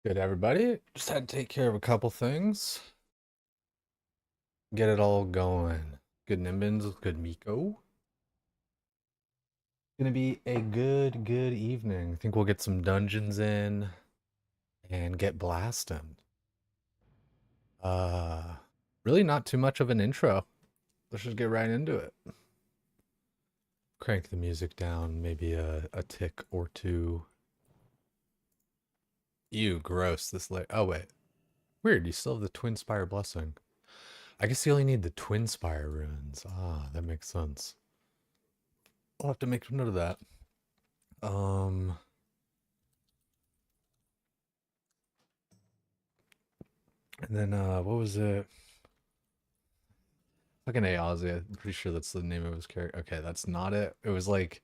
Good, everybody. Just had to take care of a couple things. Get it all going. Good Nimbins, good Miko. Gonna be a good evening. I think we'll get some dungeons in and get blasting. Uh, really not too much of an intro. Let's just get right into it. Crank the music down, maybe a tick or two. Ew, gross. This late. Oh, wait. Weird, you still have the Twin Spire Blessing. I guess you only need the Twin Spire runes. Ah, that makes sense. I'll have to make note of that. Um, and then what was it? Fucking A Ozzy. I'm pretty sure that's the name of his character. Okay, that's not it. It was like,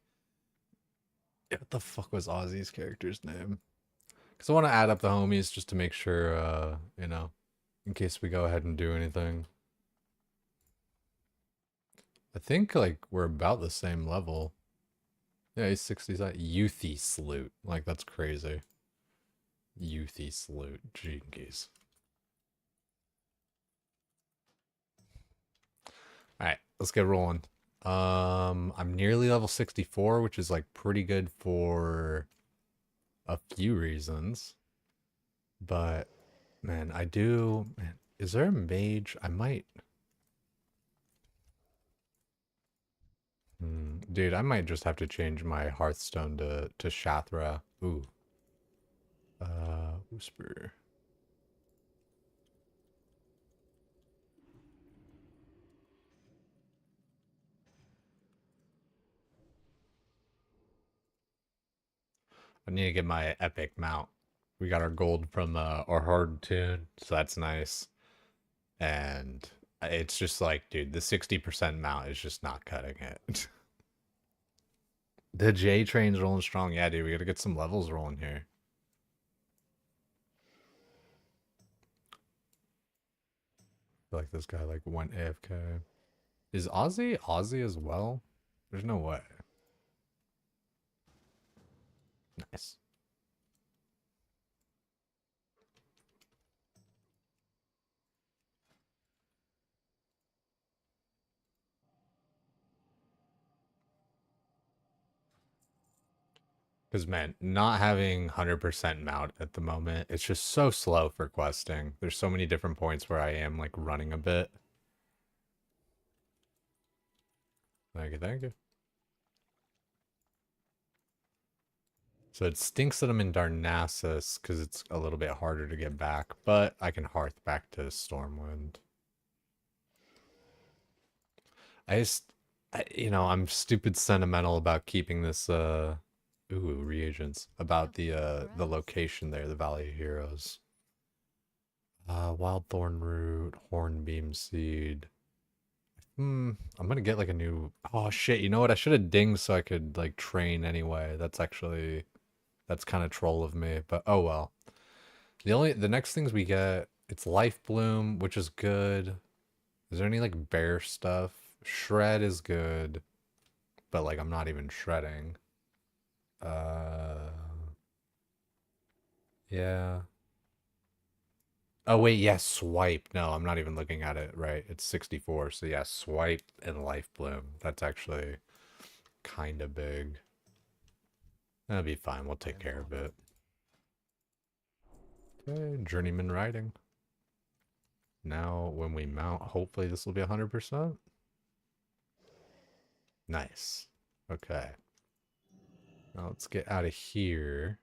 what the fuck was Ozzy's character's name? Because I want to add up the homies just to make sure, in case we go ahead and do anything. I think like we're about the same level. Yeah, he's 60s. Youthy Salute. Like that's crazy. Youthy Salute. Jinkies. All right, let's get rolling. I'm nearly level 64, which is like pretty good for a few reasons. But man, man, is there a mage? I might. Dude, I might just have to change my Hearthstone to Shathra. Ooh. Whisper. I need to get my epic mount. We got our gold from our hard tune, so that's nice. And it's just like, dude, the 60% mount is just not cutting it. The J train's rolling strong. Yeah, dude, we gotta get some levels rolling here. I feel like this guy like went AFK. Is Ozzy Ozzy as well? There's no way. Nice. Because, man, not having 100% mount at the moment, it's just so slow for questing. There's so many different points where I am, like, running a bit. Thank you, thank you. So it stinks that I'm in Darnassus, because it's a little bit harder to get back, but I can hearth back to Stormwind. I just, I'm stupid sentimental about keeping this, reagents, about the location there, the Valley of Heroes. Wild Thorn Root, Hornbeam Seed. I'm gonna get like a new. Oh shit! You know what? I should have dinged so I could like train anyway. That's kind of troll of me. But oh well. The next things we get, it's Life Bloom, which is good. Is there any like bear stuff? Shred is good, but like I'm not even shredding. Uh, yeah. Oh wait, yes, swipe. No, I'm not even looking at it right. It's 64. So yeah, swipe and life bloom. That's actually kind of big. That'll be fine. We'll take care of it. Okay, journeyman riding. Now when we mount, hopefully this will be 100%. Nice. Okay. Now let's get out of here.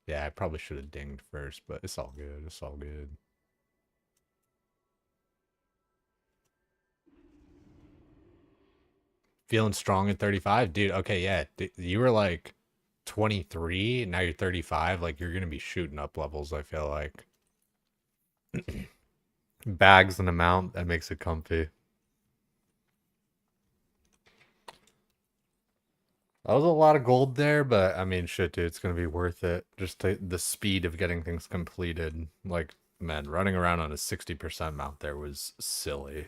Yeah, I probably should have dinged first, but it's all good. It's all good. Feeling strong at 35? Dude, okay, yeah. You were like 23, now you're 35. Like, you're going to be shooting up levels, I feel like. Bags and amount, that makes it comfy. That was a lot of gold there, but I mean, shit, dude, it's going to be worth it. Just the speed of getting things completed. Like, man, running around on a 60% mount there was silly.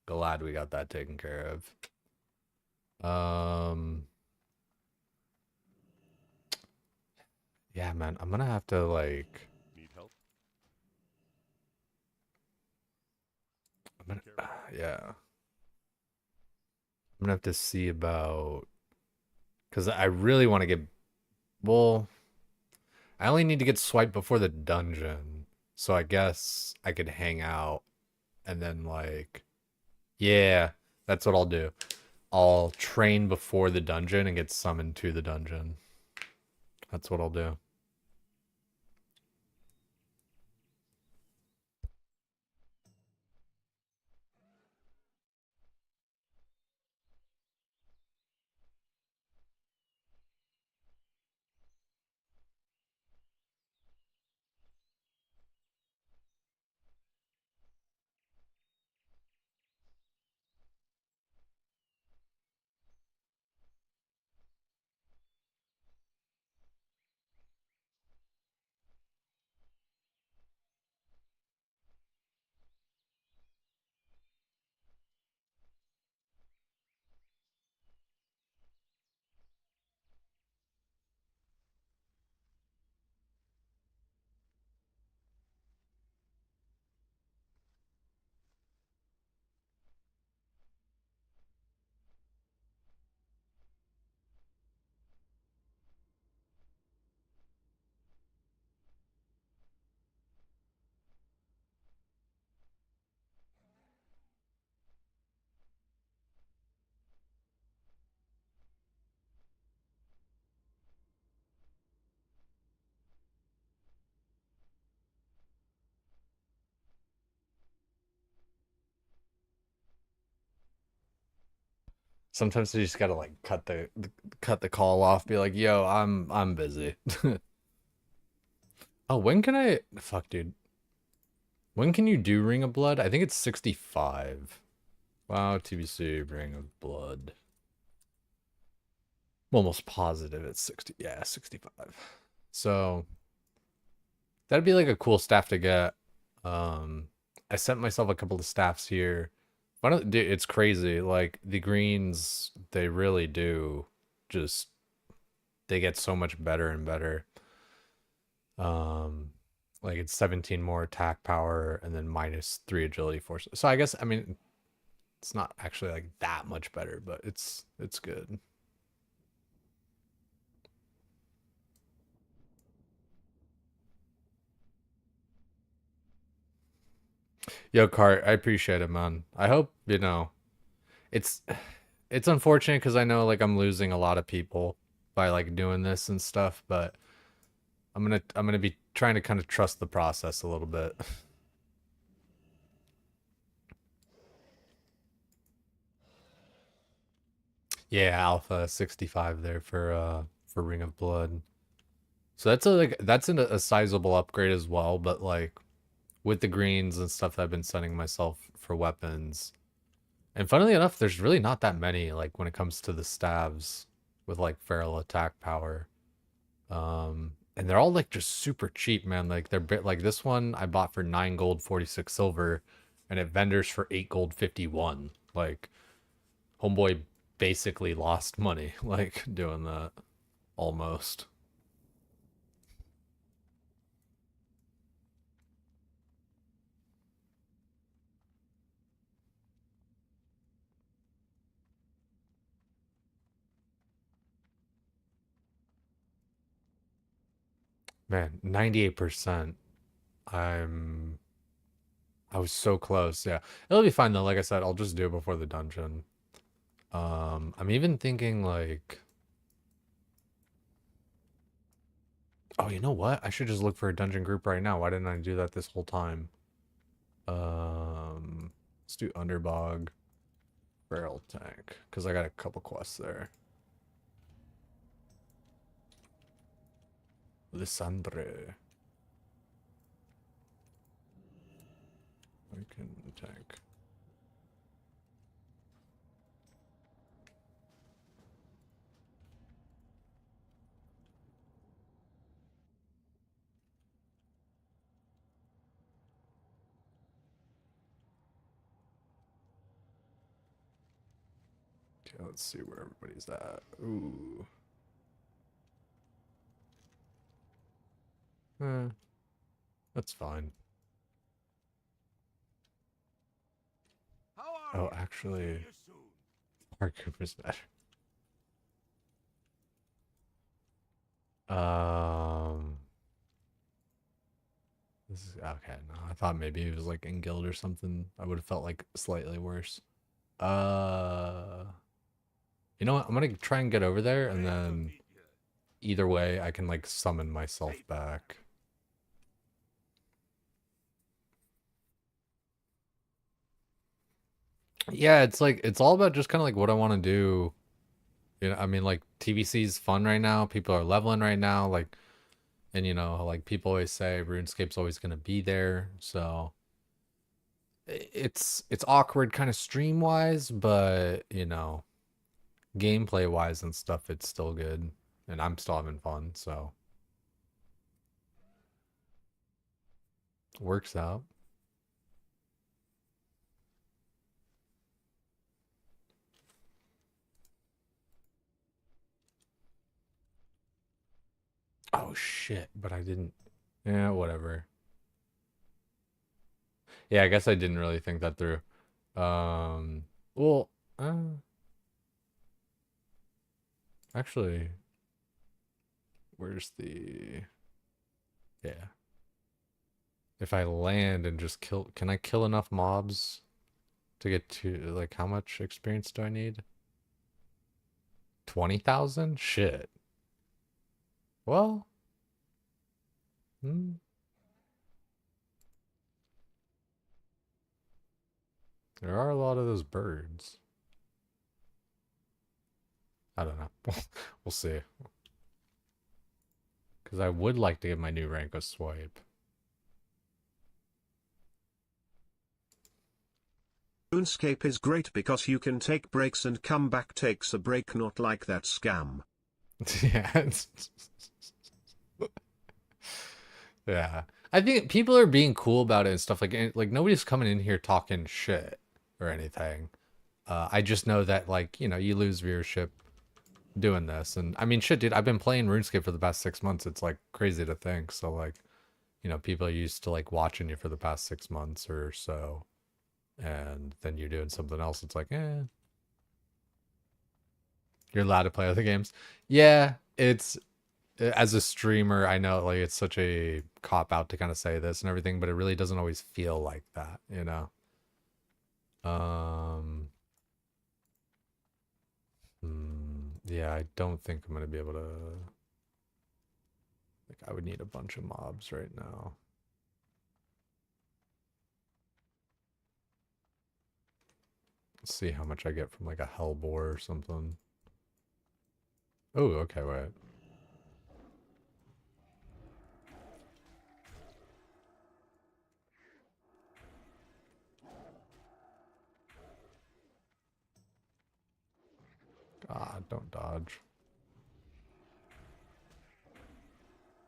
Glad we got that taken care of. Yeah, man, I'm gonna have to like, Need help? I'm gonna, Careful. yeah, I'm gonna have to see about, because I really want to get, well, I only need to get swiped before the dungeon, so I guess I could hang out and then like, yeah, that's what I'll do. I'll train before the dungeon and get summoned to the dungeon. That's what I'll do. Sometimes you just gotta like cut the call off. Be like, yo, I'm busy. Oh, when can I? Fuck, dude. When can you do Ring of Blood? I think it's 65. Wow, TBC Ring of Blood. I'm almost positive it's 60. Yeah, 65. So that'd be like a cool staff to get. Um, I sent myself a couple of staffs here. Why don't, dude, it's crazy. Like the greens, they really do just they get so much better and better. Um, like it's 17 more attack power and then -3 agility force. So I guess I mean it's not actually like that much better, but it's good. Yo, Cart, I appreciate it, man. I hope, it's it's unfortunate because I know like I'm losing a lot of people by like doing this and stuff, but I'm gonna be trying to kind of trust the process a little bit. Yeah, Alpha 65 there for Ring of Blood. So that's a sizable upgrade as well, but like with the greens and stuff that I've been sending myself for weapons. And funnily enough, there's really not that many like when it comes to the stabs with like feral attack power. And they're all like just super cheap, man. Like they're like this one I bought for 9 gold, 46 silver, and it vendors for 8 gold, 51. Like homeboy basically lost money like doing that almost. Man, 98%. I'm I was so close. Yeah. It'll be fine though. Like I said, I'll just do it before the dungeon. I'm even thinking like, oh, you know what? I should just look for a dungeon group right now. Why didn't I do that this whole time? Let's do Underbog, Barrel Tank, because I got a couple quests there. Lissandre. I can tank. Okay, let's see where everybody's at. Ooh. That's fine. Oh, actually, our Cooper's better. This is okay. No, I thought maybe it was like in guild or something. I would have felt like slightly worse. Uh, you know what? I'm gonna try and get over there, and then either way, I can like summon myself back. Yeah, it's like it's all about just kind of like what I want to do. You know, I mean, like TBC is fun right now. People are leveling right now. Like, and you know, like people always say, RuneScape's always gonna be there. So it's awkward kind of stream wise, but you know, gameplay wise and stuff, it's still good, and I'm still having fun. So works out. Oh shit! But I didn't. Yeah, whatever. Yeah, I guess I didn't really think that through. Well, actually, where's the? Yeah. If I land and just kill, can I kill enough mobs to get to like how much experience do I need? 20,000? Shit. Well, hmm, there are a lot of those birds. I don't know. We'll see. Because I would like to give my new rank a swipe. RuneScape is great because you can take breaks and come back takes a break, not like that scam. Yeah. Yeah. I think people are being cool about it and stuff like nobody's coming in here talking shit or anything. I just know that like, you know, you lose viewership doing this. And I mean shit, dude, I've been playing RuneScape for the past 6 months. It's like crazy to think. So like, you know, people are used to like watching you for the past 6 months or so. And then you're doing something else. It's like, you're allowed to play other games. Yeah, it's as a streamer, I know like it's such a cop out to kind of say this and everything, but it really doesn't always feel like that, you know. Um, yeah, I don't think I'm gonna be able to. Like, I would need a bunch of mobs right now. Let's see how much I get from like a hellbore or something. Oh, okay, wait. God, don't dodge.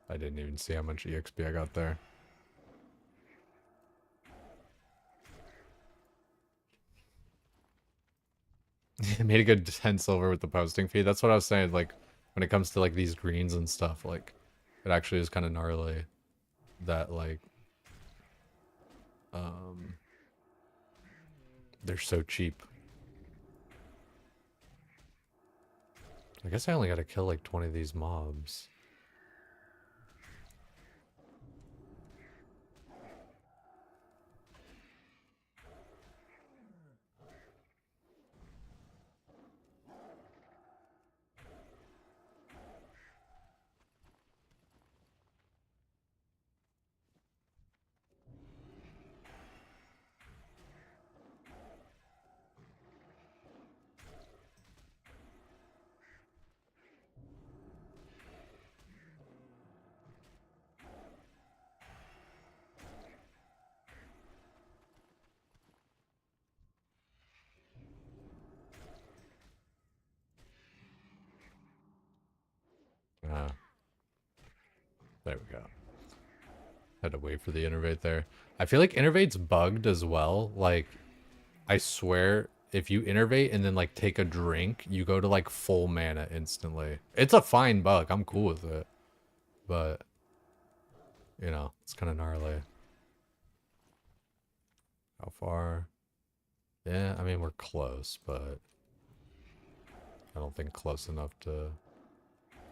I didn't even see how much EXP I got there. Made a good 10 silver with the posting fee. That's what I was saying. Like, when it comes to like these greens and stuff, like, it actually is kind of gnarly that like, um, they're so cheap. I guess I only got to kill like 20 of these mobs. Uh, there we go. Had to wait for the innervate there. I feel like innervate's bugged as well. Like, I swear, if you innervate and then like take a drink, you go to like full mana instantly. It's a fine bug. I'm cool with it. But You know, it's kind of gnarly. How far? Yeah, I mean, we're close, but I don't think close enough to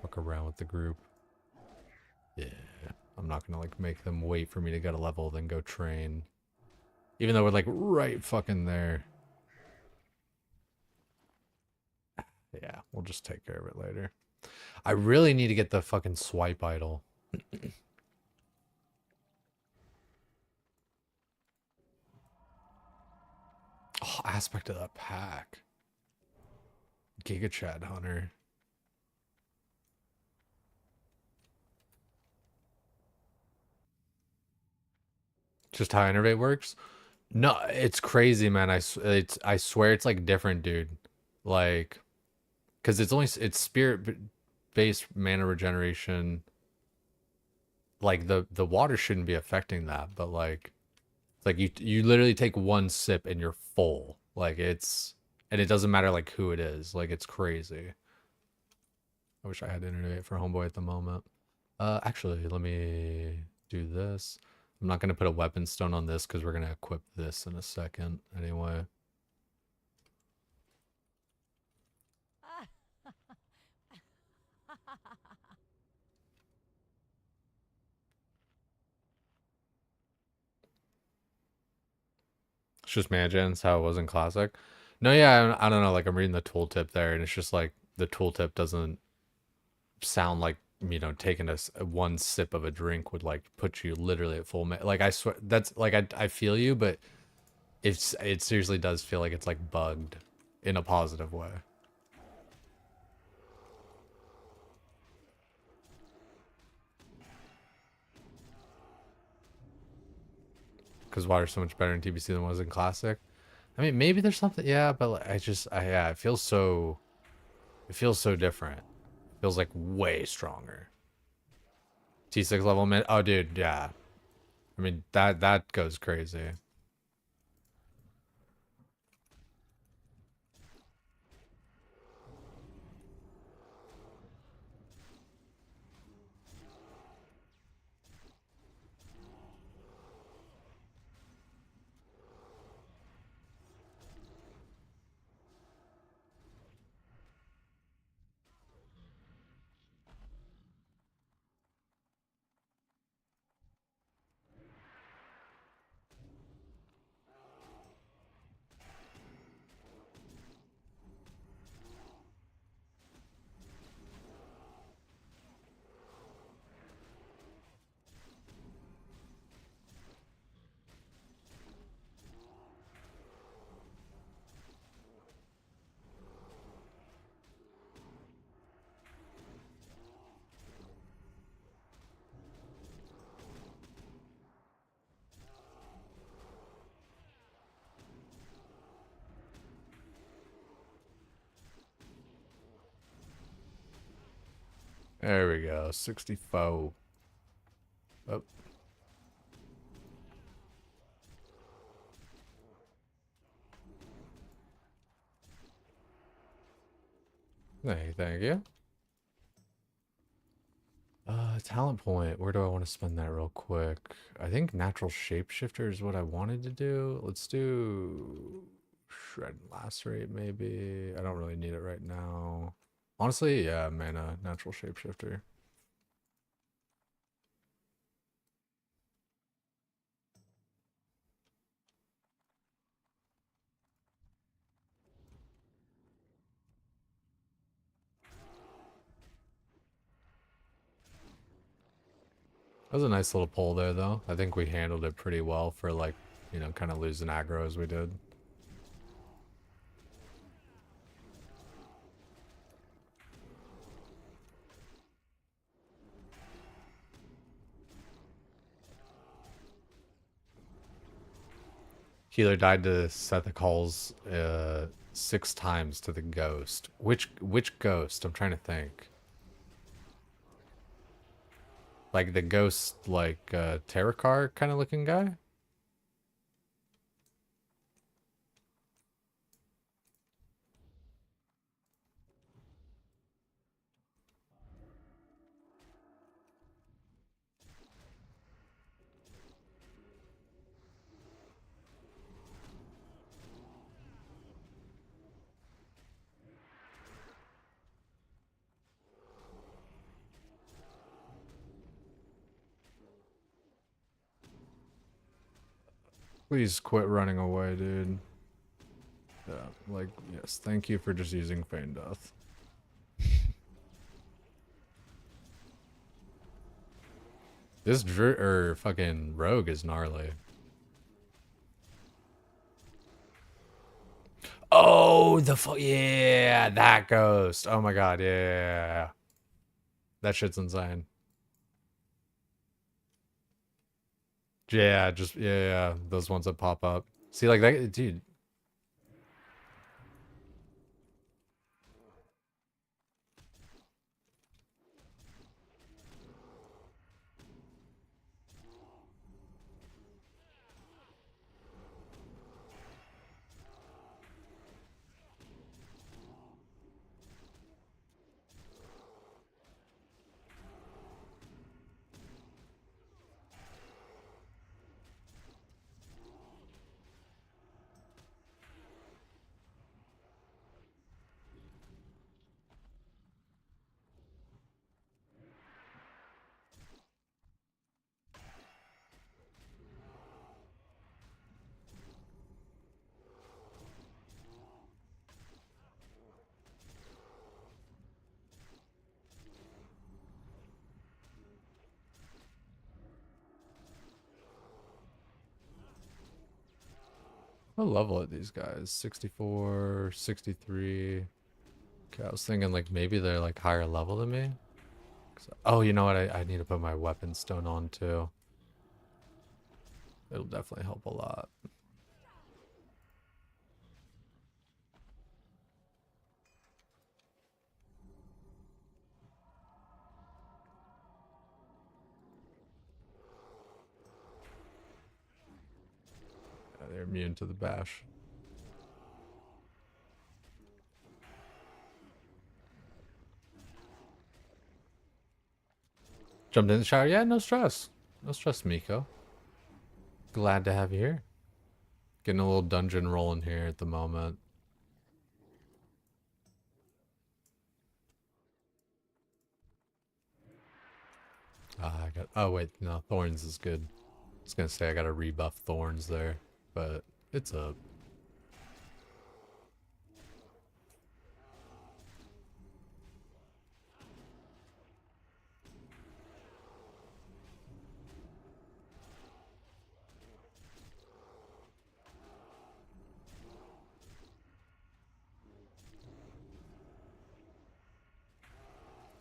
fuck around with the group. Yeah, I'm not gonna like make them wait for me to get a level, then go train. Even though we're like right fucking there. Yeah, we'll just take care of it later. I really need to get the fucking swipe idol. Oh, aspect of that pack. Giga Chad Hunter. Just how Innervate works? No, it's crazy, man. I swear it's like different, dude. Like, because it's spirit based mana regeneration. Like the water shouldn't be affecting that, but like it's like you literally take one sip and you're full. Like it's and it doesn't matter like who it is. Like it's crazy. I wish I had internet for homeboy at the moment. Actually, let me do this. I'm not gonna put a weapon stone on this because we're gonna equip this in a second anyway. It's just Mansions, how it was in Classic. No, yeah, I don't know. Like I'm reading the tooltip there, and it's just like the tooltip doesn't sound like taking one sip of a drink would like put you literally at full. Like I swear that's like I feel you, but it seriously does feel like it's like bugged in a positive way. Because water's so much better in TBC than it was in Classic. I mean, maybe there's something, yeah, but like, yeah, it feels so different. It feels like way stronger. T6 level mid. Oh, dude, yeah. I mean, that goes crazy. There we go. 64. Oh, hey, thank you. Talent point. Where do I want to spend that real quick? I think natural shapeshifter is what I wanted to do. Let's do shred and lacerate maybe. I don't really need it right now. Honestly, yeah, mana, natural shapeshifter. That was a nice little pull there, though. I think we handled it pretty well for, like, kind of losing aggro as we did. Healer died to set the calls 6 times to the ghost. Which ghost? I'm trying to think. Like the ghost, like Terracar kind of looking guy? Please quit running away, dude. Yeah, like, yes, thank you for just using Feign Death. This fucking rogue is gnarly. Oh, yeah, that ghost. Oh my god, yeah. That shit's insane. Yeah, just yeah, those ones that pop up. See, like that, dude. What level are these guys? 64, 63. Okay, I was thinking like maybe they're like higher level than me. Oh, you know what? I need to put my weapon stone on too. It'll definitely help a lot. Yeah, they're immune to the bash. Jumped in the shower. Yeah, no stress. No stress, Miko. Glad to have you here. Getting a little dungeon rolling here at the moment. I got. Oh wait, no, Thorns is good. I was gonna say I gotta rebuff Thorns there, but it's up.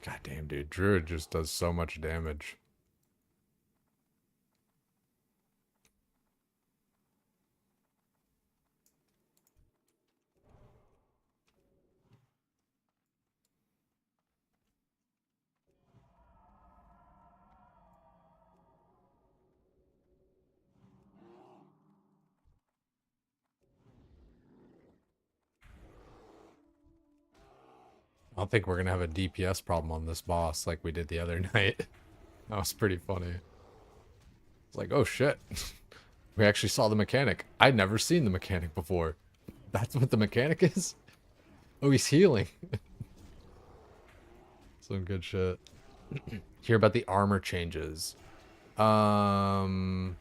God damn, dude, Druid just does so much damage. I don't think we're gonna have a DPS problem on this boss like we did the other night. That was pretty funny. It's like, oh shit. We actually saw the mechanic. I'd never seen the mechanic before. That's what the mechanic is? Oh, he's healing. Some good shit. Hear about the armor changes. Um,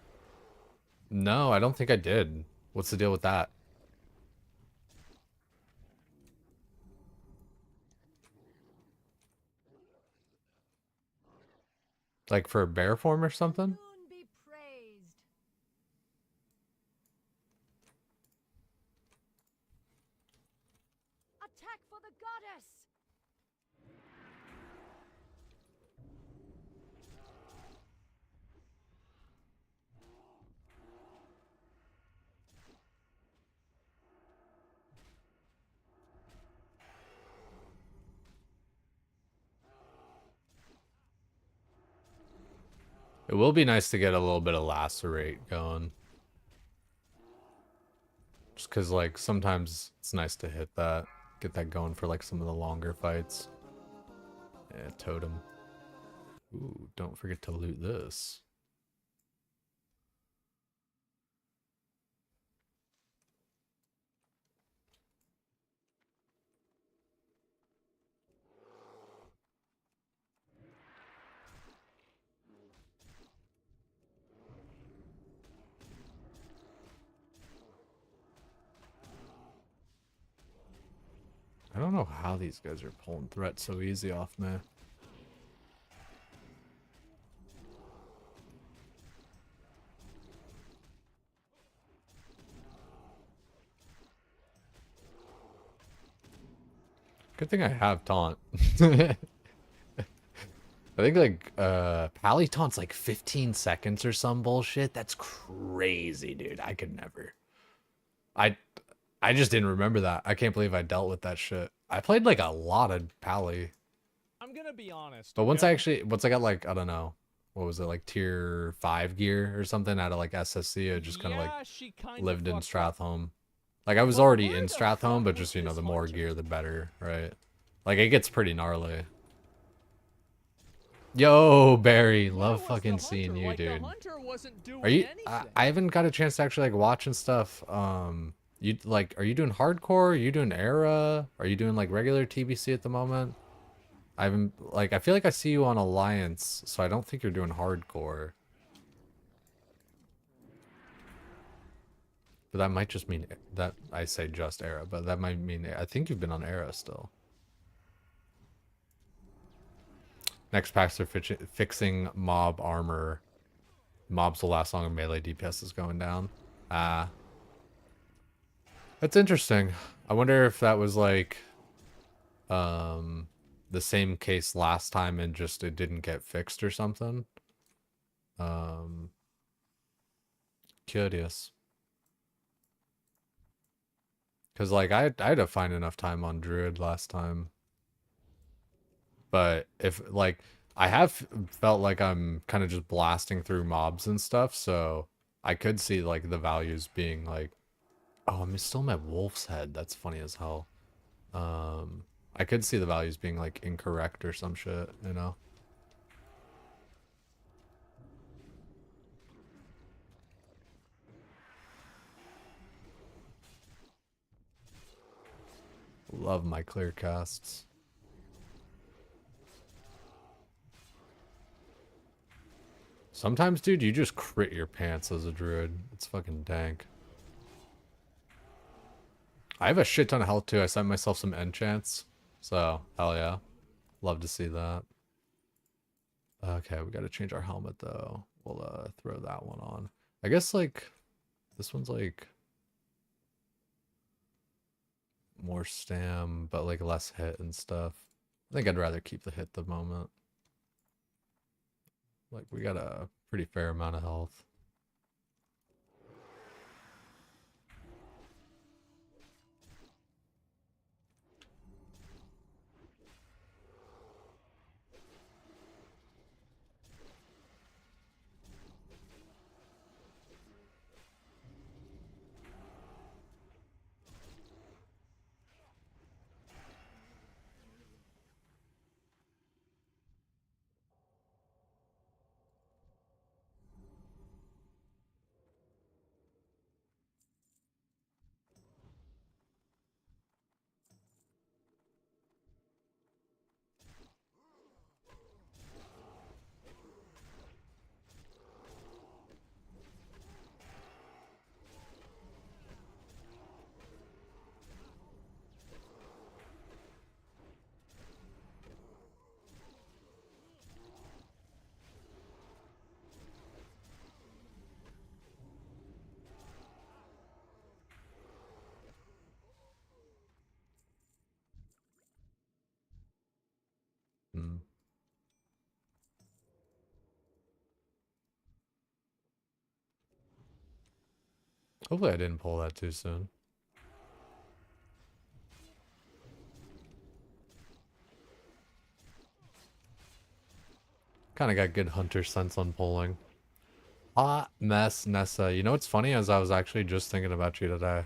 no, I don't think I did. What's the deal with that? Like for a bear form or something? Attack for the goddess! It will be nice to get a little bit of lacerate going. Just because, like, sometimes it's nice to hit that. Get that going for, like, some of the longer fights. Yeah, totem. Ooh, don't forget to loot this. I don't know how these guys are pulling threat so easy off me. Good thing I have taunt. I think like Pally taunt's like 15 seconds or some bullshit. That's crazy, dude. I could never. I I just didn't remember that. I can't believe I dealt with that shit. I played like a lot of Pally. I'm gonna be honest. But once I got like, I don't know, what was it, like tier 5 gear or something out of like SSC, I just kind of like lived in Stratholme. Like I was already in Stratholme, but just, you know, the more gear, the better, right? Like it gets pretty gnarly. Yo, Barry, love fucking seeing you, dude. Are you, I haven't got a chance to actually like watch and stuff. You like, are you doing hardcore? Are you doing era? Are you doing like regular TBC at the moment? I haven't, like, I feel like I see you on Alliance, so I don't think you're doing hardcore. But that might just mean that I say just era, but that might mean I think you've been on era still. Next packs are fixing mob armor. Mobs will last longer, melee DPS is going down. Ah. That's interesting. I wonder if that was like, the same case last time and just it didn't get fixed or something. Curious. Because like I had to find enough time on Druid last time. But if like I have felt like I'm kind of just blasting through mobs and stuff, so I could see like the values being like, oh, I'm still at Wolf's Head. That's funny as hell. I could see the values being like incorrect or some shit, you know? Love my clear casts. Sometimes, dude, you just crit your pants as a druid. It's fucking dank. I have a shit ton of health too. I sent myself some enchants. So, hell yeah. Love to see that. Okay, we gotta change our helmet though. We'll throw that one on. I guess like this one's like more stam, but like less hit and stuff. I think I'd rather keep the hit the moment. Like we got a pretty fair amount of health. Hmm. Hopefully I didn't pull that too soon. Kind of got good hunter sense on pulling. Hot mess, Nessa. You know what's funny? As I was actually just thinking about you today. I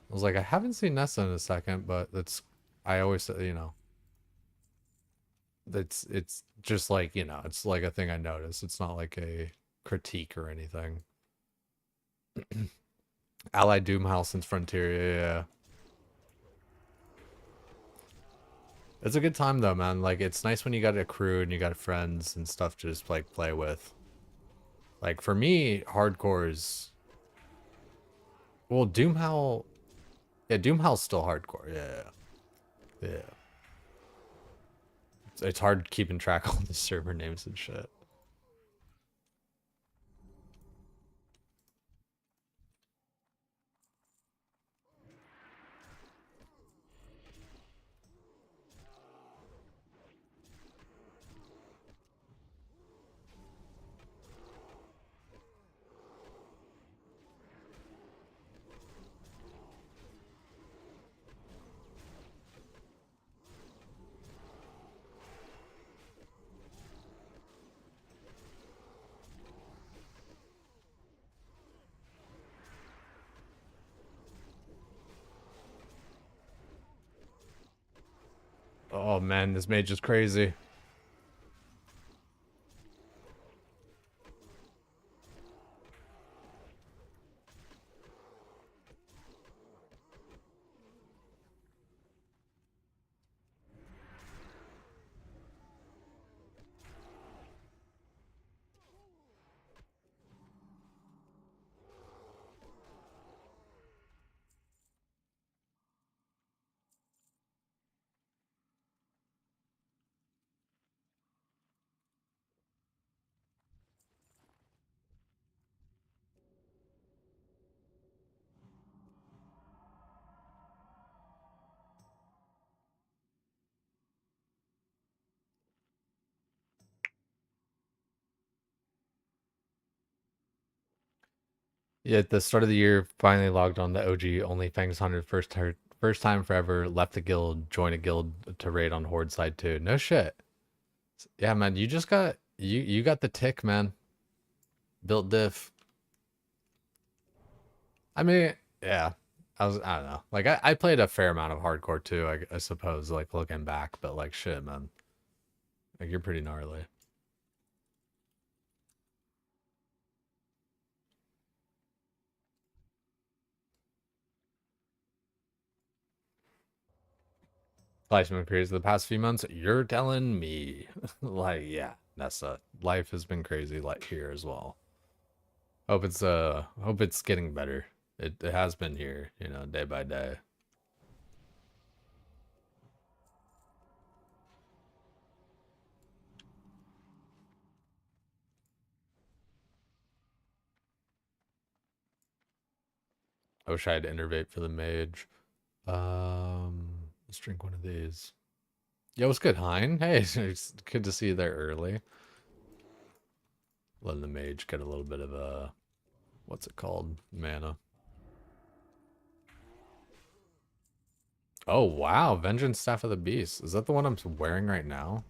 was like, I haven't seen Nessa in a second, but that's, I always say, you know, it's just like, you know, it's like a thing I notice. It's not like a critique or anything. Allied Doomhouse since Frontier, yeah. It's a good time though, man. Like it's nice when you got a crew and you got friends and stuff to just like play with. Like for me, hardcore is, well, Doomhouse, yeah, Doomhouse still hardcore, yeah. Yeah. It's hard keeping track of all the server names and shit. Oh man, this mage is crazy. Yeah, at the start of the year, finally logged on the OG OnlyFans 100 first time forever. Left the guild, joined a guild to raid on Horde side too. No shit. Yeah, man, you just got you got the tick, man. Built diff. I mean, yeah. I don't know. Like I played a fair amount of hardcore too, I suppose, like looking back, but like shit, man. Like you're pretty gnarly. Life's been crazy the past few months. You're telling me. Like, yeah, that's life has been crazy like here as well. Hope it's getting better. It has been here, you know, day by day. I wish I had innervate for the mage. Let's drink one of these. Yo, what's good, Hein? Hey, it's good to see you there early. Letting the mage get a little bit of a, what's it called? Mana. Oh, wow. Vengeance Staff of the Beast. Is that the one I'm wearing right now?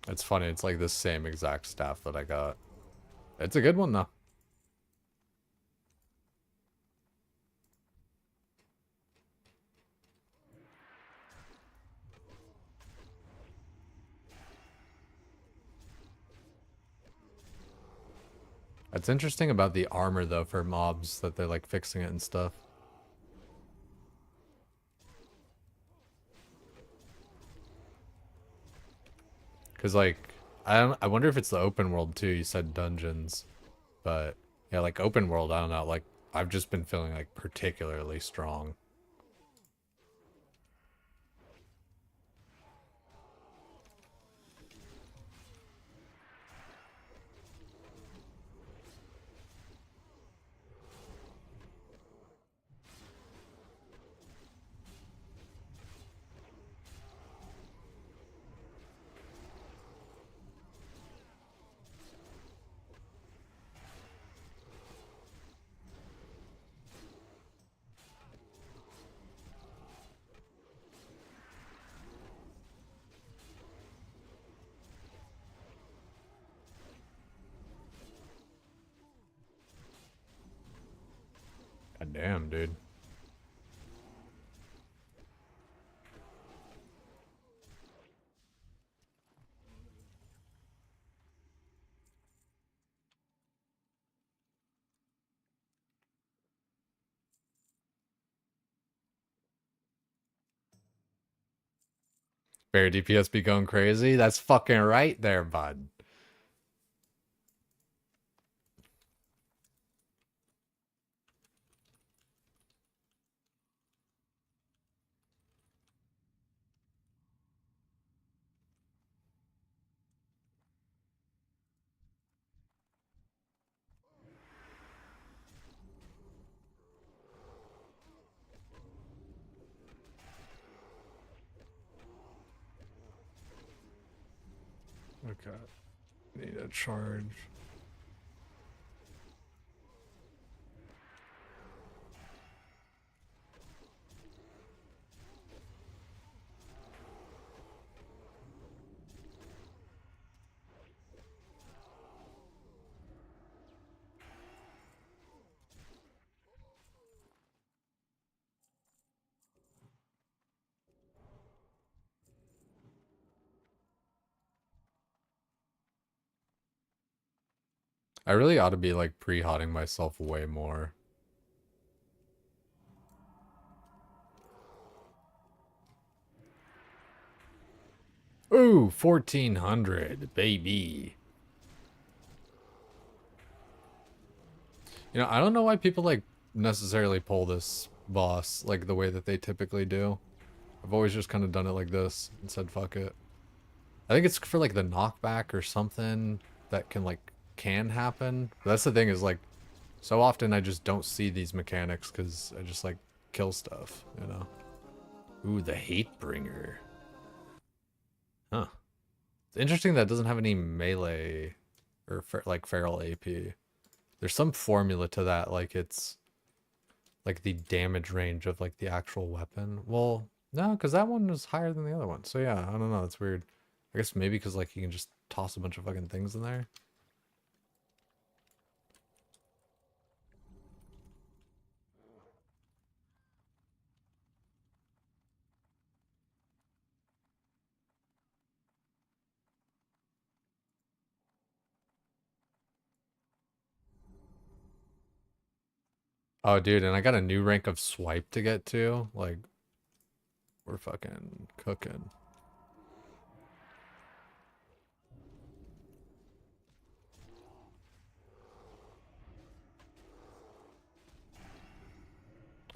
It's funny. It's like the same exact staff that I got. It's a good one, though. It's interesting about the armor, though, for mobs, that they're, like, fixing it and stuff. Because, like, I wonder if it's the open world, too. You said dungeons. But, yeah, like, open world, I don't know. Like, I've just been feeling, like, particularly strong. God damn, dude. Bear DPS be going crazy? That's fucking right there, bud. Okay. Need a charge. I really ought to be like pre-hotting myself way more. Ooh, 1400, baby. You know, I don't know why people like necessarily pull this boss like the way that they typically do. I've always just kind of done it like this and said fuck it. I think it's for like the knockback or something that can happen. But that's the thing is like so often I just don't see these mechanics because I just like kill stuff, you know. Ooh, the hate bringer. Huh. It's interesting that it doesn't have any melee or like feral AP. There's some formula to that, like it's like the damage range of like the actual weapon. Well, no, because that one was higher than the other one. So yeah, I don't know. That's weird. I guess maybe because like you can just toss a bunch of fucking things in there. Oh, dude, and I got a new rank of swipe to get to. Like, we're fucking cooking.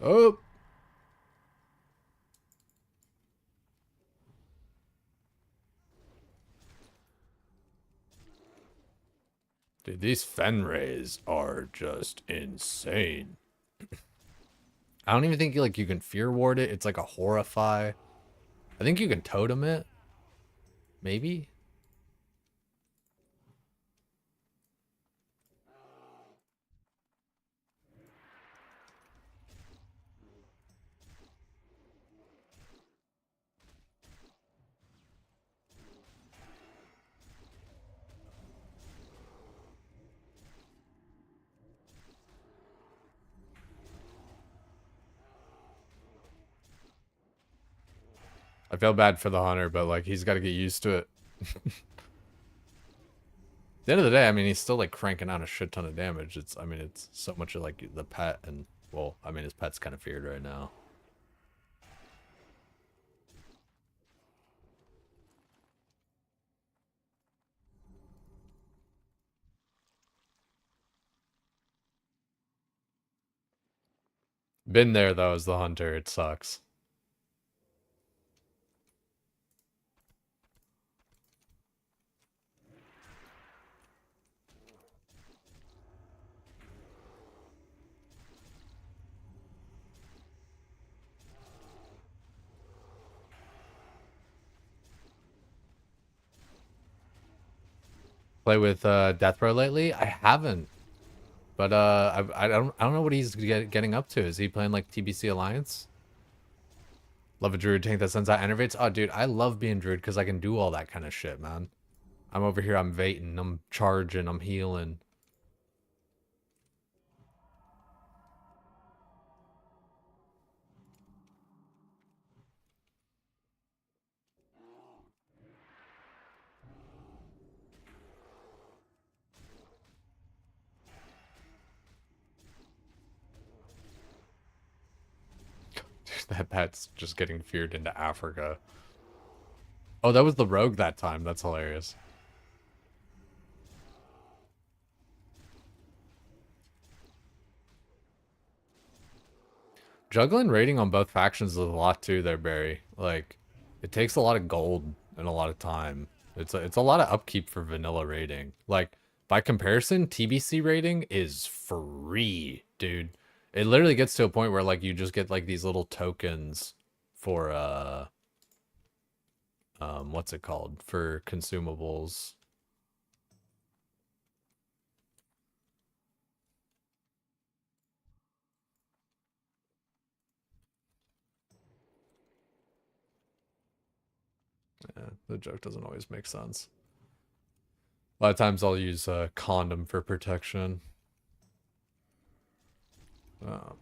Oh! Dude, these Fenrays are just insane. I don't even think like you can fear ward it. It's like a horrify. I think you can totem it. Maybe? I feel bad for the hunter, but like he's got to get used to it. At the end of the day, I mean, he's still like cranking out a shit ton of damage. I mean, it's so much of like the pet and, well, I mean, his pet's kind of feared right now. Been there though as the hunter. It sucks. Play with Death Row lately? I haven't. But I don't know what he's getting up to. Is he playing like TBC Alliance? Love a druid tank that sends out enervates. Oh, dude, I love being druid because I can do all that kind of shit, man. I'm over here, I'm baiting, I'm charging, I'm healing. That's just getting feared into Africa. Oh, that was the rogue that time. That's hilarious. Juggling raiding on both factions is a lot too there, Barry. Like, it takes a lot of gold and a lot of time. It's a lot of upkeep for vanilla raiding. Like, by comparison, TBC raiding is free, dude. It literally gets to a point where like you just get like these little tokens for what's it called? For consumables. Yeah, the joke doesn't always make sense. A lot of times I'll use a condom for protection. Oh.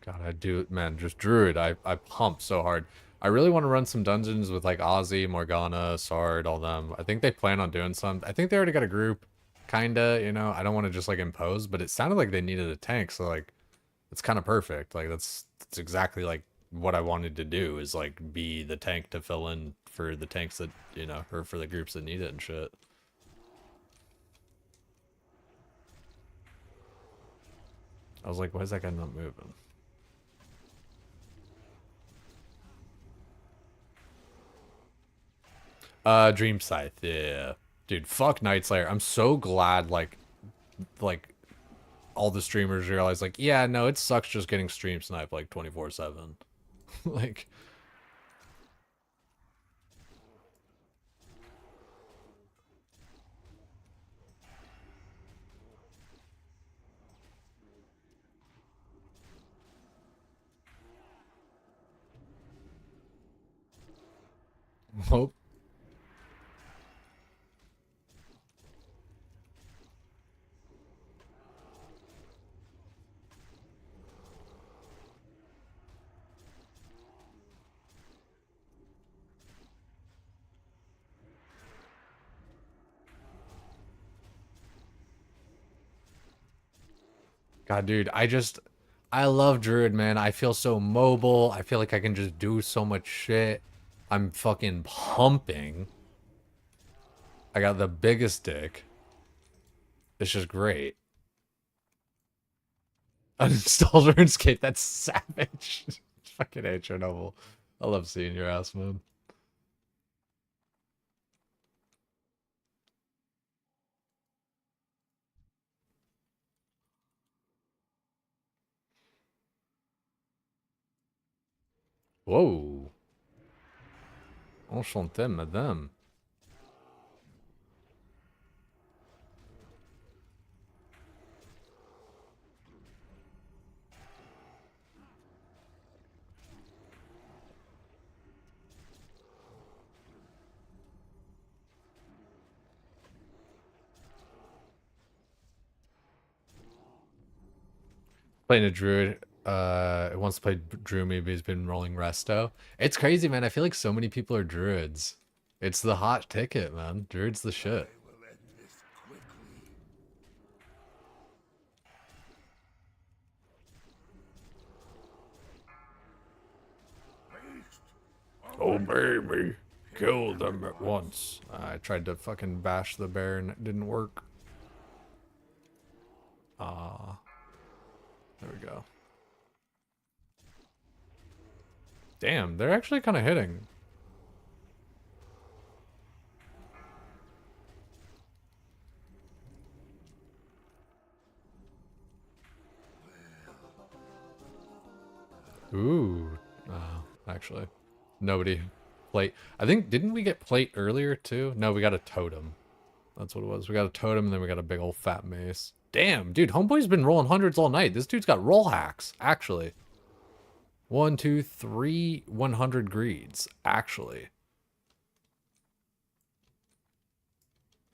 God, I do, man, just Druid. I pump so hard. I really want to run some dungeons with like Ozzy, Morgana, Sard, all them. I think they plan on doing some. I think they already got a group, kinda, you know. I don't want to just like impose, but it sounded like they needed a tank, so like it's kind of perfect. Like that's exactly like what I wanted to do is like be the tank to fill in for the tanks that, you know, or for the groups that need it and shit. I was like, why is that guy not moving? Dream Scythe, yeah. Dude, fuck Night Slayer. I'm so glad like all the streamers realize like, yeah, no, it sucks just getting stream sniped like 24/7. Like oh, God, dude, I love Druid, man. I feel so mobile. I feel like I can just do so much shit. I'm fucking pumping. I got the biggest dick. It's just great. Uninstalled RuneScape, that's savage. Fucking A Chernobyl. I love seeing your ass, man. Whoa. Enchanté, madame. Playing a druid. Wants to play druid, maybe he's been rolling resto. It's crazy, man. I feel like so many people are druids. It's the hot ticket, man. Druid's the shit. Oh baby, kill them at once. I tried to fucking bash the bear and it didn't work. Ah, there we go. Damn, they're actually kind of hitting. Ooh, actually, nobody. Plate. I think, didn't we get plate earlier too? No, we got a totem. That's what it was. We got a totem and then we got a big old fat mace. Damn, dude, homeboy's been rolling hundreds all night. This dude's got roll hacks, actually. 1, 2, 3, 100 greeds, actually.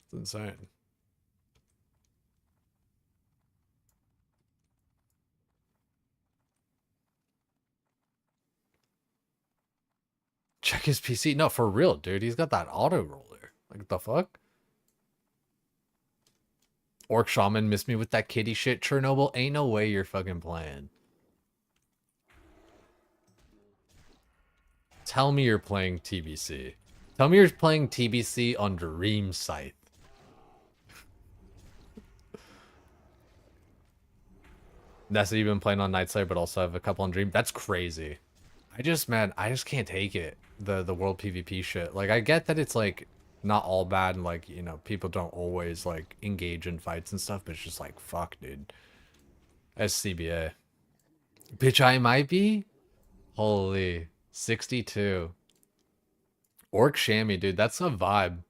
It's insane. Check his PC. No, for real, dude. He's got that auto roller. Like, the fuck? Orc Shaman missed me with that kitty shit. Chernobyl, ain't no way you're fucking playing. Tell me you're playing TBC. Tell me you're playing TBC on Dream Scythe. That's even playing on Night Slayer, but also have a couple on Dream. That's crazy. I just can't take it. The world PvP shit. Like, I get that it's like not all bad and like, you know, people don't always like engage in fights and stuff, but it's just like, fuck, dude. SCBA. Bitch, I might be? Holy. 62. Orc Chamois, dude, that's a vibe.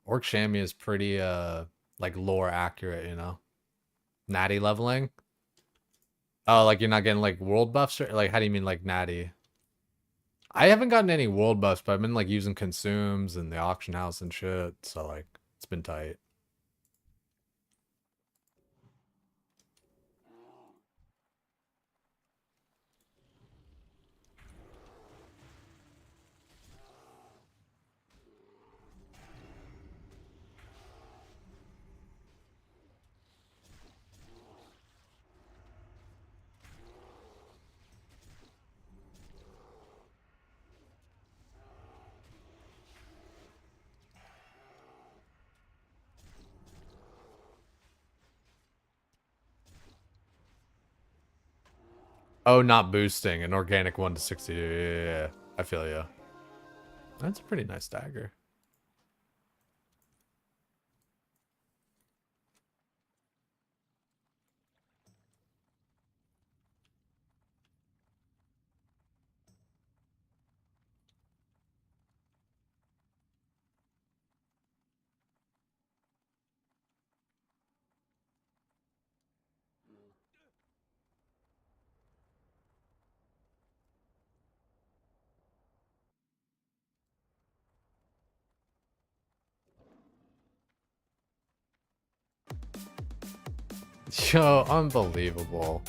Orc Chamois is pretty like lore accurate, you know. Natty leveling. Oh, like you're not getting like world buffs, or like how do you mean like natty? I haven't gotten any world buffs, but I've been like using consumes and the auction house and shit, so like it's been tight. Oh, not boosting, an organic 1 to 60. Yeah. I feel ya. That's a pretty nice dagger. Yo, unbelievable.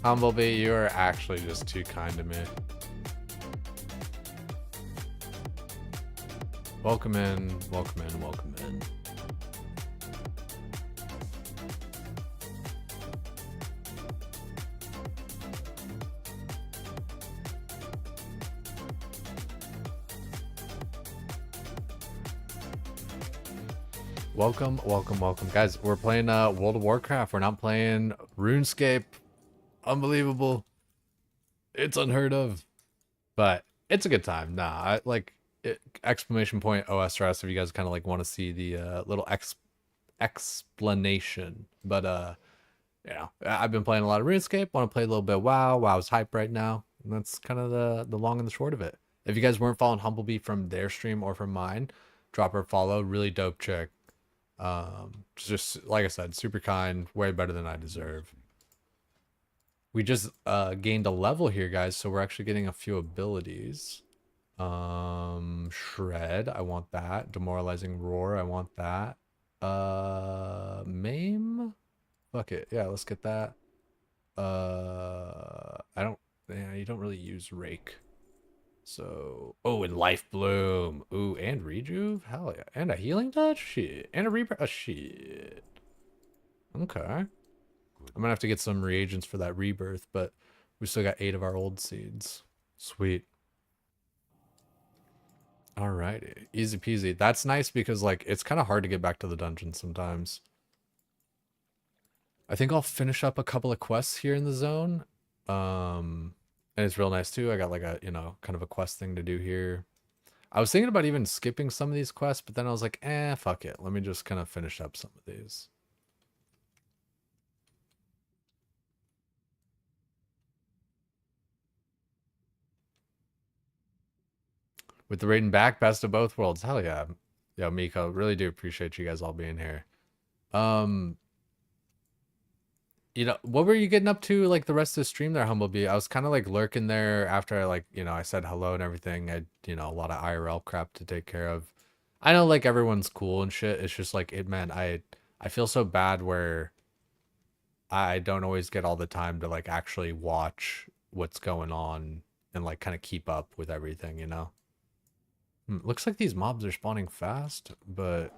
Humblebee, you are actually just too kind to me. Welcome in, welcome in, welcome in. Welcome, welcome, welcome. Guys, we're playing World of Warcraft. We're not playing RuneScape. Unbelievable. It's unheard of. But it's a good time. Nah, I like it, exclamation point OSRS if you guys kind of like want to see the little explanation. But yeah, I've been playing a lot of RuneScape. Want to play a little bit of WoW. WoW's hype right now. And that's kind of the long and the short of it. If you guys weren't following Humblebee from their stream or from mine, drop her a follow. Really dope chick. Just like I said, super kind, way better than I deserve. We just gained a level here, guys, so we're actually getting a few abilities. Shred, I want that. Demoralizing Roar, I want that. Maim? Fuck it. Yeah, let's get that. Yeah, you don't really use Rake. So, oh, and Life Bloom. Ooh, and Rejuve? Hell yeah. And a Healing Touch? Shit. And a Rebirth? Oh, shit. Okay. I'm gonna have to get some reagents for that Rebirth, but we still got 8 of our old seeds. Sweet. Alrighty. Easy peasy. That's nice because, like, it's kind of hard to get back to the dungeon sometimes. I think I'll finish up a couple of quests here in the zone. And it's real nice too. I got like a, you know, kind of a quest thing to do here. I was thinking about even skipping some of these quests, but then I was like, fuck it. Let me just kind of finish up some of these. With the rating back, best of both worlds. Hell yeah. Yo, Miko, really do appreciate you guys all being here. You know, what were you getting up to like the rest of the stream there, Humblebee? I was kind of like lurking there after I like, you know, I said hello and everything. I, you know, a lot of IRL crap to take care of. I know like everyone's cool and shit. It's just like, man, I feel so bad where I don't always get all the time to like actually watch what's going on and like kind of keep up with everything, you know? Looks like these mobs are spawning fast, but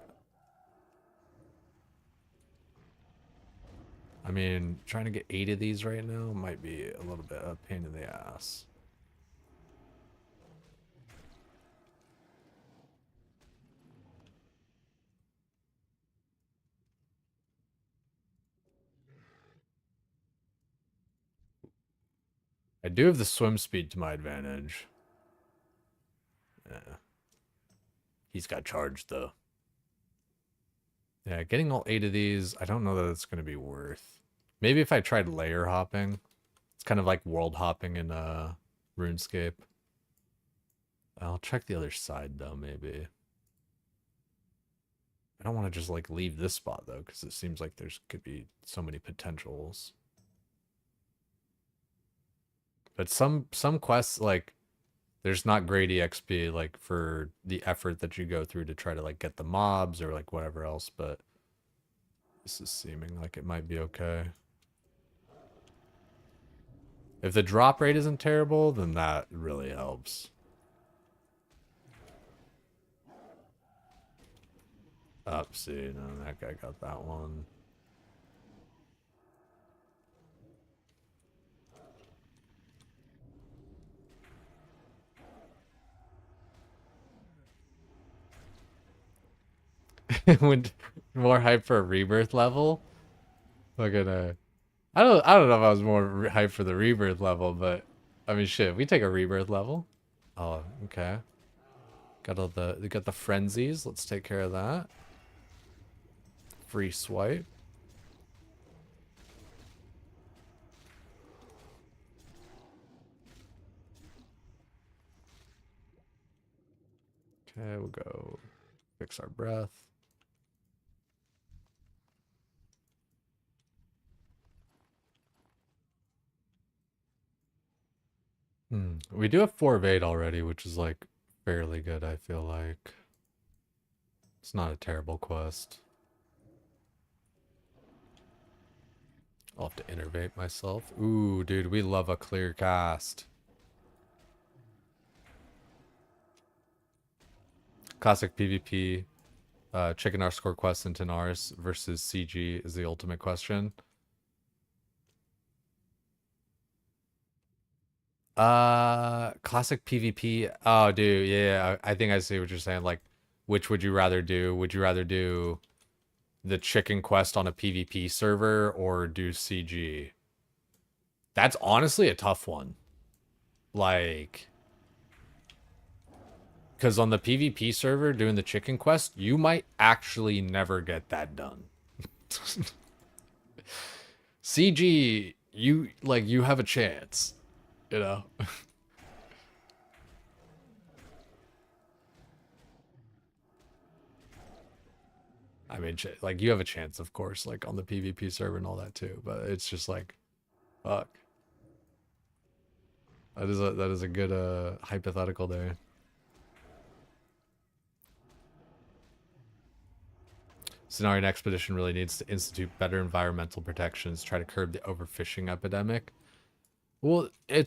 I mean, trying to get 8 of these right now might be a little bit of a pain in the ass. I do have the swim speed to my advantage. Yeah. He's got charged though. Yeah, getting all 8 of these, I don't know that it's going to be worth. Maybe if I tried layer hopping. It's kind of like world hopping in RuneScape. I'll check the other side though, maybe. I don't want to just like leave this spot though, because it seems like there's could be so many potentials. But some quests, like, there's not great EXP like for the effort that you go through to try to like get the mobs or like whatever else, but this is seeming like it might be okay. If the drop rate isn't terrible, then that really helps. Up, see, no, that guy got that one. Went more hype for a rebirth level. Look at I don't know if I was more hyped for the rebirth level, but I mean shit, we take a rebirth level. Oh, okay. Got the frenzies. Let's take care of that. Free swipe. Okay, we'll go fix our breath. We do have 4 of 8 already, which is like fairly good, I feel like. It's not a terrible quest. I'll have to innervate myself. Ooh, dude, we love a clear cast. Classic PvP. Chicken R score quest in Tanaris versus CG is the ultimate question. Classic PvP. Oh, dude, yeah, I think I see what you're saying. Like, which would you rather do? Would you rather do the chicken quest on a PvP server or do CG? That's honestly a tough one. Like, because on the PvP server doing the chicken quest, you might actually never get that done. CG, you have a chance, you know. I mean, like you have a chance, of course, like on the PvP server and all that too. But it's just like, fuck. That is a good hypothetical there. Cenarian Expedition really needs to institute better environmental protections, try to curb the overfishing epidemic. Well, I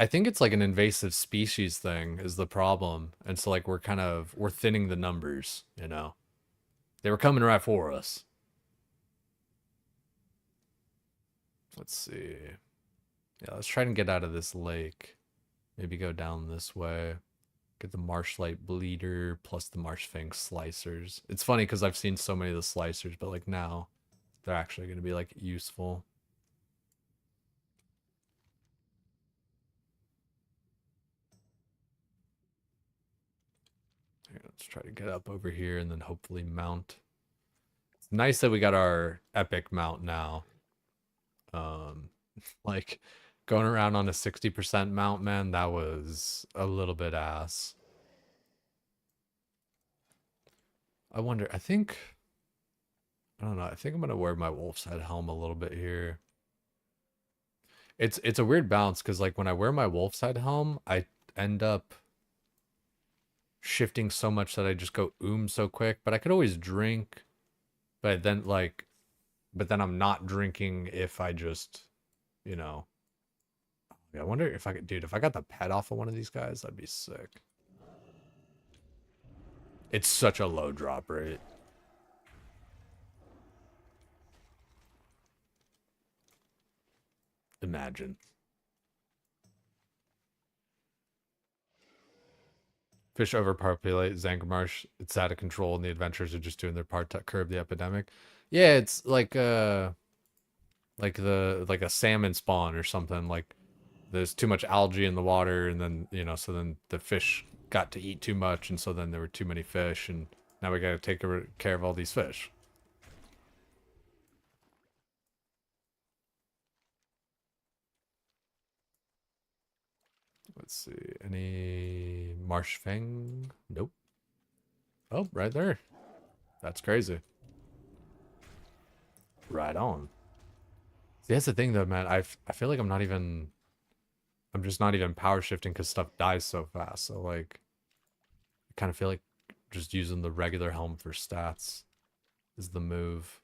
think it's like an invasive species thing is the problem. And so like we're thinning the numbers, you know. They were coming right for us. Let's see. Yeah, let's try and get out of this lake. Maybe go down this way. Get the Marshlight Bleeder plus the Marshfang Slicers. It's funny because I've seen so many of the Slicers, but like now they're actually going to be like useful. Here, let's try to get up over here and then hopefully mount. It's nice that we got our epic mount now. Like going around on a 60% mount, man, that was a little bit ass. I wonder, I don't know, I think I'm gonna wear my wolf's head helm a little bit here. It's a weird balance because like when I wear my wolf's head helm, I end up shifting so much that I just go so quick, but I could always drink, but then I'm not drinking if I just, you know, Yeah, I wonder if I could, dude, if I got the pet off of one of these guys, that'd be sick. It's such a low drop rate. Imagine. Fish overpopulate Zangarmarsh. It's out of control, and the adventurers are just doing their part to curb the epidemic. Yeah, it's like like a salmon spawn or something. Like there's too much algae in the water, and then so then the fish got to eat too much, and so then there were too many fish, and now we got to take care of all these fish. Let's see. Any marsh fang? Nope. Oh, right there. That's crazy. Right on. See, that's the thing though, man. I feel like I'm just not even power shifting because stuff dies so fast. So like, I kind of feel like just using the regular helm for stats is the move.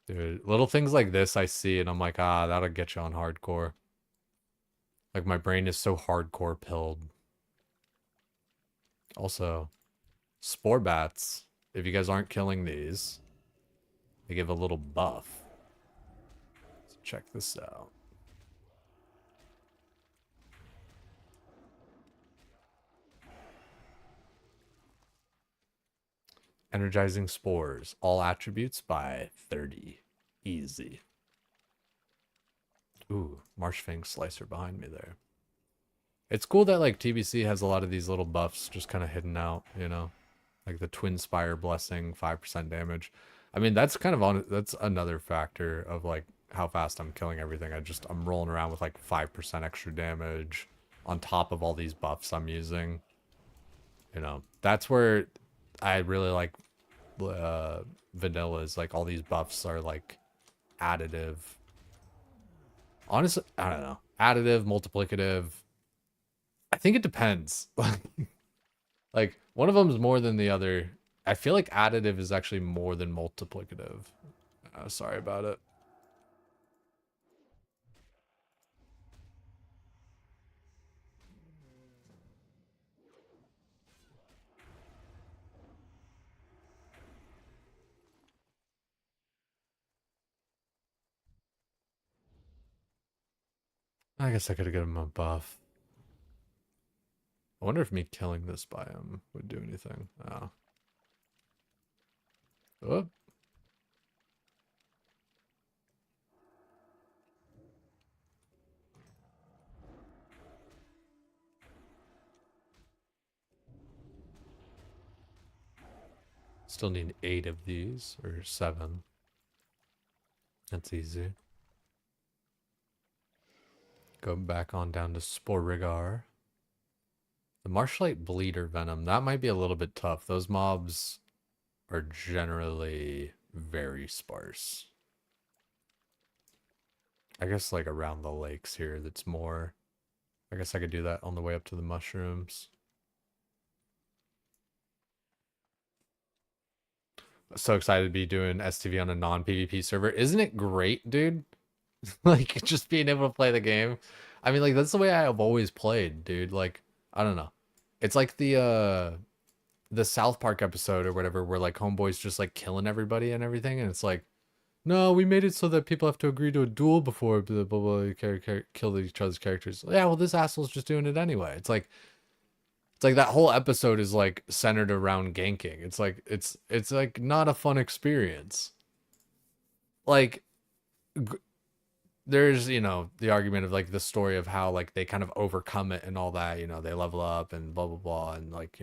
Dude, little things like this I see and I'm like, ah, that'll get you on hardcore. Like my brain is so hardcore pilled. Also, spore bats. If you guys aren't killing these, they give a little buff. So check this out. Energizing spores. All attributes by 30. Easy. Ooh, Marshfang Slicer behind me there. It's cool that like TBC has a lot of these little buffs just kind of hidden out, like the Twin Spire Blessing, 5% damage. I mean, that's kind of that's another factor of like how fast I'm killing everything. I'm rolling around with like 5% extra damage on top of all these buffs I'm using. That's where I really like vanilla is like all these buffs are like additive. Honestly, I don't know. Additive, multiplicative. I think it depends. Like one of them is more than the other. I feel like additive is actually more than multiplicative. Sorry about it. I guess I could have given him a buff. I wonder if me killing this biome would do anything. Oh. Oh. Still need 8 of these, or 7. That's easy. Go back on down to Sporigar. The Marshlight Bleeder Venom, that might be a little bit tough. Those mobs are generally very sparse. I guess like around the lakes here that's more. I guess I could do that on the way up to the mushrooms. So excited to be doing STV on a non-PvP server. Isn't it great, dude? Like just being able to play the game. I mean, like that's the way I have always played, dude. Like, I don't know. It's like the South Park episode or whatever where like homeboy's just like killing everybody and everything, and it's like, no, we made it so that people have to agree to a duel before blah, blah, blah, kill each other's characters. Yeah, well, this asshole's just doing it anyway. It's like that whole episode is like centered around ganking. It's like not a fun experience. Like there's the argument of like the story of how like they kind of overcome it and all that. They level up and blah blah blah and like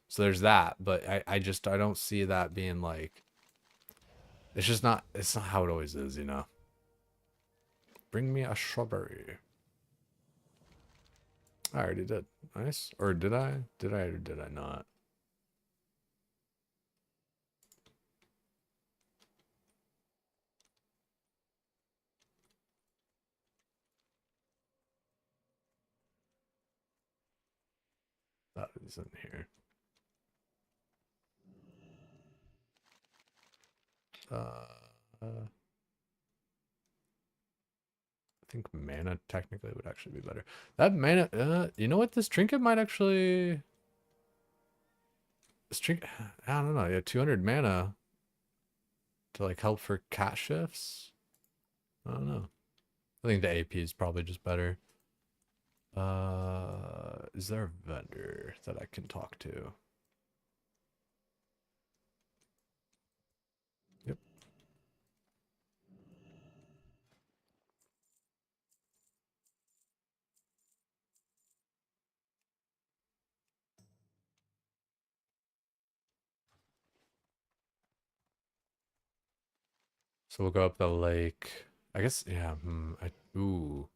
so there's that. But I don't see that being like it's not how it always is. Bring me a strawberry. I already did. Nice. Or did I? Did I or did I not? That isn't here. I think mana technically would actually be better. That mana, you know what? This trinket might actually. This trinket, I don't know. Yeah, 200 mana to like help for cat shifts. I don't know. I think the AP is probably just better. Is there a vendor that I can talk to? Yep. So we'll go up the lake. I guess, yeah. Ooh.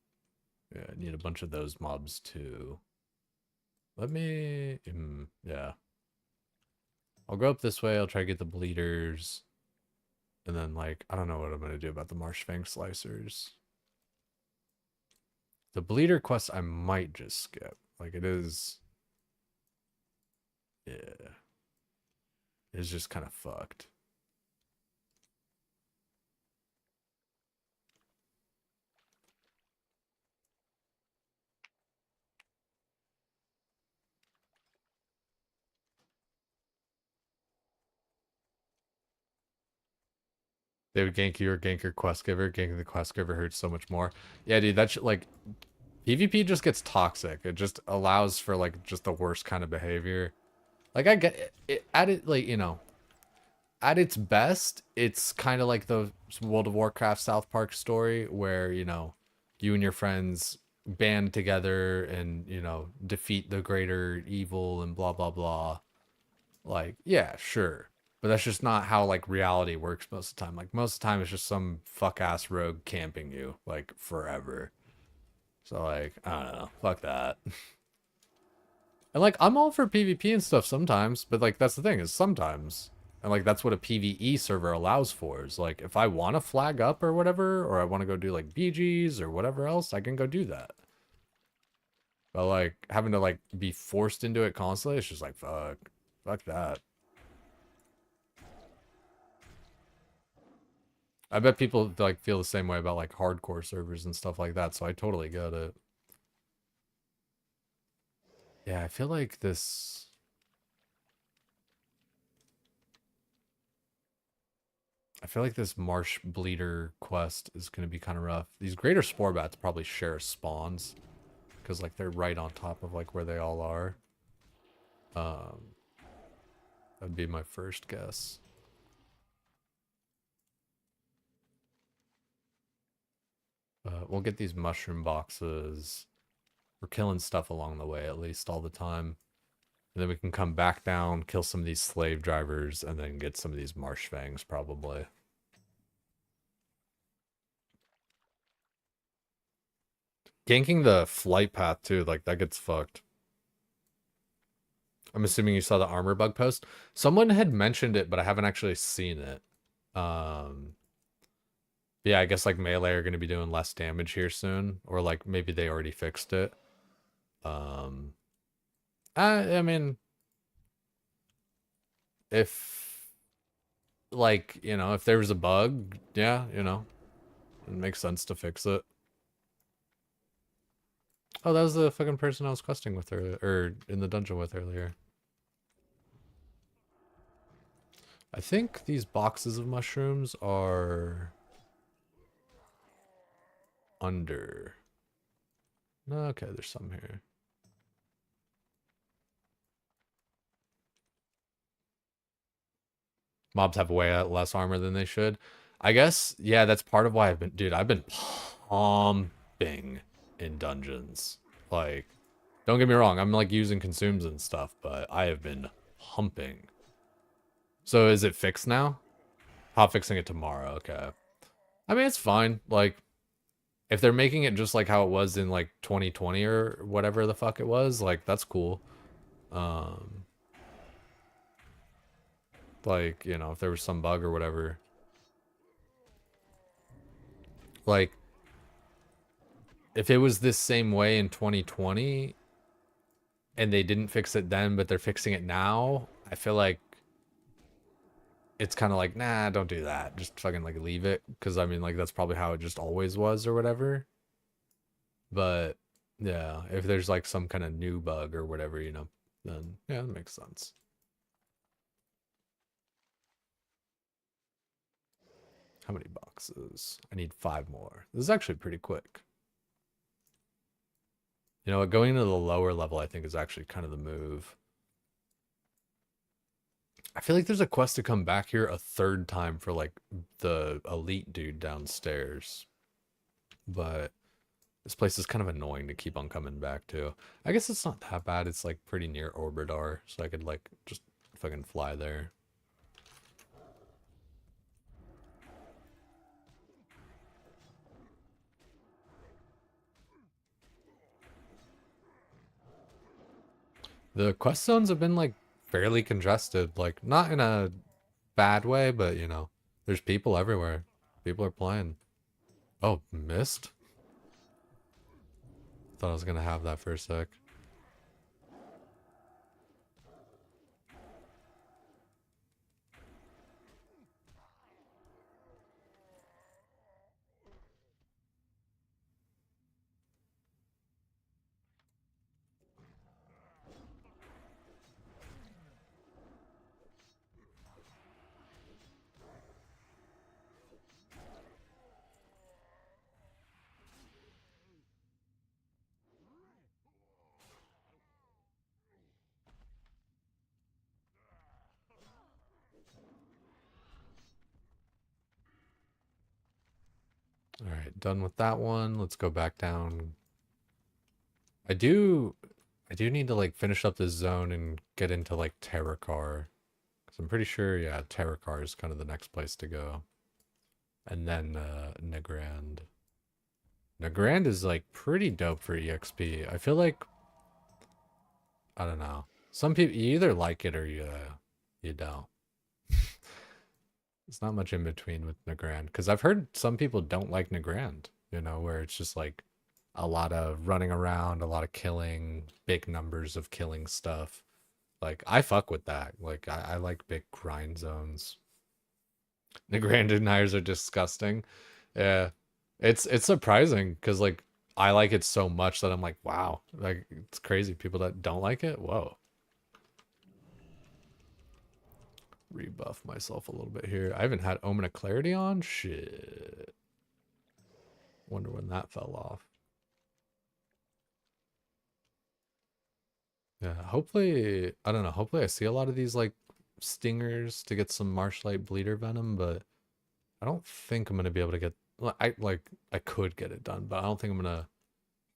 Yeah, I need a bunch of those mobs too. Let me, yeah. I'll go up this way. I'll try to get the bleeders. And then, like, I don't know what I'm going to do about the Marshfang slicers. The bleeder quest I might just skip. Like, it is. Yeah. It's just kind of fucked. They would gank you or gank your quest giver. Ganking the quest giver hurts so much more. Yeah, dude, that's like PvP just gets toxic. It just allows for like just the worst kind of behavior. Like I get it at it like, you know, at its best, it's kind of like the World of Warcraft South Park story where, you know, you and your friends band together and, you know, defeat the greater evil and blah blah blah. Like, yeah, sure. But that's just not how like reality works most of the time. Like most of the time it's just some fuck ass rogue camping you like forever. So like, I don't know. Fuck that. And like I'm all for PvP and stuff sometimes, but like that's the thing is sometimes. And like that's what a PvE server allows for. Is like if I want to flag up or whatever, or I want to go do like BGs or whatever else, I can go do that. But like having to like be forced into it constantly, it's just like fuck. Fuck that. I bet people like feel the same way about like hardcore servers and stuff like that, so I totally get it. Yeah, I feel like this marsh bleeder quest is going to be kind of rough. These greater spore bats probably share spawns because like they're right on top of like where they all are. That'd be my first guess. We'll get these mushroom boxes. We're killing stuff along the way, at least all the time. And then we can come back down, kill some of these slave drivers, and then get some of these marsh fangs, probably. Ganking the flight path, too, like, that gets fucked. I'm assuming you saw the armor bug post. Someone had mentioned it, but I haven't actually seen it. Yeah, I guess, like, melee are going to be doing less damage here soon. Or, like, maybe they already fixed it. I mean, if, like, you know, if there was a bug, yeah, you know, it makes sense to fix it. Oh, that was the fucking person I was questing with her, or in the dungeon with earlier. I think these boxes of mushrooms are under. No, okay, there's some here. Mobs have way less armor than they should. I guess, yeah, that's part of why I've been pumping in dungeons. Like, don't get me wrong, I'm like using consumes and stuff, but I have been pumping. So is it fixed now? Hot fixing it tomorrow, okay. I mean, it's fine. Like, if they're making it just like how it was in like 2020 or whatever the fuck it was, like, that's cool. Like, you know, if there was some bug or whatever. Like, if it was this same way in 2020 and they didn't fix it then, but they're fixing it now, I feel like it's kind of like, nah, don't do that. Just fucking like leave it. Cause I mean, like that's probably how it just always was or whatever. But yeah, if there's like some kind of new bug or whatever, you know, then yeah, that makes sense. How many boxes? I need 5 more. This is actually pretty quick. You know what? Going into the lower level, I think, is actually kind of the move. I feel like there's a quest to come back here a third time for like the elite dude downstairs. But this place is kind of annoying to keep on coming back to. I guess it's not that bad. It's like pretty near Orbidar, so I could like just fucking fly there. The quest zones have been like fairly congested, like not in a bad way, but you know, there's people everywhere. People are playing. Oh, missed? Thought I was gonna have that for a sec. All right, done with that one. Let's go back down. I do I do need to like finish up this zone and get into like Terracar. Cause I'm pretty sure, yeah, Terracar is kind of the next place to go. And then Nagrand. Nagrand is like pretty dope for EXP. I feel like I don't know. Some people you either like it or you don't. It's not much in between with Nagrand because I've heard some people don't like Nagrand. You know, where it's just like a lot of running around, a lot of killing, big numbers of killing stuff. Like I fuck with that. Like I like big grind zones. Nagrand deniers are disgusting. Yeah, it's surprising because like I like it so much that I'm like, wow, like it's crazy. People that don't like it, whoa. Rebuff myself a little bit here. I haven't had Omen of Clarity on. Shit. Wonder when that fell off. Yeah, hopefully, I don't know. Hopefully, I see a lot of these like stingers to get some Marshlight Bleeder Venom, but I don't think I'm gonna be able to get. Well, I could get it done, but I don't think I'm gonna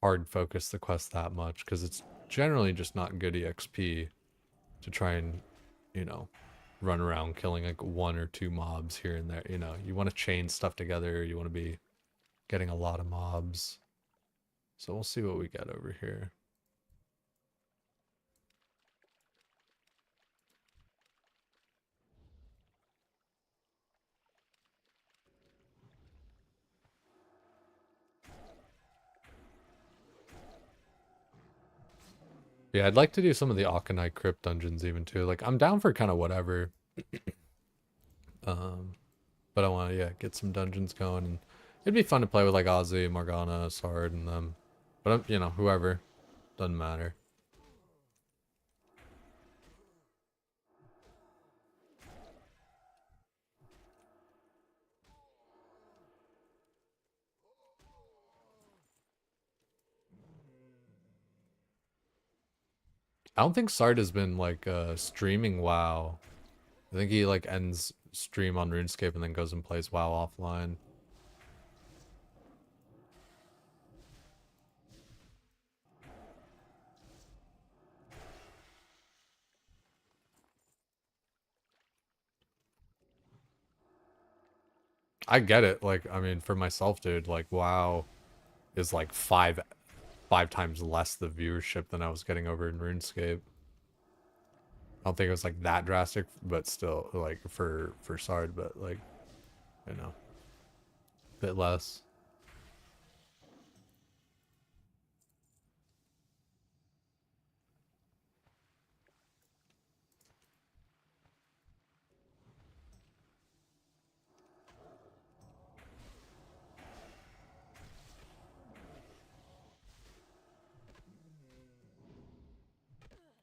hard focus the quest that much because it's generally just not good EXP to try and, you know, run around killing like 1 or 2 mobs here and there. You know, you want to chain stuff together. You want to be getting a lot of mobs. So we'll see what we get over here. Yeah, I'd like to do some of the Akanai Crypt dungeons even too. Like I'm down for kind of whatever. Um, but I want to, yeah, get some dungeons going. And it'd be fun to play with like Ozzy, Morgana, Sard, and them. But you know, whoever, doesn't matter. I don't think Sard has been like streaming WoW. I think he like ends stream on RuneScape and then goes and plays WoW offline. I get it. Like, I mean, for myself, dude, like WoW is like five times less the viewership than I was getting over in RuneScape. I don't think it was like that drastic, but still like for Sard, but like, you know, a bit less.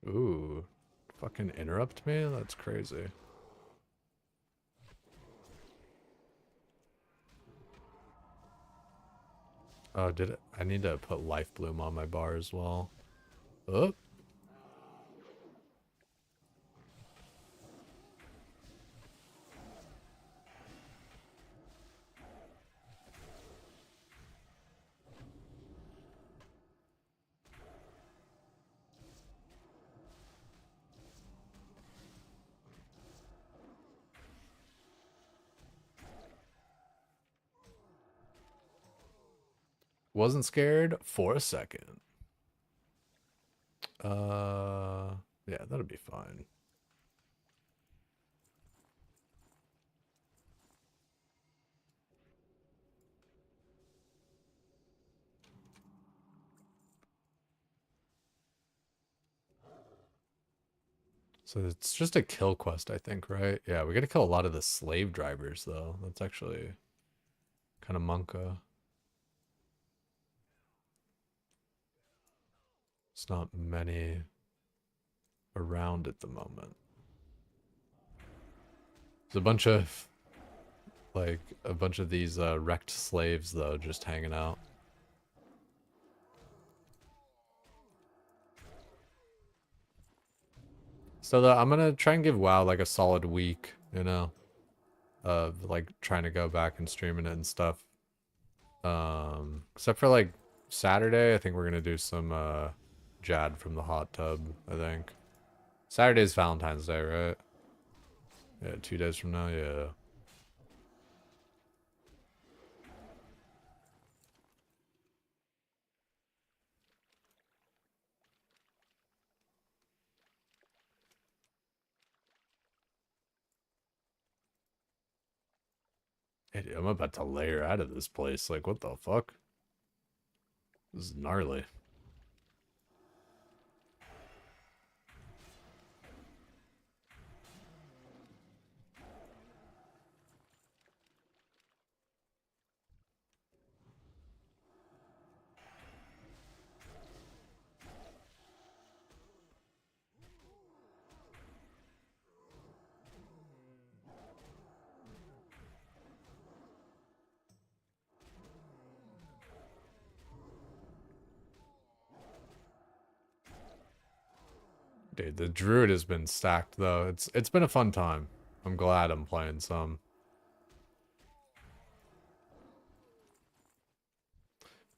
Ooh. Fucking interrupt me? That's crazy. Oh, did it? I need to put life bloom on my bar as well. Oh. Wasn't scared for a second. Yeah, that'll be fine. So it's just a kill quest, I think, right? Yeah, we gotta kill a lot of the slave drivers, though. That's actually kind of monka. It's not many around at the moment. There's a bunch of these wrecked slaves, though, just hanging out. So I'm gonna try and give WoW like a solid week, you know, of like trying to go back and streaming it and stuff. Except for like Saturday, I think we're gonna do some Jad from the hot tub, I think. Saturday's Valentine's Day, right? Yeah, 2 days from now, yeah. Hey, dude, I'm about to layer out of this place. Like, what the fuck? This is gnarly. Dude, the Druid has been stacked though. It's been a fun time. I'm glad I'm playing some.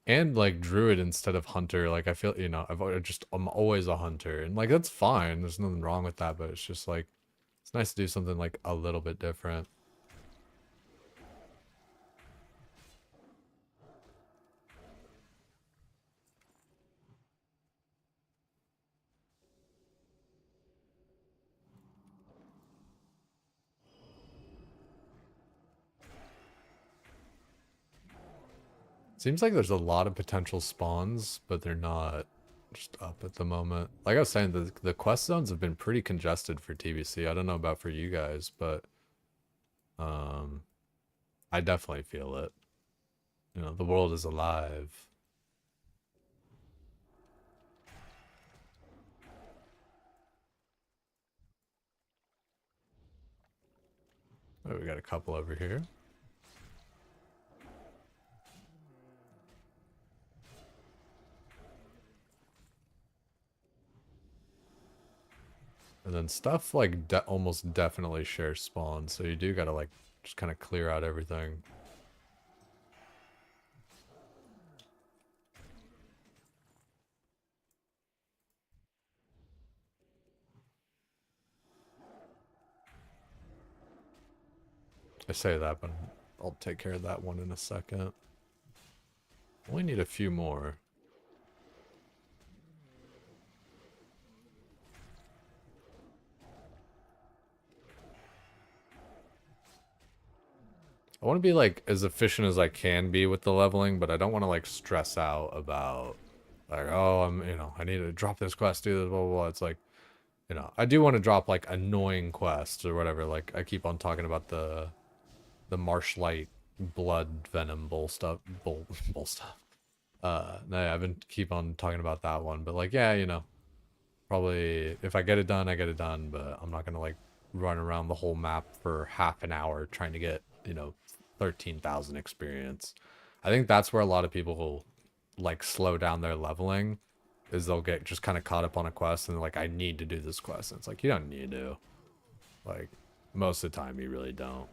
And like Druid instead of Hunter, like I feel, you know, I'm always a Hunter. And like that's fine. There's nothing wrong with that, but it's just like it's nice to do something like a little bit different. Seems like there's a lot of potential spawns, but they're not just up at the moment. Like I was saying, the quest zones have been pretty congested for TBC. I don't know about for you guys, but um I definitely feel it. You know, the world is alive. Oh, we got a couple over here. And then stuff like almost definitely shares spawn, so you do gotta like just kind of clear out everything. I say that, but I'll take care of that one in a second. Only need a few more. I want to be like as efficient as I can be with the leveling, but I don't want to like stress out about like, oh, you know, I need to drop this quest, do this, blah, blah, blah. It's like, you know, I do want to drop like annoying quests or whatever. Like I keep on talking about the Marshlight blood venom bull stuff, bull stuff. No, yeah, I've been keep on talking about that one, but like, yeah, you know, Probably, if I get it done, I get it done, but I'm not gonna like run around the whole map for half an hour trying to get, 13,000 experience. I think that's where a lot of people will like slow down their leveling, is they'll get just kind of caught up on a quest and they're like, I need to do this quest. And it's like, you don't need to. Like, most of the time, you really don't.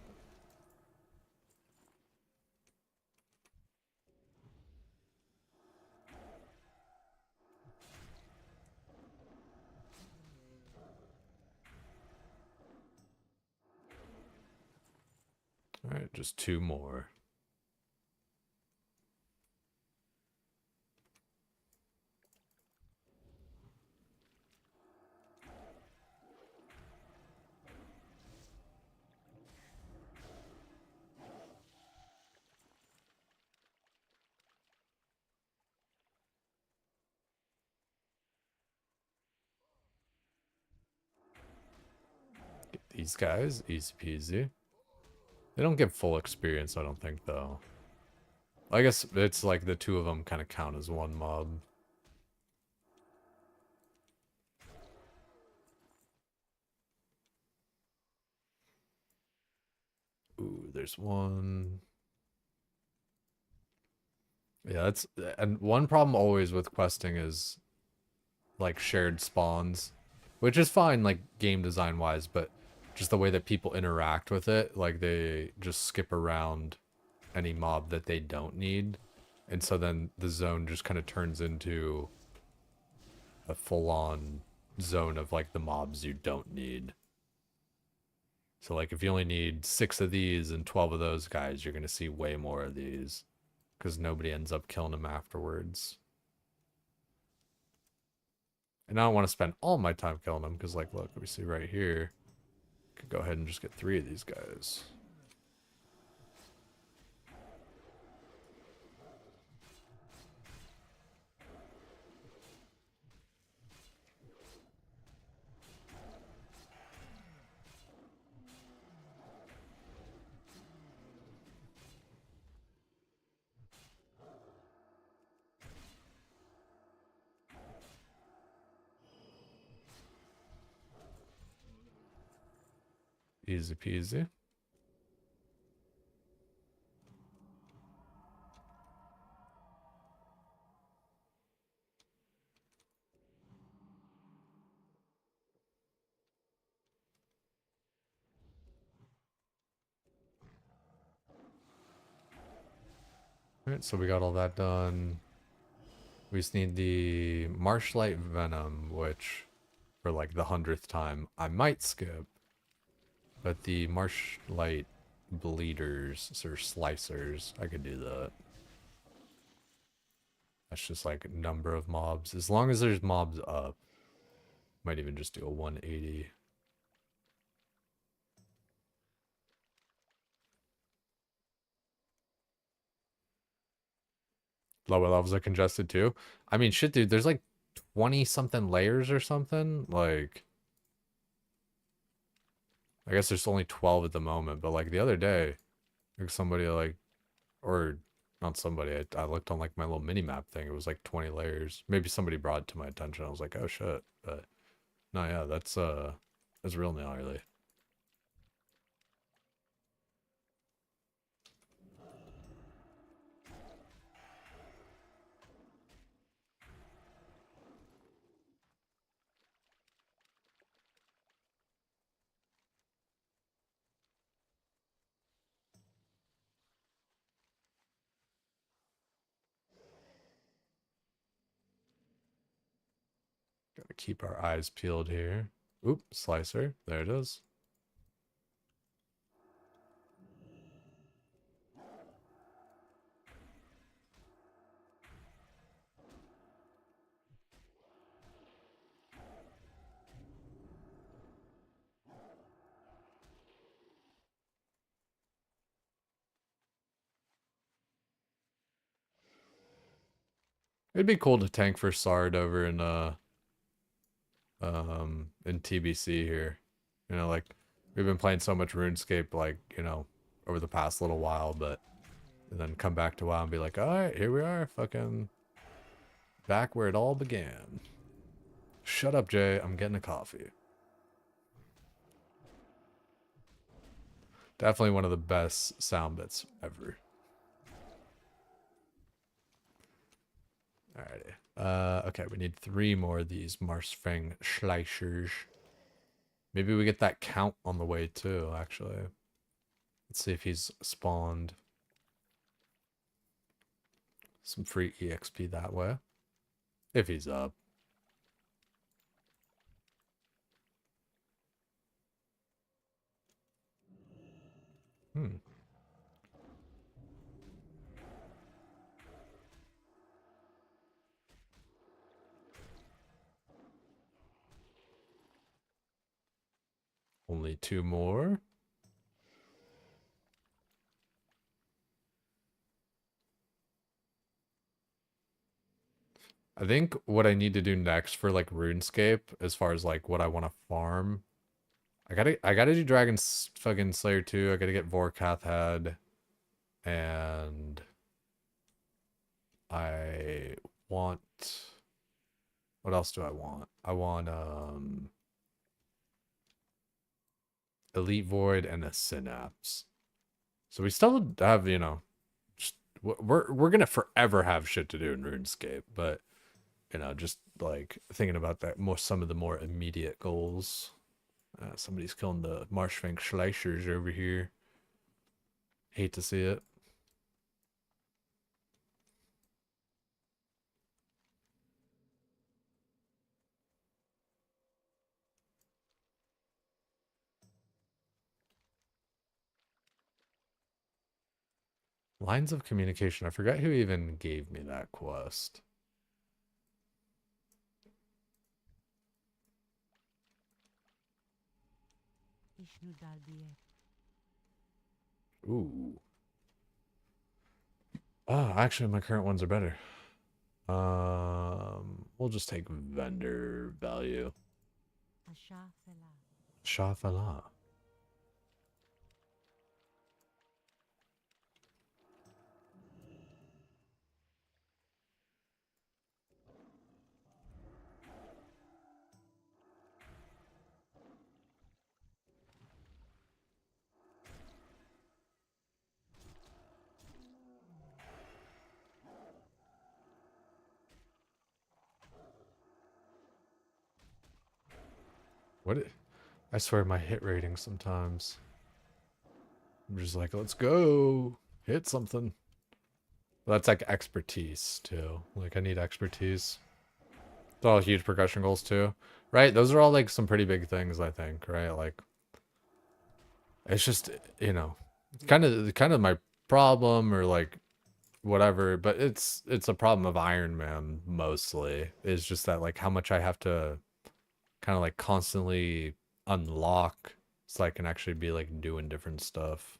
Alright, just 2 more. Get these guys, easy peasy. They don't get full experience, I don't think, though. I guess it's like the 2 of them kind of count as one mob. Ooh, there's one. Yeah, that's... And one problem always with questing is, like, shared spawns. Which is fine, like, game design-wise, but just the way that people interact with it, like, they just skip around any mob that they don't need. And so then the zone just kind of turns into a full-on zone of, like, the mobs you don't need. So, like, if you only need 6 of these and 12 of those guys, you're going to see way more of these. Because nobody ends up killing them afterwards. And I don't want to spend all my time killing them, because, like, look, we see right here. I could go ahead and just get 3 of these guys. Easy peasy. Alright, so we got all that done. We just need the Marshlight Venom, which, for like the 100th time, I might skip. But the Marshlight Bleeders, or Slicers, I could do that. That's just like number of mobs. As long as there's mobs up. Might even just do a 180. Lower levels are congested too. I mean, shit, dude, there's like 20 something layers or something. Like, I guess there's only 12 at the moment, but like the other day, like somebody like, or not somebody, I looked on like my little mini map thing. It was like 20 layers. Maybe somebody brought it to my attention. I was like, oh shit. But no, yeah, that's real gnarly. Gotta keep our eyes peeled here. Oop, slicer. There it is. It'd be cool to tank for Sard over in TBC here. You know, like we've been playing so much RuneScape, like, over the past little while, but and then come back to WoW and be like, all right, here we are, fucking back where it all began. Shut up, Jay. I'm getting a coffee. Definitely one of the best sound bits ever. Alrighty. Okay, we need 3 more of these Marsfang Schleichers. Maybe we get that count on the way too, actually. Let's see if he's spawned. Some free EXP that way. If he's up. Hmm. Only 2 more. I think what I need to do next for like RuneScape, as far as like what I want to farm, I gotta do fucking Slayer 2. I gotta get Vorkath head, and I want, what else do I want? I want Elite Void and a Synapse. So we still have, you know, just, we're gonna forever have shit to do in RuneScape, but you know, just like thinking about that some of the more immediate goals. Somebody's killing the Marshfang Schleichers over here. Hate to see it. Lines of communication. I forgot who even gave me that quest. Ooh. Oh, actually, my current ones are better. We'll just take vendor value. Shafala. What? I swear my hit rating sometimes. I'm just like, let's go. Hit something. Well, that's like expertise too. Like I need expertise. It's all huge progression goals too. Right? Those are all like some pretty big things, I think, right? Like it's just, you know, kind of my problem or like whatever, but it's a problem of Iron Man mostly. Is just that like how much I have to kind of like constantly unlock so I can actually be like doing different stuff.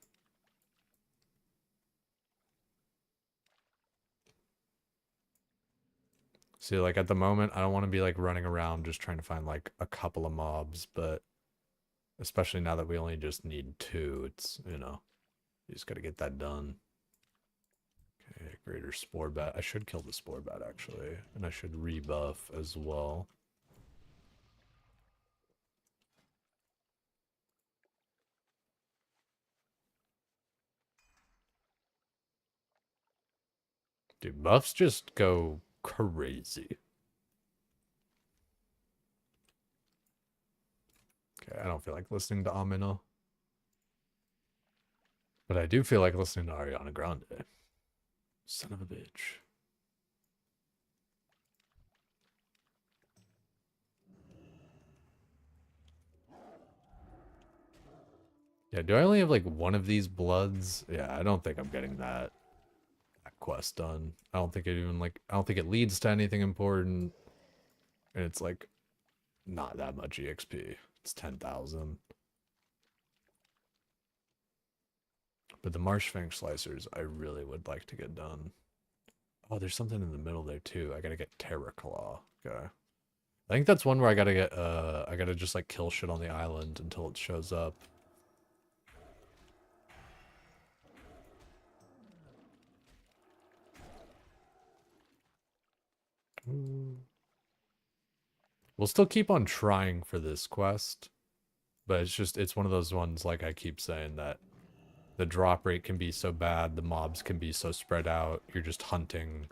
See, like at the moment, I don't want to be like running around just trying to find like a couple of mobs, but especially now that we only just need 2, it's, you know, you just got to get that done. Okay, greater spore bat. I should kill the spore bat actually, and I should rebuff as well. Dude, buffs just go crazy. Okay, I don't feel like listening to Amino. But I do feel like listening to Ariana Grande. Son of a bitch. Yeah, do I only have like one of these bloods? Yeah, I don't think I'm getting that quest done. I don't think it even like, I don't think it leads to anything important. And it's like not that much EXP. It's 10,000. But the Marshfang Slicers, I really would like to get done. Oh, there's something in the middle there too. I gotta get Terra Claw. Okay. I think that's one where I gotta get, I gotta just like kill shit on the island until it shows up. Ooh. We'll still keep on trying for this quest, but it's one of those ones, like I keep saying, that the drop rate can be so bad, the mobs can be so spread out, you're just hunting,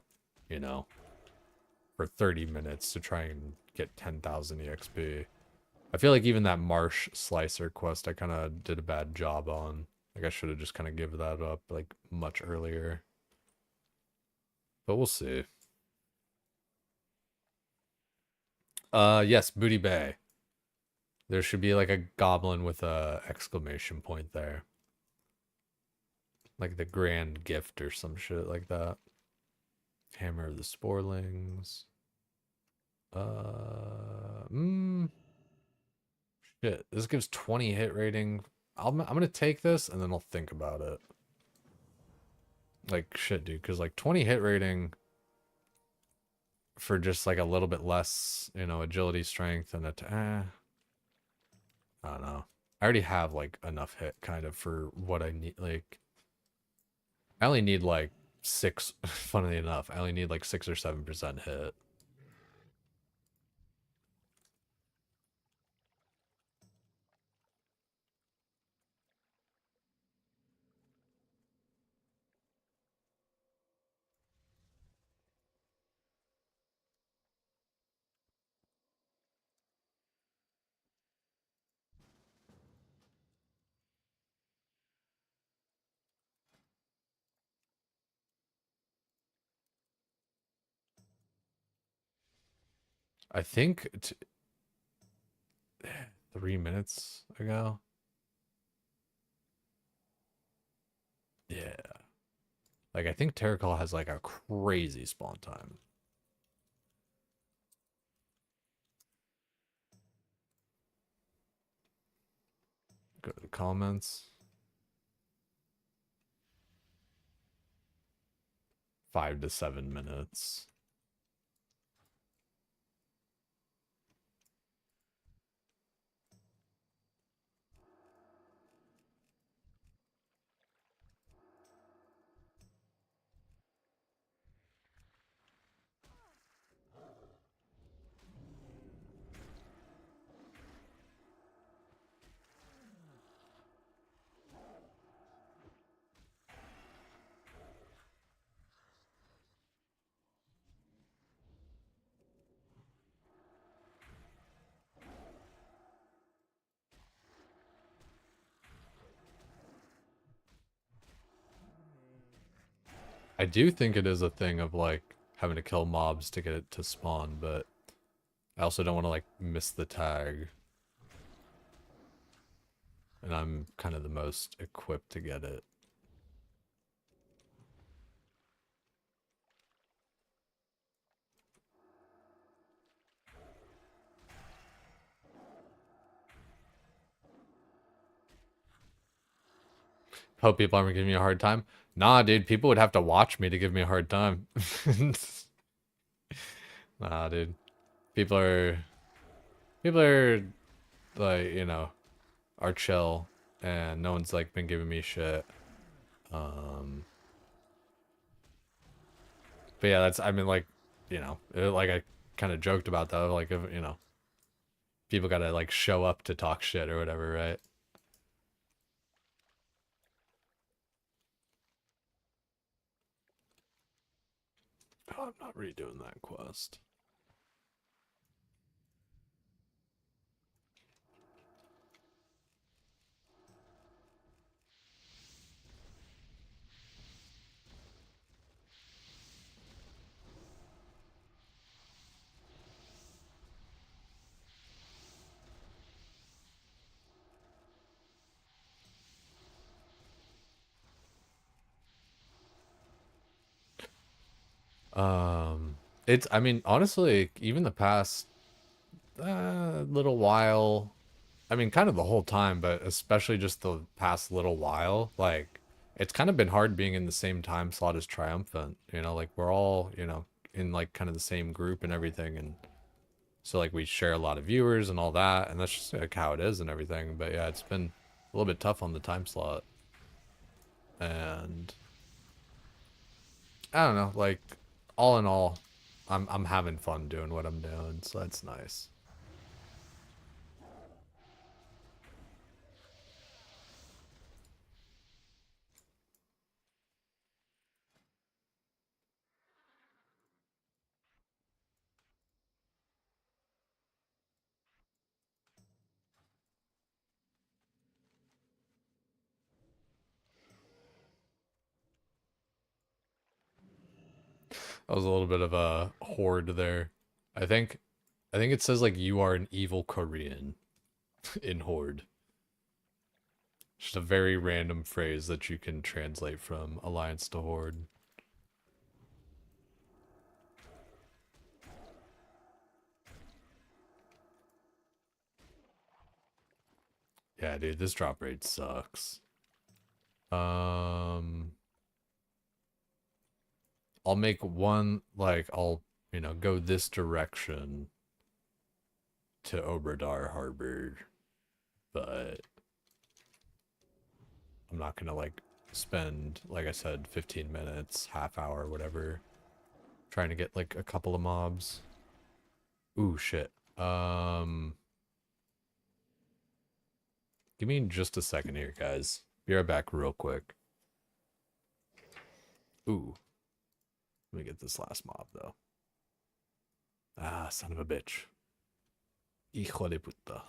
you know, for 30 minutes to try and get 10,000 EXP. I feel like even that Marsh Slicer quest I kind of did a bad job on. Like I should have just kind of given that up like much earlier. But we'll see. Yes, Booty Bay. There should be like a goblin with a exclamation point there. Like the grand gift or some shit like that. Hammer of the Sporelings. Shit. This gives 20 hit rating. I'm gonna take this and then I'll think about it. Like shit, dude, because like 20 hit rating for just like a little bit less, you know, agility, strength, and I don't know. I already have like enough hit kind of for what I need. Like, I only need like 6. Funnily enough, I only need like 6 or 7% hit. I think 3 minutes ago. Yeah. Like I think Terracall has like a crazy spawn time. Go to the comments. 5 to 7 minutes. I do think it is a thing of like having to kill mobs to get it to spawn, but I also don't want to like miss the tag. And I'm kind of the most equipped to get it. Hope people aren't giving me a hard time. Nah, dude, people would have to watch me to give me a hard time. Nah, dude. People are like, you know, are chill and no one's like been giving me shit. But yeah, that's I mean like, you know, like I kind of joked about that, like if, you know, people gotta like show up to talk shit or whatever, right? Oh, I'm not redoing that quest. It's I mean honestly, even the past little while, I mean kind of the whole time, but especially just the past little while, like it's kind of been hard being in the same time slot as Triumphant, you know, like we're all, you know, in like kind of the same group and everything, and so like we share a lot of viewers and all that, and that's just like how it is and everything. But yeah, it's been a little bit tough on the time slot. And I don't know, like all in all, I'm having fun doing what I'm doing, so that's nice. That was a little bit of a horde there. I think I think it says like you are an evil Korean in horde. Just a very random phrase that you can translate from alliance to horde. Yeah, dude, this drop rate sucks. Um I'll make one like I'll, go this direction to Obradar Harbor, but I'm not gonna like spend, like I said, 15 minutes, half hour, whatever, trying to get like a couple of mobs. Ooh, shit. Give me just a second here, guys. Be right back real quick. Ooh, let me get this last mob though. Ah, son of a bitch. Hijo de puta.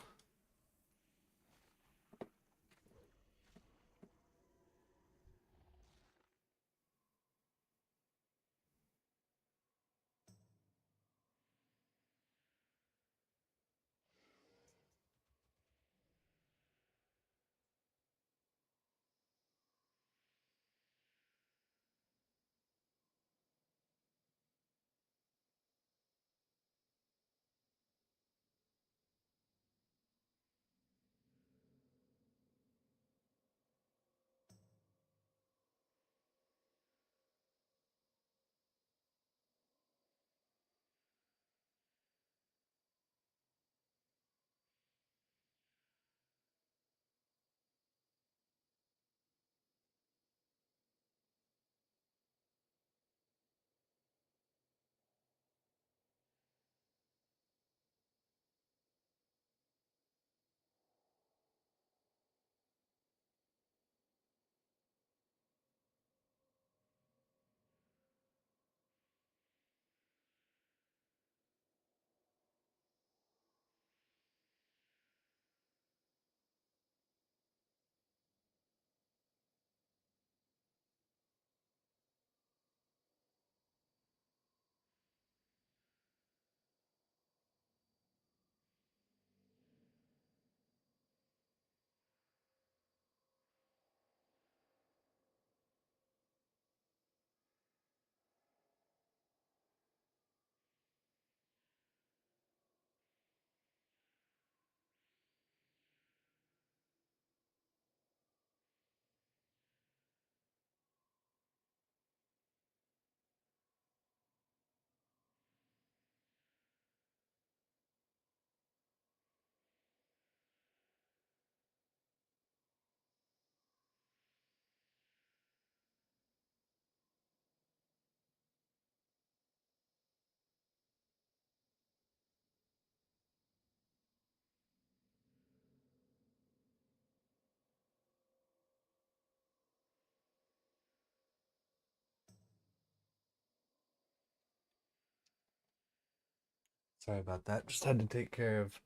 Sorry about that. Just had to take care of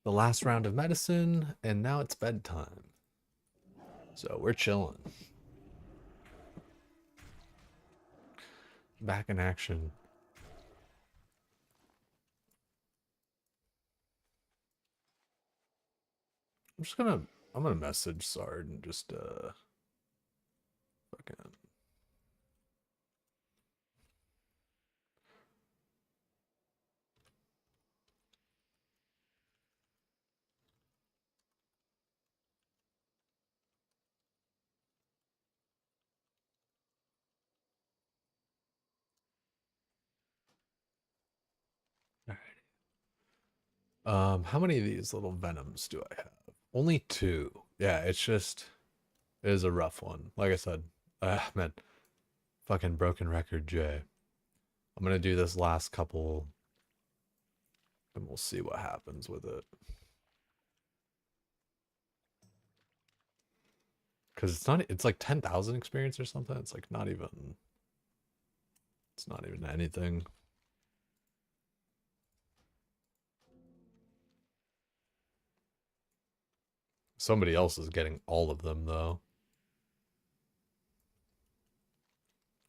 the last round of medicine, and now it's bedtime. So we're chilling. Back in action. I'm just gonna I'm gonna message Sard and just fucking how many of these little venoms do I have? Only two. Yeah, it's just it is a rough one. Like I said, man, fucking broken record J. I'm gonna do this last couple and we'll see what happens with it. Cause it's like 10,000 experience or something. It's like it's not even anything. Somebody else is getting all of them though.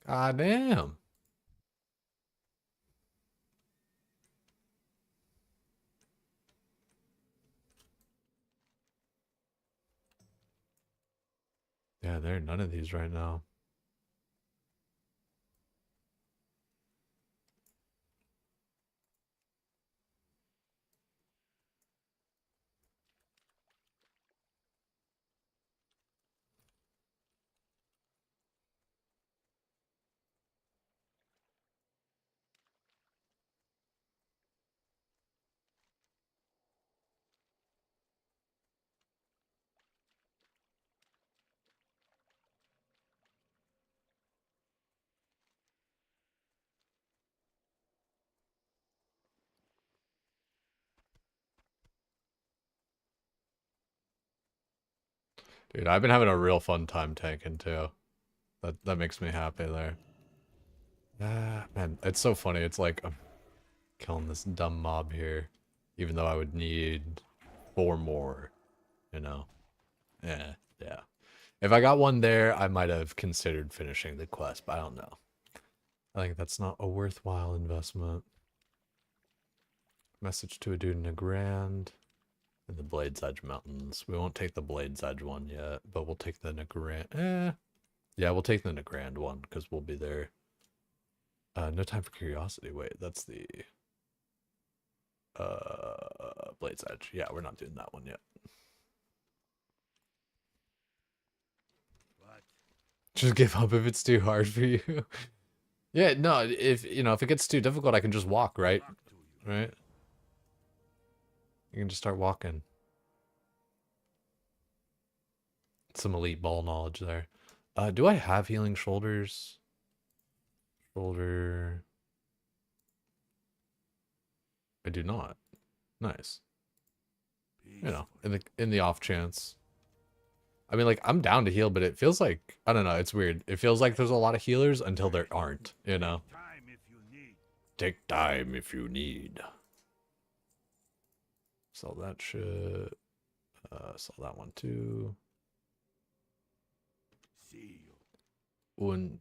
God damn. Yeah, there are none of these right now. Dude, I've been having a real fun time tanking too. That makes me happy there. Ah, man, it's so funny. It's like I'm killing this dumb mob here, even though I would need 4 more, you know? Yeah, yeah. If I got one there, I might have considered finishing the quest, but I don't know. I think that's not a worthwhile investment. Message to a dude in a grand. In the Blade's Edge Mountains. We won't take the Blade's Edge one yet, but we'll take the Nagrand. Yeah, we'll take the Nagrand one, because we'll be there. No Time for Curiosity. Wait, that's the... Blade's Edge. Yeah, we're not doing that one yet. What? Just give up if it's too hard for you. Yeah, no, if it gets too difficult, I can just walk, right? Right? You can just start walking. Some elite ball knowledge there. Do I have healing shoulders? Shoulder. I do not. Nice. You know, in the off chance. I mean, like, I'm down to heal, but it feels like, I don't know, it's weird. It feels like there's a lot of healers until there aren't, you know? Time if you need. Take time if you need. Sell that shit. Sell that one too. See you. And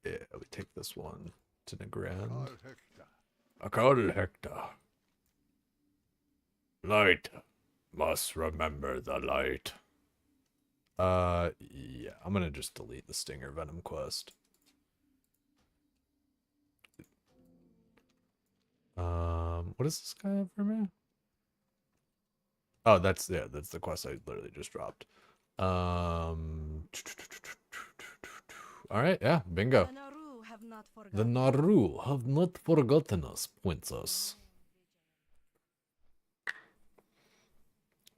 yeah, we take this one to the grand. Call Hector. A call Hector. Light. Must remember the light. Yeah, I'm gonna just delete the Stinger Venom quest. What does this guy have for me? Oh, that's the quest I literally just dropped. All right, yeah, bingo. The Naru have not forgotten us, princess.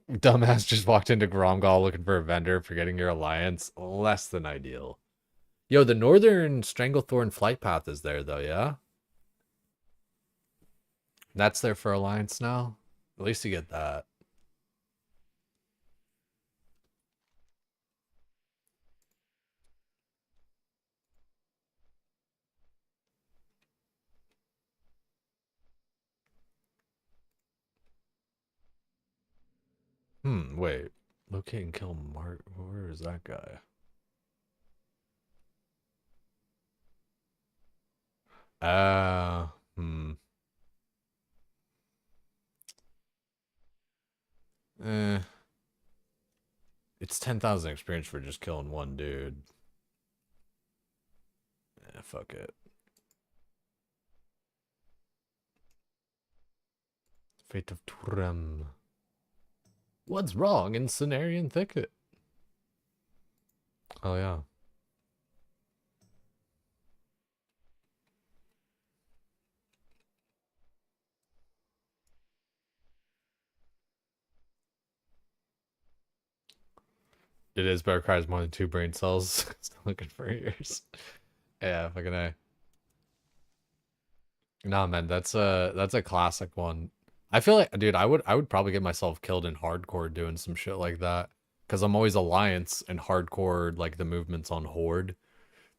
Dumbass just walked into Gromgal looking for a vendor, forgetting your alliance. Less than ideal. Yo, the Northern Stranglethorn flight path is there, though, yeah? That's there for alliance now? At least you get that. Wait. Locate and kill Mark. Where is that guy? Hmm. It's 10,000 experience for just killing one dude. Fuck it. Fate of Turam. What's wrong in Cenarian Thicket? Oh, yeah. It is, but it requires more than 2 brain cells. Still looking for yours. Yeah, fucking A. Nah, man, that's a classic one. I feel like, dude, I would probably get myself killed in hardcore doing some shit like that. Because I'm always alliance and hardcore, like the movements on horde.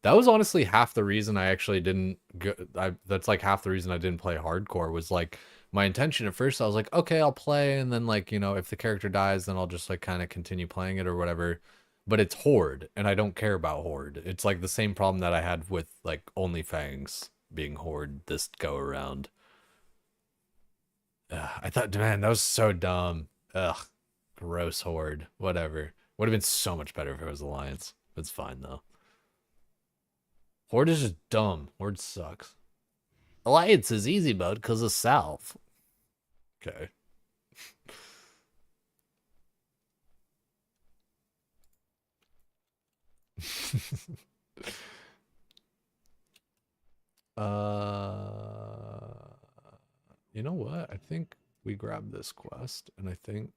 That was honestly half the reason I actually didn't go. That's like half the reason I didn't play hardcore was like my intention at first. I was like, okay, I'll play, and then like if the character dies, then I'll just like kind of continue playing it or whatever. But it's horde, and I don't care about horde. It's like the same problem that I had with like Only Fangs being horde this go around. I thought, man, that was so dumb. Ugh, gross horde. Whatever. Would have been so much better if it was Alliance. It's fine though. Horde is just dumb. Horde sucks. Alliance is easy mode because of South. Okay. You know what? I think we grab this quest, and I think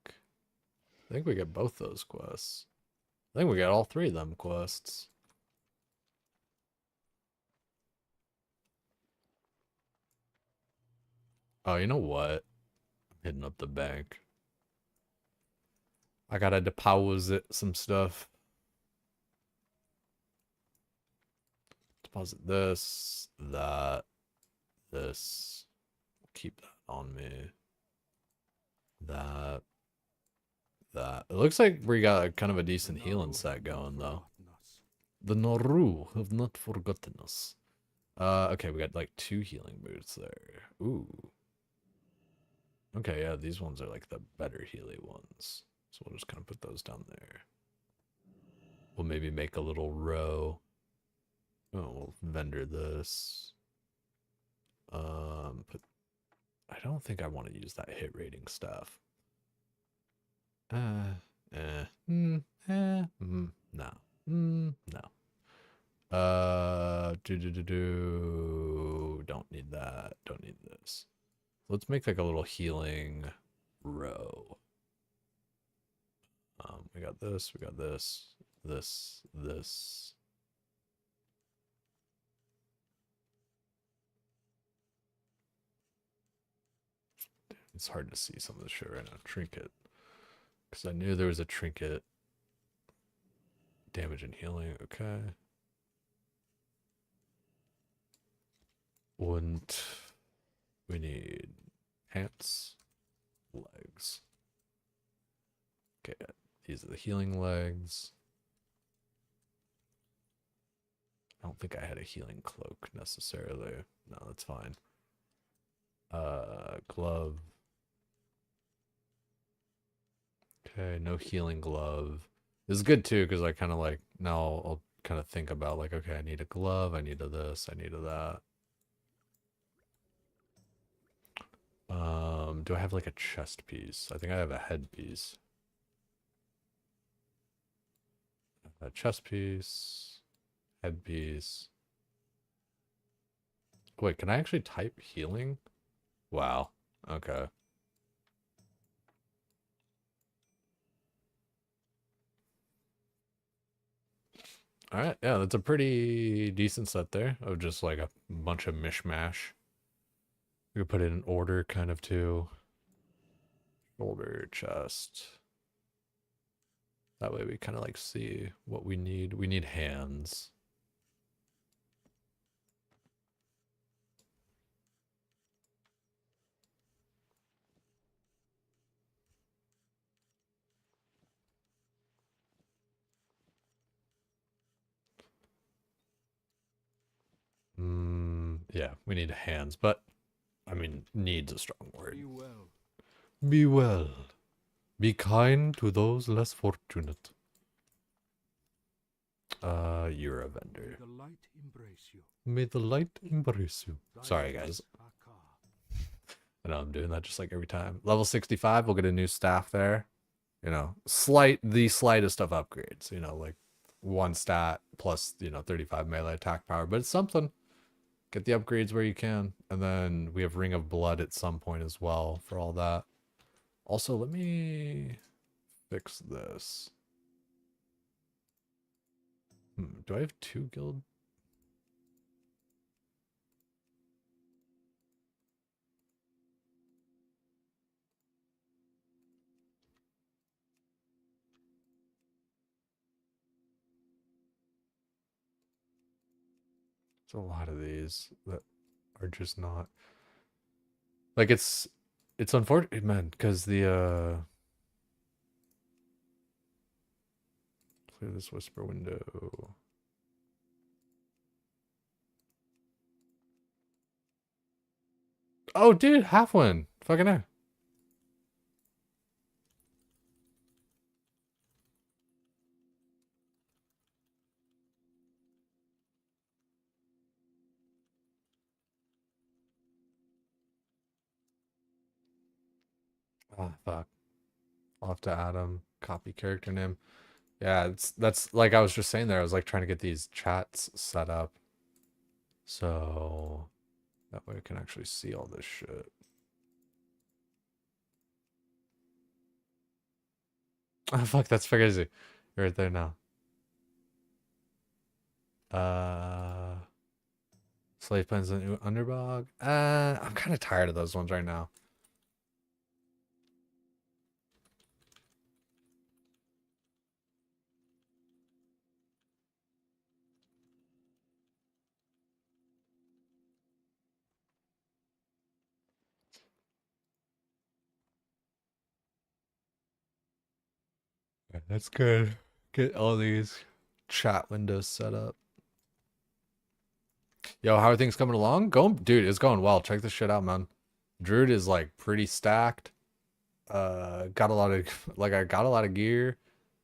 we get both those quests. I think we got all three of them quests. Oh, you know what? I'm hitting up the bank. I gotta deposit some stuff. Deposit this, that, this. Keep that on me. That. It looks like we got kind of a decent healing set going though. The Noru have not forgotten us. Okay, we got like 2 healing boots there. Ooh. Okay, yeah, these ones are like the better healy ones. So we'll just kind of put those down there. We'll maybe make a little row. Oh, we'll vendor this. I don't think I want to use that hit rating stuff. No. No. Don't need that. Don't need this. Let's make like a little healing row. We got this, this. It's hard to see some of the shit right now. Trinket. Because I knew there was a trinket. Damage and healing, okay. And we need pants, legs. Okay, these are the healing legs. I don't think I had a healing cloak necessarily. No, that's fine. Glove. Okay, no healing glove. This is good too, because I kind of like, now I'll kind of think about like, okay, I need a glove, I need a this, I need a that. Do I have like a chest piece? I think I have a head piece. A chest piece, head piece. Wait, can I actually type healing? Wow. Okay. All right, yeah, that's a pretty decent set there of just like a bunch of mishmash. We could put it in order kind of too. Shoulder, chest. That way we kind of like see what we need. We need hands. Yeah, we need hands, but I mean, needs a strong word. Be well. Be well. Be kind to those less fortunate. You're a vendor. The light embrace you. May the light embrace you. Sorry, guys. I know I'm doing that just like every time. Level 65, we'll get a new staff there. You know, the slightest of upgrades. You know, like 1 stat plus, 35 melee attack power. But it's something. Get the upgrades where you can. And then we have Ring of Blood at some point as well for all that. Also, let me fix this. Do I have 2 guild? There's a lot of these that are just not like it's unfortunate, man, because the clear this whisper window. Oh, dude, half one. Fucking hell. Oh fuck. I'll have to add him. Copy character name. Yeah, that's like I was just saying there. I was like trying to get these chats set up. So that way I can actually see all this shit. Oh fuck, that's crazy. You're right there now. Slave Plans and Underdog. I'm kind of tired of those ones right now. Yeah, that's good. Get all these chat windows set up. Yo, how are things coming along? Dude, it's going well. Check this shit out, man. Druid is like pretty stacked. Got a lot of I got a lot of gear.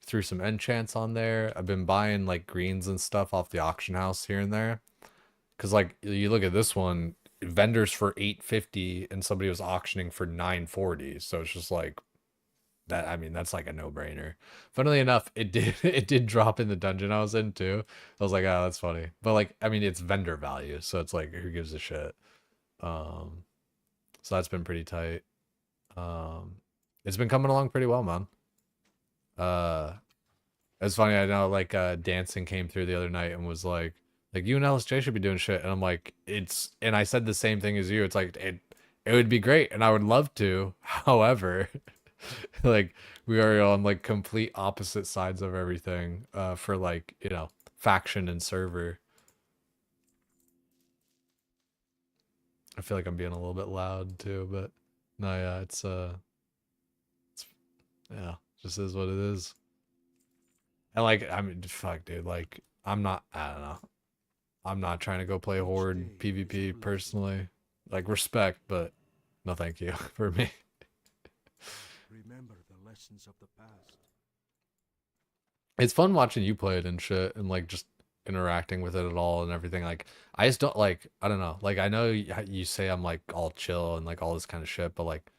Threw some enchants on there. I've been buying like greens and stuff off the auction house here and there. Cause like you look at this one, vendors for 850 and somebody was auctioning for 940. So it's just like that. I mean, that's like a no-brainer. Funnily enough, it did drop in the dungeon I was in too. I was like, oh, that's funny. But like, I mean, it's vendor value, so it's like, who gives a shit? So that's been pretty tight. It's been coming along pretty well, man. It's funny, I know like Dancing came through the other night and was like you and LSJ should be doing shit, and I'm like, and I said the same thing as you. It's like it would be great and I would love to. However, like we are on like complete opposite sides of everything for like, you know, faction and server. I feel like I'm being a little bit loud too, but no, yeah, it's yeah, just is what it is. And like, I mean, fuck, dude, like I don't know. I'm not trying to go play Horde PvP personally. Like, respect, but no thank you for me. Remember the lessons of the past. It's fun watching you play it and shit and like just interacting with it at all and everything. Like, I just don't like, I don't know. Like, I know you say I'm like all chill and like all this kind of shit, but like,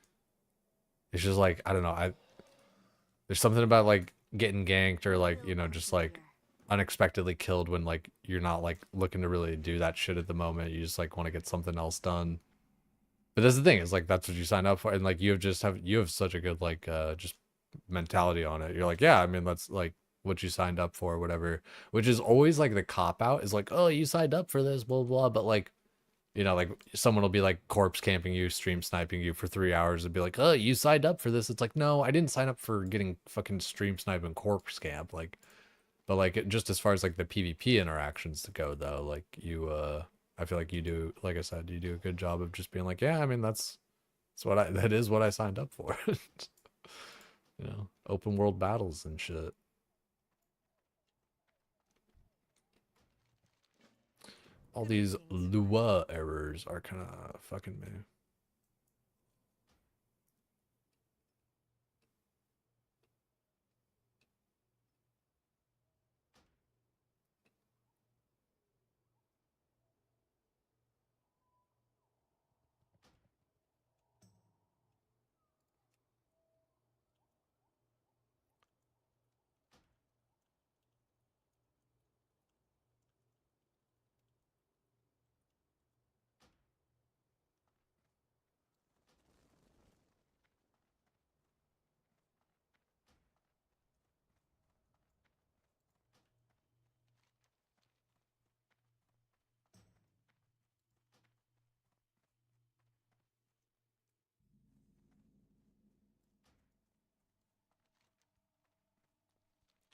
it's just like, I don't know. There's something about like getting ganked or like, you know, just like unexpectedly killed when like you're not like looking to really do that shit at the moment. You just like want to get something else done. But that's the thing, is like that's what you signed up for, and like you have such a good like just mentality on it. You're like, yeah, I mean that's like what you signed up for, whatever. Which is always like the cop out is like, oh, you signed up for this, blah blah. But like, you know, like someone will be like corpse camping you, stream sniping you for 3 hours and be like, oh, you signed up for this. It's like, no, I didn't sign up for getting fucking stream snipe and corpse camp. Like, but like just as far as like the PvP interactions to go though, like you I feel like you do, like I said, you do a good job of just being like, yeah, I mean that is what I signed up for. You know, open world battles and shit. All these Lua errors are kind of fucking me.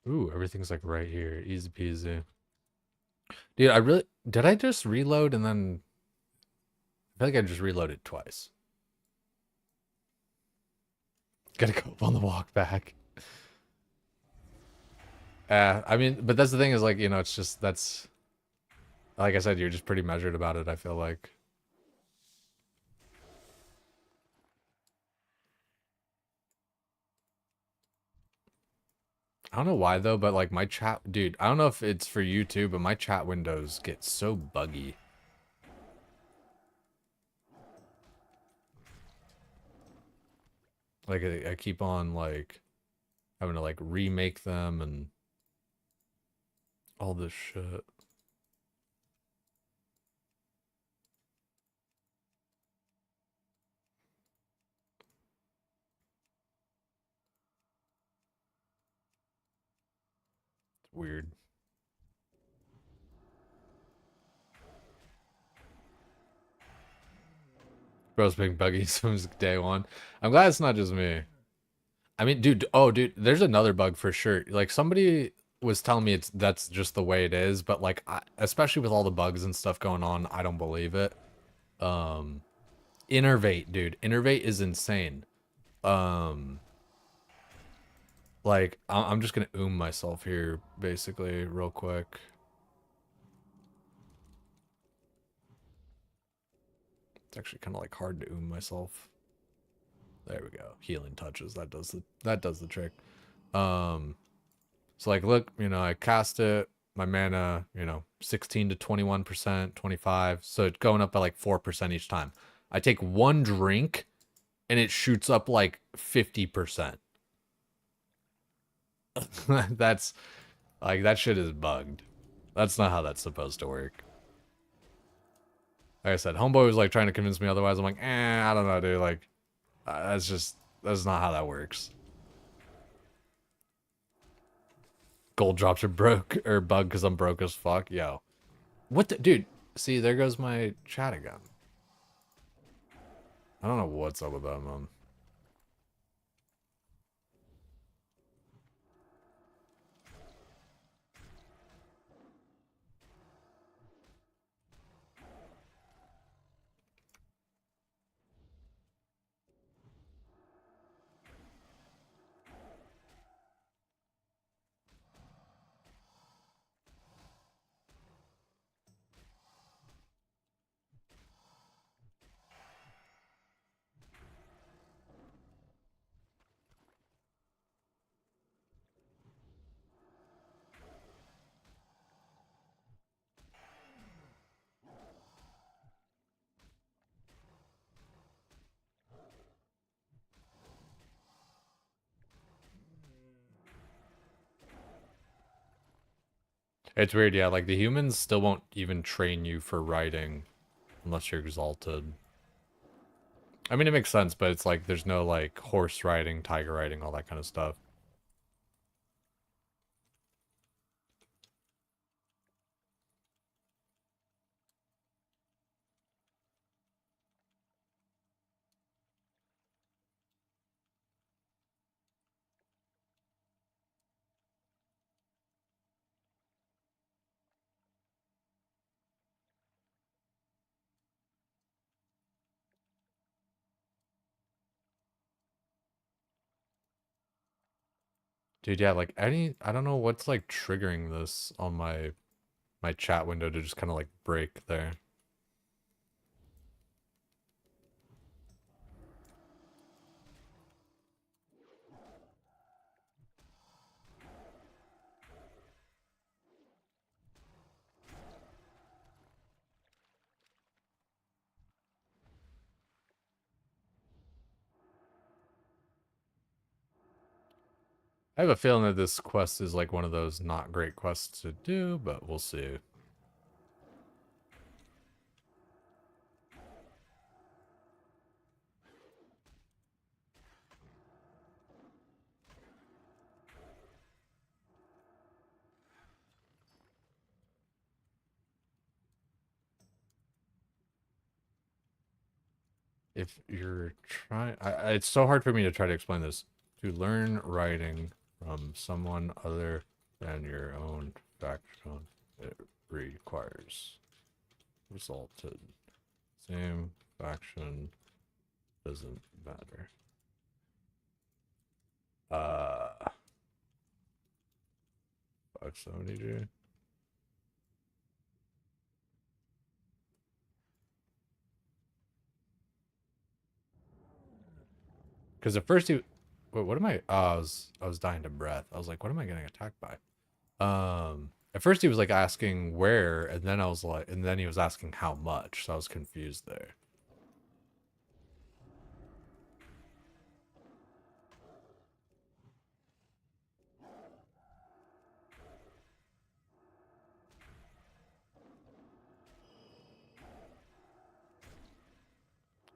Ooh, everything's like right here. Easy peasy. Dude, did I just reload and then I feel like I just reloaded twice. Gotta go up on the walk back. I mean, but that's the thing is like, you know, it's just that's like I said, you're just pretty measured about it, I feel like. I don't know why though, but like my chat, dude, I don't know if it's for you too, but my chat windows get so buggy. Like I keep on like having to like remake them and all this shit. It's weird. Bro's being buggy since day one. I'm glad it's not just me. I mean, dude, oh, dude, there's another bug for sure. Like somebody was telling me that's just the way it is, but like, especially with all the bugs and stuff going on, I don't believe it. Innervate, dude, Innervate is insane. Um, like I'm just gonna myself here, basically, real quick. It's actually kind of like hard to myself. There we go. Healing touches. That does the trick. So like, look, you know, I cast it, my mana, you know, 16 to 21%, 25. So it's going up by like 4% each time. I take one drink and it shoots up like 50%. That's like, that shit is bugged. That's not how that's supposed to work. Like I said, homeboy was like trying to convince me otherwise. I'm like, I don't know, dude. Like, that's not how that works. Gold drops are broke or bug because I'm broke as fuck. Yo, what the dude? See, there goes my chat again. I don't know what's up with that, man. It's weird, yeah. Like the humans still won't even train you for riding unless you're exalted. I mean, it makes sense, but it's like there's no like horse riding, tiger riding, all that kind of stuff. Dude, yeah, like I don't know what's like triggering this on my chat window to just kind of like break there. I have a feeling that this quest is like one of those not great quests to do, but we'll see. If you're trying, it's so hard for me to try to explain this. To learn writing from someone other than your own faction, it requires resulted. Same faction doesn't matter. Uh, 570G. Because at first he, wait, what am I? Oh, I was dying to breath. I was like, what am I getting attacked by? At first he was like asking where, and then I was like, and then he was asking how much. So I was confused there.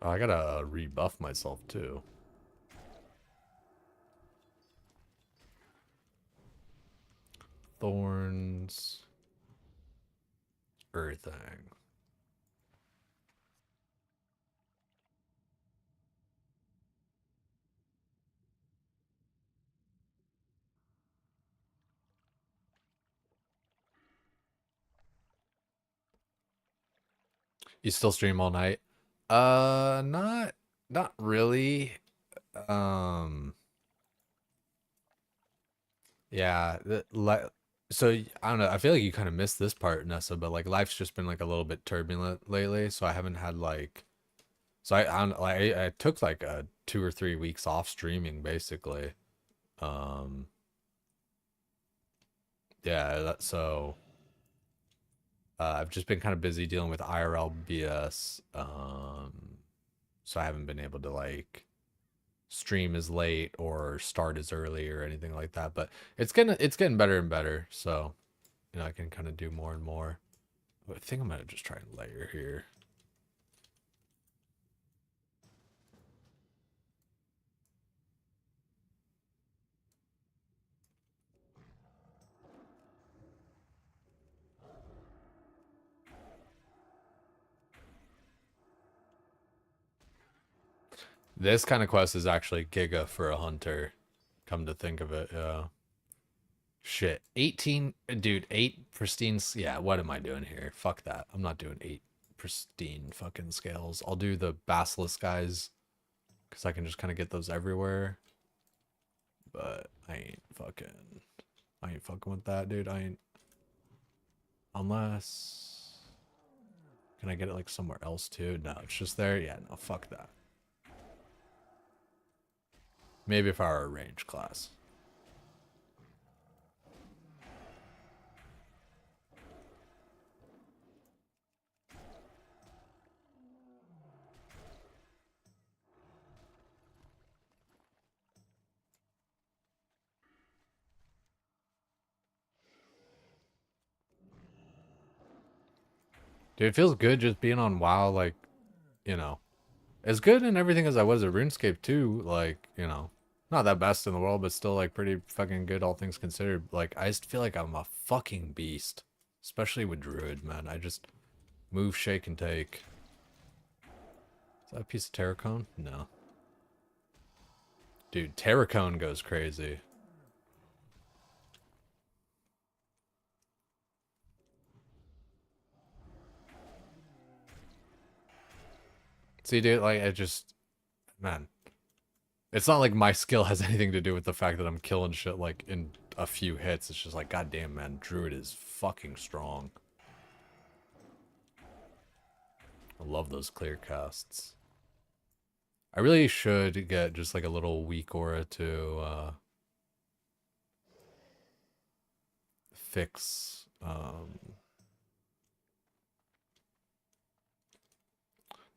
Oh, I gotta rebuff myself too. Thorns. Earthing. You still stream all night? Not really. Um, yeah. So I don't know. I feel like you kind of missed this part, Nessa, but like life's just been like a little bit turbulent lately, so I haven't had like. So I took like a 2 or 3 weeks off streaming basically. Um, yeah. So. I've just been kind of busy dealing with IRL BS. So I haven't been able to like stream as late or start as early or anything like that. But it's getting better and better. So, I can kind of do more and more. I think I'm gonna just try and layer here. This kind of quest is actually giga for a hunter. Come to think of it, yeah. Shit, 18, dude, 8 pristine. Yeah, what am I doing here? Fuck that. I'm not doing 8 pristine fucking scales. I'll do the basilisk guys because I can just kind of get those everywhere. But I ain't fucking with that, dude. I ain't, unless, can I get it like somewhere else too? No, it's just there. Yeah, no, fuck that. Maybe if I were a range class. Dude, it feels good just being on WoW, like, you know, as good and everything as I was at RuneScape too, like, not that best in the world, but still like pretty fucking good all things considered. Like, I just feel like I'm a fucking beast. Especially with Druid, man. I just move, shake, and take. Is that a piece of Terracone? No. Dude, Terracone goes crazy. See, dude, like, man. It's not like my skill has anything to do with the fact that I'm killing shit, like, in a few hits. It's just like, goddamn, man, Druid is fucking strong. I love those clear casts. I really should get just like a little weak aura to fix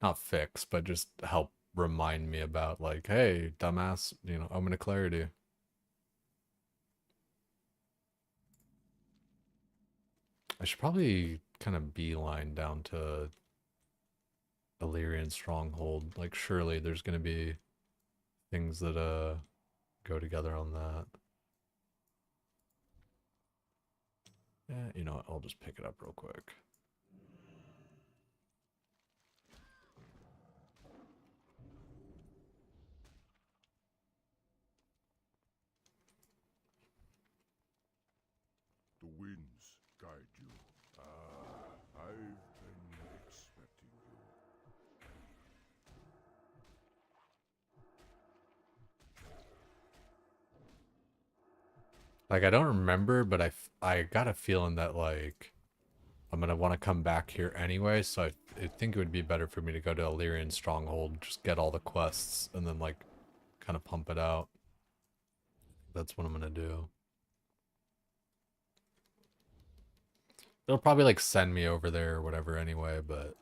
not fix, but just help remind me about like, hey, dumbass, omen of clarity. I should probably kind of beeline down to Illyrian Stronghold. Like surely there's gonna be things that go together on that. Yeah, you know what? I'll just pick it up real quick. The winds guide you. I've been expecting you. Like I don't remember, but I got a feeling that like I'm gonna want to come back here anyway, so I think it would be better for me to go to Illyrian Stronghold, just get all the quests, and then like kind of pump it out. That's what I'm gonna do. They'll probably like send me over there or whatever anyway, but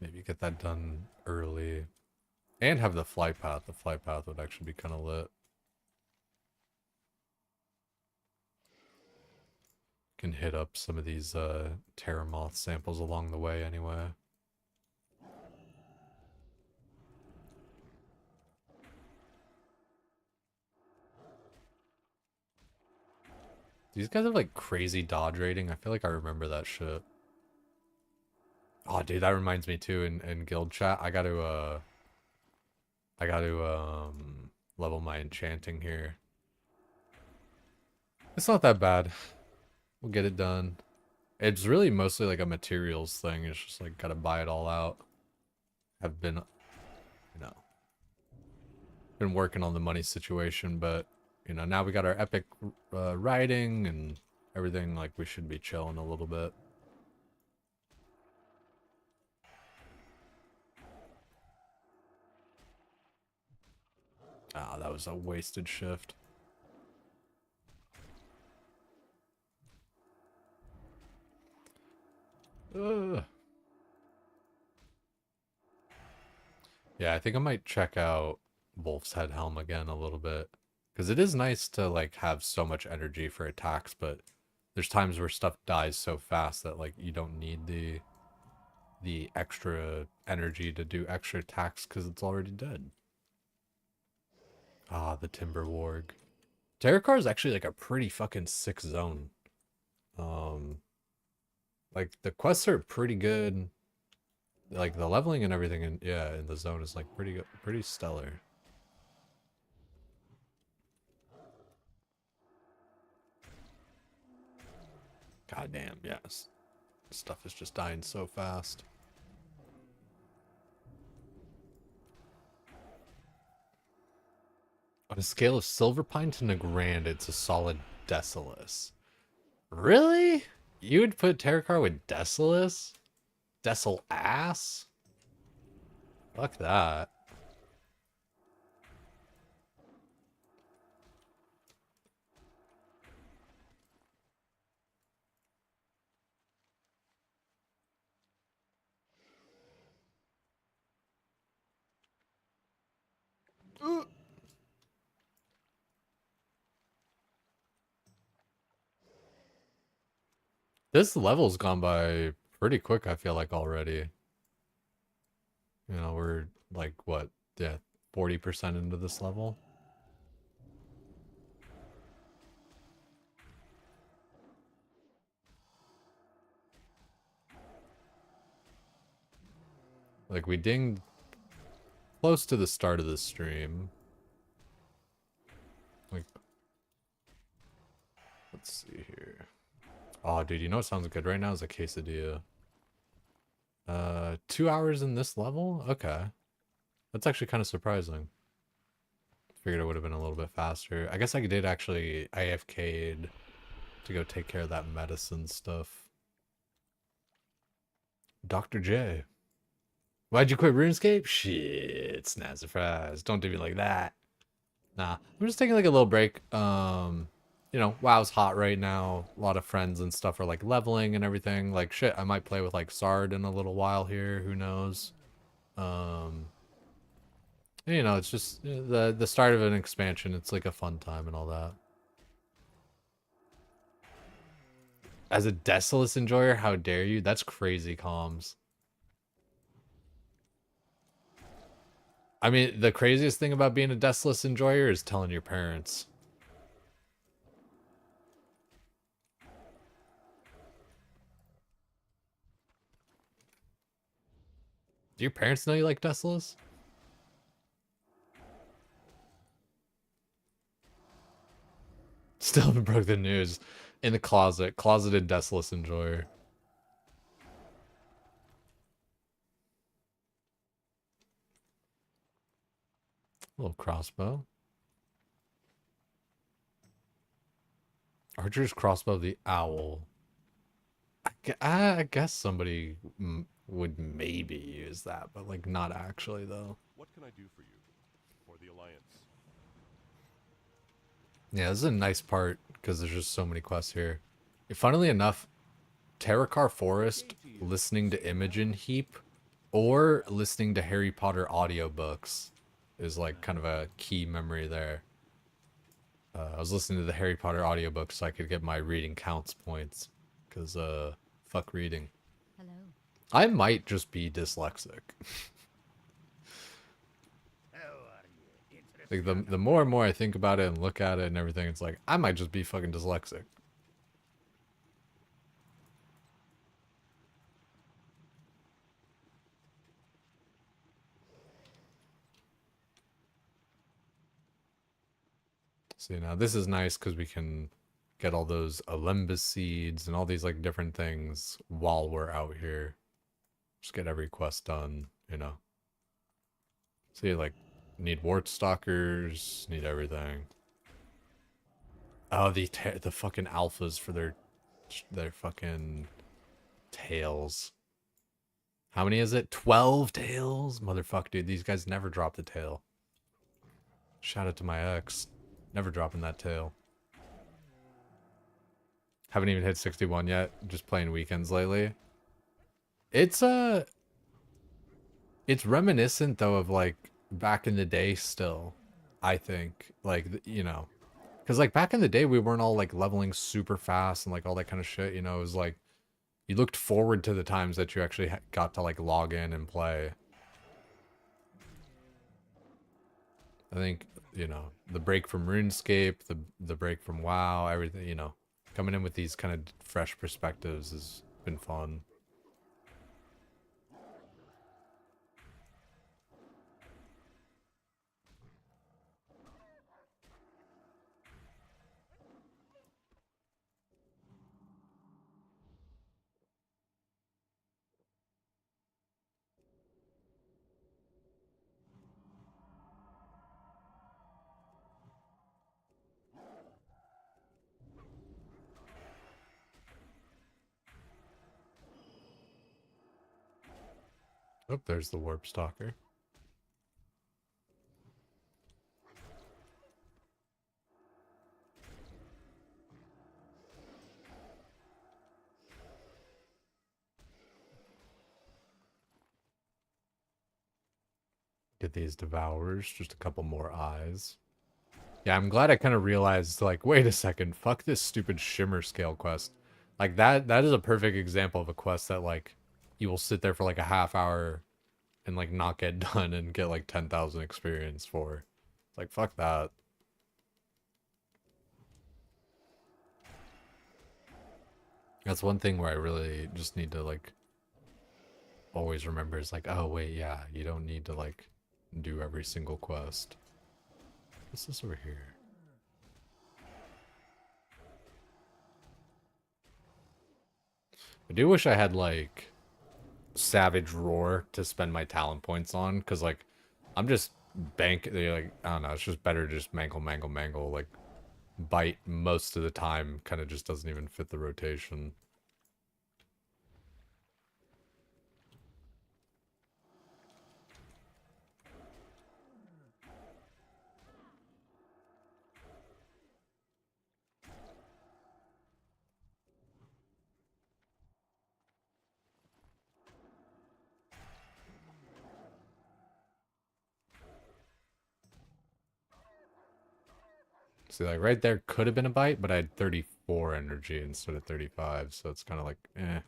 maybe get that done early. And have the flight path. The flight path would actually be kind of lit. Can hit up some of these Terramoth samples along the way anyway. These guys have like crazy dodge rating. I feel like I remember that shit. Oh, dude, that reminds me too. In guild chat, I got to level my enchanting here. It's not that bad. We'll get it done. It's really mostly like a materials thing. It's just like gotta buy it all out. I've been, you know, been working on the money situation, but you know, now we got our epic riding and everything. Like we should be chilling a little bit. Ah, that was a wasted shift. Ugh. Yeah, I think I might check out Wolf's Head Helm again a little bit. Because it is nice to like have so much energy for attacks, but there's times where stuff dies so fast that like you don't need the extra energy to do extra attacks because it's already dead. Ah, the Timber Warg. Terracar is actually like a pretty fucking sick zone. Like the quests are pretty good. Like the leveling and everything in in the zone is like pretty good, pretty stellar. God damn, yes. Stuff is just dying so fast. On a scale of Silverpine to Nagrand, it's a solid Decilis. Really? You would put Terracar with Decilis? Decil ass? Fuck that. This level's gone by pretty quick, I feel like, already. You know, we're like, what? Yeah, 40% into this level. Like, we dinged close to the start of the stream. Like, let's see here. Oh, dude, you know what sounds good right now is a quesadilla. 2 hours in this level? Okay. That's actually kind of surprising. Figured it would have been a little bit faster. I guess I did actually AFK'd to go take care of that medicine stuff. Dr. J. Why'd you quit RuneScape? Shit, it's not a surprise. Don't do me like that. Nah, I'm just taking like a little break. You know, WoW's hot right now. A lot of friends and stuff are like leveling and everything. Like shit, I might play with like Sard in a little while here. Who knows? You know, it's just the start of an expansion. It's like a fun time and all that. As a Decilis enjoyer, how dare you? That's crazy comms. I mean, the craziest thing about being a Decilis enjoyer is telling your parents. Do your parents know you like Decilis? Still haven't broke the news. In the closet. Closeted Decilis enjoyer. A little crossbow. Archer's crossbow, the owl. I guess somebody would maybe use that, but like not actually though. What can I do for you? For the Alliance? Yeah, this is a nice part because there's just so many quests here. Funnily enough, Terracar Forest, listening to Imogen Heap, or listening to Harry Potter audiobooks is like kind of a key memory there. I was listening to the Harry Potter audiobook so I could get my reading counts points. Because, fuck reading. Hello. I might just be dyslexic. Like, the more and more I think about it and look at it and everything, it's like, I might just be fucking dyslexic. So, you know, this is nice because we can get all those Alembus seeds and all these like different things while we're out here. Just get every quest done, you know. So you like need wart stalkers, need everything. Oh, the fucking alphas for their fucking tails. How many is it? 12 tails? Motherfuck, dude, these guys never drop the tail. Shout out to my ex. Never dropping that tail. Haven't even hit 61 yet. Just playing weekends lately. It's it's reminiscent though of like back in the day still. I think like you know, cuz like back in the day we weren't all like leveling super fast and like all that kind of shit, you know, it was like you looked forward to the times that you actually got to like log in and play. I think, you know, the break from RuneScape, the break from WoW, everything, you know, coming in with these kind of fresh perspectives has been fun. Oh, there's the Warp Stalker. Get these Devourers, just a couple more eyes. Yeah, I'm glad I kind of realized, like, wait a second, fuck this stupid Shimmer Scale quest. Like, that is a perfect example of a quest that, like, you will sit there for, like, a half hour and, like, not get done and get, like, 10,000 experience for. Like, fuck that. That's one thing where I really just need to, like, always remember is, like, oh, wait, yeah, you don't need to, like, do every single quest. What's this over here? I do wish I had, like, Savage Roar to spend my talent points on, because, like, I'm just like, I don't know, it's just better to just mangle, like, bite most of the time kind of just doesn't even fit the rotation. See, like, right there could have been a bite, but I had 34 energy instead of 35, so it's kind of like, eh.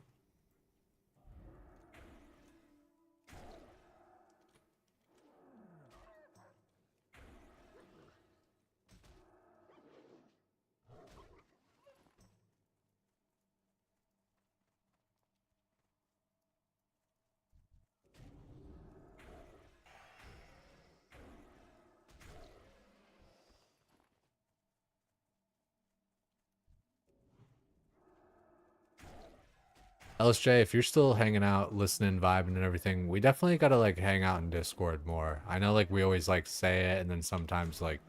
LSJ, if you're still hanging out, listening, vibing, and everything, we definitely gotta, like, hang out in Discord more. I know, like, we always, like, say it, and then sometimes, like,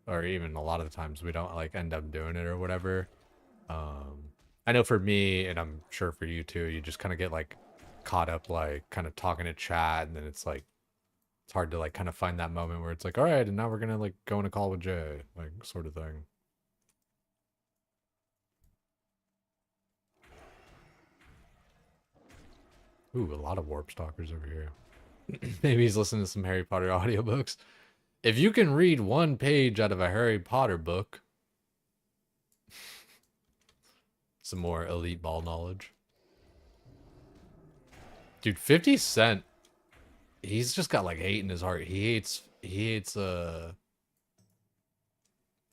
or even a lot of the times we don't, like, end up doing it or whatever. I know for me, and I'm sure for you too, you just kind of get, like, caught up, like, kind of talking to chat, and then it's, like, it's hard to, like, kind of find that moment where it's like, all right, and now we're gonna, like, go on a call with Jay, like, sort of thing. Ooh, a lot of Warp Stalkers over here. Maybe he's listening to some Harry Potter audiobooks. If you can read one page out of a Harry Potter book, some more elite ball knowledge. Dude, 50 Cent, he's just got like hate in his heart. He hates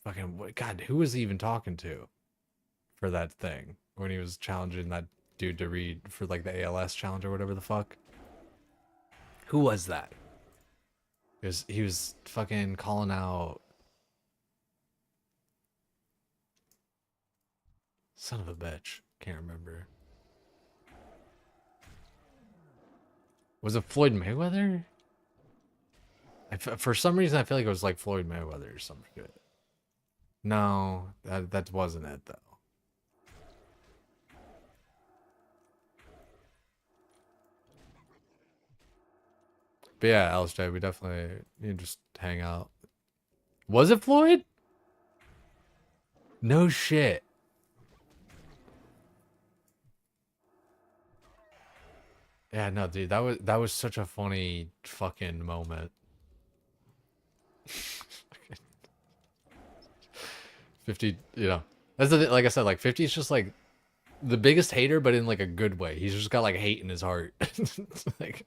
fucking, God, who was he even talking to for that thing when he was challenging that dude to read for like the ALS challenge or whatever the fuck? Who was that? He was fucking calling out Son of a bitch. Can't remember. Was it Floyd Mayweather? For some reason, I feel like it was like Floyd Mayweather or some shit. No, that wasn't it though. But yeah, LJ, we definitely need to just hang out. Was it Floyd? No shit. Yeah, no, dude, that was such a funny fucking moment. 50, you know. That's the like I said, like 50 is just like the biggest hater, but in like a good way. He's just got like hate in his heart. like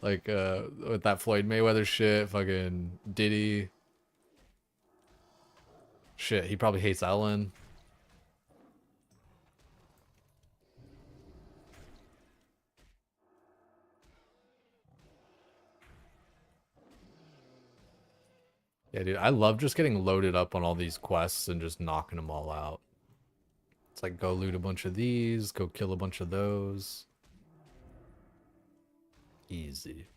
with that Floyd Mayweather shit, fucking Diddy. Shit, he probably hates Ellen. Yeah, dude, I love just getting loaded up on all these quests and just knocking them all out. It's like go loot a bunch of these, go kill a bunch of those. Easy.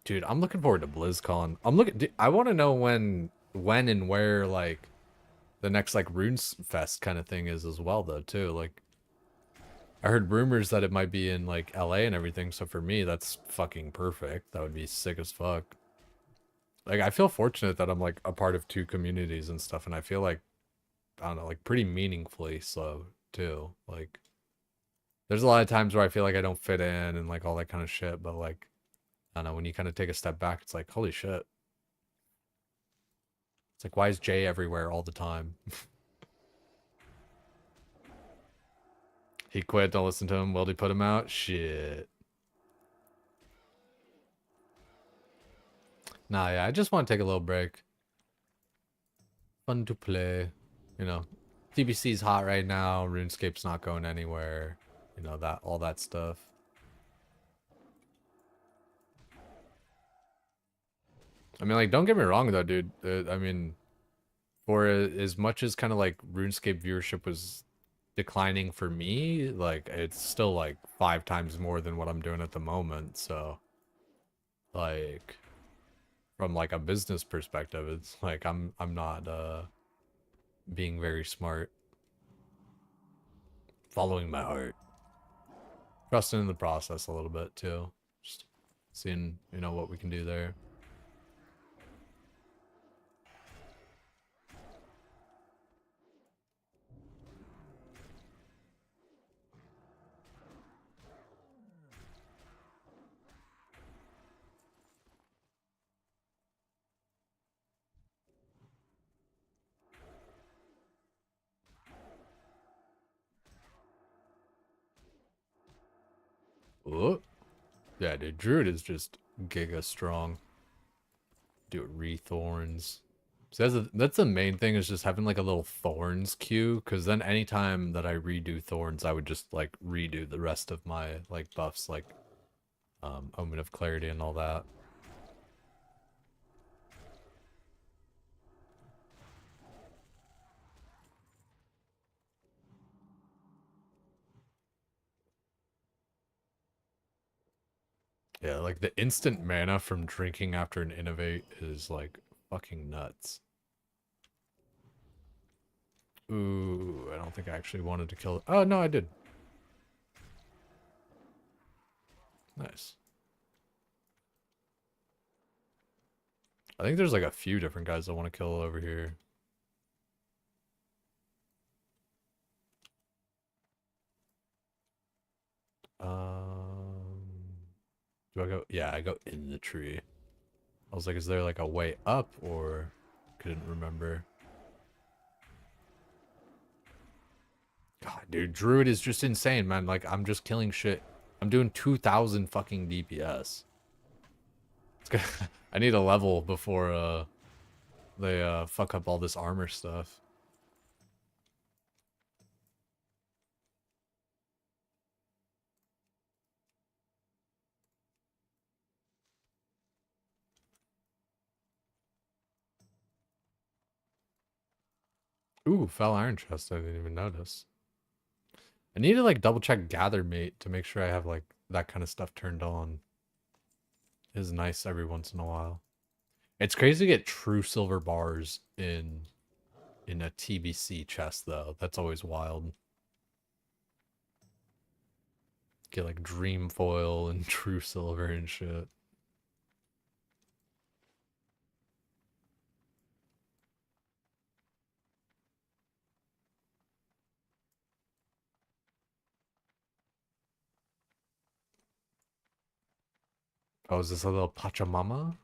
Dude, I'm looking forward to BlizzCon. I want to know when and where like the next like Runes Fest kind of thing is as well though too. Like I heard rumors that it might be in like LA and everything, so for me that's fucking perfect. That would be sick as fuck. Like I feel fortunate that I'm like a part of two communities and stuff, and I feel like I don't know, like pretty meaningfully so too. Like there's a lot of times where I feel like I don't fit in and like all that kind of shit, but like I don't know, when you kind of take a step back, it's like holy shit. It's like why is Jay everywhere all the time? He quit, don't listen to him. Will he put him out? Shit. Nah, yeah, I just want to take a little break. Fun to play. You know, TBC's hot right now. RuneScape's not going anywhere. You know, that all that stuff. I mean, like, don't get me wrong though, dude. I mean, for as much as kind of like RuneScape viewership was declining for me, like it's still like 5 times more than what I'm doing at the moment. So, like, from like a business perspective, it's like I'm not being very smart, following my heart, trusting in the process a little bit too, just seeing what we can do there. Oh, yeah, dude, Druid is just giga strong. Do it re-thorns. So that's the main thing, is just having like a little thorns queue, because then anytime that I redo thorns, I would just like redo the rest of my like buffs, like Omen of Clarity and all that. Yeah, like the instant mana from drinking after an innovate is like fucking nuts. Ooh, I don't think I actually wanted to kill it. Oh, no, I did. Nice. I think there's like a few different guys I want to kill over here. Do I go? Yeah, I go in the tree. I was like, is there like a way up, or couldn't remember. God, dude, Druid is just insane, man. Like, I'm just killing shit. I'm doing 2,000 fucking DPS. I need a level before they fuck up all this armor stuff. Ooh, fell iron chest. I didn't even notice. I need to like double check gather mate to make sure I have like that kind of stuff turned on. It is nice every once in a while. It's crazy to get true silver bars in a TBC chest though. That's always wild. Get like dream foil and true silver and shit. Oh, is this a little Pachamama?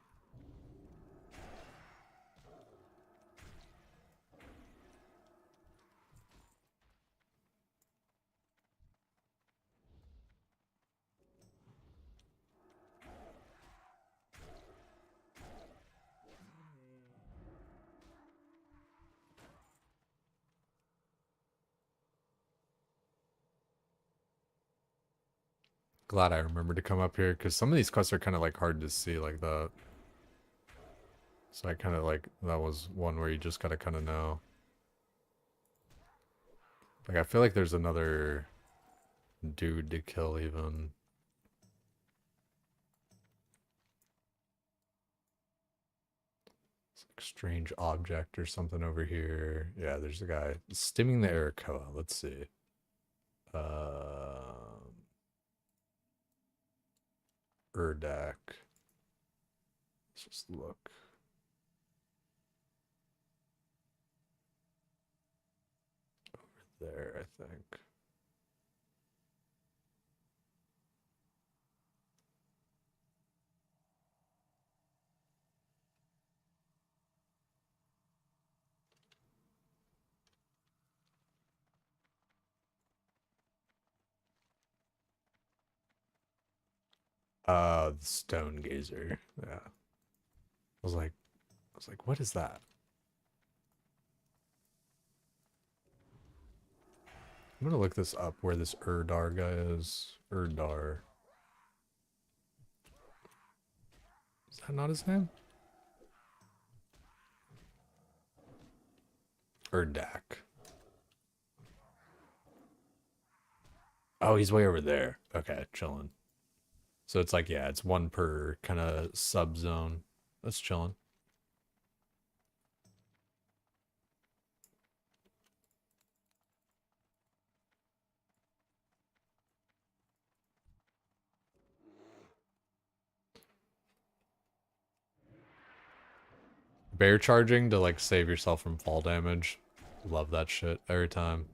Glad I remembered to come up here because some of these quests are kind of like hard to see like that. So I kind of like, that was one where you just gotta kind of know. Like I feel like there's another dude to kill even. It's like strange object or something over here. Yeah, there's a guy stimming the Arakoa. Let's see. Urdak. Let's just look. Over there, I think. The stone gazer. Yeah. I was like, what is that? I'm gonna look this up where this Urdar guy is. Urdar. Is that not his name? Urdak. Oh, he's way over there. Okay, chilling. So it's like, yeah, it's one per kind of sub zone. That's chilling. Bear charging to like save yourself from fall damage. Love that shit every time.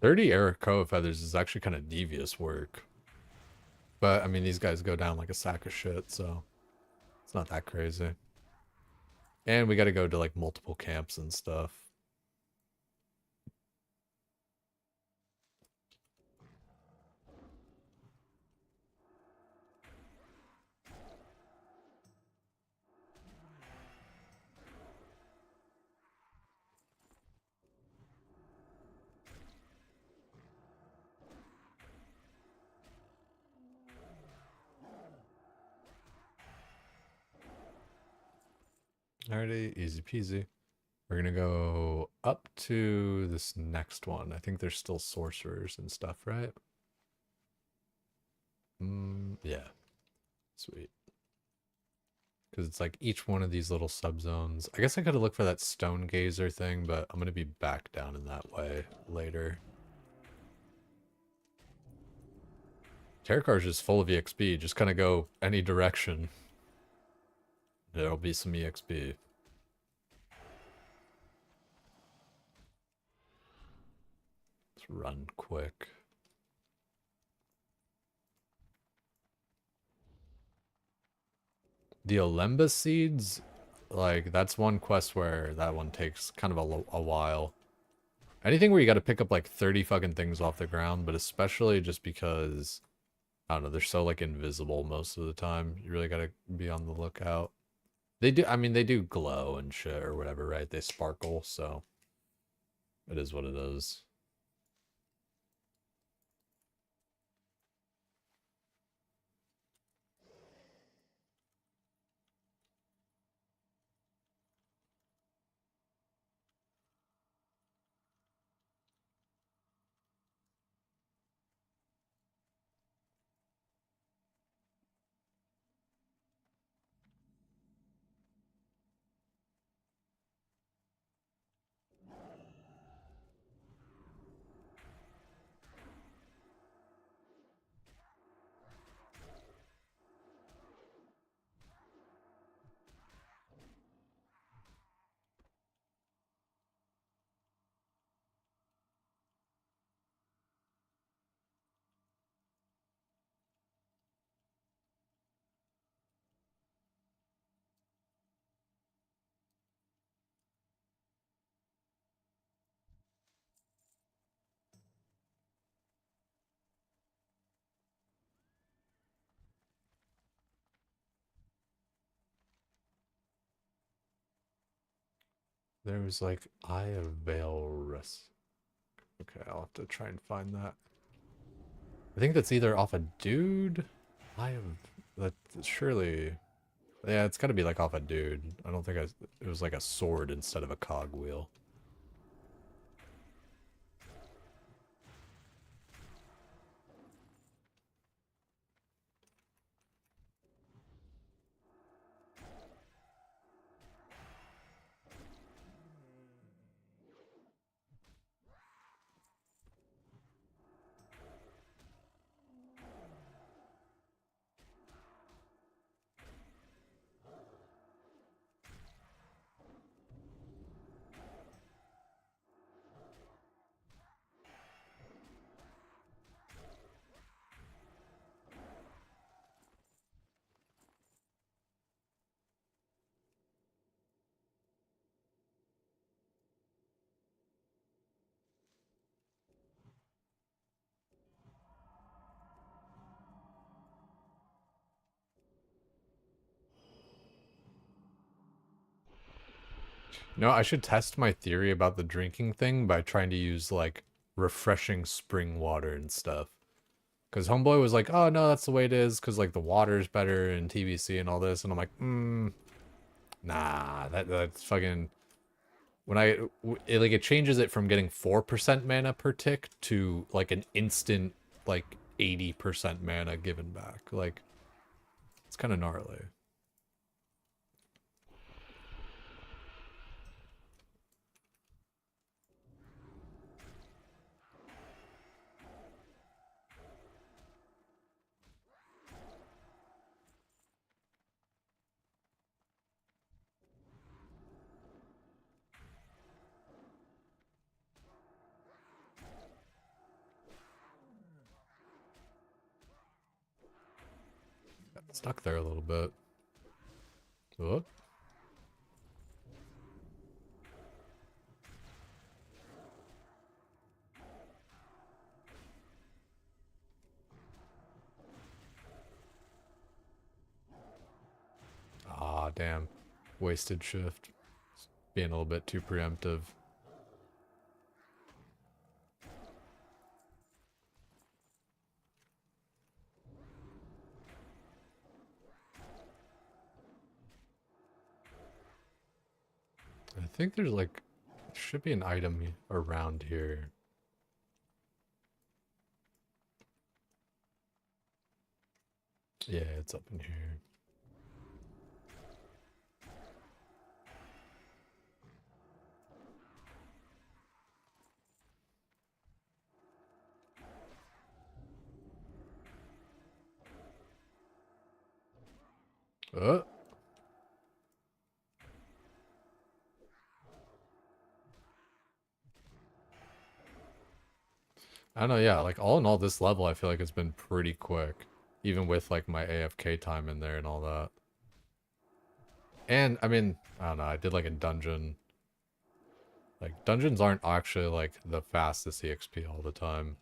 $30 Arakoa feathers is actually kind of devious work. But, I mean, these guys go down like a sack of shit, so it's not that crazy. And we gotta go to, like, multiple camps and stuff. Alrighty, easy peasy. We're gonna go up to this next one. I think there's still sorcerers and stuff, right? Yeah. Sweet. Because it's like each one of these little subzones. I guess I gotta look for that stone gazer thing, but I'm gonna be back down in that way later. Terrakar's just full of EXP. Just kind of go any direction. There'll be some EXP. Let's run quick. The Olemba seeds, like, that's one quest where that one takes kind of a while. Anything where you got to pick up like 30 fucking things off the ground, but especially just because, I don't know, they're so like invisible most of the time. You really got to be on the lookout. They do, I mean, they do glow and shit or whatever, right? They sparkle, so it is what it is. There was like Eye of Valrus. Okay, I'll have to try and find that. I think that's either off a dude. Eye of that surely. Yeah, it's got to be like off a dude. I don't think it was like a sword instead of a cogwheel. No, I should test my theory about the drinking thing by trying to use like refreshing spring water and stuff. Because Homeboy was like, oh no, that's the way it is, because like the water's better in TBC and all this. And I'm like, nah, that's fucking. When it changes it from getting 4% mana per tick to like an instant like 80% mana given back. Like, it's kind of gnarly. Stuck there a little bit. What? Ah, damn. Wasted shift. Being a little bit too preemptive. I think there's like, should be an item around here. Yeah, it's up in here. Uh. I don't know, yeah, like all in all, this level I feel like it's been pretty quick. Even with like my AFK time in there and all that. And I mean, I don't know, I did like a dungeon Like, dungeons aren't actually, like, the fastest EXP all the time.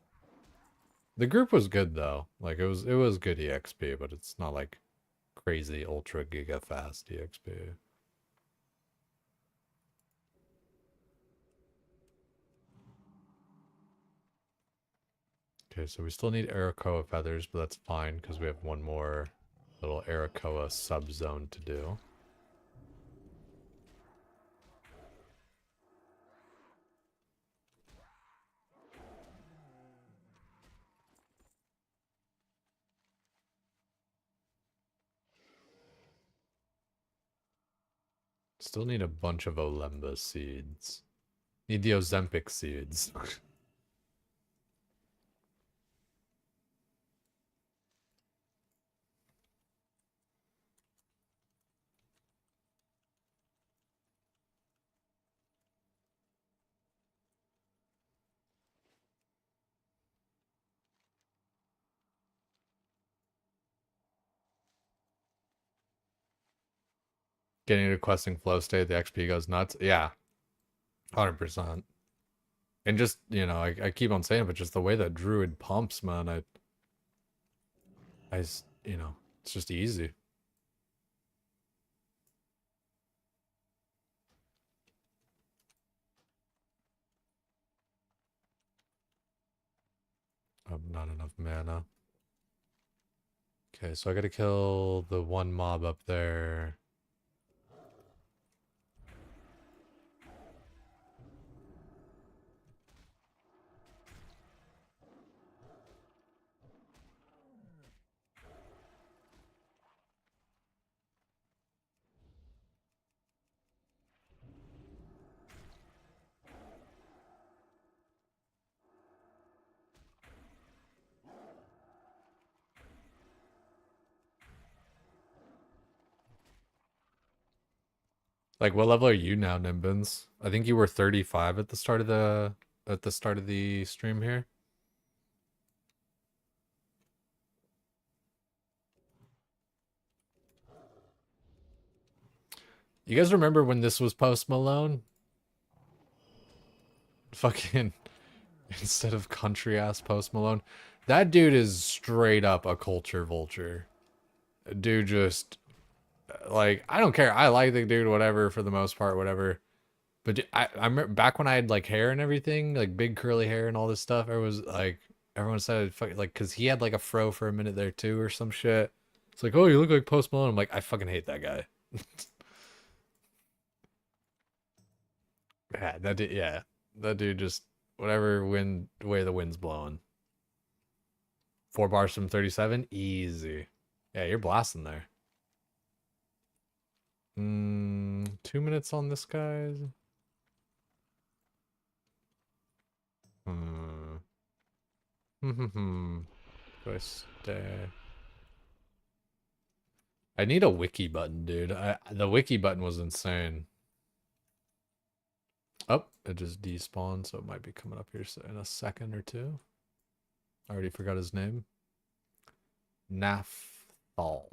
The group was good, though. Like, it was good EXP, but it's not, like, crazy ultra giga fast EXP. Okay, so we still need Arakoa feathers, but that's fine, because we have one more little Arakoa subzone to do. Still need a bunch of Olemba seeds. Need the Ozempic seeds. Getting into questing flow state, the XP goes nuts. Yeah, 100%. And just, you know, I keep on saying, but just the way that Druid pumps, man, you know, it's just easy. Not enough mana. Okay, so I gotta kill the one mob up there. Like, what level are you now, Nimbins? I think you were 35 at the start of the stream here. You guys remember when this was Post Malone? Fucking instead of country ass Post Malone. That dude is straight up a culture vulture. Dude just like, I don't care. I like the dude, whatever, for the most part, whatever. But I remember back when I had like hair and everything, like big curly hair and all this stuff. Everyone said like, cause he had like a fro for a minute there too or some shit. It's like, oh, you look like Post Malone. I'm like, I fucking hate that guy. Yeah, that dude just whatever way the wind's blowing. 4 bars from 37, easy. Yeah, you're blasting there. 2 minutes on this guy's. Hmm. Do I stay? I need a wiki button, dude. The wiki button was insane. Oh, it just despawned, so it might be coming up here in a second or two. I already forgot his name. Naphthal.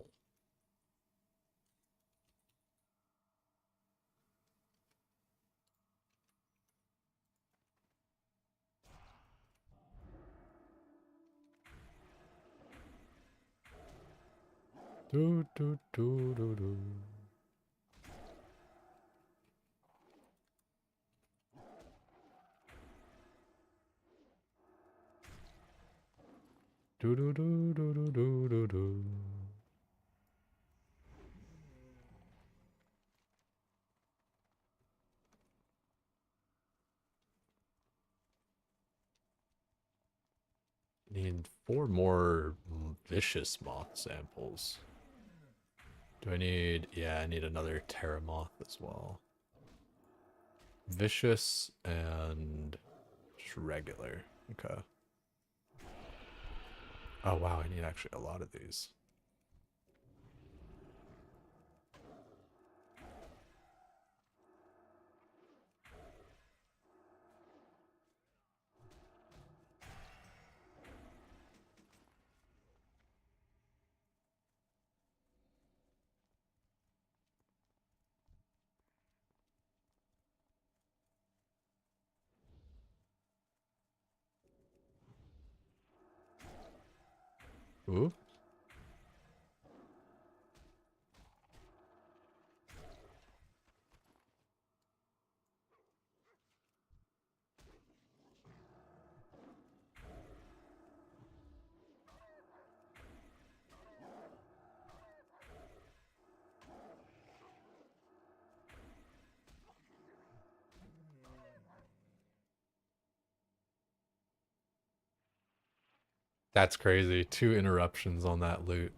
Do do do do do. Do do do do do do do do. Need 4 more vicious moth samples. Do I need... Yeah, I need another Terra moth as well. Vicious and just regular. Okay. Oh wow, I need actually a lot of these. Ooh. That's crazy. 2 interruptions on that loot.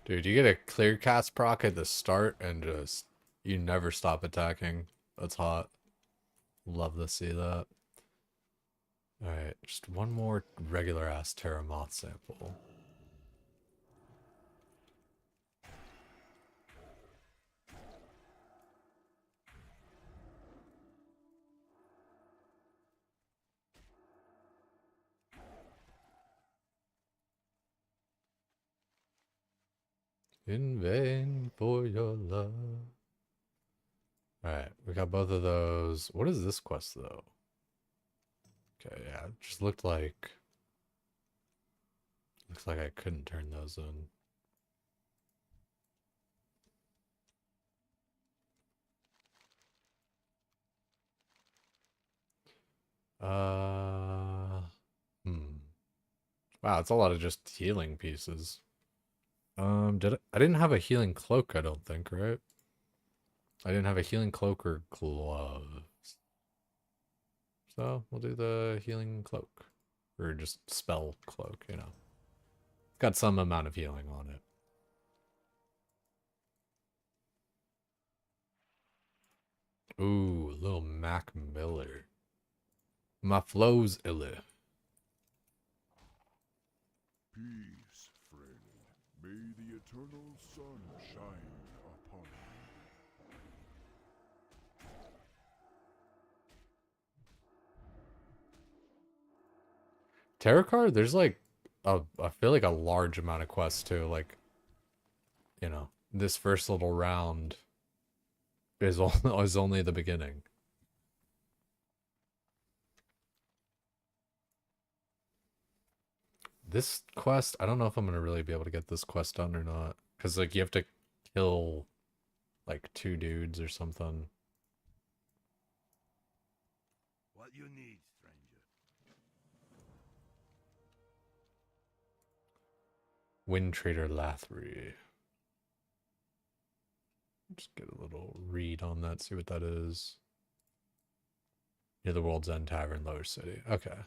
Dude, you get a clear cast proc at the start and just you never stop attacking. That's hot. Love to see that. Alright, just one more regular ass Terramoth sample. In vain for your love. Alright, we got both of those. What is this quest though? Okay, yeah, it just looked like... Looks like I couldn't turn those in. Uh... Hmm. Wow, it's a lot of just healing pieces. I didn't have a healing cloak, I don't think, right? I didn't have a healing cloak or gloves. So, we'll do the healing cloak. Or just spell cloak, you know. Got some amount of healing on it. Ooh, little Mac Miller. My flow's illa. Peace, friend. May the eternal sun shine upon you. Tarot card, there's like I feel like a large amount of quests too. Like, you know, this first little round is only the beginning. This quest, I don't know if I'm gonna really be able to get this quest done or not. Cause like you have to kill like 2 dudes or something. What you need, stranger? Wind Trader Lathri. Just get a little read on that, see what that is. Near the World's End Tavern, Lower City. Okay. I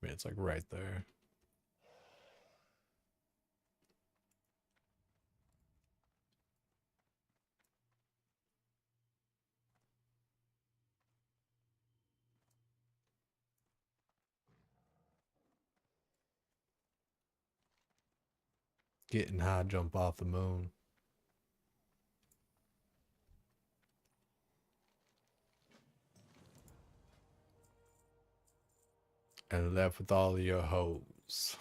mean, it's like right there. Getting high, jump off the moon. And left with all of your hoes.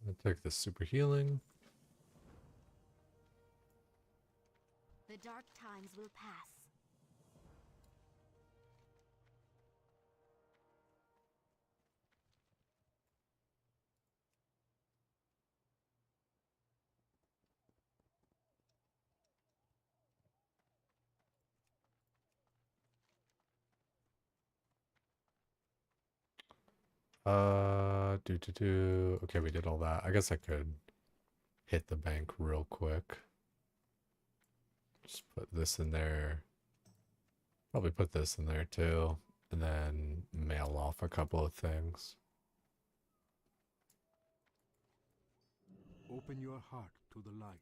I took the super healing. The dark times will pass. Okay, we did all that. I guess I could hit the bank real quick. Just put this in there. Probably put this in there too. and then mail off a couple of things. Open your heart to the light.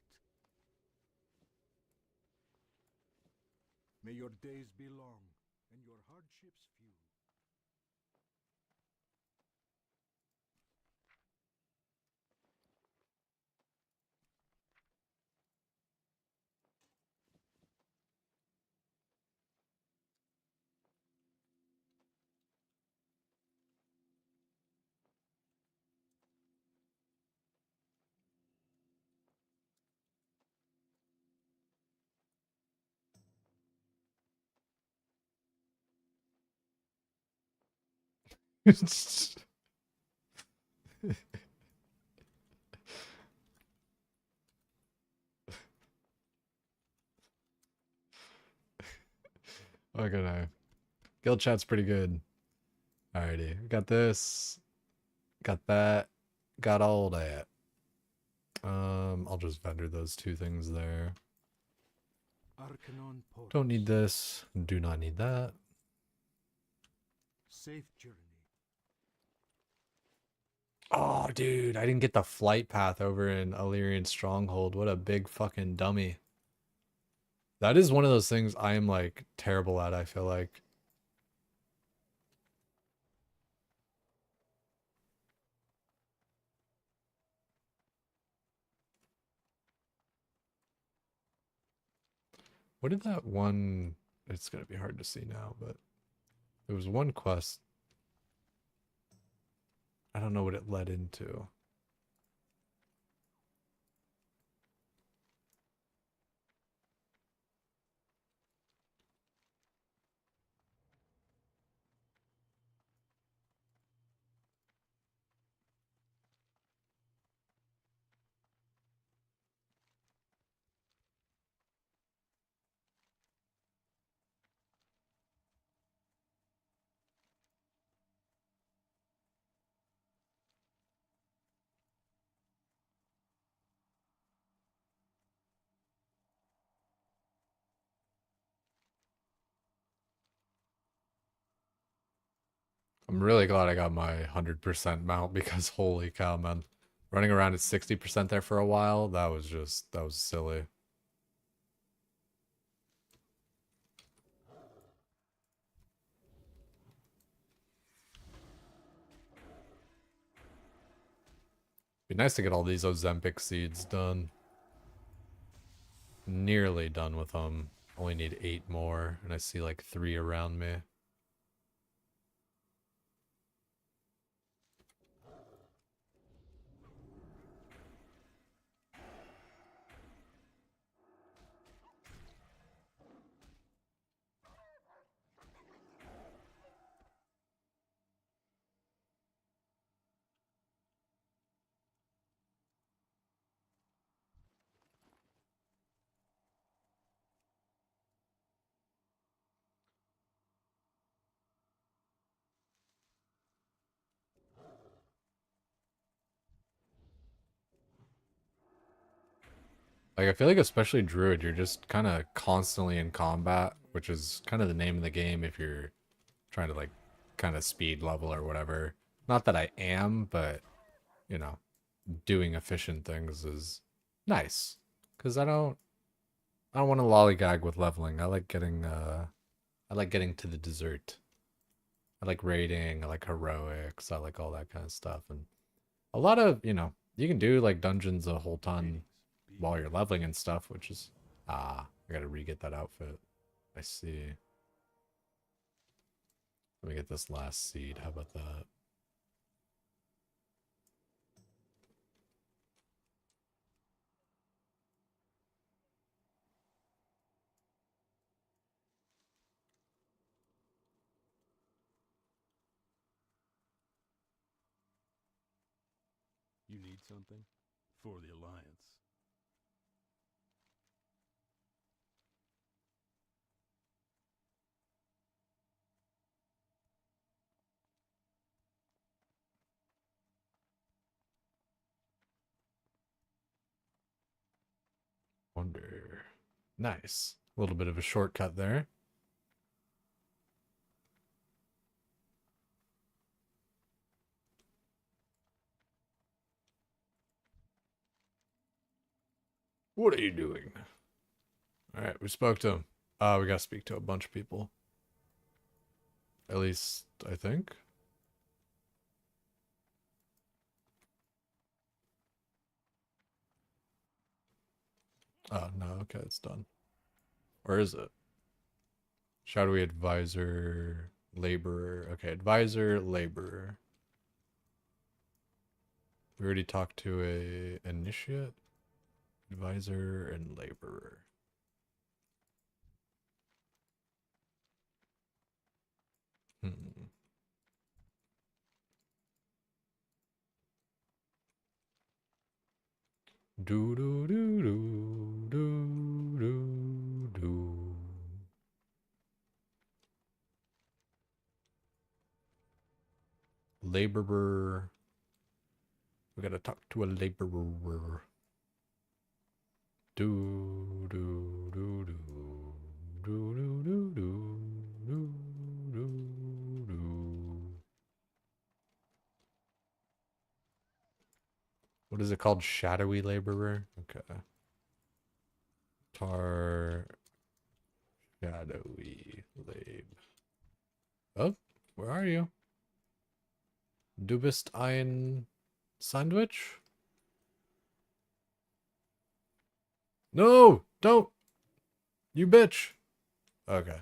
May your days be long and your hardships few. Okay, no. Guild chat's pretty good. Alrighty, got this, got that, got all that. I'll just vendor those two things there. Arcanon portals. Don't need this, do not need that. Safe journey. Oh, dude, I didn't get the flight path over in Illyrian Stronghold. What a big fucking dummy. That is one of those things I am, like, terrible at, I feel like. What did that one... It's gonna be hard to see now, but... There was one quest. I don't know what it led into. I'm really glad I got my 100% mount because holy cow, man. Running around at 60% there for a while, that was silly. Be nice to get all these Ozempic seeds done. Nearly done with them. Only need 8 more, and I see like 3 around me. Like, I feel like especially Druid, you're just kind of constantly in combat, which is kind of the name of the game if you're trying to, like, kind of speed level or whatever. Not that I am, but, you know, doing efficient things is nice. Because I don't want to lollygag with leveling. I like getting to the dessert. I like raiding, I like heroics, I like all that kind of stuff. And a lot of, you know, you can do, like, dungeons a whole ton while you're leveling and stuff, which is... Ah, I gotta re-get that outfit. I see. Let me get this last seed. How about that? You need something? For the Alliance. Wonder. Nice. A little bit of a shortcut there. What are you doing? Alright, we spoke to him. We gotta speak to a bunch of people. At least, I think. Oh, no, okay, it's done. Or is it? Shadowy advisor, laborer. Okay, advisor, laborer. We already talked to a initiate, advisor, and laborer. Hmm. Do do do do do do do. Laborer. We gotta talk to a laborer. Do do do do do do do do do do do. What is it called? Shadowy laborer? Okay. Tar shadowy lab. Oh, where are you? Du bist ein Sandwich? No, don't. You bitch. Okay.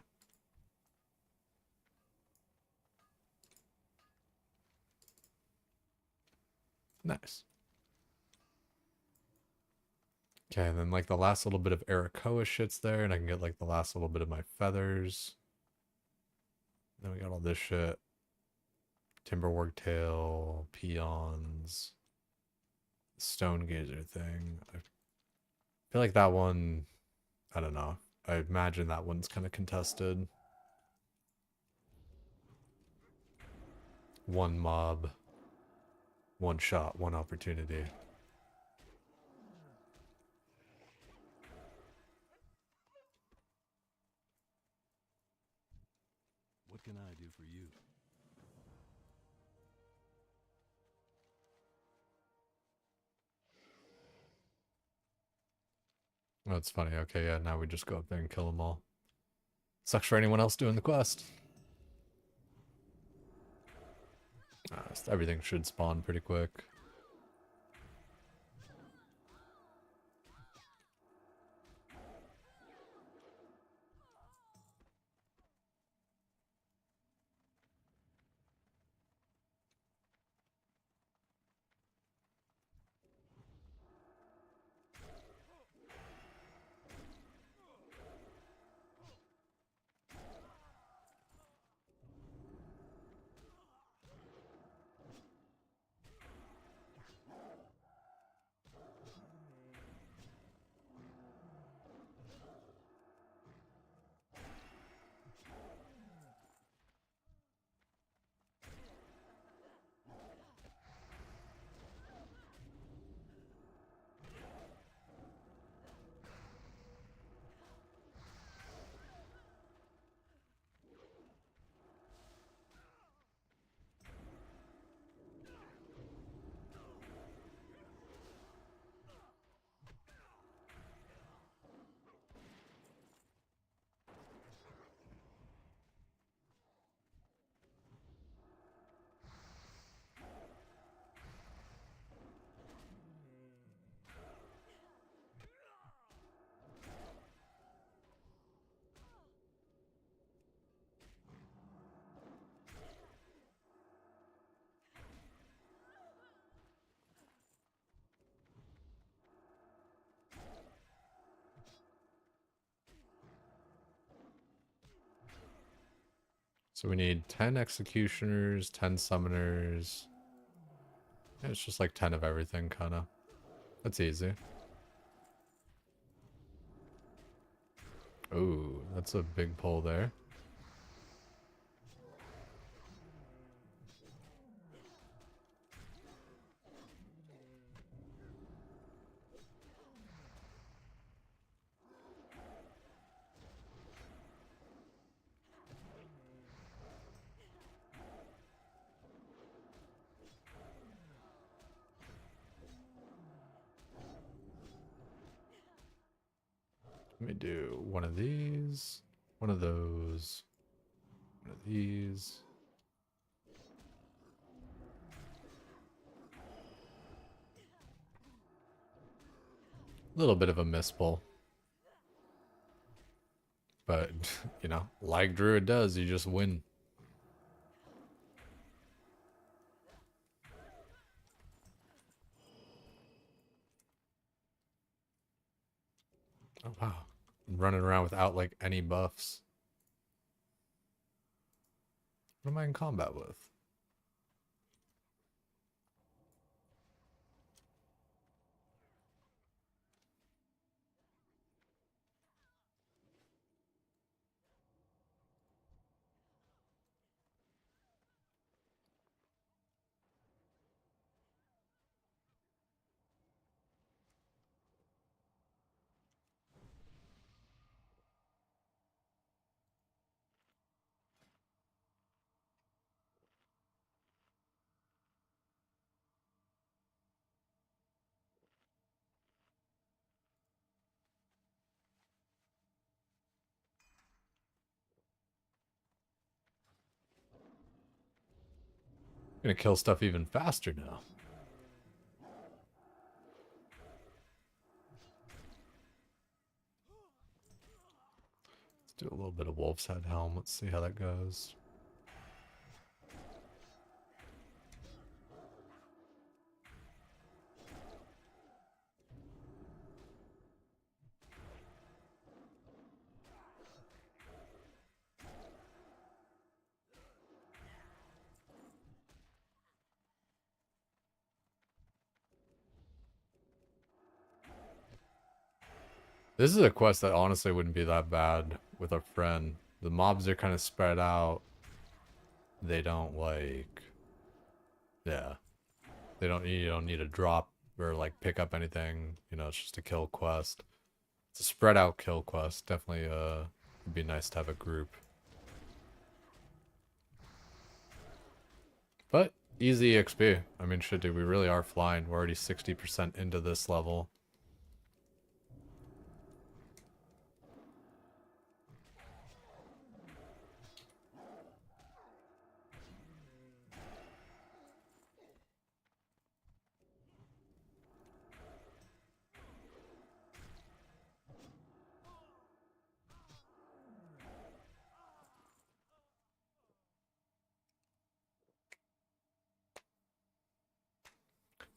Nice. Okay, and then like the last little bit of Arakoa shit's there, and I can get like the last little bit of my feathers. Then we got all this shit. Timberwork tail, peons, stone gazer thing. I feel like that one, I don't know. I imagine that one's kind of contested. One mob, one shot, one opportunity. What can I do for you? Oh, it's funny. Okay, yeah, now we just go up there and kill them all. Sucks for anyone else doing the quest. Everything should spawn pretty quick. So we need 10 executioners, 10 summoners. Yeah, it's just like 10 of everything, kind of. That's easy. Ooh, that's a big pull there. Let me do one of these, one of those, one of these. A little bit of a mispull. But, you know, like Druid does, you just win. Oh, wow. I'm running around without, like, any buffs. What am I in combat with? I'm gonna kill stuff even faster now. Let's do a little bit of Wolf's Head Helm. Let's see how that goes. This is a quest that honestly wouldn't be that bad with a friend. The mobs are kind of spread out. They don't like, yeah. You don't need to drop or like pick up anything. You know, it's just a kill quest. It's a spread out kill quest. Definitely it'd be nice to have a group. But easy XP. I mean, shit, dude, we really are flying. We're already 60% into this level.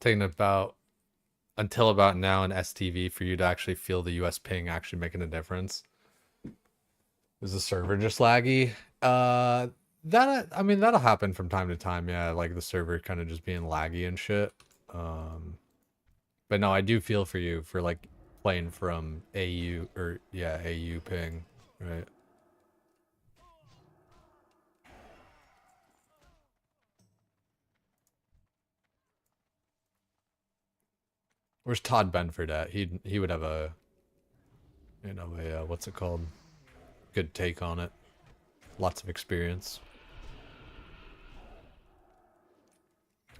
Taking about until about now in STV for you to actually feel the US ping actually making a difference. Is the server just laggy? That I mean that'll happen from time to time. Yeah, like the server kind of just being laggy and shit. But no, I do feel for you for like playing from AU or yeah AU ping, right? Where's Todd Benford at? He would have a you know a what's it called? Good take on it. Lots of experience.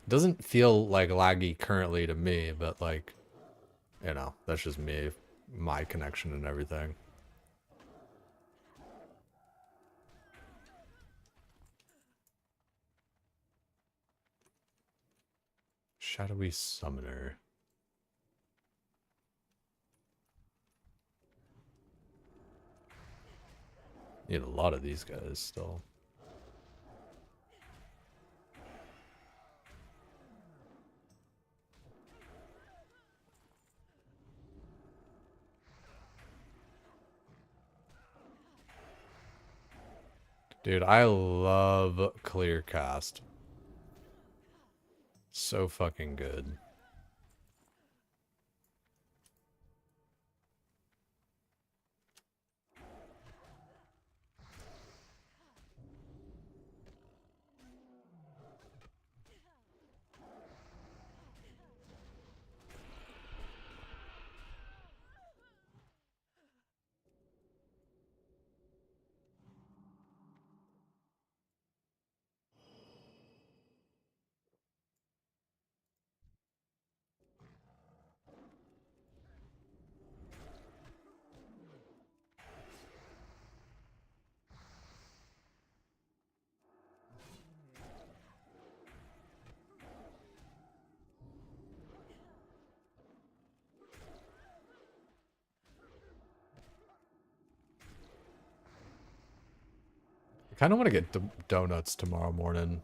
Doesn't feel like laggy currently to me, but like, you know, that's just me, my connection and everything. Shadowy Summoner. Need a lot of these guys still. Dude, I love Clear Cast. So fucking good. kind of want to get donuts tomorrow morning.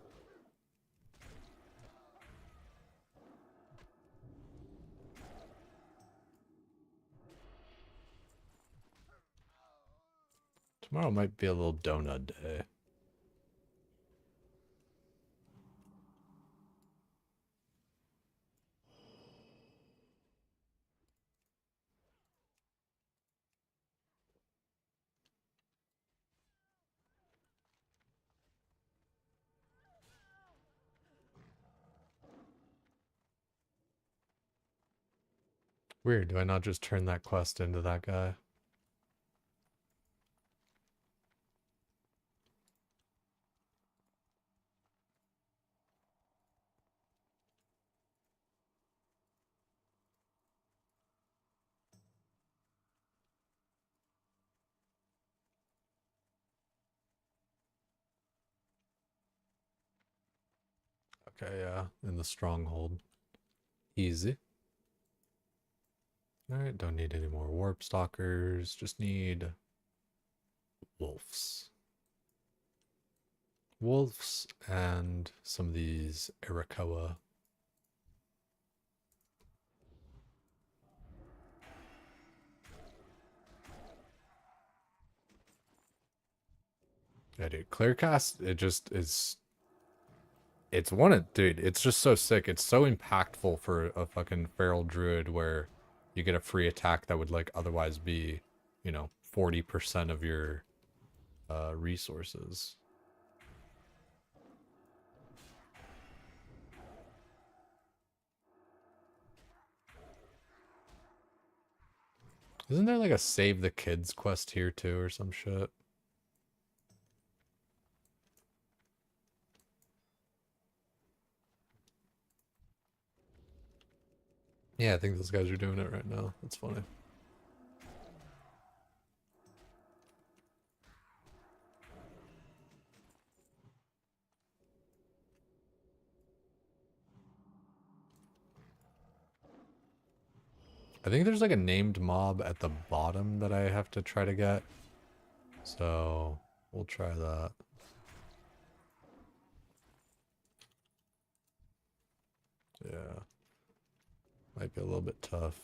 Tomorrow might be a little donut day. Weird, do I not just turn that quest into that guy? Okay, yeah, in the stronghold. Easy. Alright, don't need any more warp stalkers, just need wolves. Wolves and some of these Arakoa. Yeah, dude, Clearcast, it just is. It's one of, dude, it's just so sick. It's so impactful for a fucking feral druid where you get a free attack that would like otherwise be, you know, 40% of your resources. Isn't there like a save the kids quest here too or some shit? Yeah, I think those guys are doing it right now. That's funny. I think there's like a named mob at the bottom that I have to try to get. So we'll try that. Yeah. Might be a little bit tough.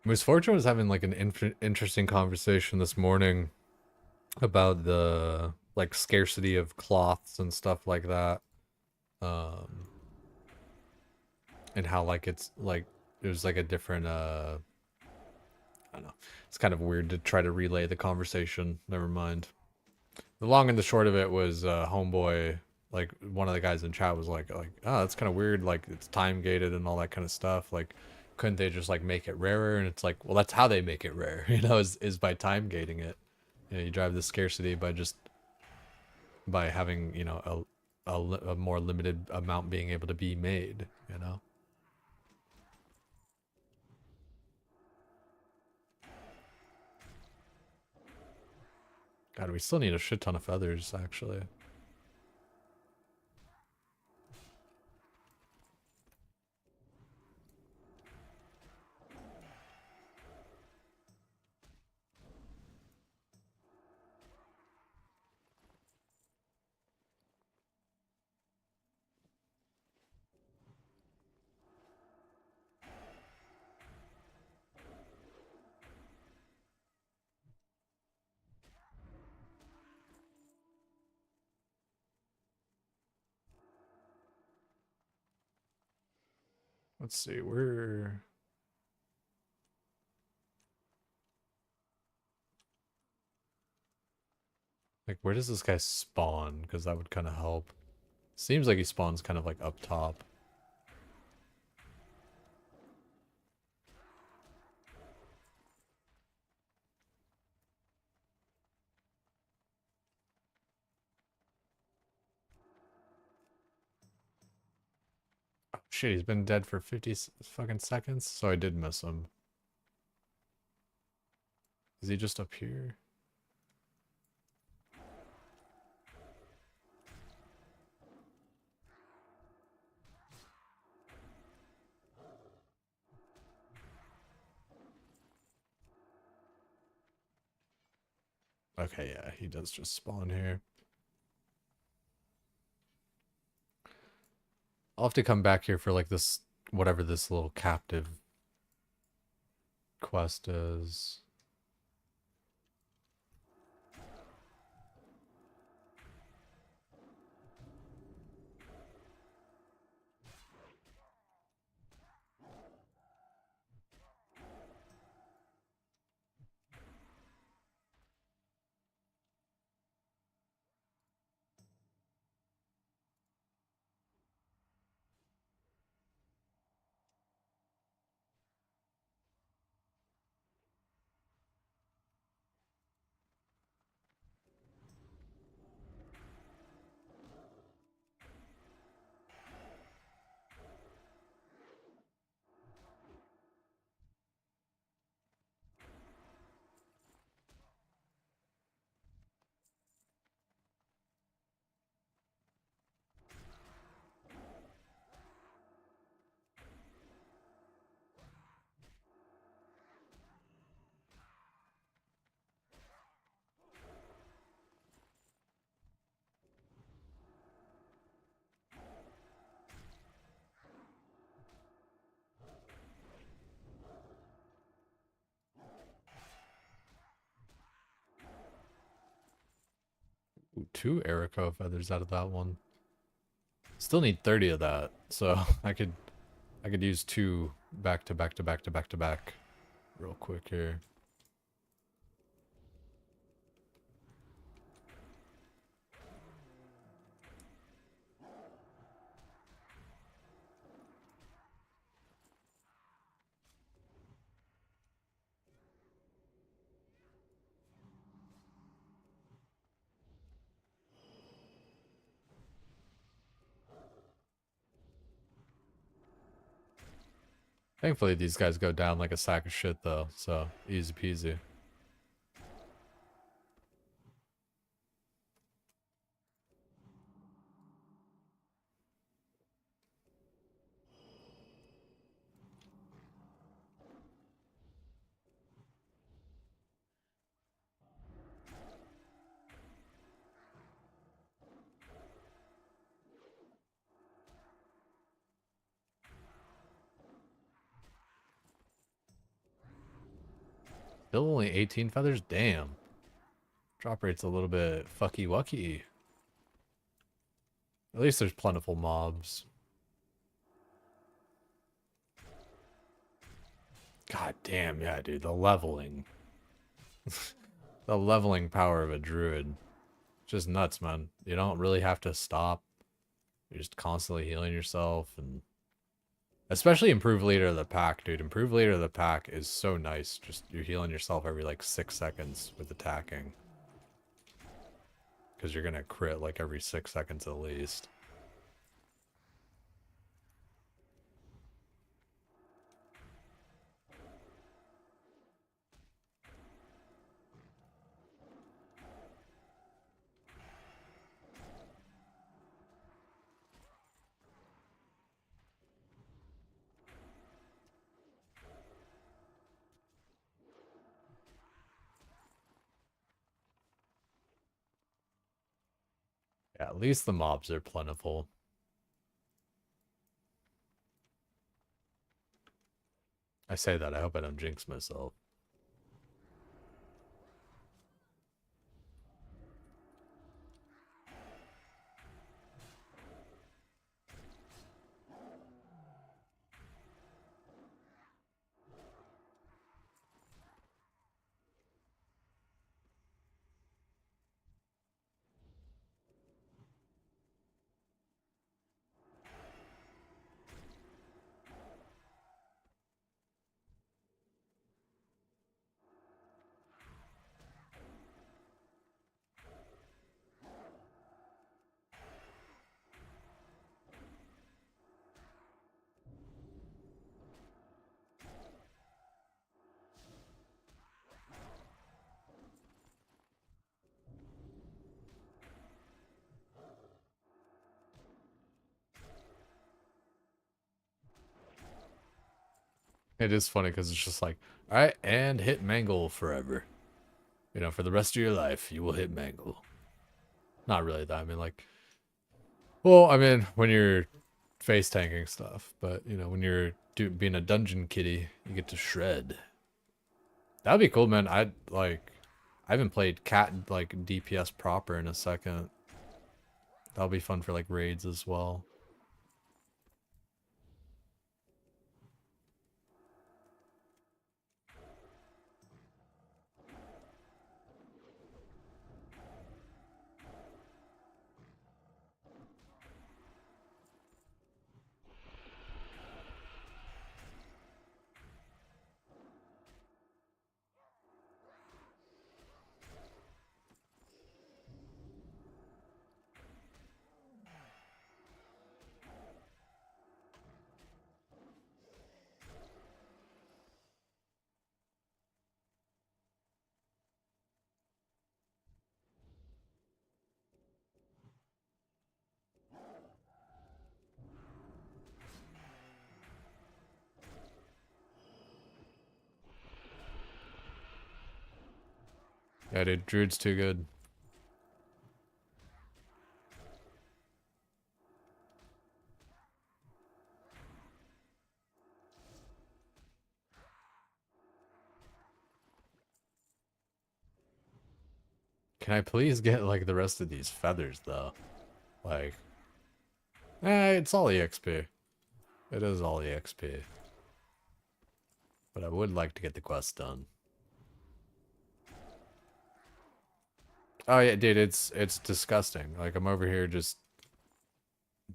Misfortune was having like an interesting conversation this morning about the like scarcity of cloths and stuff like that. Um, and how like it's like there's like a different I don't know. It's kind of weird to try to relay the conversation. Never mind. The long and the short of it was homeboy, like one of the guys in chat was like oh, that's kind of weird, like it's time gated and all that kind of stuff. Like couldn't they just like make it rarer? And it's like, well, that's how they make it rare, you know, is by time gating it. You know, you drive the scarcity by just by having, you know, a more limited amount being able to be made, you know. God, we still need a shit ton of feathers, actually. Let's see, where... Like, where does this guy spawn? Because that would kind of help. Seems like he spawns kind of like up top. shit, he's been dead for 50 fucking seconds, so I did miss him. Is he just up here? Okay, yeah, he does just spawn here. I'll have to come back here for like this, whatever this little captive quest is. Ooh, 2 Erico feathers out of that one. Still need 30 of that, so I could use 2 back to back to back to back to back real quick here. Thankfully, these guys go down like a sack of shit, though, so easy peasy. Still only 18 feathers? Damn. Drop rate's a little bit fucky-wucky. At least there's plentiful mobs. God damn, yeah, dude. The leveling. The leveling power of a druid. Just nuts, man. You don't really have to stop. You're just constantly healing yourself, and especially improved leader of the pack, dude. Improved leader of the pack is so nice. Just you're healing yourself every like 6 seconds with attacking. Because you're gonna crit like every 6 seconds at least. Yeah, at least the mobs are plentiful. I say that, I hope I don't jinx myself. It is funny because it's just like, all right, and hit Mangle forever. You know, for the rest of your life, you will hit Mangle. Not really that. I mean, like, well, I mean, when you're face tanking stuff, but you know, when you're being a dungeon kitty, you get to shred. That'd be cool, man. I haven't played cat like DPS proper in a second. That'll be fun for like raids as well. Yeah, dude, Druid's too good. Can I please get like the rest of these feathers though? Like, it's all EXP. It is all EXP. But I would like to get the quest done. Oh yeah, dude, it's disgusting. Like I'm over here just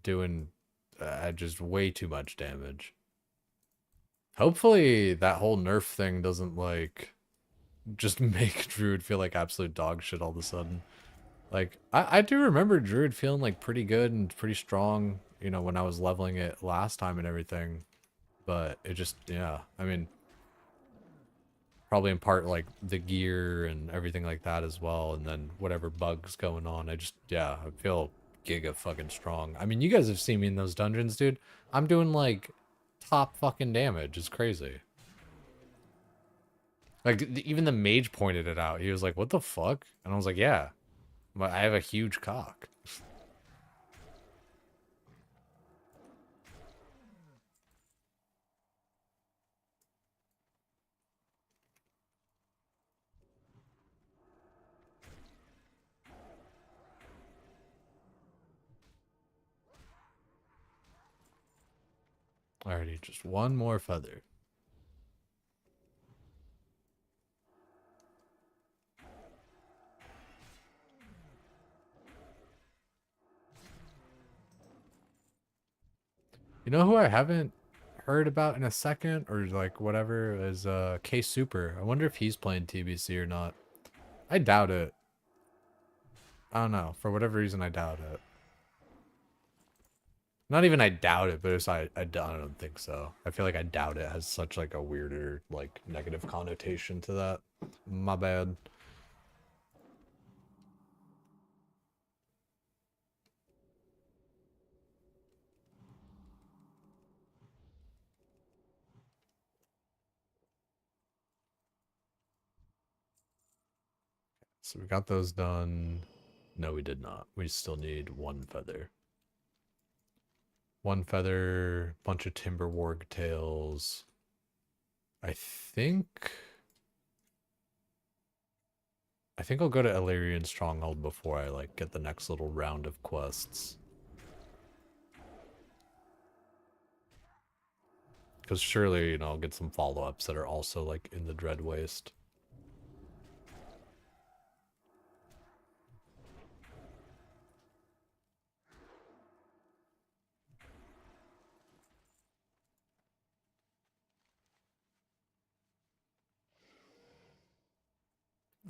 doing just way too much damage. Hopefully that whole nerf thing doesn't like just make Druid feel like absolute dog shit all of a sudden. Like I do remember Druid feeling like pretty good and pretty strong, you know, when I was leveling it last time and everything. But it just, yeah, I mean, probably in part like the gear and everything like that as well, and then whatever bugs going on. I just, yeah, I feel giga fucking strong. I mean, you guys have seen me in those dungeons, dude. I'm doing like top fucking damage. It's crazy. Like even the mage pointed it out. He was like, "What the fuck?" And I was like, "Yeah, but I have a huge cock." Alrighty, just one more feather. You know who I haven't heard about in a second, or like whatever, is K Super. I wonder if he's playing TBC or not. I doubt it. I don't know. For whatever reason, I doubt it. Not even I doubt it, but it's I don't think so. I feel like I doubt it has such like a weirder like negative connotation to that. My bad. So we got those done. No, we did not. We still need one feather. One feather, bunch of timber warg tails. I think I'll go to Illyrian Stronghold before I like get the next little round of quests. Because surely, you know, I'll get some follow-ups that are also like in the Dread Waste.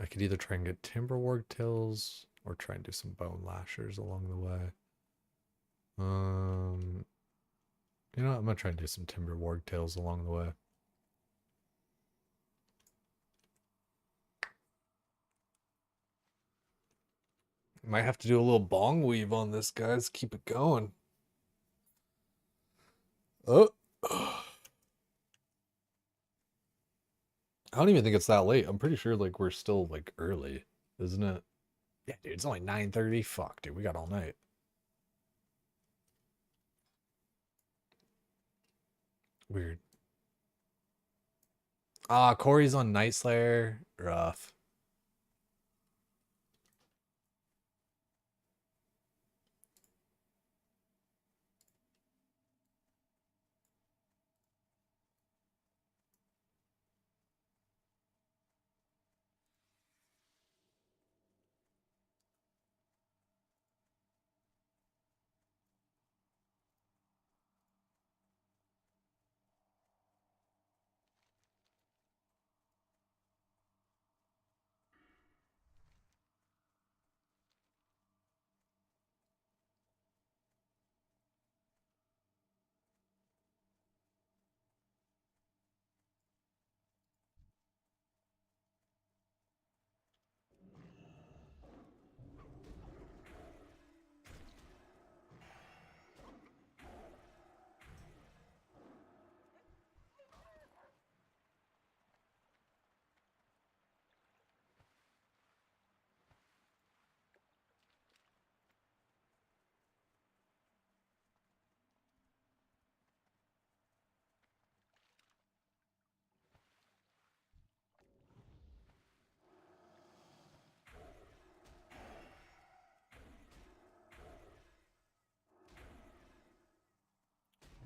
I could either try and get Timberwarg Tills or try and do some Bone Lashers along the way. You know what? I'm gonna try and do some Timberwarg Tails along the way. Might have to do a little bong weave on this, guys. Keep it going. Oh. I don't even think it's that late. I'm pretty sure like we're still like early, isn't it? Yeah, dude, it's only 9:30. Fuck, dude, we got all night. Weird. Ah, Corey's on Night Slayer. Rough.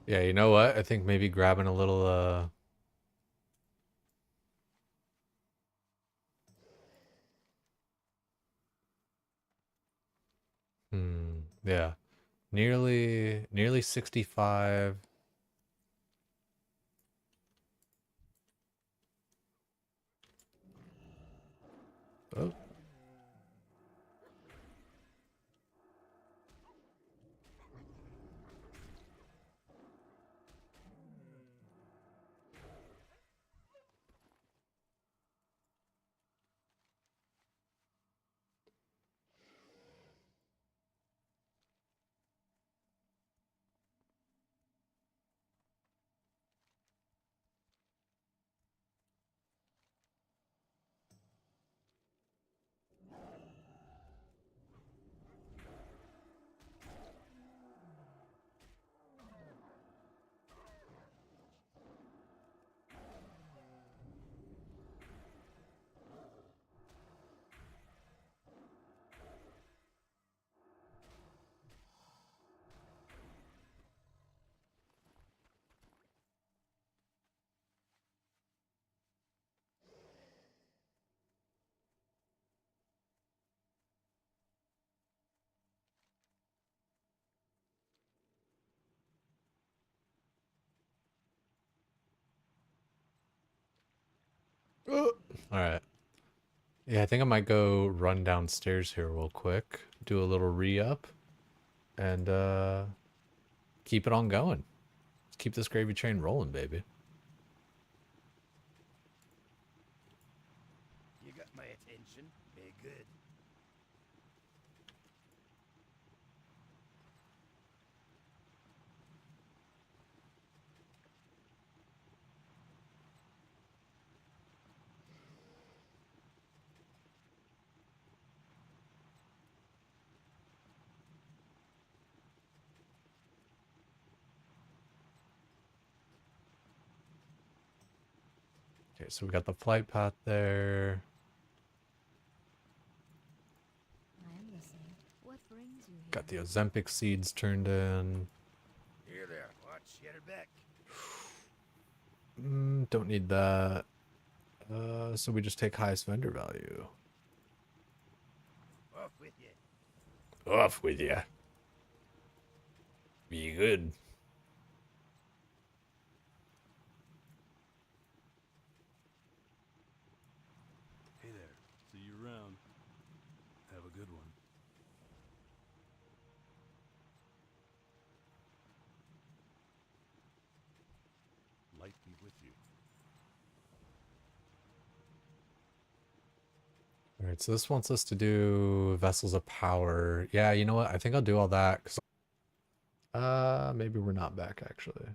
Yeah, you know what? I think maybe grabbing a little yeah. Nearly 65. Oh, all right. Yeah, I think I might go run downstairs here real quick, do a little re-up, and keep it on going. Keep this gravy train rolling, baby. You got my attention. Very good. Okay, so we got the flight path there. I am listening. What brings you Got the here? Ozempic seeds turned in. Here there. Watch. Get her back. Don't need that. So we just take highest vendor value. Off with you. Off with ya. Be good. Hey there. See you around. Have a good one. Light be with you. All right, so this wants us to do vessels of power. Yeah, you know what? I think I'll do all that. Maybe we're not back actually.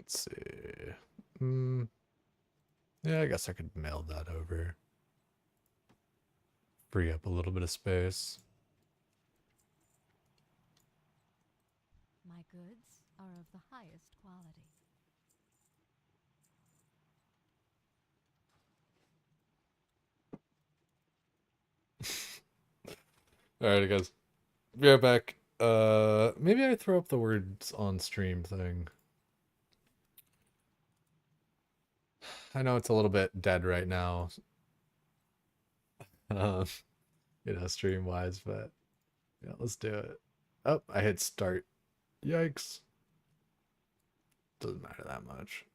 Let's see. Yeah, I guess I could mail that over. Free up a little bit of space. My goods are of the highest quality. Alright, guys. Be right back. Maybe I throw up the words on stream thing. I know it's a little bit dead right now. Stream wise, but yeah, let's do it. Oh, I hit start. Yikes. Doesn't matter that much.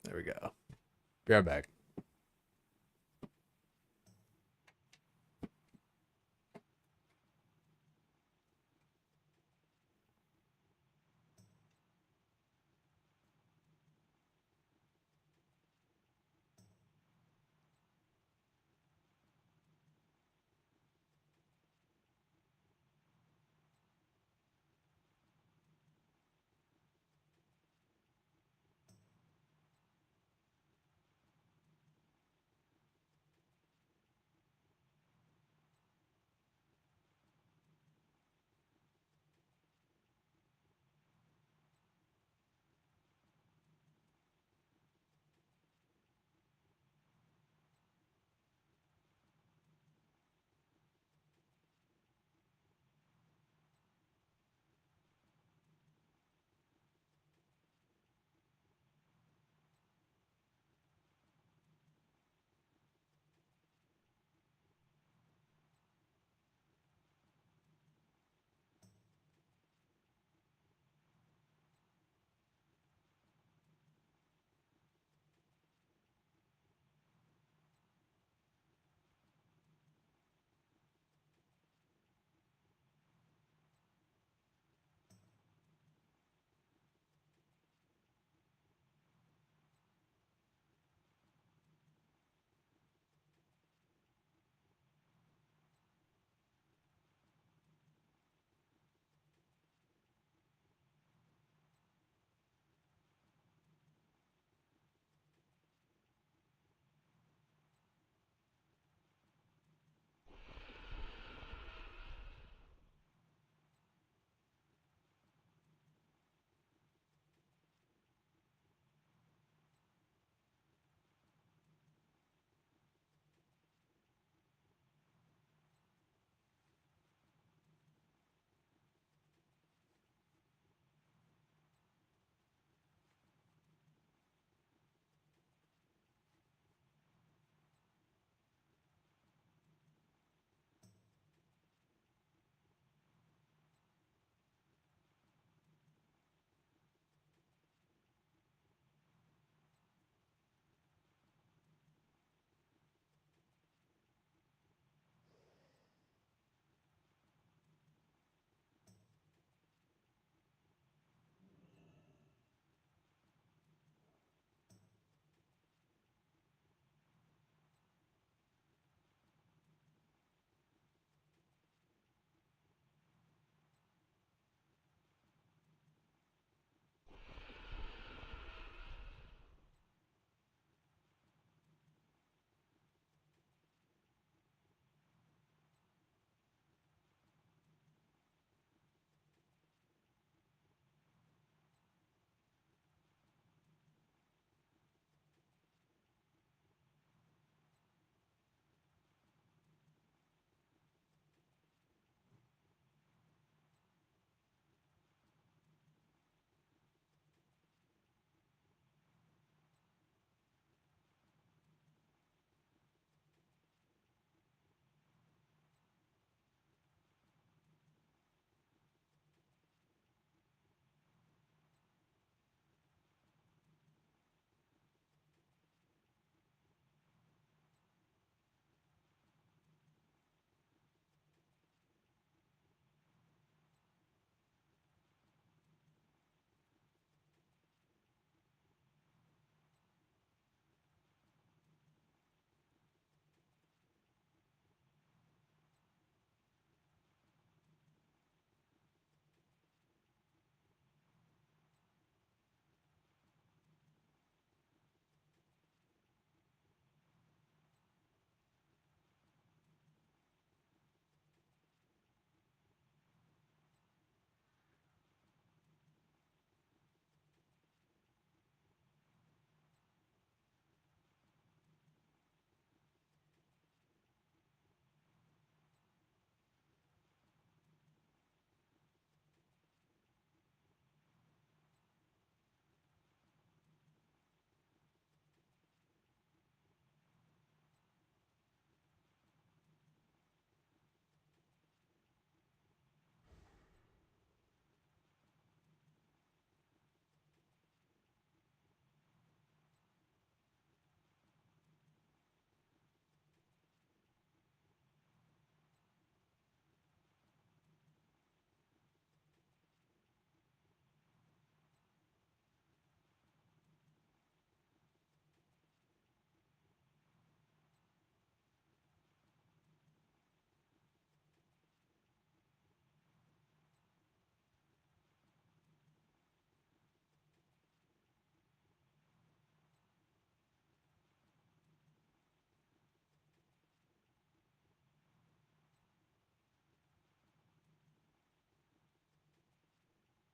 There we go. Be right back.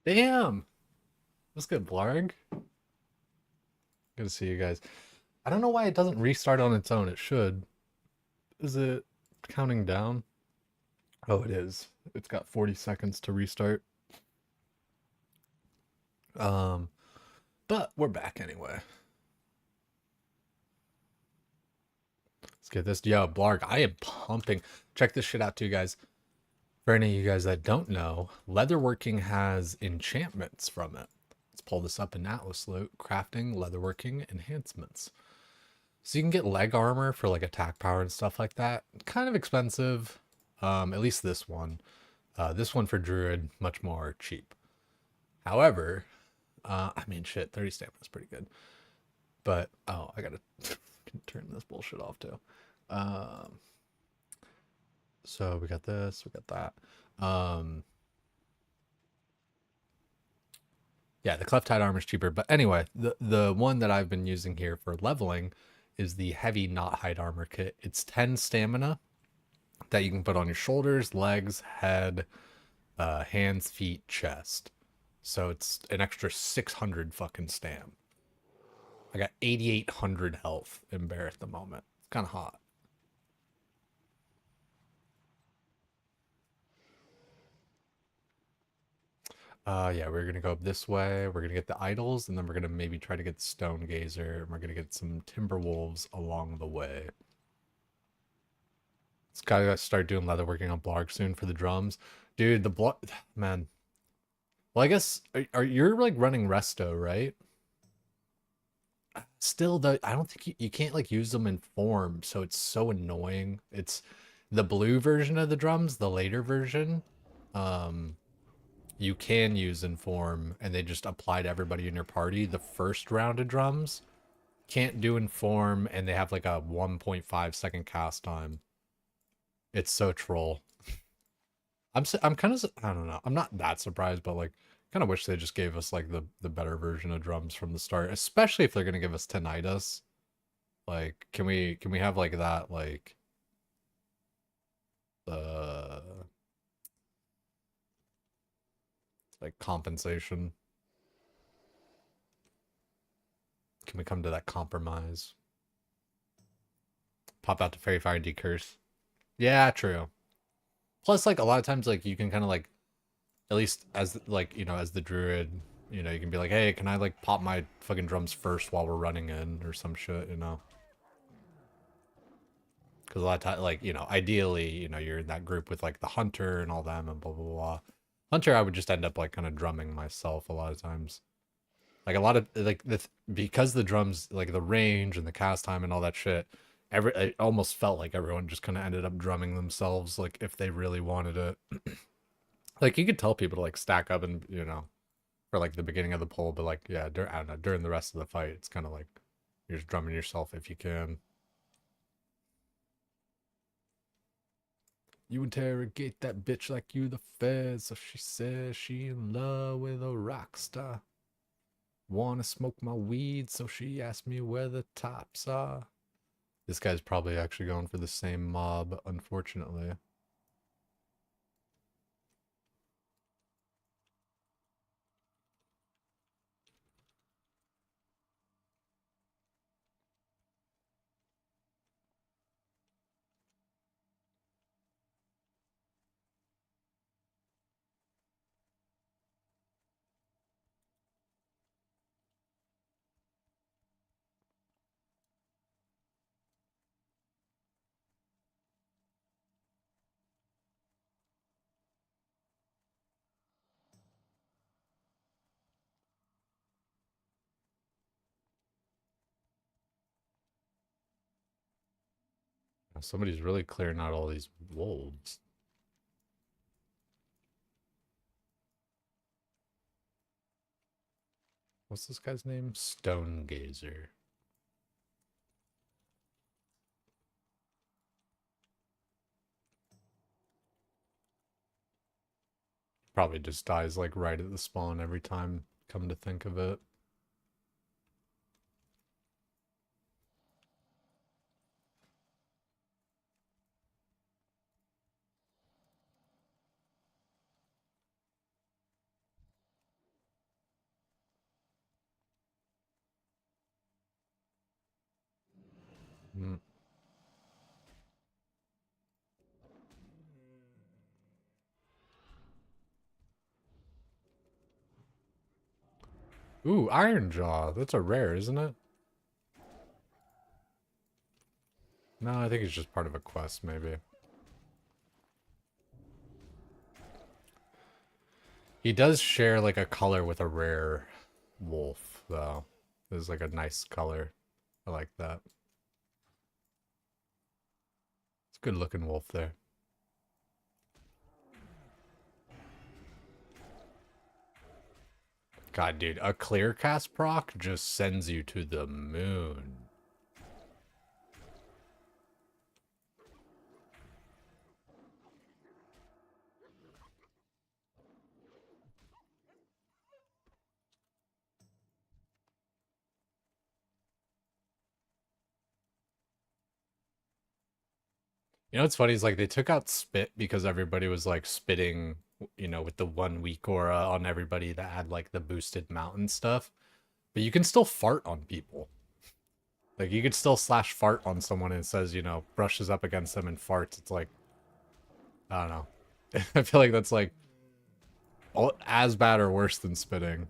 Damn. What's good, Blarg? Good to see you guys. I don't know why it doesn't restart on its own. It should. Is it counting down? Oh, it is. It's got 40 seconds to restart. Um, but we're back anyway. Let's get this. Yo, Blarg, I am pumping. Check this shit out too, guys. For any of you guys that don't know, leatherworking has enchantments from it. Let's pull this up in Atlas Loot. Crafting, leatherworking, enhancements. So you can get leg armor for like attack power and stuff like that. Kind of expensive. At least this one. This one for Druid, much more cheap. However, I mean, shit, 30 stamina is pretty good. But, oh, I gotta turn this bullshit off too. So we got this, we got that. Yeah, the Cleft-Hide armor is cheaper. But anyway, the one that I've been using here for leveling is the Heavy Knot-Hide armor kit. It's 10 stamina that you can put on your shoulders, legs, head, hands, feet, chest. So it's an extra 600 fucking stam. I got 8,800 health in bear at the moment. It's kind of hot. Yeah, we're gonna go up this way. We're gonna get the idols, and then we're gonna maybe try to get the stone gazer, and we're gonna get some timber wolves along the way. It's gotta start doing leatherworking on Blarg soon for the drums, dude. The block, man. Well, I guess are you're like running resto, right? Still, though, I don't think you can't like use them in form, so it's so annoying. It's the blue version of the drums, the later version. You can use in form, and they just apply to everybody in your party. The first round of drums can't do in form, and they have like a 1.5 second cast time. It's so troll. I'm kind of, I don't know. I'm not that surprised, but like kind of wish they just gave us like the better version of drums from the start, especially if they're gonna give us tinnitus. Like, can we have like that uh like compensation? Can we come to that compromise? Pop out to Fairy Fire and Decurse. Yeah, true. Plus, like a lot of times, like you can kind of like, at least as like as the druid, you can be like, hey, can I like pop my fucking drums first while we're running in or some shit, Because a lot of time, like ideally, you're in that group with like the hunter and all them and blah blah blah. Hunter, I would just end up like kind of drumming myself a lot of times. Like a lot of like because the drums, like the range and the cast time and all that shit, it almost felt like everyone just kind of ended up drumming themselves, like if they really wanted it. Like you could tell people to like stack up and for like the beginning of the poll, but like yeah, I don't know, during the rest of the fight, it's kind of like you're just drumming yourself if you can. You interrogate that bitch like you the feds, so she says she in love with a rock star. Wanna smoke my weed, so she asked me where the tops are. This guy's probably actually going for the same mob, unfortunately. Somebody's really clearing out all these wolves. What's this guy's name? Stone Gazer. Probably just dies like right at the spawn every time, come to think of it. Mm. Ooh, Iron Jaw. That's a rare, isn't it? No, I think it's just part of a quest, maybe. He does share like a color with a rare wolf, though. There's like a nice color. I like that. It's a good looking wolf there. God, dude, a clear cast proc just sends you to the moon. You know what's funny is like they took out spit because everybody was like spitting, you know, with the 1 week aura on everybody that had like the boosted mountain stuff. But you can still fart on people. Like you could still slash fart on someone and it says, you know, brushes up against them and farts. It's like, I don't know. I feel like that's like as bad or worse than spitting.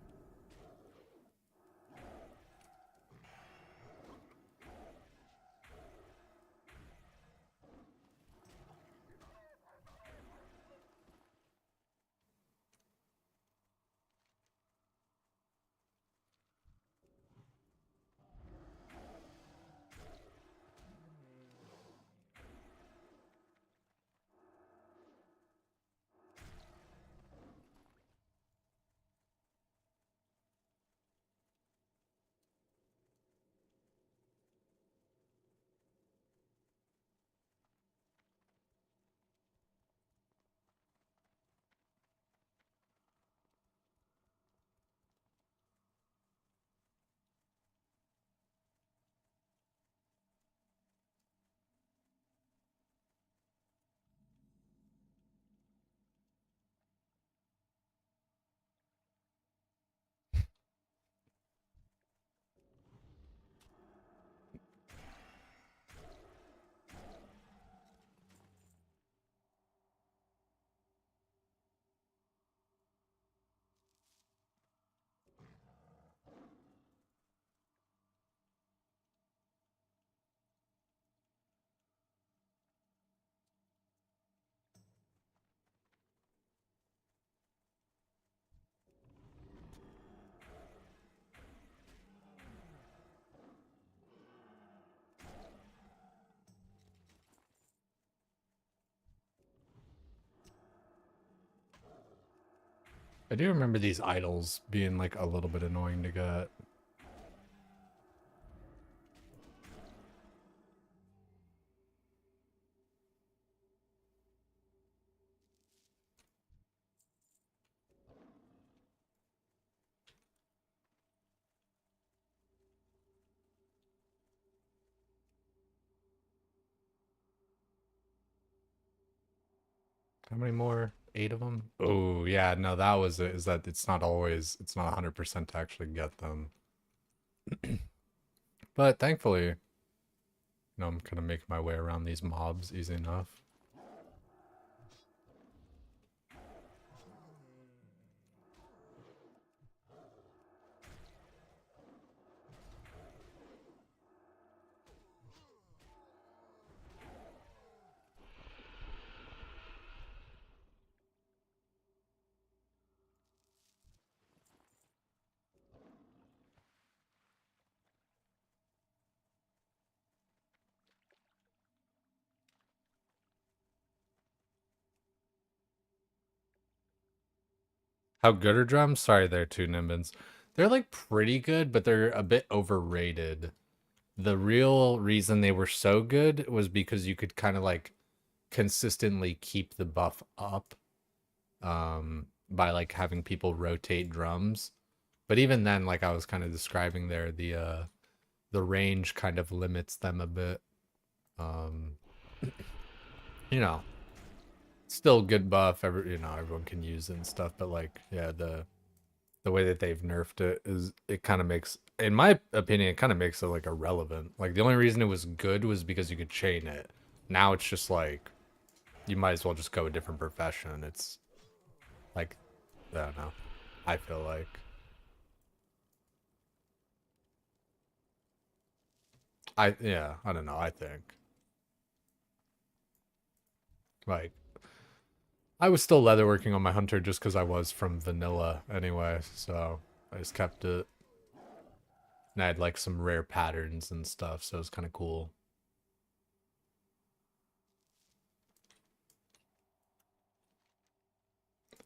I do remember these idols being like a little bit annoying to get. How many more? 8 of them? Oh, yeah, no, that was it. Is that it's not always, it's not 100% to actually get them. But thankfully, you know, I'm gonna make my way around these mobs easy enough. How good are drums? Sorry, there two Nimbins. They're like pretty good, but they're a bit overrated. The real reason they were so good was because you could kind of like consistently keep the buff up by like having people rotate drums. But even then, like I was kind of describing there, the range kind of limits them a bit. Um you know, still good buff, you know, everyone can use it and stuff, but like yeah, the way that they've nerfed it is it kind of makes in my opinion, it kind of makes it like irrelevant. Like the only reason it was good was because you could chain it. Now it's just like you might as well just go a different profession. It's like I don't know. I feel like I don't know. I think like I was still leatherworking on my hunter just because I was from vanilla anyway, so I just kept it. And I had like some rare patterns and stuff, so it was kind of cool.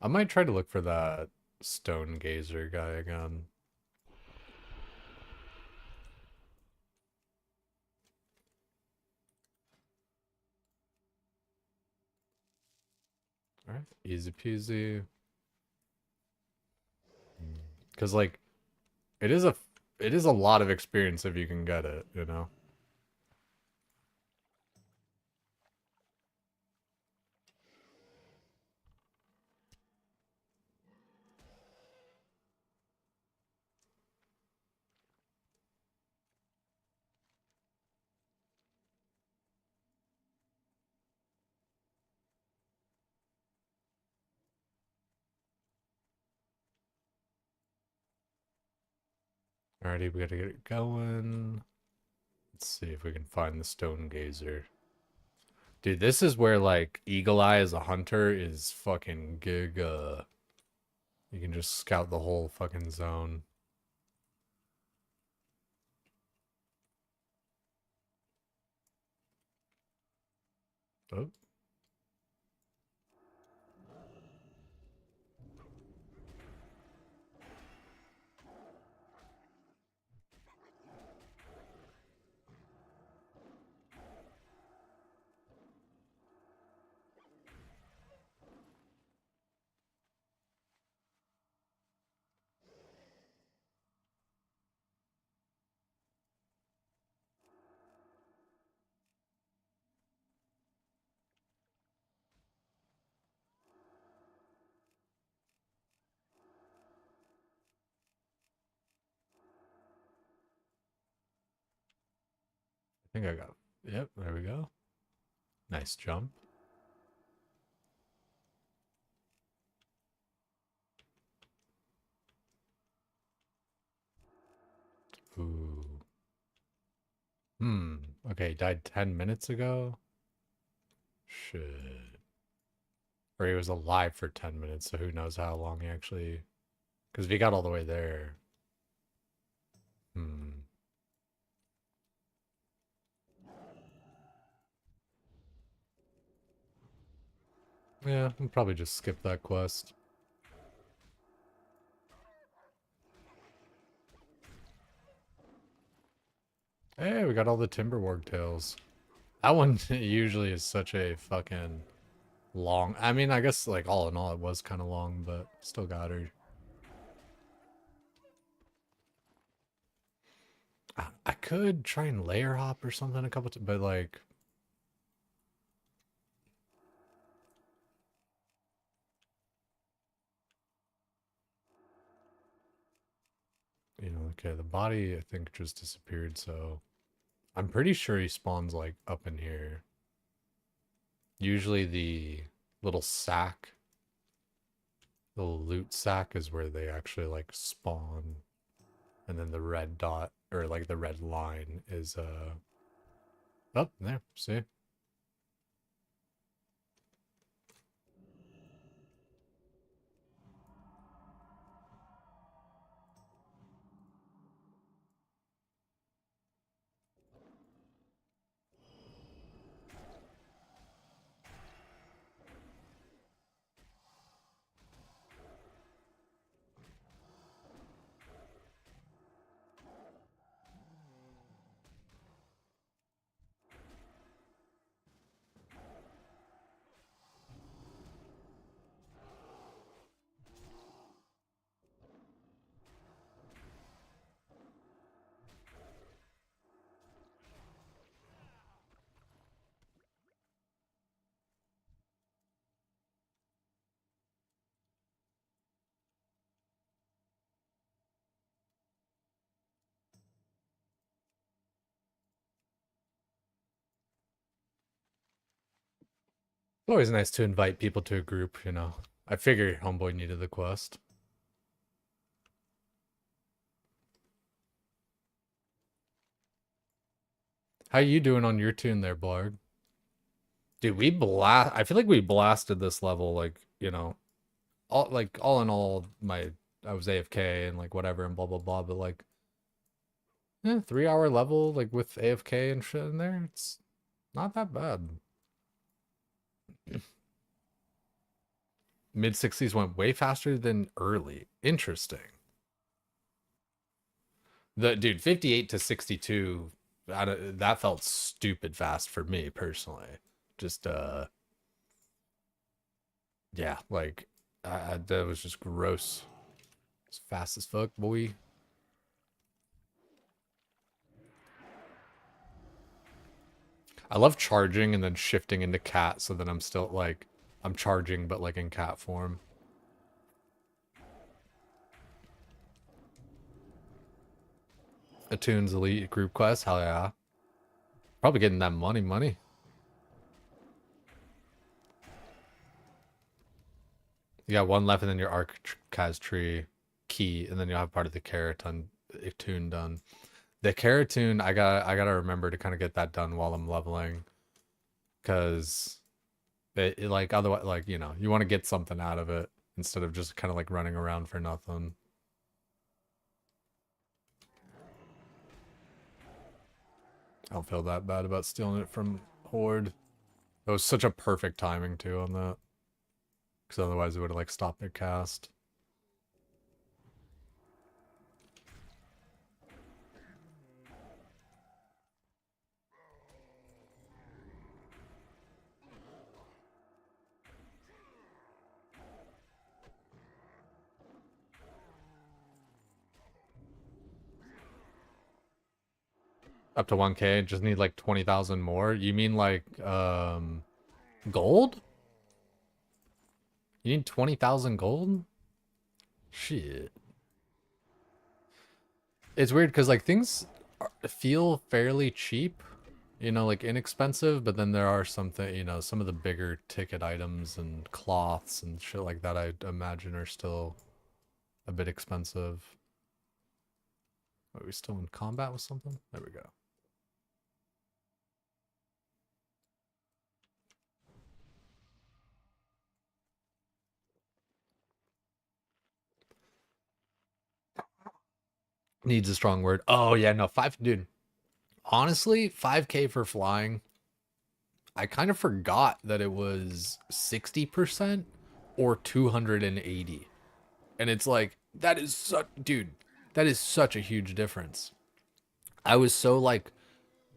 I might try to look for that stone gazer guy again. Alright, easy peasy. Because like it is a lot of experience if you can get it, you know? Alrighty, we gotta get it going. Let's see if we can find the stone gazer. Dude, this is where like Eagle Eye as a hunter is fucking giga. You can just scout the whole fucking zone. Oh. I think I got it. Yep, there we go. Nice jump. Ooh. Okay, died 10 minutes ago? Shit. Or he was alive for 10 minutes, so who knows how long he actually... Because if he got all the way there... Hmm. Yeah, I'll probably just skip that quest. Hey, we got all the Timberwarg tails. That one usually is such a fucking long... I mean, I guess, like, all in all, it was kind of long, but still got her. I could try and layer hop or something a couple times, but, like... You know, okay, the body, I think, just disappeared, so... I'm pretty sure he spawns, like, up in here. Usually the little sack, the loot sack is where they actually, like, spawn. And then the red dot, or, like, the red line is, oh, there, see? It's always nice to invite people to a group, you know. I figure Homeboy needed the quest. How you doing on your tune there, Blarg? Dude, I feel like we blasted this level, like, you know, all in all, I was AFK and like whatever and blah blah blah, but like, yeah, 3 hour level like with AFK and shit in there, it's not that bad. Mid 60s went way faster than early. Interesting. The dude 58 to 62, that felt stupid fast for me personally. Just yeah, like that was just gross. It's fast as fuck, boy. I love charging and then shifting into cat so that I'm still like I'm charging but like in cat form. Attune's elite group quest, hell yeah. Probably getting that money. You got one left and then your Arcaz tree key, and then you'll have part of the Keratin Attune done. The Keratin, I gotta remember to kind of get that done while I'm leveling. Cause it like otherwise like, you know, you want to get something out of it instead of just kind of like running around for nothing. I don't feel that bad about stealing it from Horde. It was such a perfect timing too on that. Because otherwise it would have like stopped their cast. Up to 1K, just need like 20,000 more. You mean like gold? You need 20,000 gold? Shit. It's weird because like things feel fairly cheap, you know, like inexpensive, but then there are something, you know, some of the bigger ticket items and cloths and shit like that I imagine are still a bit expensive. Are we still in combat with something? There we go. Needs a strong word. Oh yeah, no, dude. Honestly, 5K for flying. I kind of forgot that it was 60% or 280. And it's like, that is such, dude, that is such a huge difference. I was so like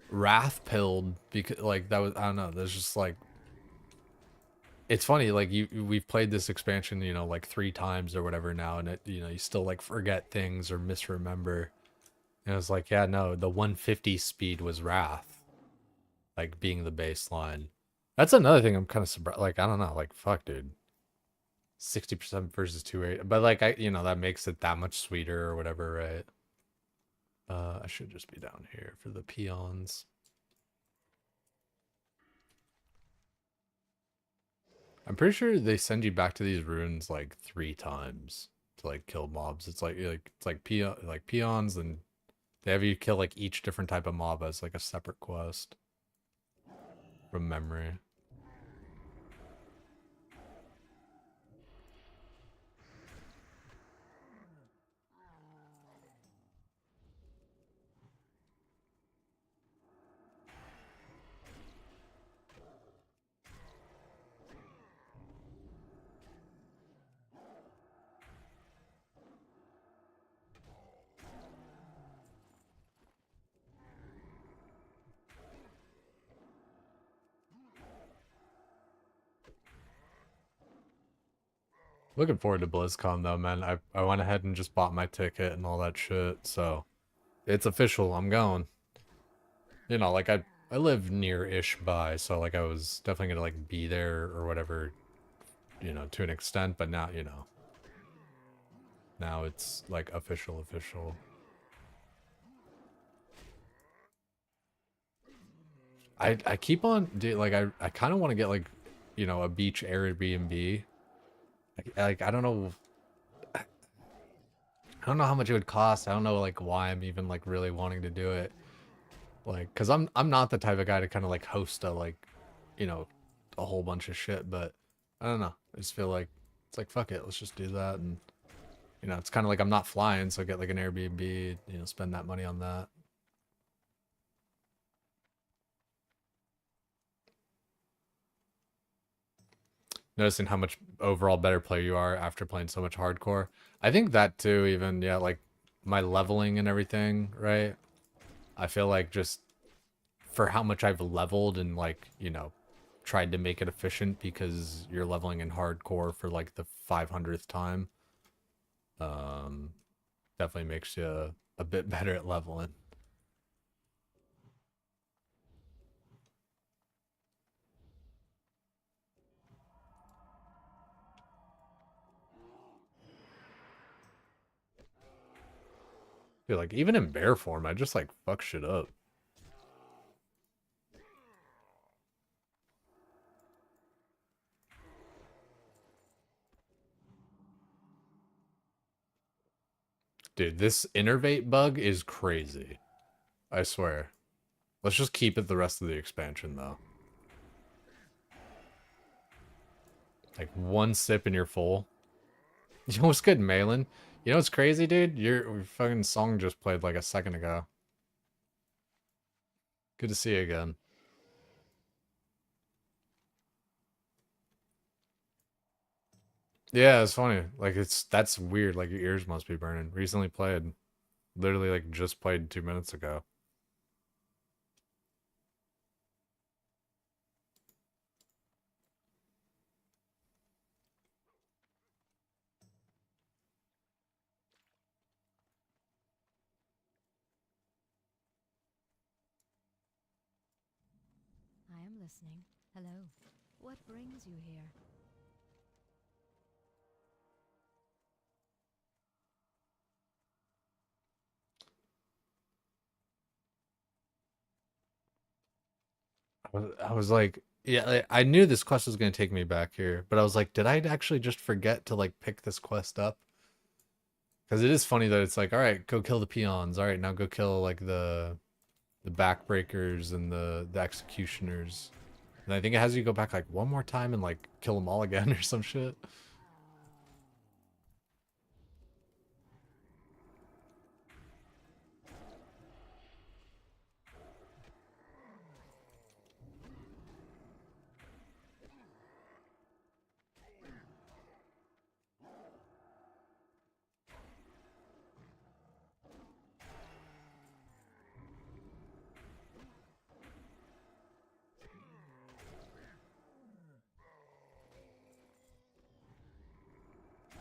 wrath pilled because like that was, I don't know, there's just like, it's funny, like we've played this expansion, you know, like 3 times or whatever now, and it, you know, you still like forget things or misremember. And it was like, yeah, no, the 150 speed was wrath, like being the baseline. That's another thing I'm kind of surprised. Like, I don't know, like fuck, dude. 60% versus 280, but like you know, that makes it that much sweeter or whatever, right? I should just be down here for the peons. I'm pretty sure they send you back to these ruins like 3 times to like kill mobs. It's like peons, and they have you kill like each different type of mob as like a separate quest from memory. Looking forward to BlizzCon though, man. I went ahead and just bought my ticket and all that shit, so it's official. I'm going. You know, like I live near-ish by, so like I was definitely gonna like be there or whatever, you know, to an extent, but now, you know, now it's like official. I keep on, dude, like I kind of want to get like you know, a beach Airbnb. Like I don't know. I don't know how much it would cost. I don't know like why I'm even like really wanting to do it. Like, cause I'm not the type of guy to kind of like host a like, you know, a whole bunch of shit. But I don't know. I just feel like it's like fuck it, let's just do that. And you know, it's kind of like I'm not flying, so get like an Airbnb. You know, spend that money on that. Noticing how much overall better player you are after playing so much hardcore. I think that too. Even yeah, like my leveling and everything, right? I feel like just for how much I've leveled and like, you know, tried to make it efficient because you're leveling in hardcore for like the 500th time. Um, definitely makes you a bit better at leveling. Dude, like even in bear form, I just like fuck shit up. Dude, this innervate bug is crazy. I swear. Let's just keep it the rest of the expansion, though. Like, one sip and you're full. You know what's good, Malin? You know what's crazy, dude? Your fucking song just played like a second ago. Good to see you again. Yeah, it's funny. Like, that's weird. Like, your ears must be burning. Recently played. Literally, like, just played 2 minutes ago. I am listening. Hello. What brings you here? I was like, yeah, I knew this quest was going to take me back here, but I was like, did I actually just forget to like pick this quest up? Because it is funny that it's like, all right, go kill the peons. All right, now go kill like the backbreakers and the executioners. And I think it has you go back like one more time and like kill them all again or some shit.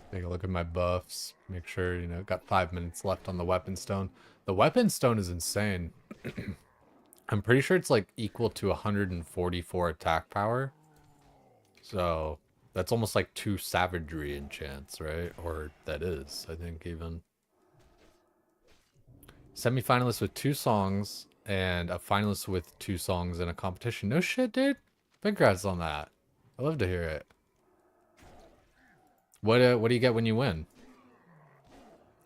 Take a look at my buffs. Make sure, you know, got 5 minutes left on the weapon stone. The weapon stone is insane. I'm pretty sure it's like equal to 144 attack power. So that's almost like 2 savagery enchants, right? Or that is, I think, even. Semi-finalist with 2 songs and a finalist with 2 songs in a competition. No shit, dude. Congrats on that. I love to hear it. What do you get when you win?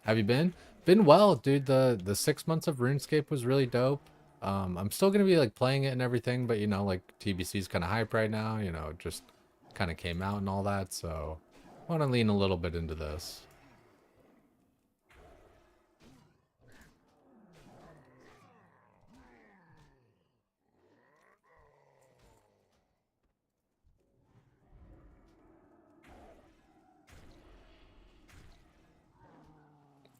Have you been? Been well, dude. The 6 months of RuneScape was really dope. I'm still gonna be like playing it and everything, but you know, like TBC's kind of hype right now. You know, it just kind of came out and all that, so I want to lean a little bit into this.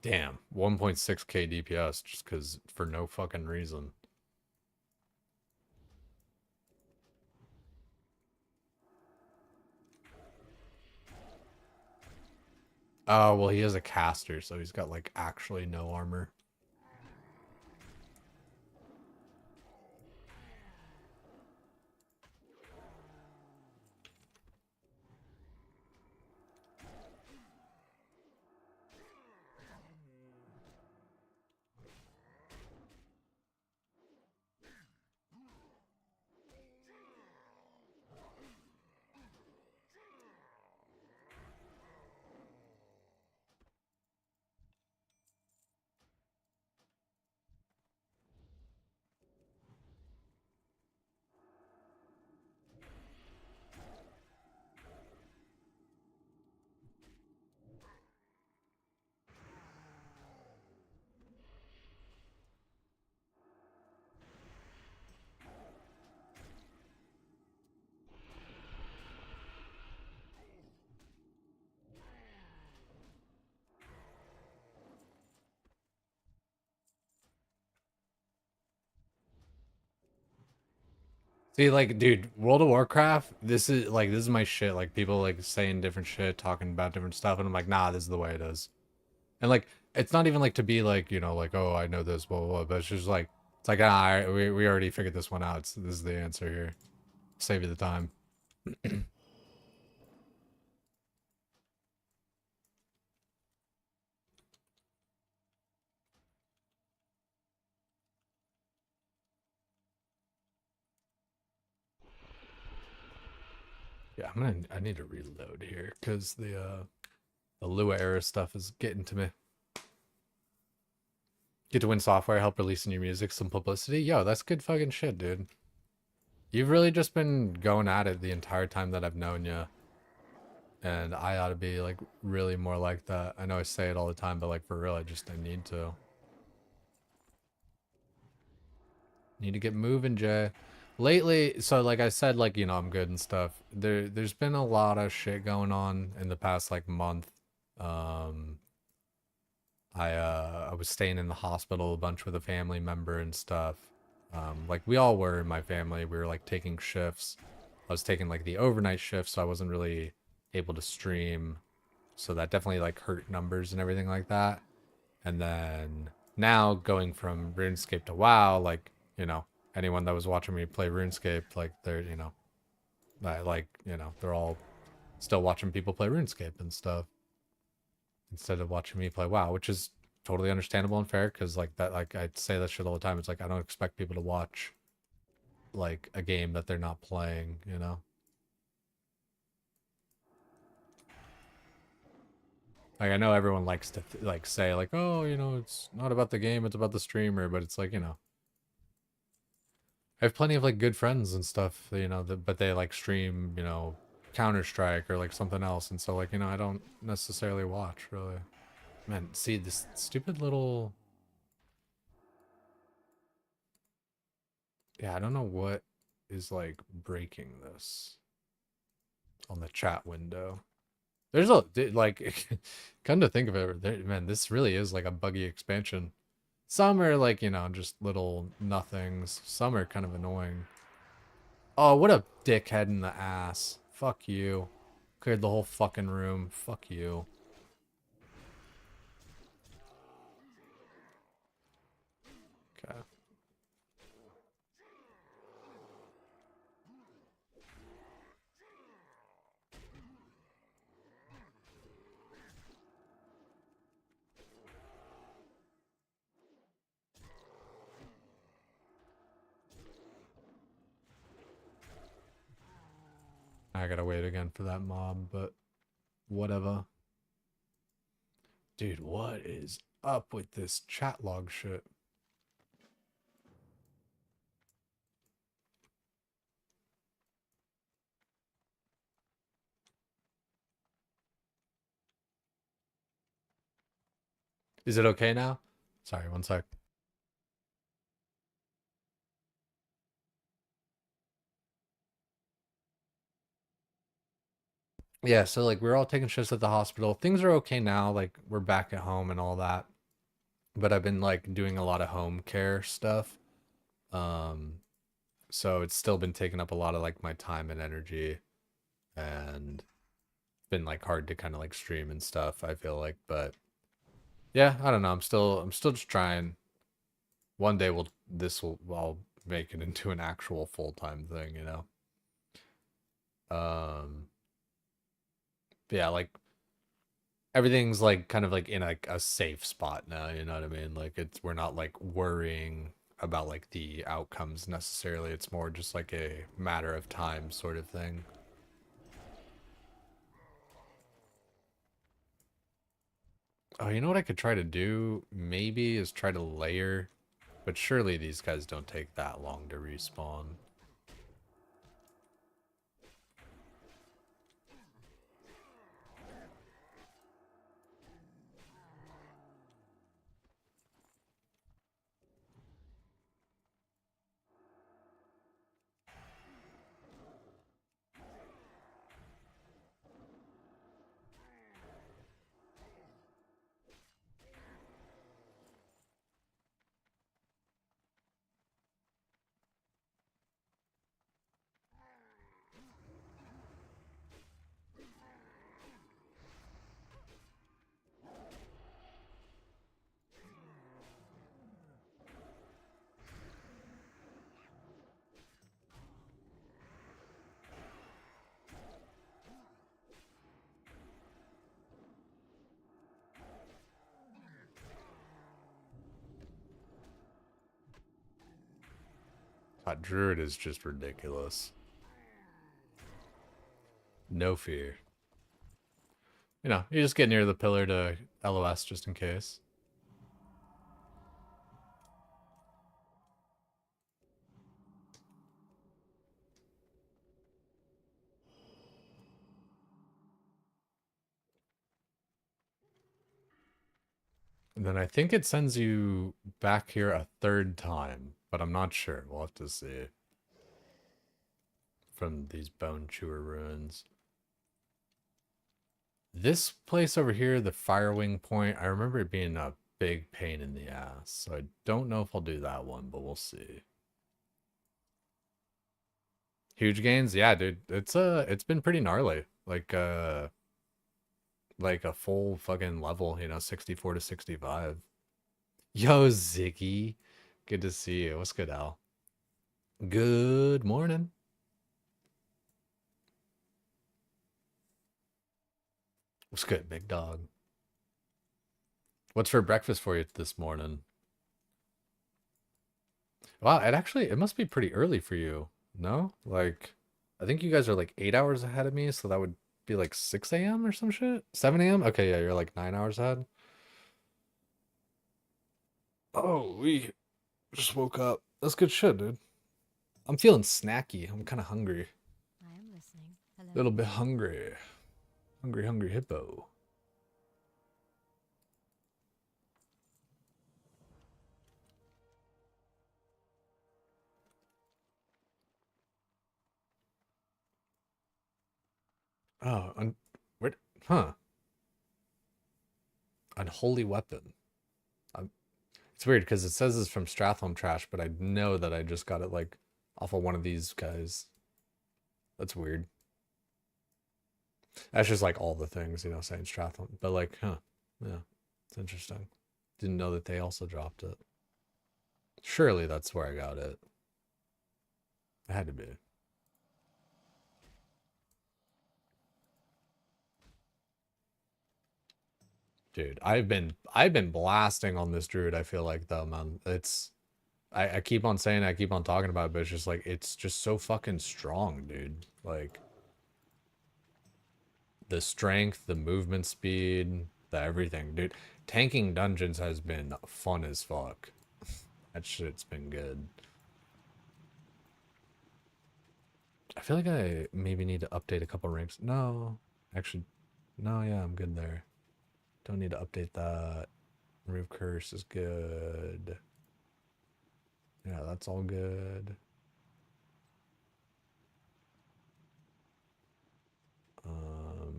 Damn, 1.6k DPS just because for no fucking reason. Oh, well, he is a caster, so he's got like actually no armor. See, like, dude, World of Warcraft, this is my shit. Like, people like saying different shit, talking about different stuff, and I'm like, nah, this is the way it is. And like, it's not even like to be like, like, oh, I know this, blah blah, blah, but it's just like, it's like, we already figured this one out. This is the answer here. Save you the time. Yeah, I need to reload here because the Lua era stuff is getting to me. Get to win software, help release new music, some publicity. Yo, that's good fucking shit, dude. You've really just been going at it the entire time that I've known you. And I ought to be like really more like that. I know I say it all the time, but like for real, I need to. Need to get moving, Jay. Lately, so like I said, like, I'm good and stuff. There's been a lot of shit going on in the past like month. Um I was staying in the hospital a bunch with a family member and stuff. Like we all were in my family. We were like taking shifts. I was taking like the overnight shift, so I wasn't really able to stream. So that definitely like hurt numbers and everything like that. And then now going from RuneScape to WoW, like, anyone that was watching me play RuneScape, like they're all still watching people play RuneScape and stuff instead of watching me play WoW, which is totally understandable and fair because like that, like I say that shit all the time. It's like I don't expect people to watch like a game that they're not playing. Like I know everyone likes to like say like, oh, it's not about the game, it's about the streamer, but it's like, I have plenty of like good friends and stuff, but they like stream, Counter-Strike or like something else, and so like, I don't necessarily watch really. Man, see this stupid little, yeah, I don't know what is like breaking this on the chat window. There's like, come to think of it, man, this really is like a buggy expansion. Some are like, just little nothings. Some are kind of annoying. Oh, what a dickhead in the ass. Fuck you. Cleared the whole fucking room. Fuck you. Okay. I gotta wait again for that mob, but whatever. Dude, what is up with this chat log shit? Is it okay now? Sorry, one sec. Yeah, so like we're all taking shifts at the hospital. Things are okay now, like we're back at home and all that. But I've been like doing a lot of home care stuff. Um, so it's still been taking up a lot of like my time and energy and been like hard to kind of like stream and stuff, I feel like, but yeah, I don't know. I'm still just trying. One day I'll make it into an actual full-time thing. But yeah, like everything's like kind of like in like a safe spot now, you know what I mean? Like we're not like worrying about like the outcomes necessarily. It's more just like a matter of time sort of thing. Oh, you know what I could try to do maybe is try to layer, but surely these guys don't take that long to respawn. Druid is just ridiculous. No fear. You know, you just get near the pillar to LOS just in case. And then I think it sends you back here a third time, but I'm not sure. We'll have to see. From these Bone Chewer ruins. This place over here, the Firewing Point, I remember it being a big pain in the ass. So I don't know if I'll do that one, but we'll see. Huge gains? Yeah, dude. It's been pretty gnarly. Like a full fucking level, you know, 64 to 65. Yo, Ziggy. Good to see you. What's good, Al? Good morning. What's good, big dog? What's for breakfast for you this morning? Wow, it must be pretty early for you. No? Like, I think you guys are like 8 hours ahead of me, so that would be like 6 a.m. or some shit? 7 a.m.? Okay, yeah, you're like 9 hours ahead. Oh, we just woke up. That's good shit, dude. I'm feeling snacky. I'm kind of hungry. I am listening. Hello. A little bit hungry. Hungry, hungry hippo. Oh, where? Huh? Unholy weapon. It's weird because it says it's from Stratholm Trash, but I know that I just got it like off of one of these guys. That's weird. That's just like all the things, you know, saying Stratholm, but like, huh? Yeah, it's interesting. Didn't know that they also dropped it. Surely that's where I got it. It had to be. Dude, I've been blasting on this druid, I feel like, though, man. I keep on saying it, I keep on talking about it, but it's just like it's just so fucking strong, dude. Like the strength, the movement speed, the everything, dude. Tanking dungeons has been fun as fuck. That shit's been good. I feel like I maybe need to update a couple ranks. No, actually, no, yeah, I'm good there. Don't need to update that. Remove curse is good. Yeah, that's all good.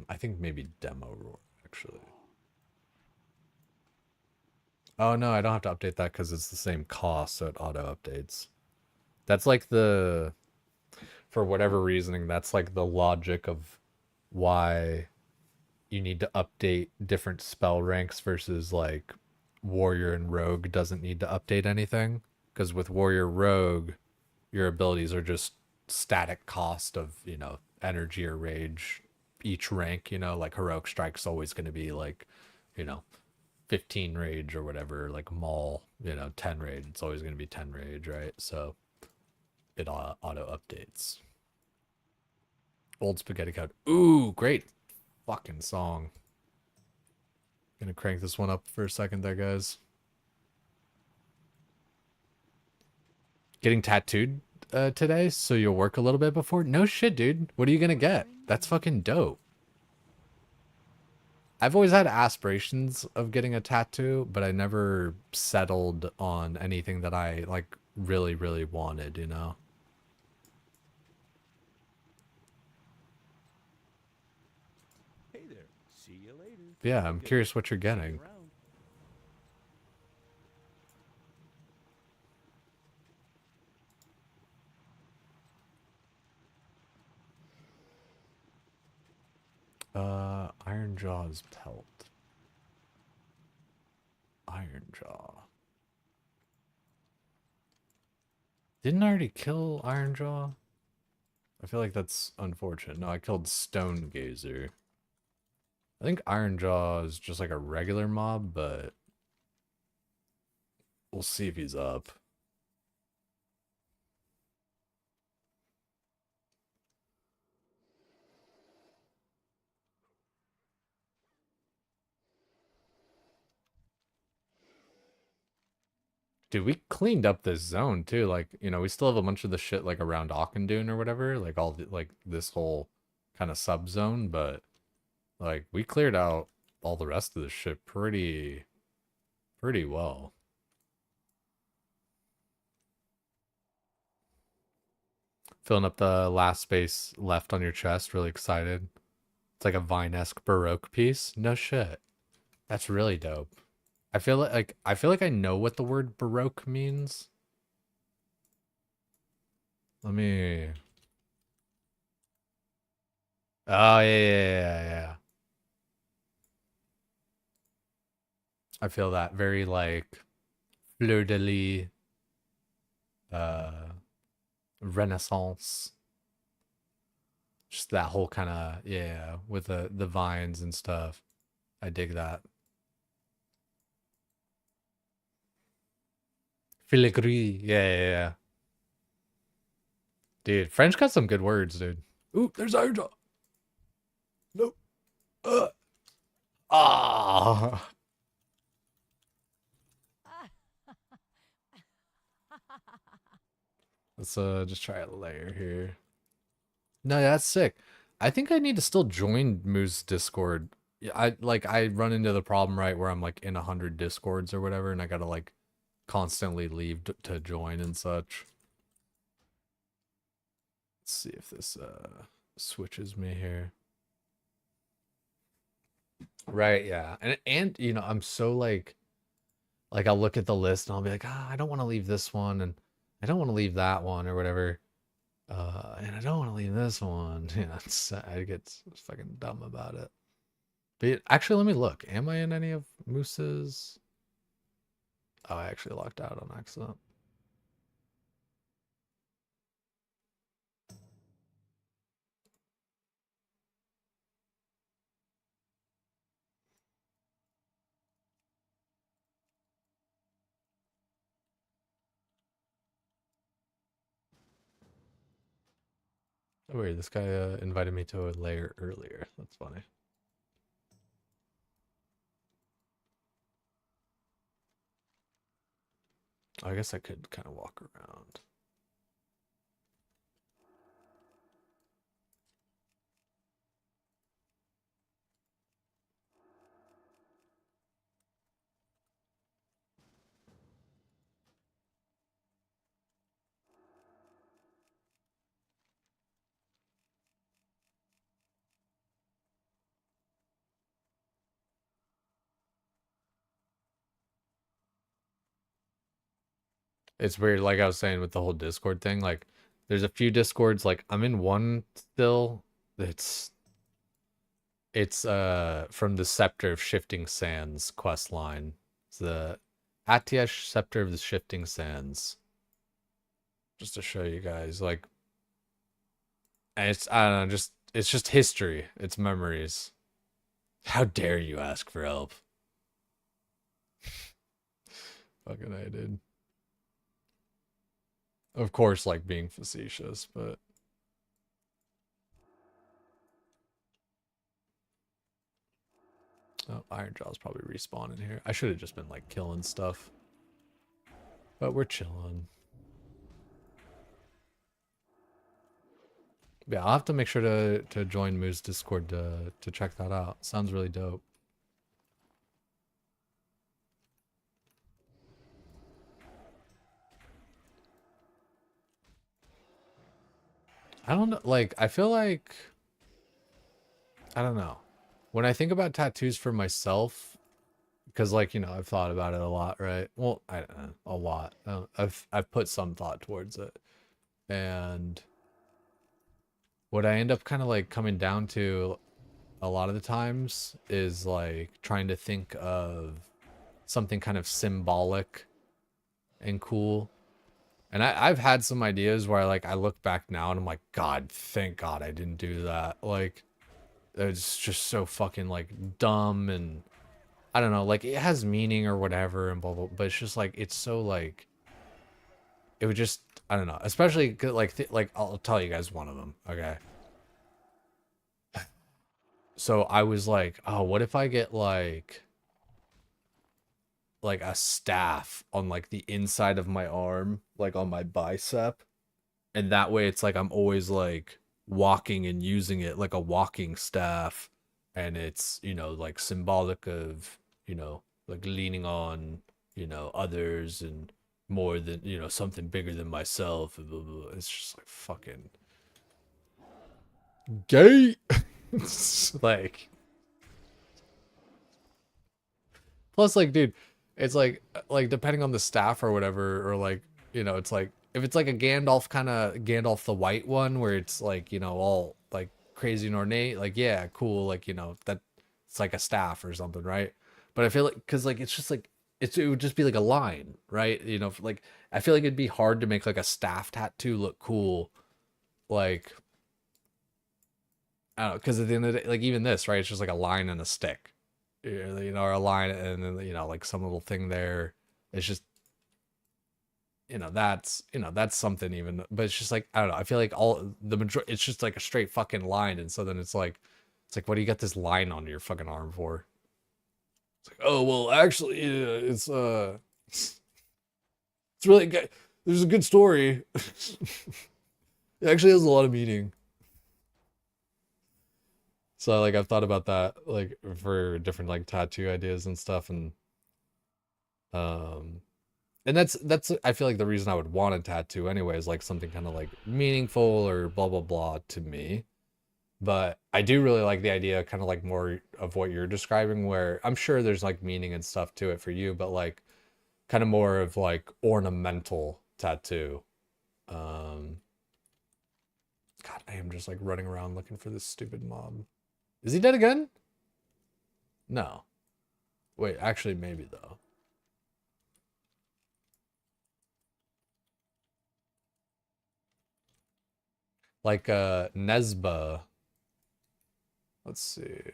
I think maybe demo roar, actually. Oh no, I don't have to update that because it's the same cost, so it auto updates. That's like the, for whatever reasoning, that's like the logic of why you need to update different spell ranks versus like warrior and rogue doesn't need to update anything. Because with warrior rogue, your abilities are just static cost of, you know, energy or rage each rank, you know, like heroic strike's always going to be like, you know, 15 rage or whatever, like maul, you know, 10 rage, it's always going to be 10 rage, right? So it auto updates. Old Spaghetti Code. Ooh, great fucking song. Gonna crank this one up for a second there, guys. Getting tattooed today, so you'll work a little bit before? No shit, dude. What are you gonna get? That's fucking dope. I've always had aspirations of getting a tattoo, but I never settled on anything that I like really, really wanted, you know? Hey there. See you later. Yeah, I'm Good. curious what you're See you getting. around. Iron Jaw's pelt. Iron Jaw. Didn't I already kill Iron Jaw? I feel like that's unfortunate. No, I killed Stone Gazer. I think Iron Jaw is just like a regular mob, but we'll see if he's up. Dude, we cleaned up this zone too. Like, you know, we still have a bunch of the shit like around Auchindoun or whatever, like all the, like this whole kind of sub zone, but like we cleared out all the rest of the shit pretty well. Filling up the last space left on your chest, really excited. It's like a Vine-esque Baroque piece. No shit. That's really dope. I feel like I know what the word Baroque means. Let me. Oh yeah. I feel that very like fleur de lis, Renaissance. Just that whole kind of yeah, with the vines and stuff. I dig that. Filigree, yeah. Dude, French got some good words, dude. Ooh, there's Iron Jaw. Nope. Ah. Let's just try a layer here. No, that's sick. I think I need to still join Moo's Discord. Yeah, I run into the problem right where I'm like in 100 Discords or whatever, and I gotta like constantly leave to join and such. Let's see if this switches me here. Right, yeah. And you know, I'm so like I'll look at the list and I'll be like, ah, I don't want to leave this one and I don't want to leave that one or whatever. And I don't want to leave this one. Yeah, I get fucking dumb about it. But actually, let me look. Am I in any of Moose's? Oh, I actually locked out on accident. Oh, wait, this guy invited me to a layer earlier. That's funny. I guess I could kind of walk around. It's weird, like I was saying with the whole Discord thing, like there's a few Discords, like I'm in one still. It's from the Scepter of Shifting Sands quest line. It's the Atiesh Scepter of the Shifting Sands. Just to show you guys, like, and it's I don't know, just it's just history. It's memories. How dare you ask for help? Fucking I did. Of course, like being facetious, but oh, Iron Jaw's probably respawning here. I should have just been like killing stuff, but we're chilling. Yeah, I'll have to make sure to join Moo's Discord to check that out. Sounds really dope. I don't know, like I feel like I don't know. When I think about tattoos for myself, because like, you know, I've thought about it a lot, right? Well, I don't know, a lot. I've put some thought towards it. And what I end up kind of like coming down to a lot of the times is like trying to think of something kind of symbolic and cool. And I've had some ideas where I look back now and I'm like, God, thank God I didn't do that. Like, it's just so fucking like dumb and I don't know, like it has meaning or whatever and blah blah, but it's just like it's so like it would just I don't know, especially like I'll tell you guys one of them, okay? So I was like, oh, what if I get like like a staff on like the inside of my arm, like on my bicep. And that way it's like I'm always like walking and using it like a walking staff. And it's, you know, like symbolic of, you know, like leaning on, you know, others and more than, you know, something bigger than myself. Blah, blah, blah. It's just like fucking gay. Like, plus, like, dude, it's like depending on the staff or whatever, or like, you know, it's like if it's like a Gandalf kind of Gandalf the White one, where it's like, you know, all like crazy and ornate, like, yeah, cool, like, you know, that it's like a staff or something, right? But I feel like, cause like it's just like it would just be like a line, right? You know, like I feel like it'd be hard to make like a staff tattoo look cool, like I don't know, because at the end of the day, like even this, right? It's just like a line and a stick, you know, or a line and then you know like some little thing there. It's just you know that's something even, but it's just like I don't know. I feel like all the major it's just like a straight fucking line, and so then it's like what do you got this line on your fucking arm for? It's like oh well, actually it's really good. There's a good story. It actually has a lot of meaning. So like I've thought about that like for different like tattoo ideas and stuff um and that's I feel like the reason I would want a tattoo anyway is like something kind of like meaningful or blah blah blah to me. But I do really like the idea kind of like more of what you're describing where I'm sure there's like meaning and stuff to it for you, but like kind of more of like ornamental tattoo. Um God, I am just like running around looking for this stupid mob. Is he dead again? No. Wait, actually, maybe though. Like Nesba. Let's see.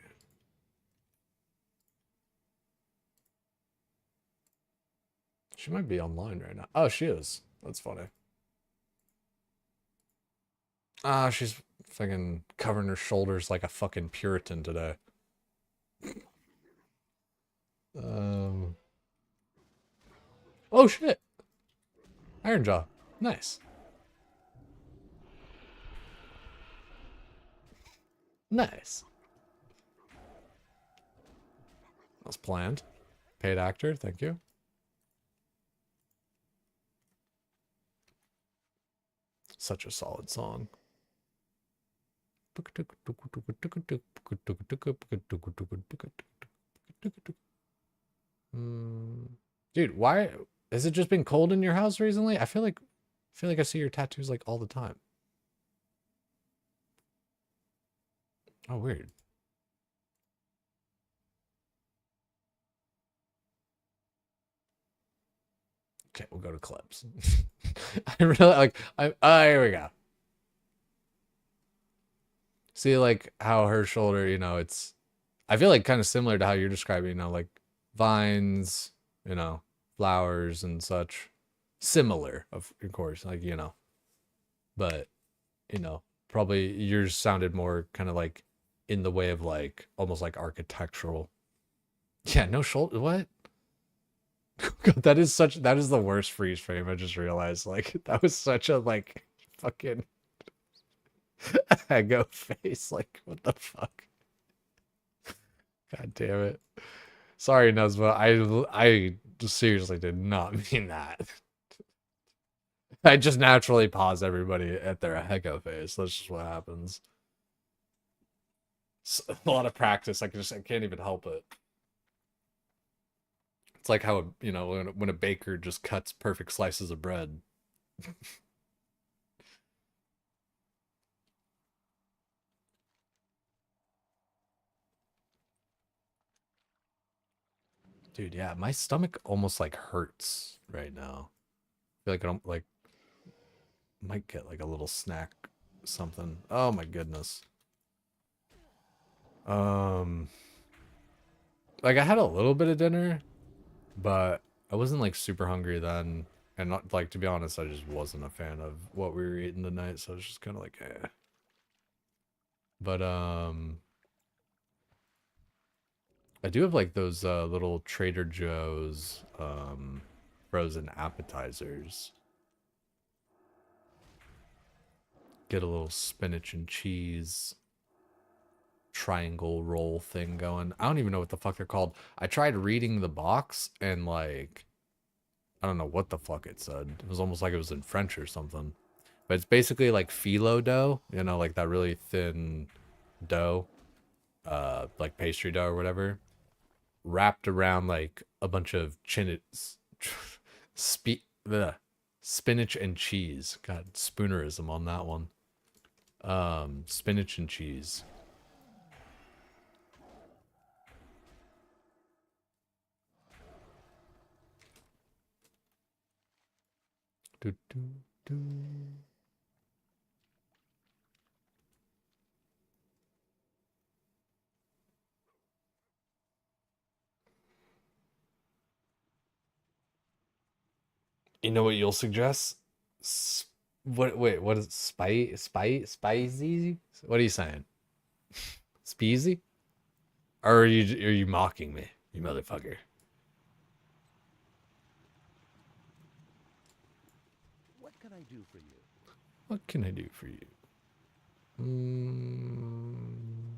She might be online right now. Oh, she is. That's funny. Ah, she's fucking covering her shoulders like a fucking Puritan today. Um. Oh shit. Iron Jaw. Nice. Nice. That was planned. Paid actor. Thank you. Such a solid song. Dude, why has it just been cold in your house recently? I feel like I see your tattoos like all the time. Oh, weird. Okay, we'll go to clips. I really like here we go. See like how her shoulder, you know, it's I feel like kind of similar to how you're describing, you know, like vines, you know, flowers and such. Similar, of course, like, you know. But, you know, probably yours sounded more kind of like in the way of like almost like architectural. Yeah, no shoulder. What? God, that is the worst freeze frame. I just realized like that was such a like fucking ego face. Like what the fuck? God damn it. Sorry, Nesma. I just seriously did not mean that. I just naturally pause everybody at their ego face. That's just what happens. It's a lot of practice. I can't even help it. It's like how you know when a baker just cuts perfect slices of bread. Dude, yeah, my stomach almost like hurts right now. I feel like I don't like might get like a little snack something. Oh my goodness. Um like I had a little bit of dinner, but I wasn't like super hungry then. And not like to be honest, I just wasn't a fan of what we were eating tonight, so I was just kind of like, eh. But I do have like those little Trader Joe's frozen appetizers. Get a little spinach and cheese triangle roll thing going. I don't even know what the fuck they're called. I tried reading the box and like I don't know what the fuck it said. It was almost like it was in French or something. But it's basically like phyllo dough, you know, like that really thin dough, like pastry dough or whatever, wrapped around like a bunch of spe spinach and cheese. God, spoonerism on that one. Spinach and cheese. Do, do, do. You know what you'll suggest? Wait, what is spicy? What are you saying? Speezy? Or are you mocking me, you motherfucker? What can I do for you? What can I do for you? Mm,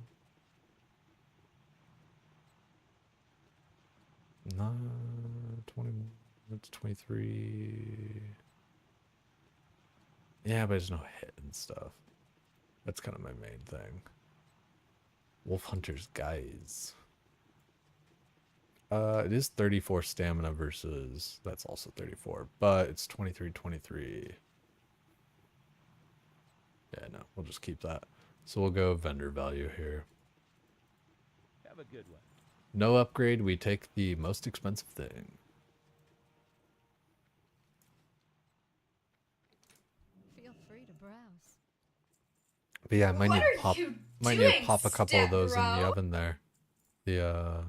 21. That's 23. Yeah, but there's no hit and stuff. That's kind of my main thing. Wolf Hunter's Guys. It is 34 stamina versus that's also 34, but it's 23, 23. Yeah, no, we'll just keep that. So we'll go vendor value here. Have a good one. No upgrade, we take the most expensive thing. Feel free to browse. But yeah, I might What need are to pop you might need to doing, pop a couple of those in the step-bro? oven there. The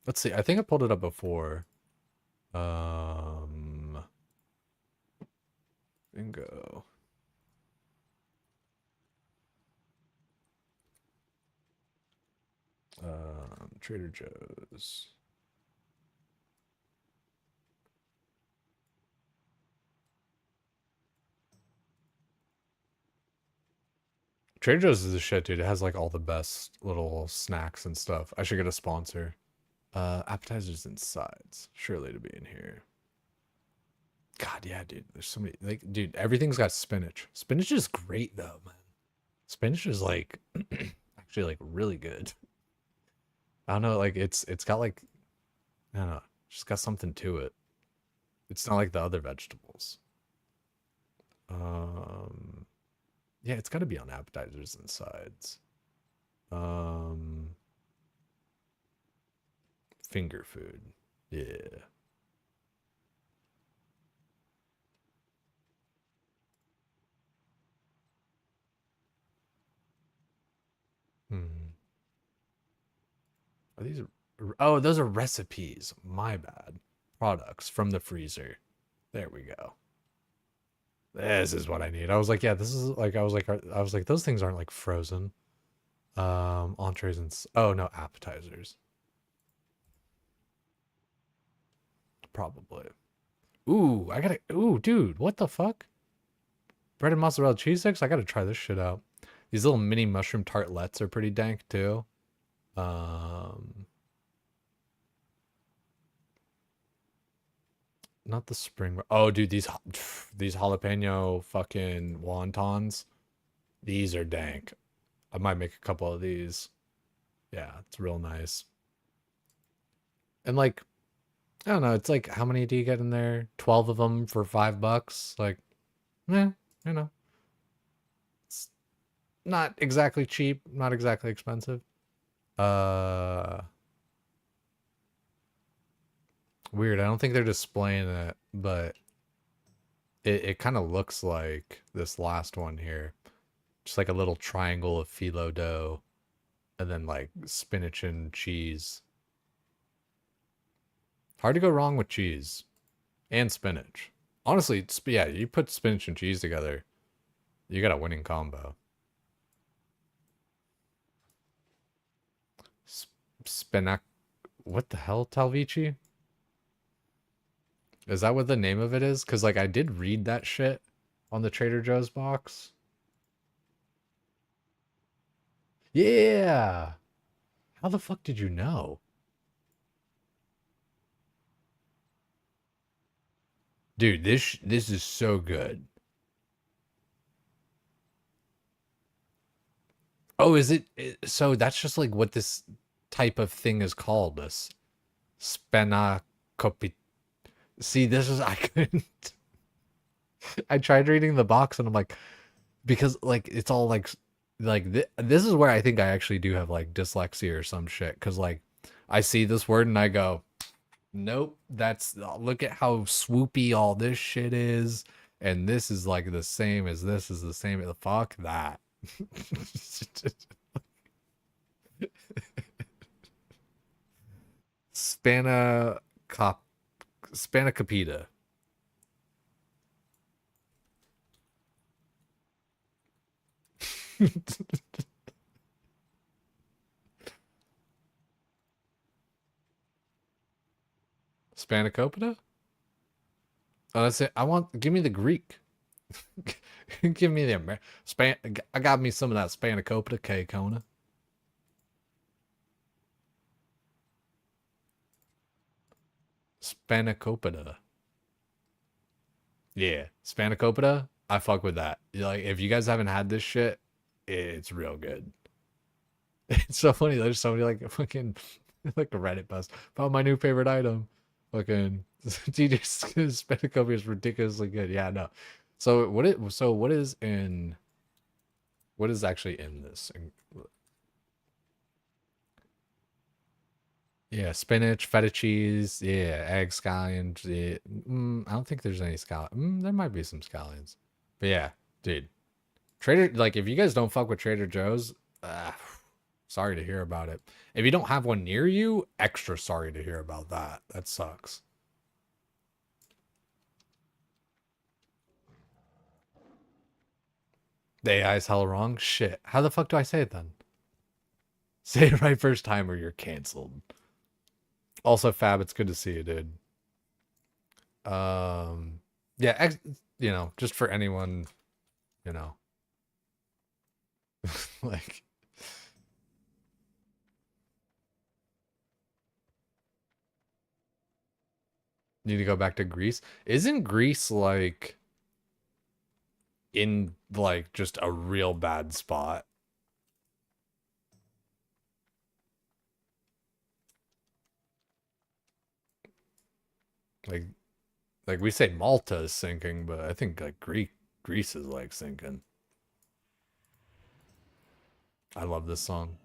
let's see, I think I pulled it up before. Bingo. Trader Joe's. Trader Joe's is the shit, dude. It has like all the best little snacks and stuff. I should get a sponsor. Appetizers and sides. Surely to be in here. God, yeah, dude. There's so many. Like, dude, everything's got spinach. Spinach is great though, man. Spinach is like actually like really good. I don't know, like it's got like I don't know, just got something to it. It's not like the other vegetables. Um, yeah, it's got to be on appetizers and sides. Um, finger food. Yeah. Hmm. Are these? Oh, those are recipes. My bad. Products from the freezer. There we go. This is what I need. I was like, yeah, this is like I was like those things aren't like frozen. Entrees and oh no, appetizers. Probably. Ooh, I gotta ooh, dude, what the fuck? Bread and mozzarella cheese sticks? I gotta try this shit out. These little mini mushroom tartlets are pretty dank too. Not the spring. Oh, dude, these jalapeno fucking wontons. These are dank. I might make a couple of these. Yeah, it's real nice. And like, I don't know. It's like, how many do you get in there? 12 of them for $5. Like, you know, it's not exactly cheap, not exactly expensive. Weird. I don't think they're displaying it, but it kind of looks like this last one here. Just like a little triangle of phyllo dough and then like spinach and cheese. Hard to go wrong with cheese and spinach. Honestly, yeah, you put spinach and cheese together, you got a winning combo. Spinach What the hell, Talvici? Is that what the name of it is? Because, like, I did read that shit on the Trader Joe's box. Yeah! How the fuck did you know? Dude, this is so good. Oh, is it? So that's just like what this type of thing is called. This spanakopit. See, this is I couldn't. I tried reading the box and I'm like, because like it's all like this is where I think I actually do have like dyslexia or some shit. Because like I see this word and I go, nope, that's look at how swoopy all this shit is, and this is like the same as this is the same. Fuck that. Spanacop Spanakopita. Spanakopita? Oh, that's it. I want. Give me the Greek. Give me the Span. I got me some of that Spanakopita, K Kona. Spanakopita. Yeah, Spanakopita. I fuck with that. Like, if you guys haven't had this shit, it's real good. It's so funny. There's somebody like fucking like a Reddit post about my new favorite item. Fucking TJ Spanakopita is ridiculously good. Yeah, no. So what is in what is actually in this? Yeah, spinach, feta cheese, yeah, egg scallions. Yeah. I don't think there's any scallions. There might be some scallions. But yeah, dude. Trader, like, if you guys don't fuck with Trader Joe's, sorry to hear about it. If you don't have one near you, extra sorry to hear about that. That sucks. The AI's hella wrong? Shit. How the fuck do I say it then? Say it right first time or you're canceled. Also, Fab, it's good to see you, dude. Yeah, you know, just for anyone, you know, like, need to go back to Greece. Isn't Greece like in like just a real bad spot? Like like we say Malta is sinking, but I think like Greece is like sinking. I love this song.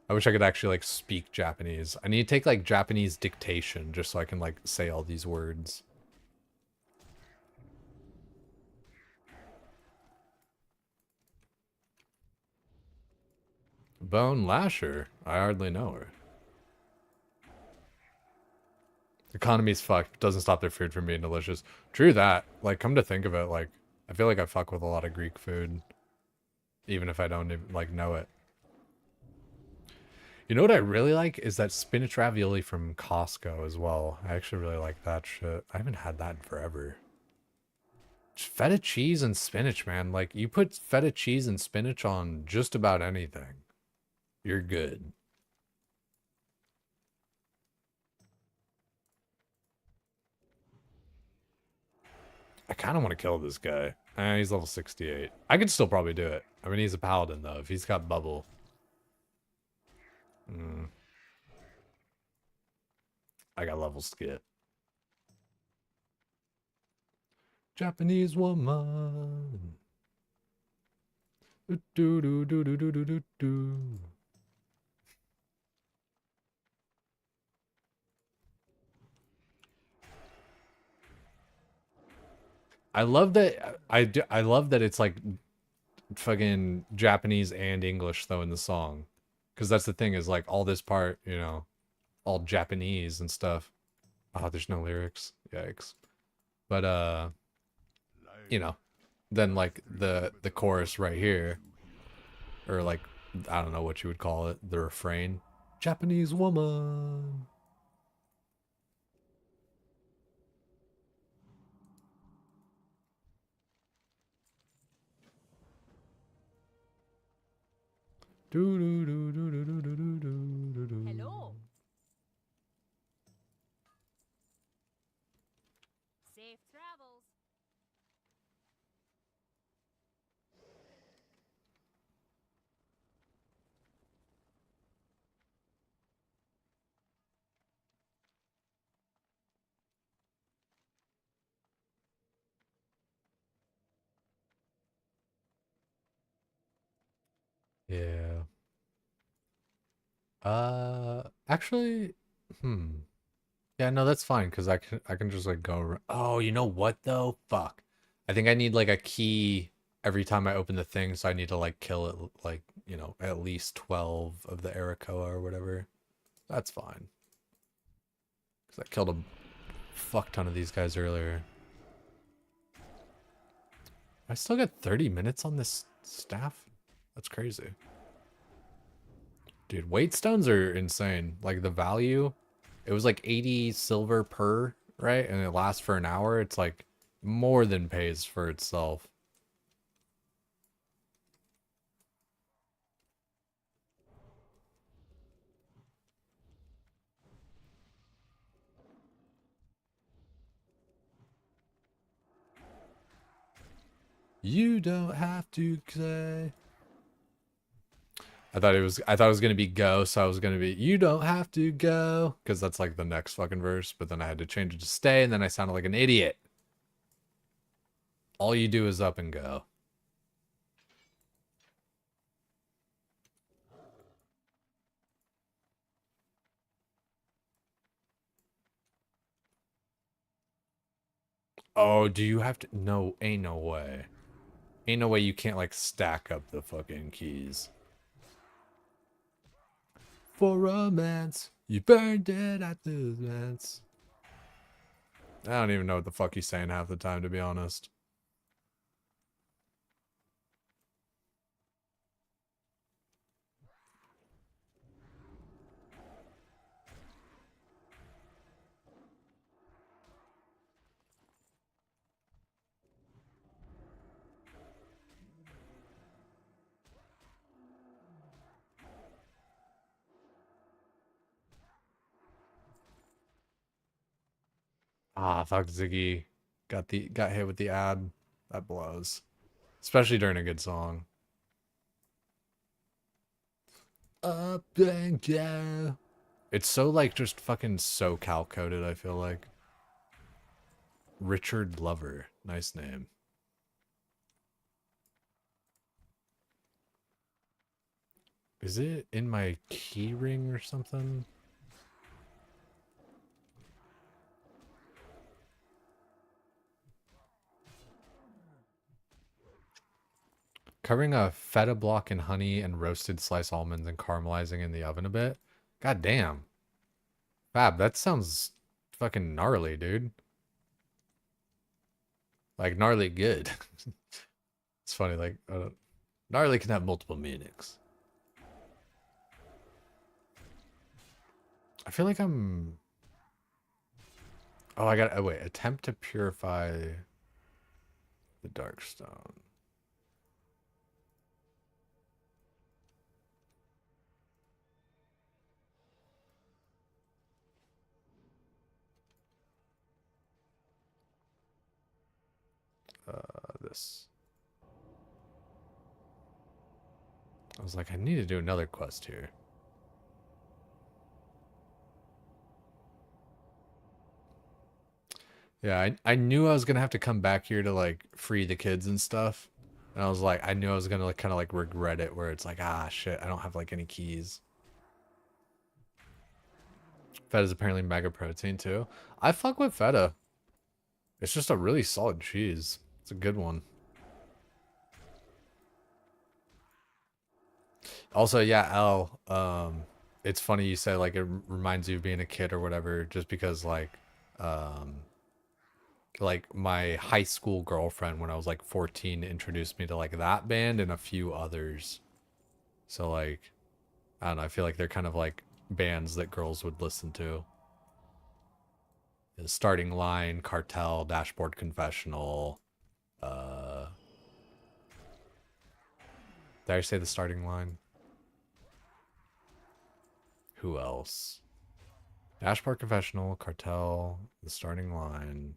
I wish I could actually like speak Japanese. I need to take like Japanese dictation just so I can like say all these words. Bone Lasher. I hardly know her. Economy's fucked. Doesn't stop their food from being delicious. True that. Like, come to think of it, like, I feel like I fuck with a lot of Greek food. Even if I don't even, like, know it. You know what I really like? Is that spinach ravioli from Costco as well. I actually really like that shit. I haven't had that in forever. Just feta cheese and spinach, man. Like, you put feta cheese and spinach on just about anything. You're good. I kind of want to kill this guy. He's level 68. I could still probably do it. I mean, he's a paladin, though. If he's got bubble. I got level skip. Japanese woman. Do, do, do, do, do, do, do, do. I love that. I love that it's like fucking Japanese and English though in the song, because that's the thing is like all this part, you know, all Japanese and stuff. Oh, there's no lyrics. Yikes. But you know, then like the chorus right here, or like I don't know what you would call it, the refrain. Japanese woman. Do do do do do do do do do do. Hello. Safe travels. Yeah. Actually, hmm. Yeah, no, that's fine because I can just like go. Oh, you know what though? Fuck. I think I need like a key every time I open the thing, so I need to like kill it like, at least 12 of the Arakoa or whatever. That's fine. Because I killed a fuck ton of these guys earlier. I still got 30 minutes on this staff? That's crazy. Dude, weight stones are insane. Like the value, it was like 80 silver per, right? And it lasts for an hour. It's like more than pays for itself. You don't have to say. I thought it was gonna be go, so I was gonna be you don't have to go, because that's like the next fucking verse, but then I had to change it to stay, and then I sounded like an idiot. All you do is up and go. Oh, do you have to? No, ain't no way. Ain't no way you can't like stack up the fucking keys. For romance, you burned it at the dance. I don't even know what the fuck he's saying half the time, to be honest. Ah, fuck Ziggy. Got hit with the ad. That blows. Especially during a good song. Up and go. It's so like just fucking SoCal coded, I feel like. Richard Lover. Nice name. Is it in my keyring or something? Covering a feta block in honey and roasted sliced almonds and caramelizing in the oven a bit. God damn. Fab, that sounds fucking gnarly, dude. Like, gnarly good. It's funny, like, gnarly can have multiple meanings. I feel like I'm... Oh, oh wait. Attempt to purify the dark stone. This. I was like, I need to do another quest here. Yeah, I knew I was gonna have to come back here to like free the kids and stuff. And I was like, I knew I was gonna like kind of like regret it where it's like, ah shit, I don't have like any keys. Feta is apparently mega protein too. I fuck with feta. It's just a really solid cheese. It's a good one. Also, yeah, L, it's funny you say like it reminds you of being a kid or whatever, just because um, like my high school girlfriend when I was like 14 introduced me to like that band and a few others. So like, I don't know, I feel like they're kind of like bands that girls would listen to. The Starting Line, Cartel, Dashboard Confessional. Did I say the Starting Line? Who else? Dashboard Confessional, Cartel, The Starting Line.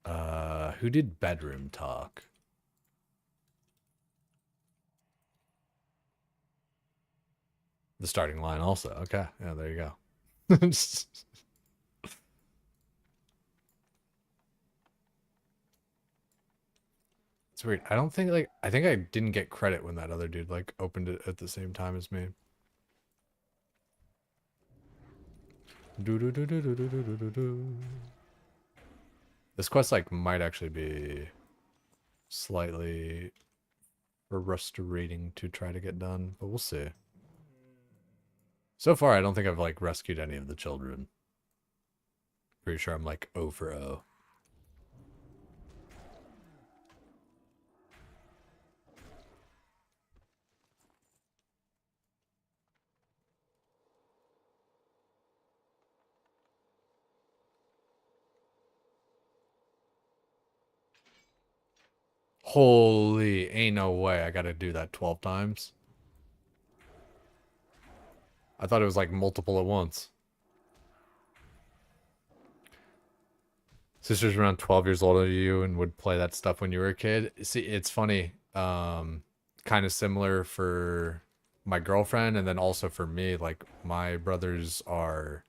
Who did Bedroom Talk? The Starting Line also. Okay, yeah, there you go. It's weird. I don't think I think I didn't get credit when that other dude like opened it at the same time as me. This quest like might actually be slightly frustrating to try to get done, but we'll see. So far, I don't think I've like rescued any of the children. Pretty sure I'm like 0 for 0. Holy, ain't no way I gotta do that 12 times. I thought it was like multiple at once. Sister's around 12 years older than you and would play that stuff when you were a kid. See, it's funny. Kind of similar for my girlfriend and then also for me. Like my brothers are,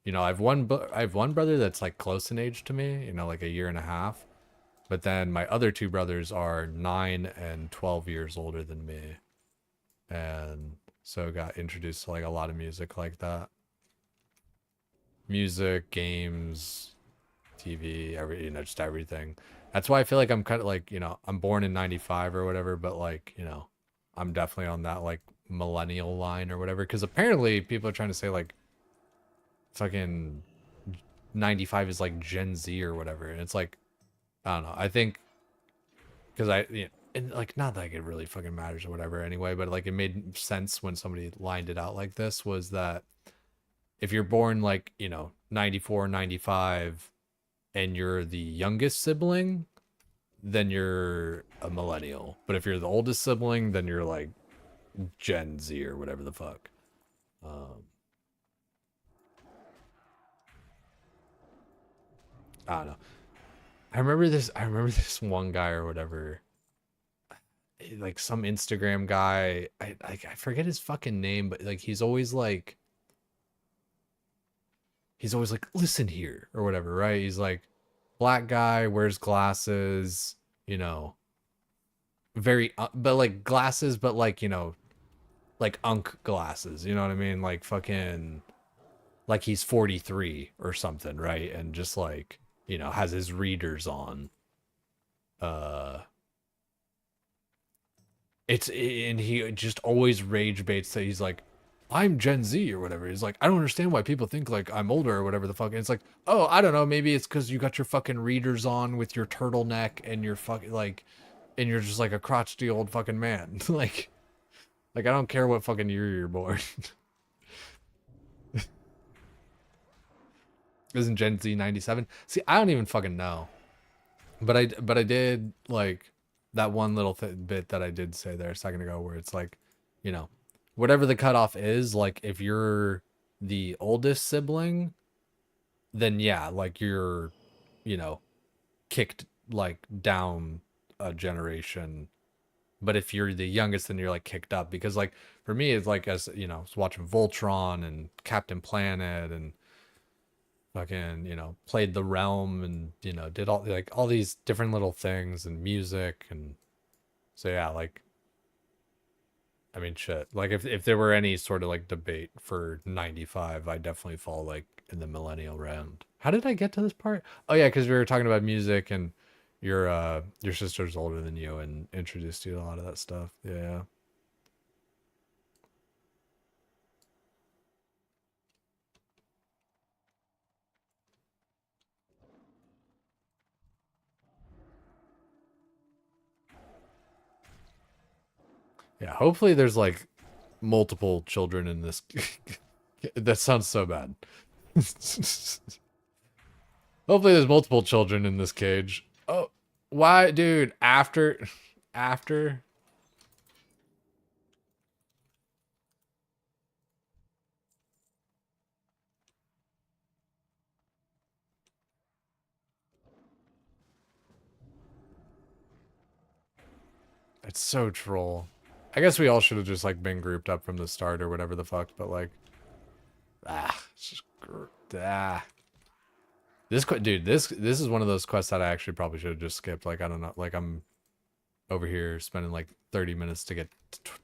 I have one brother that's like close in age to me, like a year and a half. But then my other two brothers are 9 and 12 years older than me. And so got introduced to like a lot of music like that. Music, games, TV, just everything. That's why I feel like I'm kind of like, I'm born in 95 or whatever, but like, I'm definitely on that like millennial line or whatever. Because apparently people are trying to say like fucking 95 is like Gen Z or whatever. And it's like, I don't know. I think because and like not that it really fucking matters or whatever anyway, but like it made sense when somebody lined it out like this was that if you're born like, 94, 95 and you're the youngest sibling, then you're a millennial. But if you're the oldest sibling, then you're like Gen Z or whatever the fuck. I don't know. I remember this one guy or whatever, like some Instagram guy. I forget his fucking name, but like he's always like, listen here or whatever, right? He's like, black guy, wears glasses, very, but like glasses, but like, like unk glasses, you know what I mean? Like fucking, like he's 43 or something, right? And just like, has his readers on. And he just always rage baits that he's like, I'm Gen Z or whatever. He's like, I don't understand why people think like I'm older or whatever the fuck. And it's like, oh, I don't know. Maybe it's because you got your fucking readers on with your turtleneck and you're fucking like, and you're just like a crotchety old fucking man. like I don't care what fucking year you're born. Isn't Gen Z 97? See, I don't even fucking know. But I did like that one little bit that I did say there a second ago where it's like, whatever the cutoff is, like if you're the oldest sibling, then yeah, like you're, kicked like down a generation. But if you're the youngest, then you're like kicked up because like for me, it's like as I was watching Voltron and Captain Planet and fucking, played the realm and, did all these different little things and music. And so, yeah, like, I mean, shit, like if there were any sort of like debate for 95, I definitely fall like in the millennial round. How did I get to this part? Oh yeah. Cause we were talking about music and your sister's older than you and introduced you to a lot of that stuff. Yeah. Yeah, hopefully there's like multiple children in this. That sounds so bad. Hopefully there's multiple children in this cage. Oh, why, dude? After. It's so troll. I guess we all should have just like been grouped up from the start or whatever the fuck, but like, it's just dude, this is one of those quests that I actually probably should have just skipped. Like, I don't know, like I'm over here spending like 30 minutes to get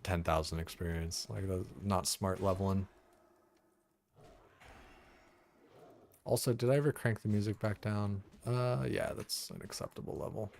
10,000 experience. Like, that's not smart leveling. Also, did I ever crank the music back down? Yeah, that's an acceptable level.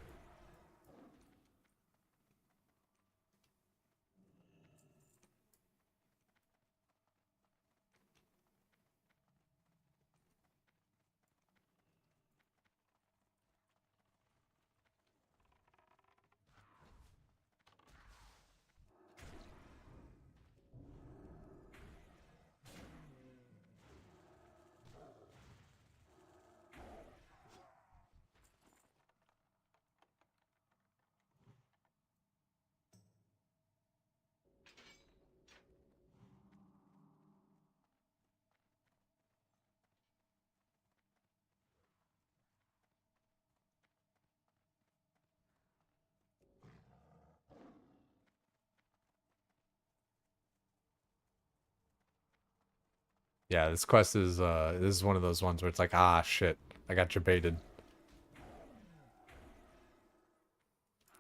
Yeah, this quest is this is one of those ones where it's like, ah shit, I got you baited.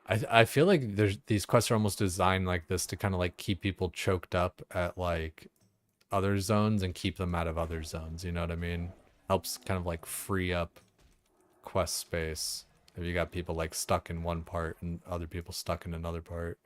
I feel like these quests are almost designed like this to kind of like keep people choked up at like other zones and keep them out of other zones, you know what I mean? Helps kind of like free up quest space if you got people like stuck in one part and other people stuck in another part.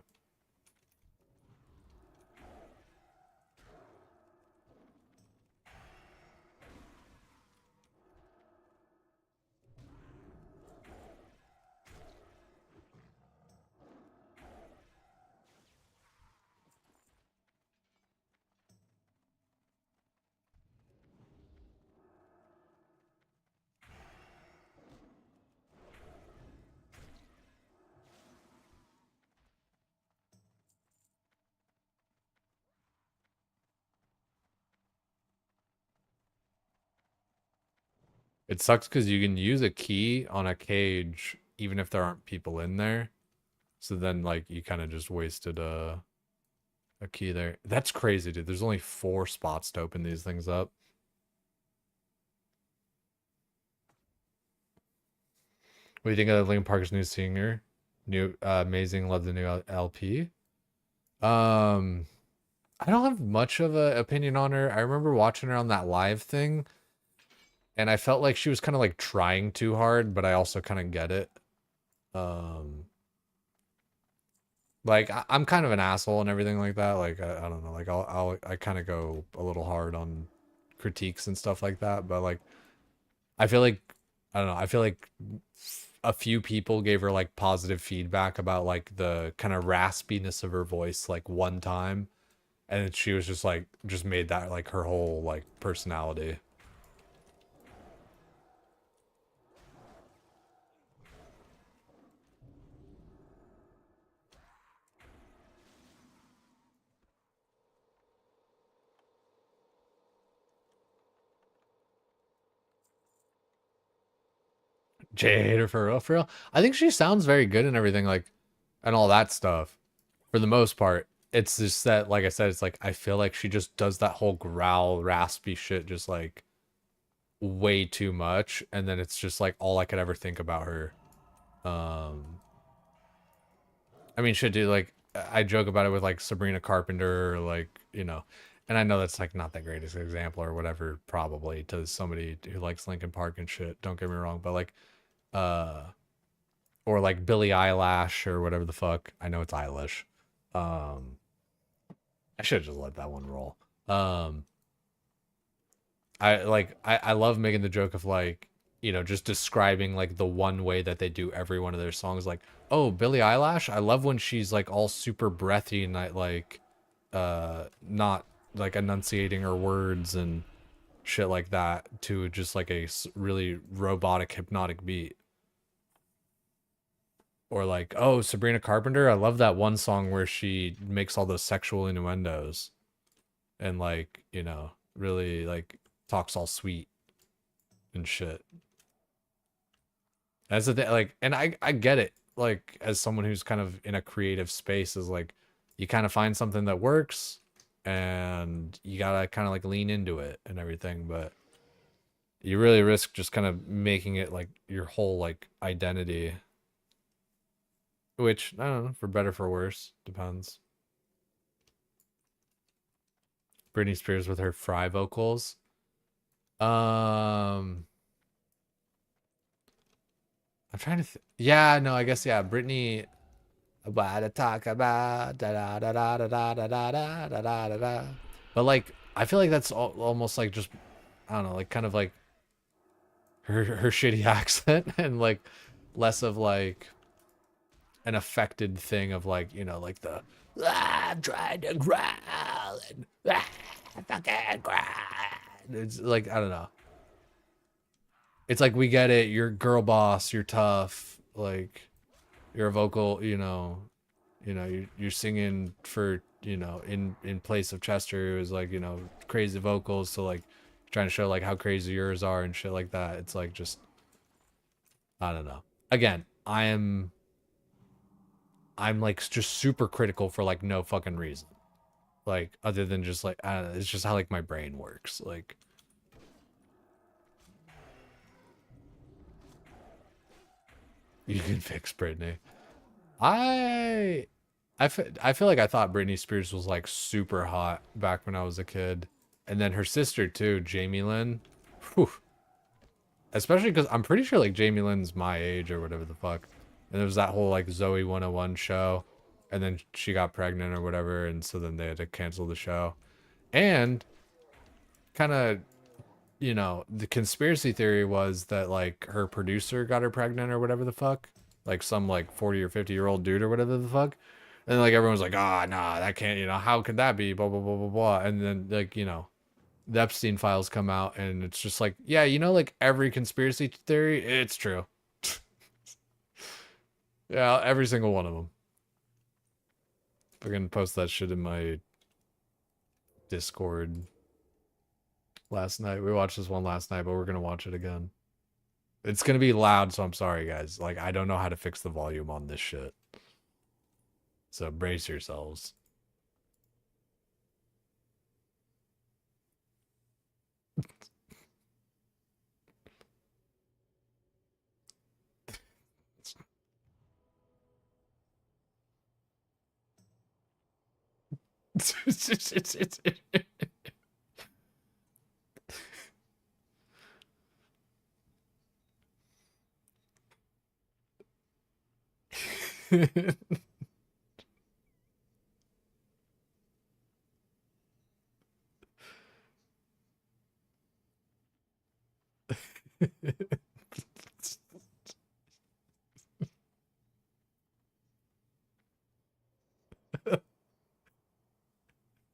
It sucks because you can use a key on a cage even if there aren't people in there. So then like you kind of just wasted a key there. That's crazy, dude. There's only 4 spots to open these things up. What do you think of Linkin Park's new singer? New amazing, love the new LP. I don't have much of an opinion on her. I remember watching her on that live thing, and I felt like she was kind of like trying too hard, but I also kind of get it. Like I'm kind of an asshole and everything like that. Like I don't know, like I kind of go a little hard on critiques and stuff like that, but like I feel like I don't know, I feel like a few people gave her like positive feedback about like the kind of raspiness of her voice like one time, and she was just like just made that like her whole like personality. Jade or for real, for real. I think she sounds very good and everything, like, and all that stuff. For the most part, it's just that, like I said, it's like I feel like she just does that whole growl, raspy shit, just like way too much, and then it's just like all I could ever think about her. I mean, shit, dude. Like, I joke about it with like Sabrina Carpenter, or like you know, and I know that's like not the greatest example or whatever, probably to somebody who likes Linkin Park and shit. Don't get me wrong, but like uh or like Billie Eilish or whatever the fuck. I know it's Eilish. I should have just let that one roll. I love making the joke of like, you know, just describing like the one way that they do every one of their songs. Like, oh, Billie Eilish, I love when she's like all super breathy and I like not like enunciating her words and shit like that to just like a really robotic hypnotic beat. Or like, oh, Sabrina Carpenter, I love that one song where she makes all those sexual innuendos and like, you know, really like talks all sweet and shit. As a like, and I get it. Like, as someone who's kind of in a creative space, is like, you kind of find something that works, and you gotta kind of like lean into it and everything. But you really risk just kind of making it like your whole like identity. Which I don't know, for better for worse, depends. Britney Spears with her fry vocals. I'm trying to yeah, no, I guess yeah, Britney about to talk about da da da da da da da da da da da da. But like I feel like that's almost like just I don't know, like kind of like her shitty accent and like less of like an affected thing of like, you know, like the I'm trying to growl and fucking growl. It's like I don't know. It's like we get it, you're girl boss, you're tough, like you're a vocal, you're singing for, in place of Chester, who's like, crazy vocals, so like trying to show like how crazy yours are and shit like that. It's like just I don't know. Again, I'm like just super critical for like no fucking reason. Like other than just like I don't know, it's just how like my brain works. Like you can fix Britney. I feel like I thought Britney Spears was like super hot back when I was a kid. And then her sister too, Jamie Lynn. Whew. Especially because I'm pretty sure like Jamie Lynn's my age or whatever the fuck. And there was that whole like Zoe 101 show. And then she got pregnant or whatever. And so then they had to cancel the show. And kind of, the conspiracy theory was that like her producer got her pregnant or whatever the fuck. Like some like 40 or 50-year-old dude or whatever the fuck. And like everyone's like, ah, nah, that can't, how could that be? Blah, blah, blah, blah, blah. And then like, the Epstein files come out and it's just like, yeah, like every conspiracy theory, it's true. Yeah, every single one of them. I can post that shit in my Discord last night. We watched this one last night, but we're going to watch it again. It's going to be loud, so I'm sorry, guys. Like, I don't know how to fix the volume on this shit. So brace yourselves.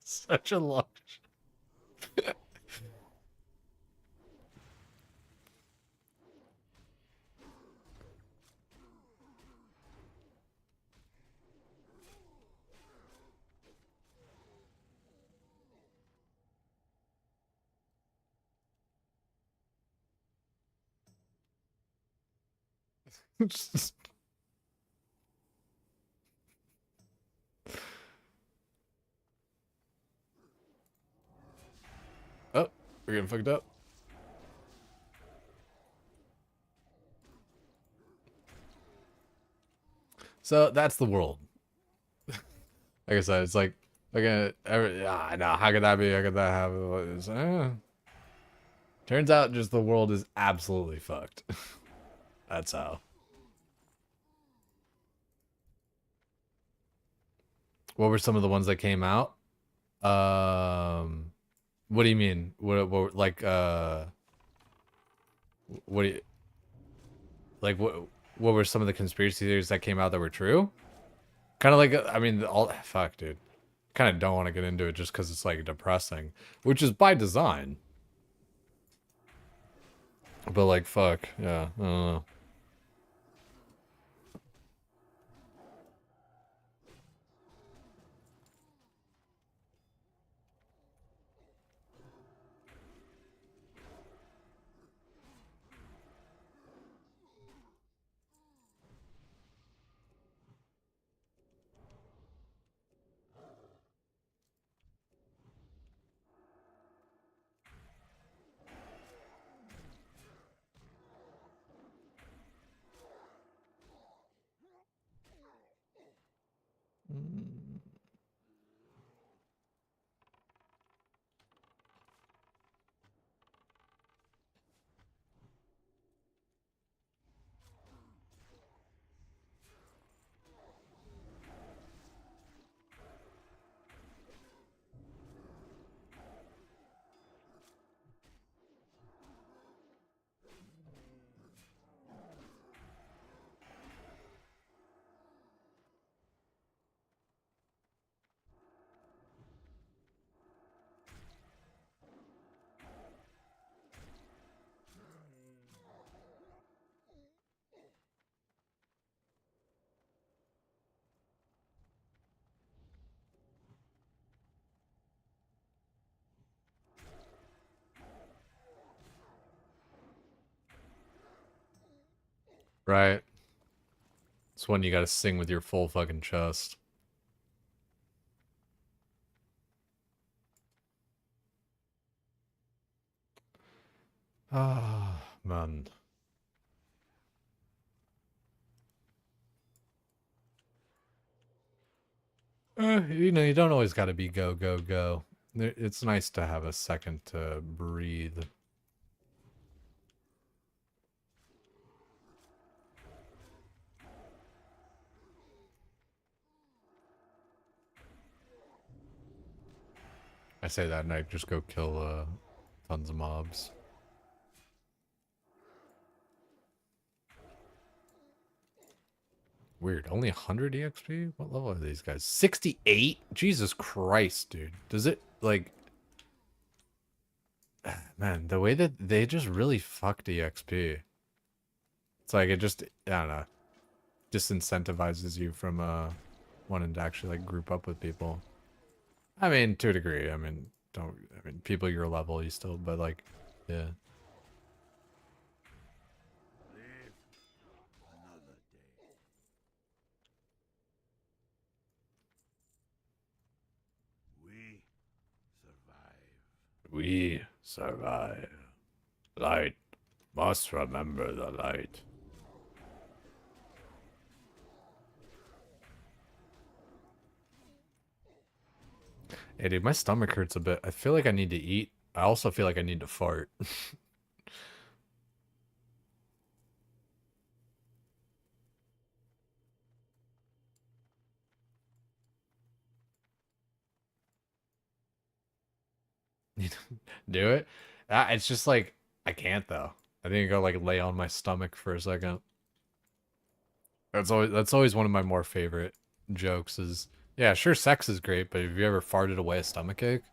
Such a long Oh, we're getting fucked up. So that's the world. Like I said, it's like no, how could that be? How could that happen? Turns out just the world is absolutely fucked. That's how. What were some of the ones that came out? What do you mean? What like what do you like what were some of the conspiracy theories that came out that were true? Kind of like I mean all fuck, dude. Kind of don't want to get into it just because it's like depressing, which is by design. But like, fuck, yeah, I don't know. Right. It's when you gotta sing with your full fucking chest. Ah, man. You know, you don't always gotta be go, go, go. It's nice to have a second to breathe. I say that and I just go kill tons of mobs. Weird. Only 100 EXP? What level are these guys? 68? Jesus Christ, dude. Does it, like... Man, the way that they just really fucked EXP. It's like, it just, I don't know, disincentivizes you from wanting to actually, like, group up with people. I mean, to a degree. I mean, people your level, you still, but, like, yeah. Live another day. We survive. We survive. Light must remember the light. Hey, dude, my stomach hurts a bit. I feel like I need to eat. I also feel like I need to fart. Do it? It's just like, I can't though. I think I go like lay on my stomach for a second. That's always one of my more favorite jokes is, yeah, sure, sex is great, but have you ever farted away a stomach ache?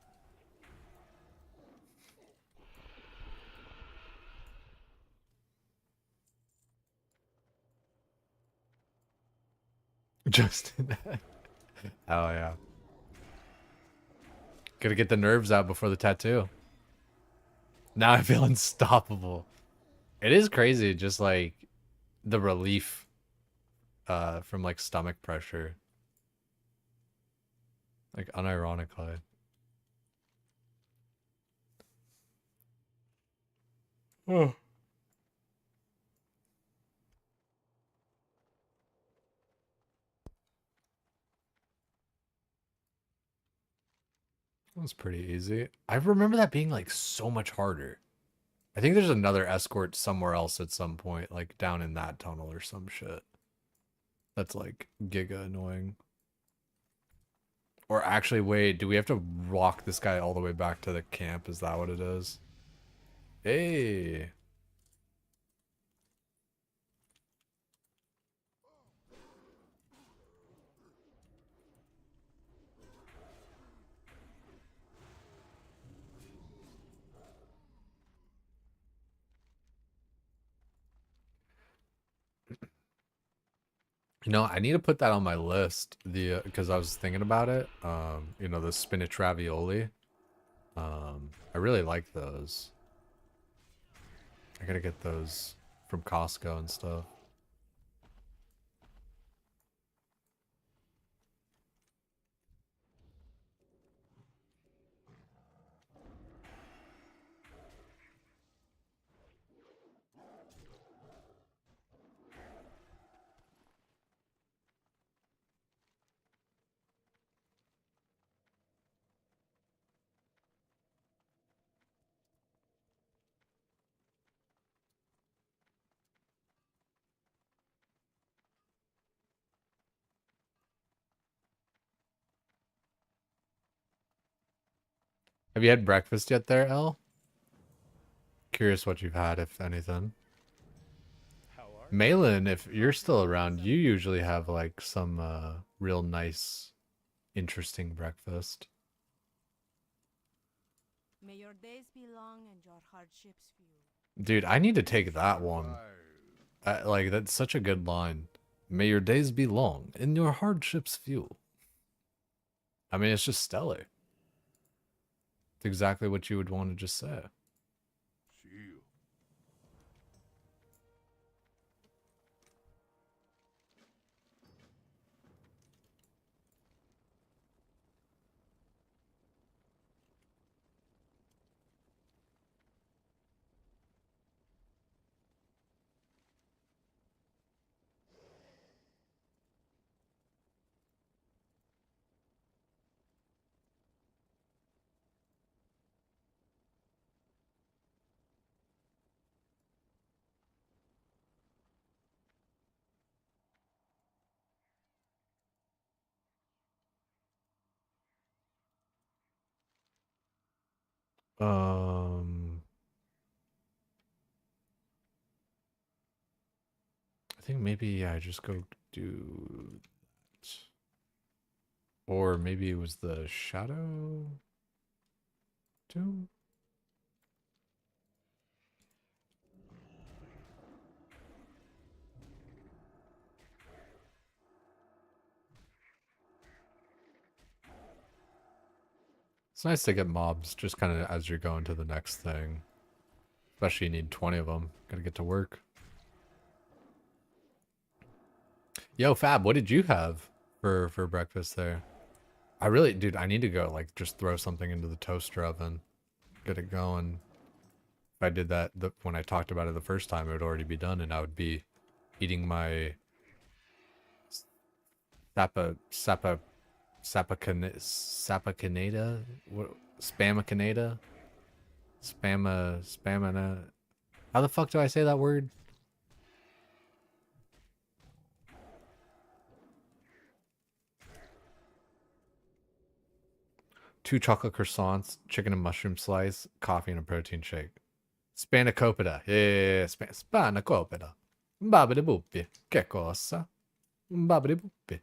Just that. Oh yeah. Gotta get the nerves out before the tattoo. Now I feel unstoppable. It is crazy, just like the relief from like stomach pressure. Like unironically. Oh. That was pretty easy. I remember that being like so much harder. I think there's another escort somewhere else at some point, like down in that tunnel or some shit. That's like giga annoying. Or actually, wait, do we have to walk this guy all the way back to the camp? Is that what it is? Hey. You know, I need to put that on my list. The because I was thinking about it. You know, the spinach ravioli. I really like those. I gotta get those from Costco and stuff. Have you had breakfast yet there, El? Curious what you've had, if anything. How are you? Malin, if you're still around, you usually have like some real nice, interesting breakfast. May your days be long and your hardships few. Dude, I need to take that one. Like, that's such a good line. May your days be long and your hardships few. I mean, it's just stellar. It's exactly what you would want to just say. Shield. Um, I think maybe I just go do that. Or maybe it was the shadow tomb? It's nice to get mobs just kind of as you're going to the next thing. Especially you need 20 of them. Gotta get to work. Yo, Fab, what did you have for breakfast there? I really, dude, I need to go, like, just throw something into the toaster oven. Get it going. If I did that when I talked about it the first time, it would already be done, and I would be eating my sapacanada? What? Spamacanada? Spamina. How the fuck do I say that word? Two chocolate croissants, chicken and mushroom slice, coffee and a protein shake. Spanakopita. Yeah, spanakopita. Babidi buppi. Che cosa? Babidi buppi.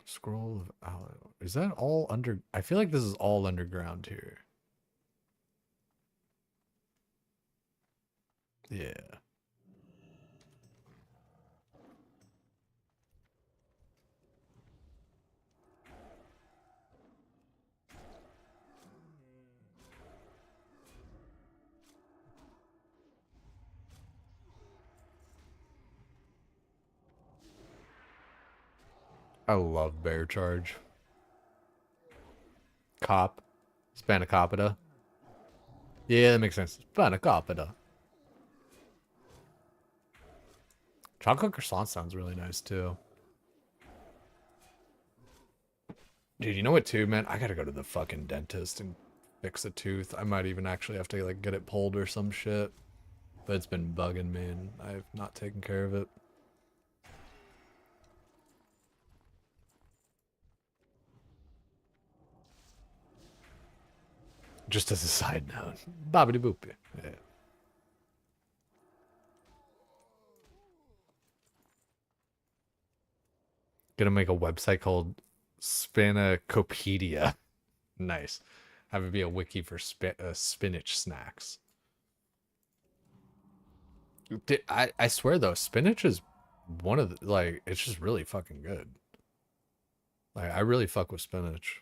Scroll of Aloe. Is that all under? I feel like this is all underground here. Yeah. I love bear charge. Cop. Spanakopita. Yeah, that makes sense. Spanakopita. Chocolate croissant sounds really nice too. Dude, you know what too, man? I gotta go to the fucking dentist and fix a tooth. I might even actually have to like get it pulled or some shit. But it's been bugging me and I've not taken care of it. Just as a side note. Bobbity boopy. Yeah. Gonna make a website called Spanacopedia. Nice. Have it be a wiki for spinach snacks. I swear though, spinach is one of the, like, it's just really fucking good. Like, I really fuck with spinach.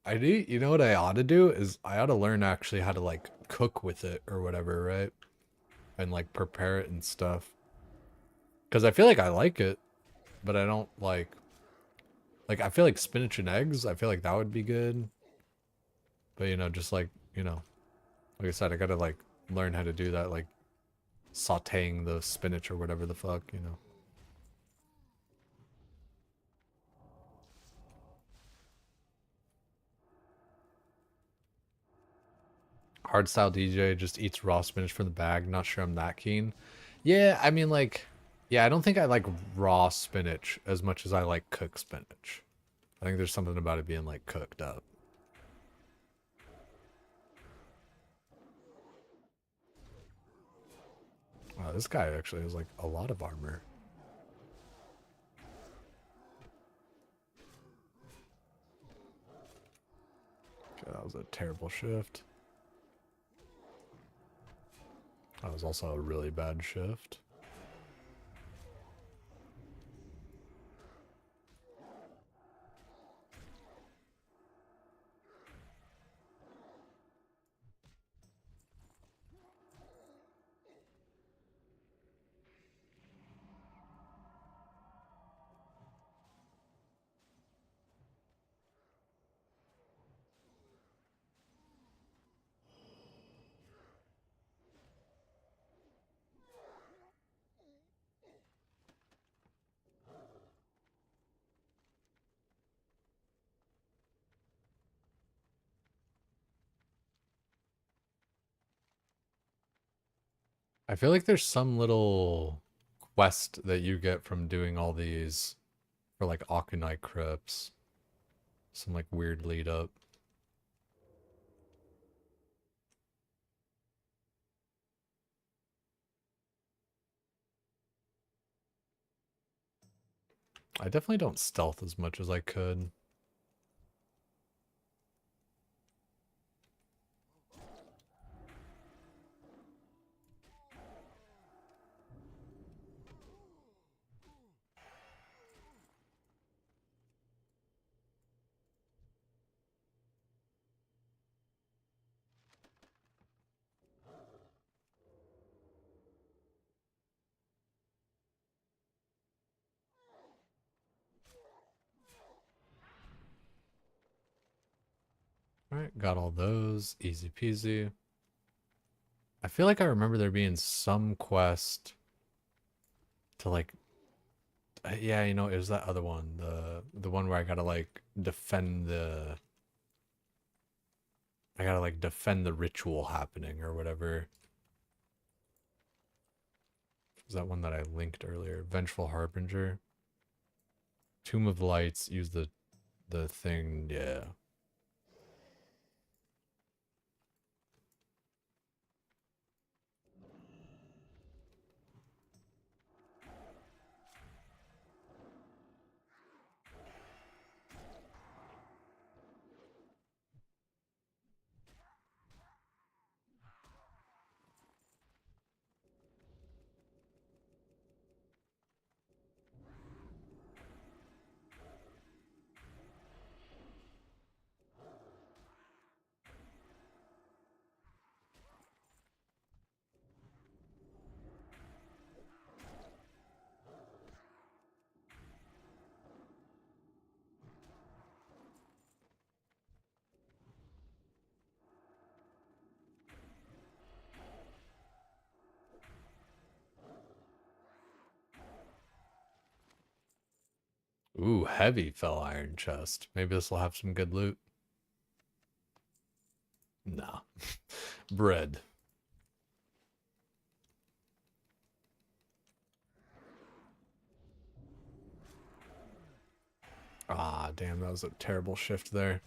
I do, you know what I ought to do is I ought to learn actually how to like cook with it or whatever, right? And like prepare it and stuff. Because I feel like I like it, but I don't like I feel like spinach and eggs, I feel like that would be good. But you know, just like, you know, like I said, I gotta like learn how to do that, like sauteing the spinach or whatever the fuck, you know. Hardstyle DJ just eats raw spinach from the bag. Not sure I'm that keen. Yeah, I mean like, yeah, I don't think I like raw spinach as much as I like cooked spinach. I think there's something about it being like cooked up. Wow, this guy actually has like a lot of armor. Okay, that was a terrible shift. That was also a really bad shift. I feel like there's some little quest that you get from doing all these for like Akunai crypts. Some like weird lead up. I definitely don't stealth as much as I could. Alright, got all those. Easy peasy. I feel like I remember there being some quest to like yeah, you know, it was that other one, the one where I gotta like defend the ritual happening or whatever. Was that one that I linked earlier? Vengeful Harbinger. Tomb of Lights, use the thing, yeah. Ooh, heavy fell iron chest. Maybe this will have some good loot. Nah. Bread. Ah, damn, that was a terrible shift there.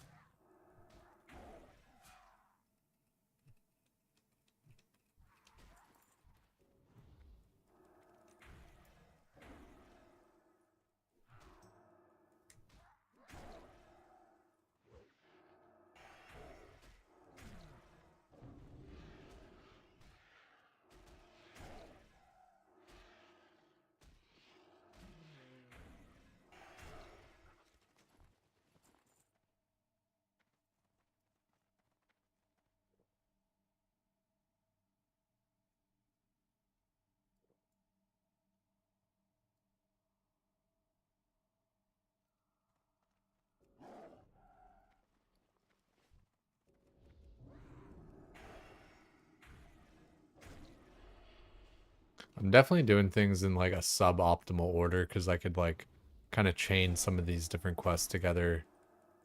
I'm definitely doing things in like a suboptimal order because I could like kind of chain some of these different quests together.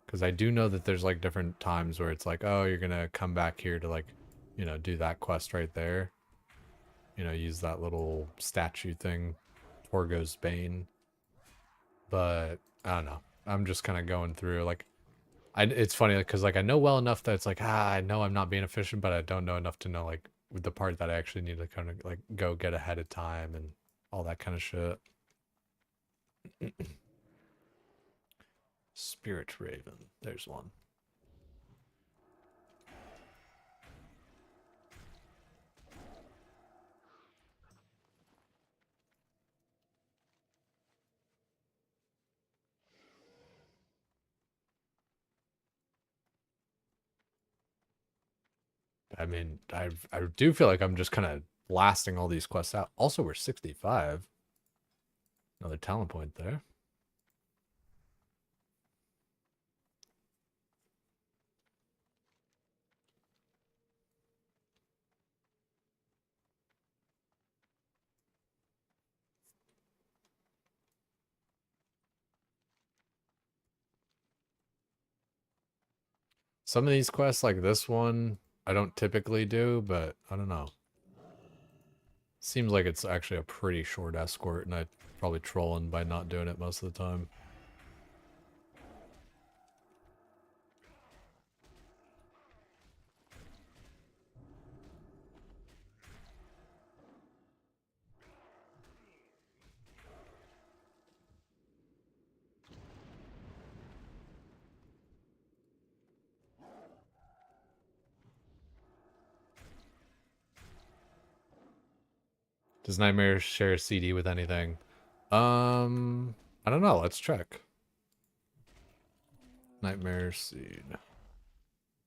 Because I do know that there's like different times where it's like, oh, you're gonna come back here to like, you know, do that quest right there. You know, use that little statue thing, Torgo's Bane. But I don't know. I'm just kind of going through like, it's funny because like I know well enough that it's like, I know I'm not being efficient, but I don't know enough to know like with the part that I actually need to kind of like go get ahead of time and all that kind of shit. Spirit Raven. There's one. I mean, I do feel like I'm just kind of blasting all these quests out. Also, we're 65. Another talent point there. Some of these quests, like this one, I don't typically do, but I don't know. Seems like it's actually a pretty short escort, and I'm probably trolling by not doing it most of the time. Does Nightmare share a CD with anything? I don't know. Let's check. Nightmare Seed.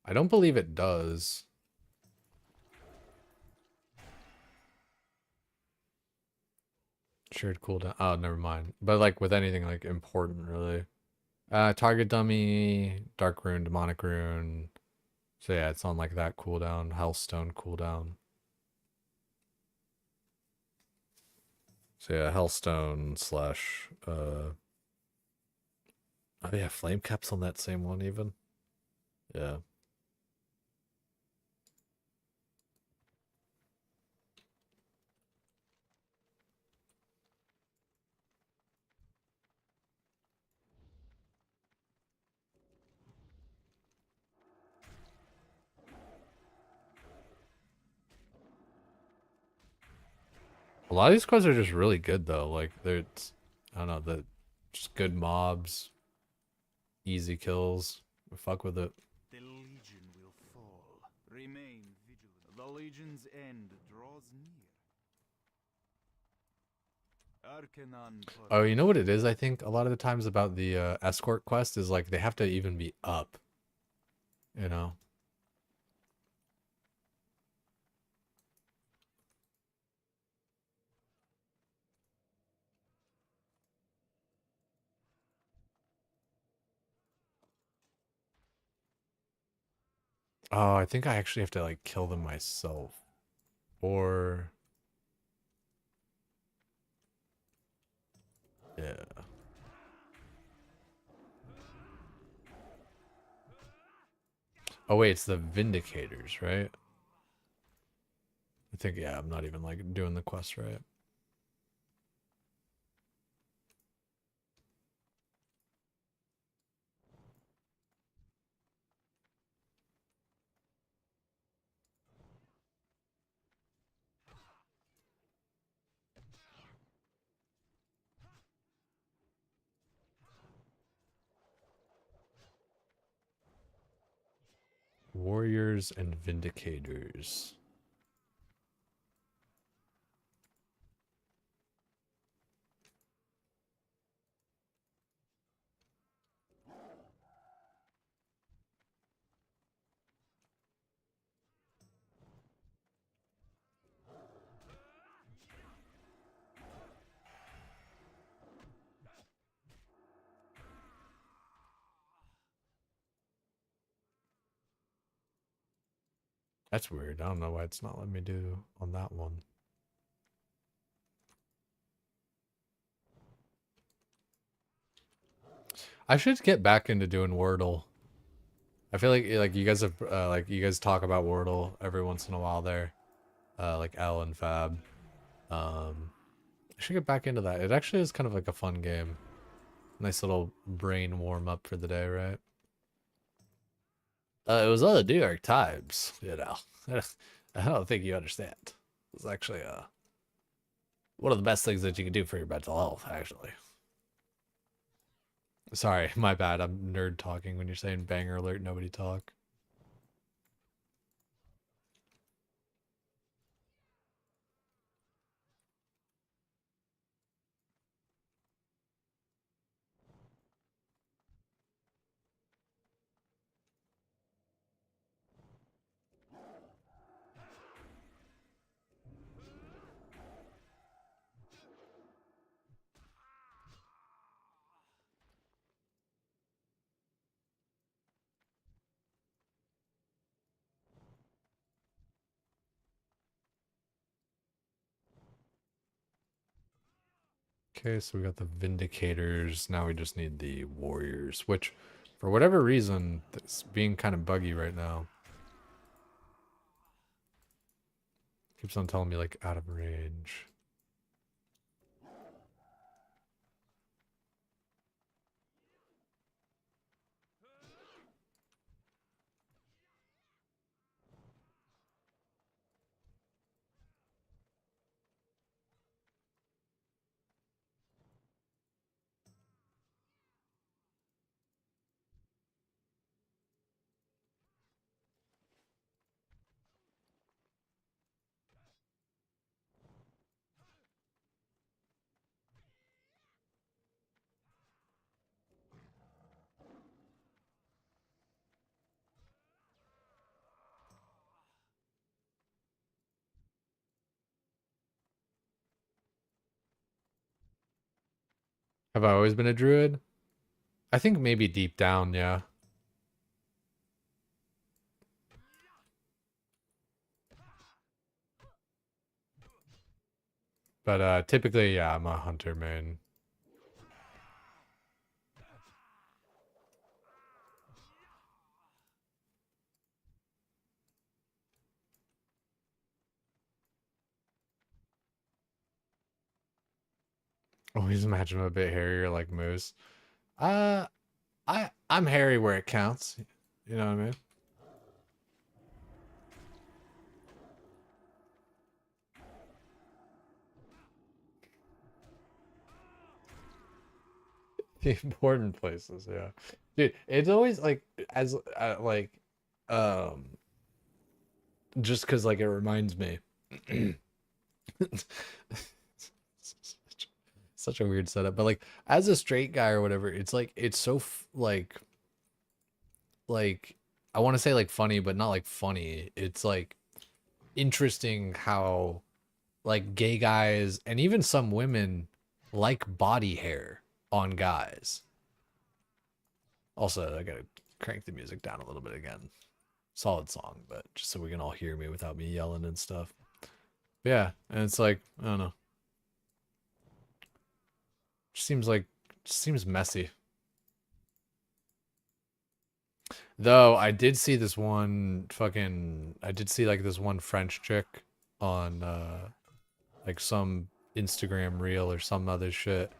I don't believe it does. Shared cooldown. Oh, never mind. But like with anything like important, really. Target dummy, dark rune, demonic rune. So yeah, it's on like that cooldown, Hellstone cooldown. So yeah, Hellstone slash oh yeah, flame caps on that same one even. Yeah. A lot of these quests are just really good though. Like they're, I don't know, the just good mobs, easy kills. Fuck with it. The Legion will fall. Remain vigilant. The Legion's end draws near. Arcanon. Oh, you know what it is? I think a lot of the times about the escort quest is like they have to even be up. You know? Oh, I think I actually have to like kill them myself. Or yeah. Oh wait, it's the Vindicators, right? I think yeah, I'm not even like doing the quest right. Warriors and Vindicators. That's weird. I don't know why it's not letting me do on that one. I should get back into doing Wordle. I feel like you guys have like you guys talk about Wordle every once in a while there, like L and Fab. I should get back into that. It actually is kind of like a fun game. Nice little brain warm up for the day, right? It was on the New York Times, you know. I don't think you understand. It's actually one of the best things that you can do for your mental health, actually. Sorry, my bad. I'm nerd talking when you're saying banger alert, nobody talk. Okay, so we got the Vindicators. Now we just need the Warriors, which, for whatever reason, it's being kind of buggy right now. Keeps on telling me, like, out of range. Have I always been a druid? I think maybe deep down, yeah. But typically, yeah, I'm a hunter main. Always imagine him a bit hairier like Moose. Uh, I'm hairy where it counts. You know what I mean? The important places, yeah. Dude, it's always like as um just because like it reminds me. Such a weird setup, but like as a straight guy or whatever, it's like it's so like I want to say like funny, but not like funny. It's like interesting how like gay guys and even some women like body hair on guys. Also, I gotta crank the music down a little bit again. Solid song, but just so we can all hear me without me yelling and stuff. But yeah, and it's like, I don't know. Just seems messy. Though I did see this one I did see like this one French chick on like some Instagram reel or some other shit,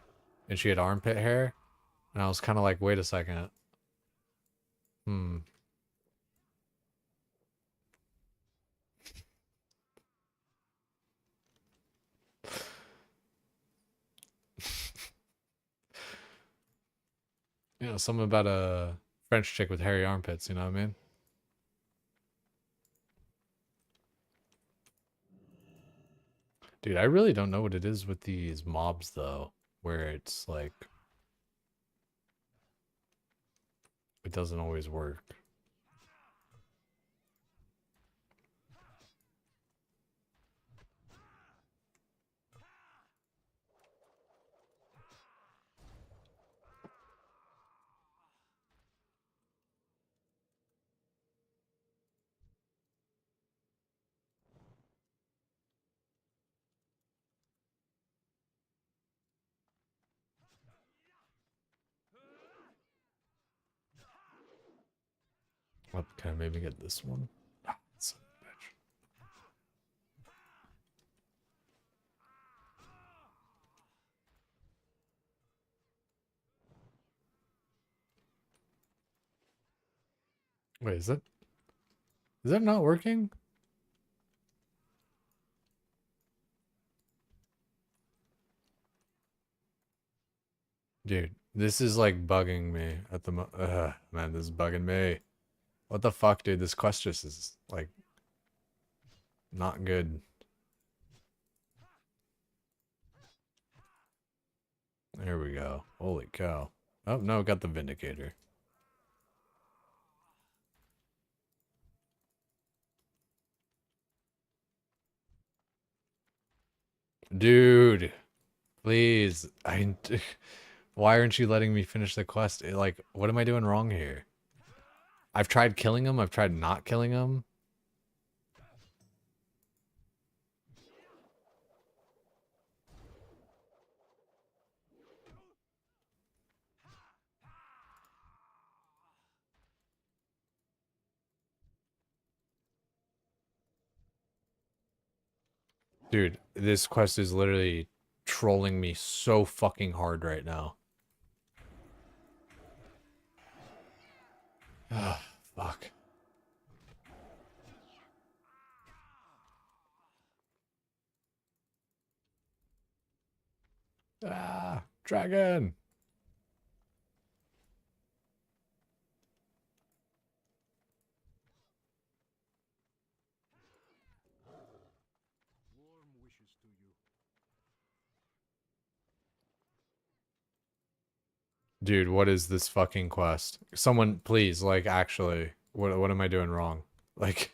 and she had armpit hair, and I was kind of like, wait a second. Hmm. You know, something about a French chick with hairy armpits, you know what I mean? Dude, I really don't know what it is with these mobs though, where it's like it doesn't always work. What can I maybe get this one? Ah, son of a bitch. Wait, is that not working? Dude, this is like bugging me at the man, this is bugging me. What the fuck, dude? This quest just is like not good. There we go. Holy cow. Oh no, got the Vindicator. Dude, please. Why aren't you letting me finish the quest? Like, what am I doing wrong here? I've tried killing him. I've tried not killing him. Dude, this quest is literally trolling me so fucking hard right now. Ah, fuck. Ah, dragon. Warm wishes to you. Dude, what is this fucking quest? Someone, please, like, actually, what am I doing wrong? Like,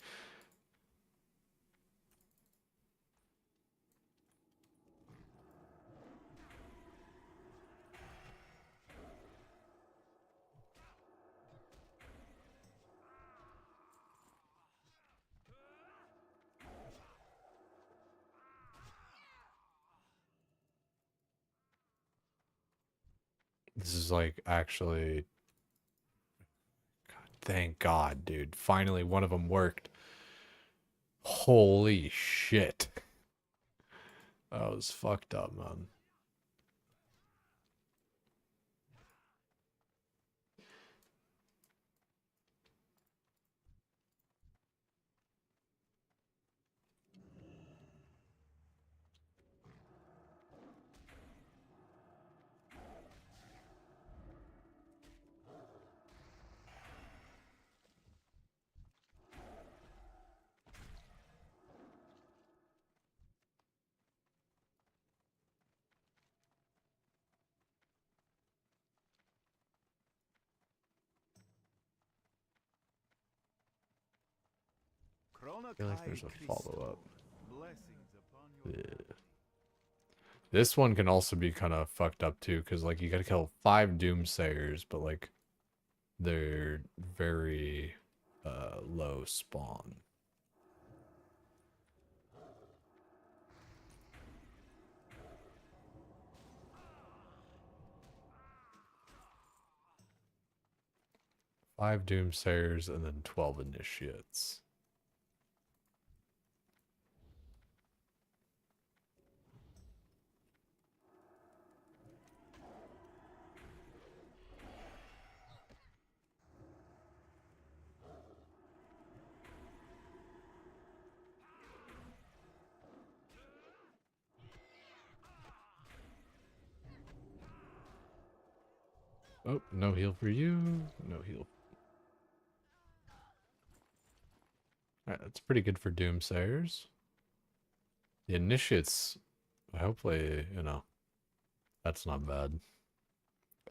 this is like actually, God, thank God, dude. Finally, one of them worked. Holy shit. That was fucked up, man. I feel like there's a follow-up. Blessings upon your Yeah. This one can also be kind of fucked up too, because like you gotta kill 5 doomsayers, but like they're very low spawn. Five doomsayers and then 12 initiates. Oh, no heal for you. No heal. Alright, that's pretty good for doomsayers. The initiates, hopefully, you know, that's not bad.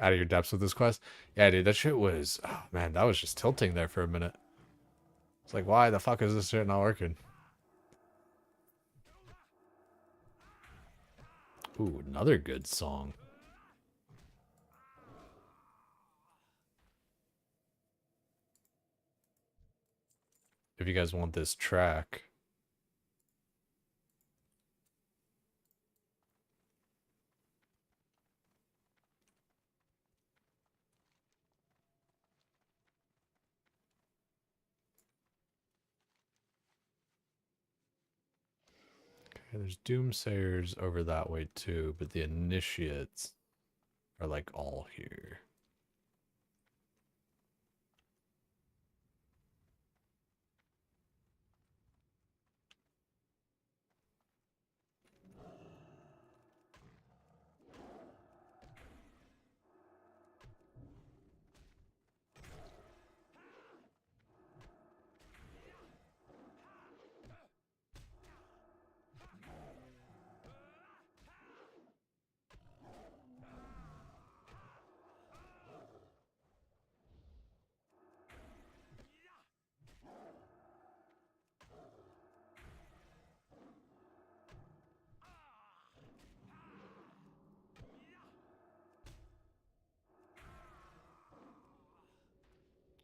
Out of your depths with this quest? Yeah, dude, that shit was, oh man, that was just tilting there for a minute. It's like, why the fuck is this shit not working? Ooh, another good song. If you guys want this track. Okay, there's doomsayers over that way too, but the initiates are like all here.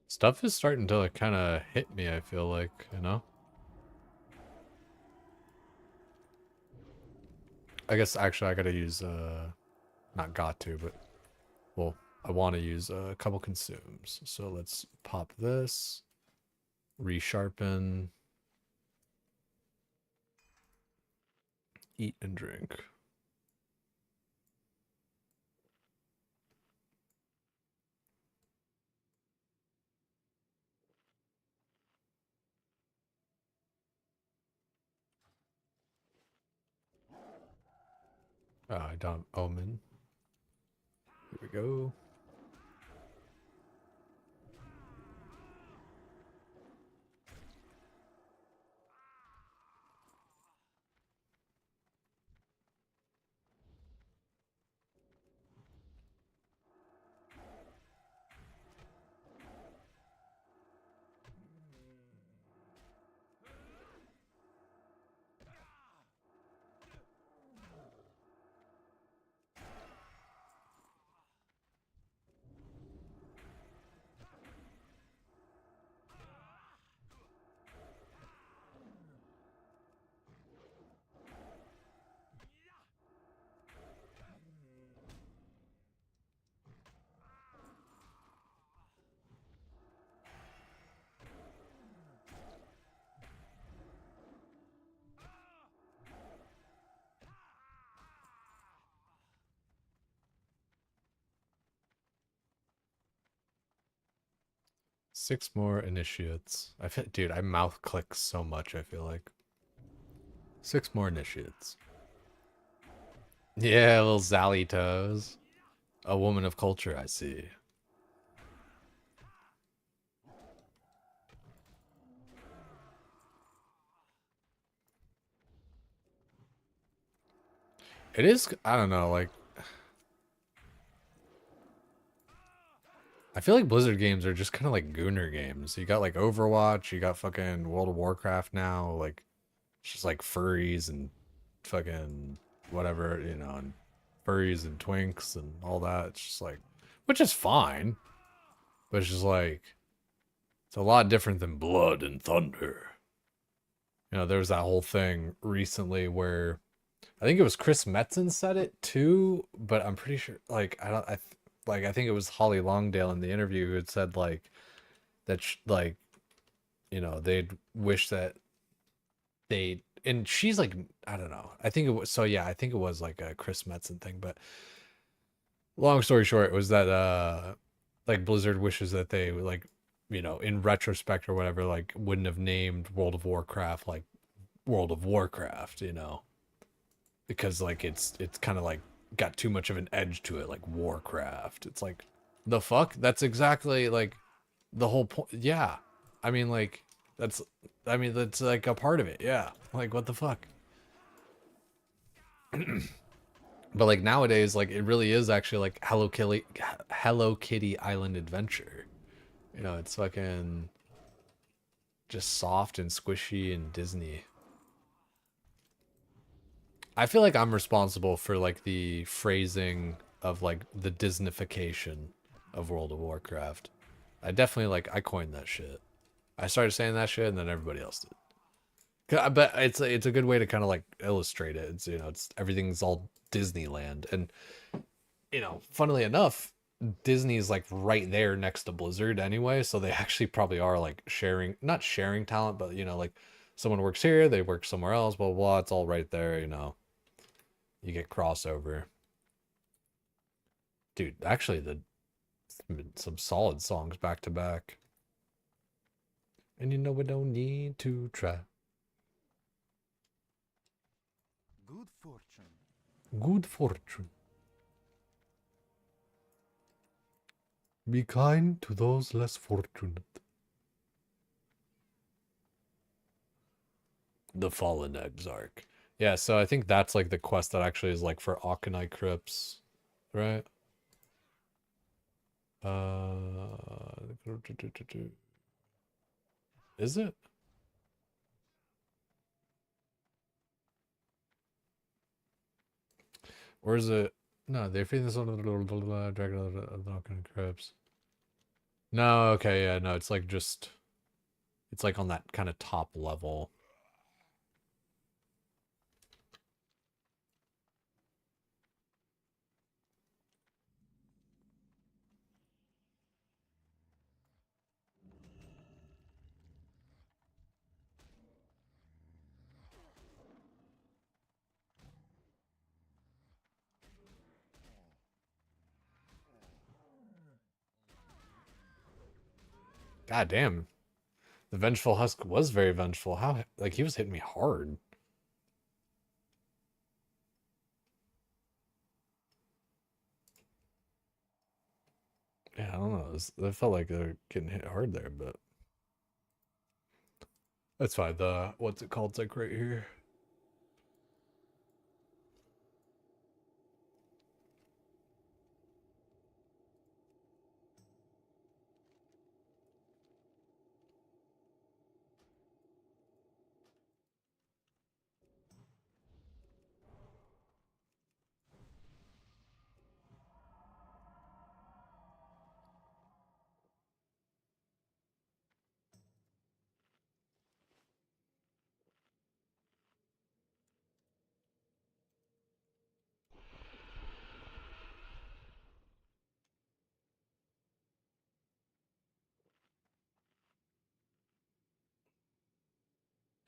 Stuff is starting to like, kind of hit me, I feel like, you know? I guess actually I gotta use, not got to, but, well, I want to use a couple consumes. So let's pop this, resharpen, eat and drink. I don't omen. Here we go. Six more initiates. I feel, dude, I mouth click so much, I feel like. 6 more initiates. Yeah, little Zally toes. A woman of culture, I see. It is, I don't know, like, I feel like Blizzard games are just kind of like Gooner games. You got like Overwatch, you got fucking World of Warcraft now, like, it's just like furries and fucking whatever, you know, and furries and twinks and all that. It's just like, which is fine, but it's just like, it's a lot different than Blood and Thunder. You know, there was that whole thing recently where I think it was Chris Metzen said it too, but I'm pretty sure, like, I think it was Holly Longdale in the interview who had said like that, like, you know, they'd wish that they, and she's like, I don't know. I think it was, so yeah, I think it was like a Chris Metzen thing, but long story short, it was that, like Blizzard wishes that they like, you know, in retrospect or whatever, like wouldn't have named World of Warcraft like World of Warcraft, you know, because like it's kind of like got too much of an edge to it, like Warcraft. It's like, the fuck? That's exactly like the whole point. Yeah. I mean, like, that's, I mean, that's like a part of it. Yeah. Like, what the fuck? But like nowadays, like it really is actually like Hello Kitty Island Adventure. You know, it's fucking just soft and squishy and Disney. I feel like I'm responsible for like the phrasing of like the Disneyfication of World of Warcraft. I definitely like, I coined that shit. I started saying that shit and then everybody else did. But it's a good way to kind of like illustrate it. It's, you know, it's everything's all Disneyland, and you know, funnily enough, Disney's like right there next to Blizzard anyway, so they actually probably are like sharing, not sharing talent, but you know, like someone works here, they work somewhere else, blah, blah, blah. It's all right there, you know. You get crossover. Dude, actually, some solid songs back to back. And you know we don't need to try. Good fortune. Good fortune. Be kind to those less fortunate. The Fallen Exarch. Yeah, so I think that's like the quest that actually is like for Akanai Crypts, right? Is it? Or is it? No, they're feeding this on the Dragon of the Akanai Crypts. No, okay, yeah, no, it's like just, it's like on that kind of top level. God damn. The Vengeful Husk was very vengeful. How, like, he was hitting me hard. Yeah, I don't know. It felt like they're getting hit hard there, but that's fine. The, what's it called? It's like right here.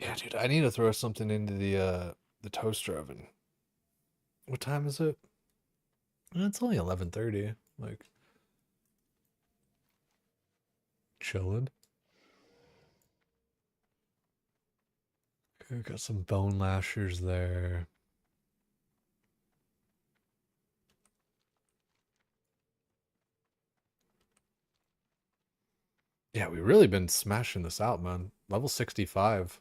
Yeah, dude, I need to throw something into the toaster oven. What time is it? It's only 11:30. Like, chilling. Okay, got some bone lashers there. Yeah, we really been smashing this out, man. Level 65.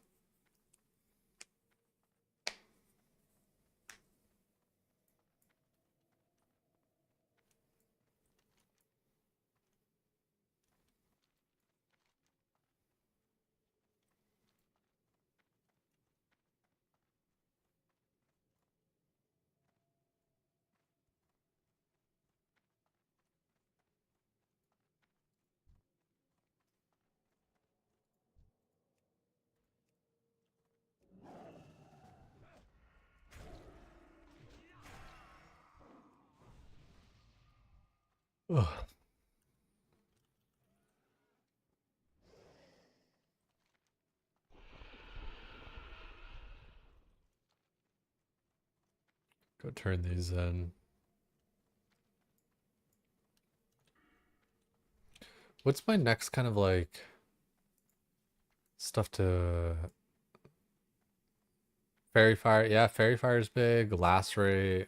Ugh. Go turn these in. What's my next kind of like stuff to Fairy Fire? Yeah, Fairy Fire's big. Lacerate.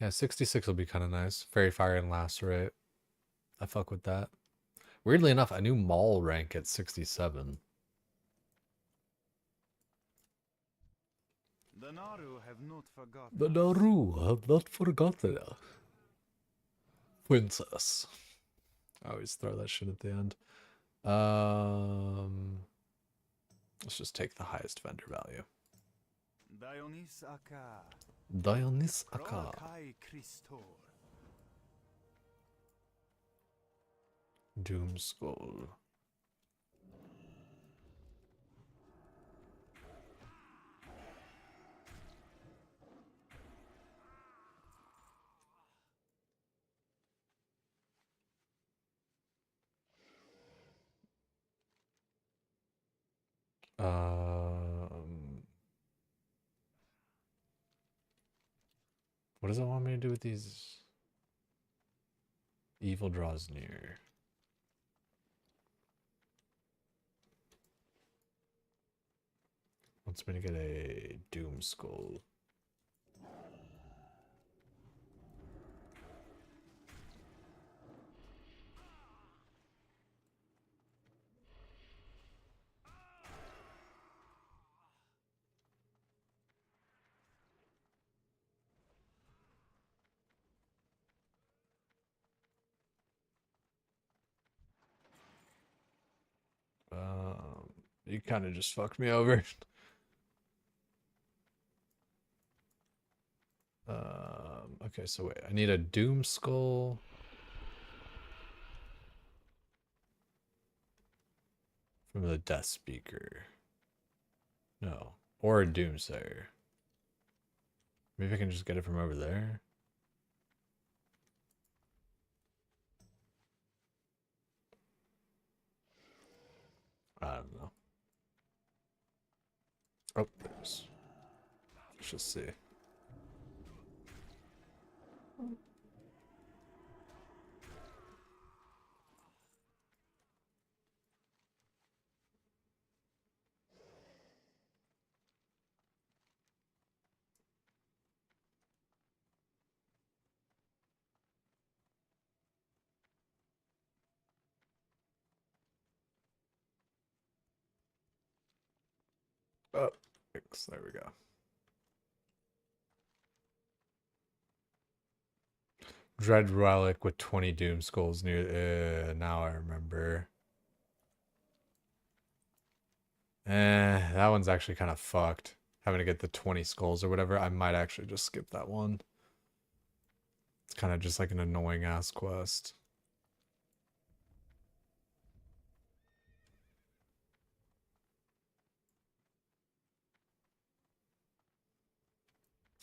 Yeah, 66 will be kind of nice. Fairy Fire and Lacerate. I fuck with that. Weirdly enough, a new Maul rank at 67. The Naru have not forgotten. The Naru have not forgotten. Princess. I always throw that shit at the end. Let's just take the highest vendor value. Dionys Aka. Dionys Aka. Rolakai Christor. Doom Skull. What does it want me to do with these? Evil draws near. Wants me to get a Doom Skull. You kind of just fucked me over. Okay, so wait, I need a Doom Skull. From the Death Speaker. No. Or a Doomsayer. Maybe I can just get it from over there. I don't know. Oh, there's. Let's just see. Oh, thanks. There we go. Dread Relic with 20 Doom Skulls near. Now I remember. That one's actually kind of fucked. Having to get the 20 skulls or whatever. I might actually just skip that one. It's kind of just like an annoying ass quest.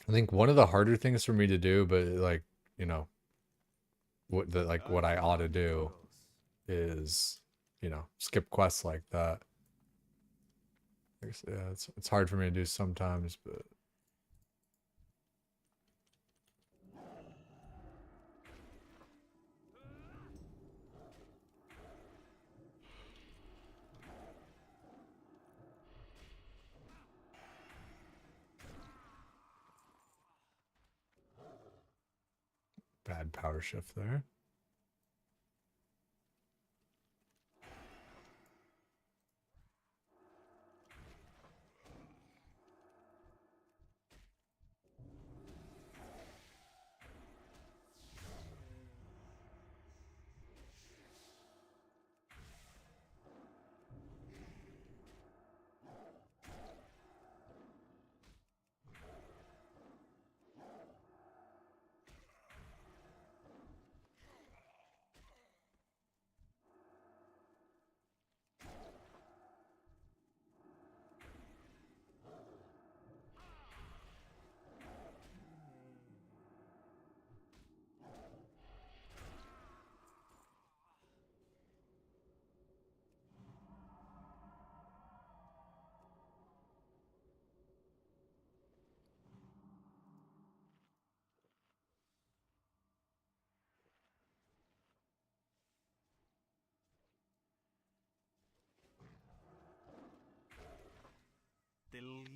I think one of the harder things for me to do, but like, you know, what I ought to do is, you know, skip quests like that. Yeah, it's hard for me to do sometimes, but bad power shift there.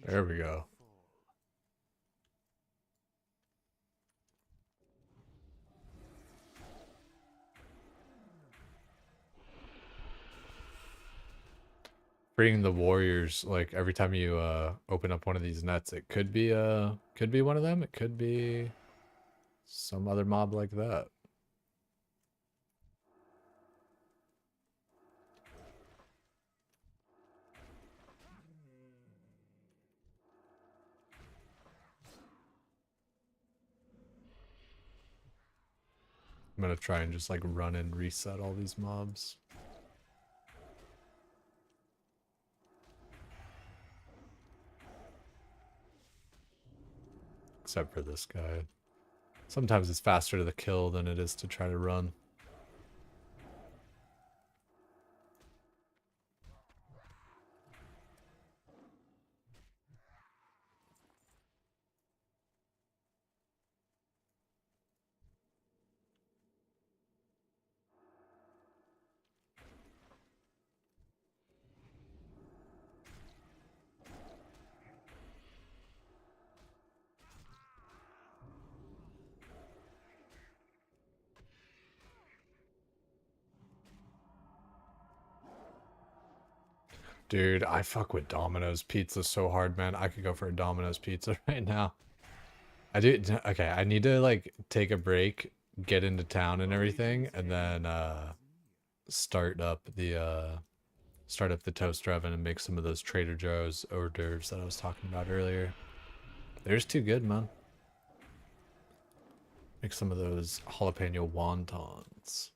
There we go. Freeing the warriors, like every time you open up one of these nets, it could be one of them, it could be some other mob like that. I'm gonna try and just like run and reset all these mobs. Except for this guy. Sometimes it's faster to the kill than it is to try to run. Dude, I fuck with Domino's pizza so hard, man. I could go for a Domino's pizza right now. I do. Okay, I need to like take a break, get into town and everything, and then start up the toaster oven and make some of those Trader Joe's hors d'oeuvres that I was talking about earlier. They're just too good, man. Make some of those jalapeno wontons.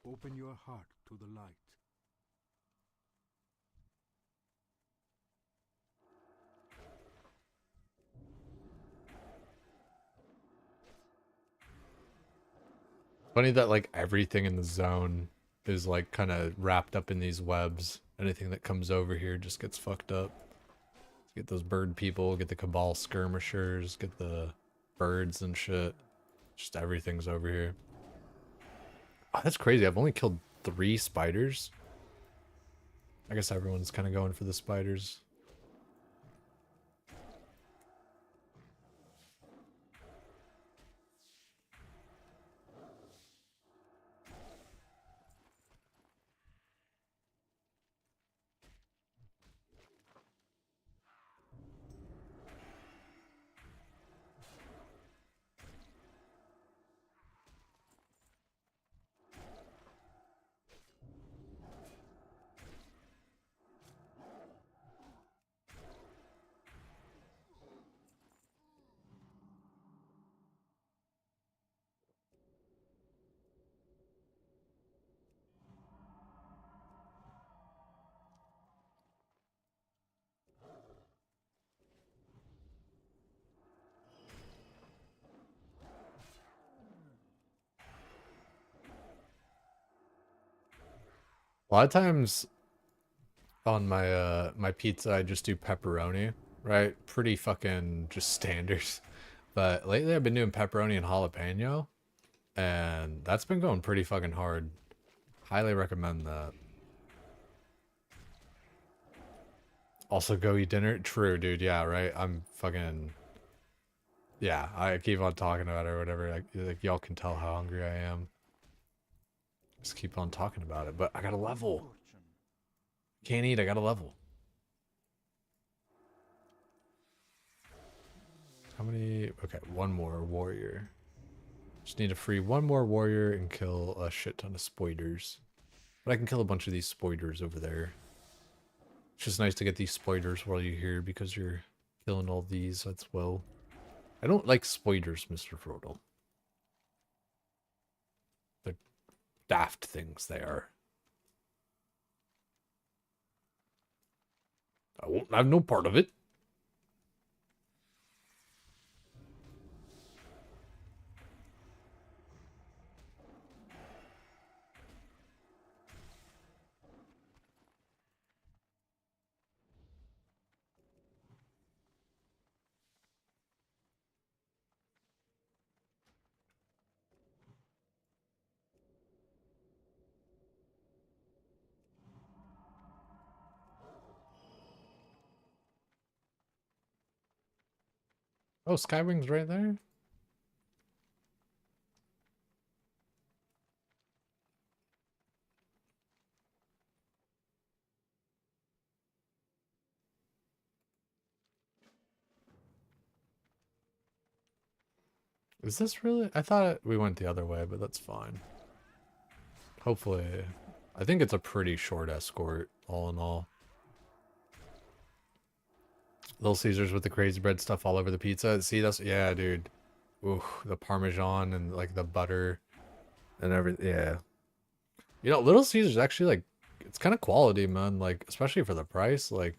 Open your heart to the light. Funny that like everything in the zone is like kind of wrapped up in these webs. Anything that comes over here just gets fucked up. Get those bird people, get the Cabal skirmishers, get the birds and shit. Just everything's over here. Oh, that's crazy. I've only killed 3 spiders. I guess everyone's kind of going for the spiders. A lot of times on my pizza I just do pepperoni, right? Pretty fucking just standard. But lately I've been doing pepperoni and jalapeno, and that's been going pretty fucking hard. Highly recommend that. Also go eat dinner. True, dude. Yeah, right. I'm fucking. Yeah, I keep on talking about it or whatever. Like y'all can tell how hungry I am. Just keep on talking about it. But I got a level. Can't eat. I got a level. How many? Okay, one more warrior. Just need to free one more warrior and kill a shit ton of spoiders. But I can kill a bunch of these spoiders over there. It's just nice to get these spoiders while you're here because you're killing all these. That's well. I don't like spoiders, Mr. Frodo. They're daft things they are. I won't have no part of it. Oh, Skywing's right there? Is this really? I thought we went the other way, but that's fine. Hopefully. I think it's a pretty short escort, all in all. Little Caesars with the crazy bread stuff all over the pizza. See, that's... Yeah, dude. Ooh, the Parmesan and, like, the butter and everything. Yeah. You know, Little Caesars actually, like, it's kind of quality, man. Like, especially for the price. Like,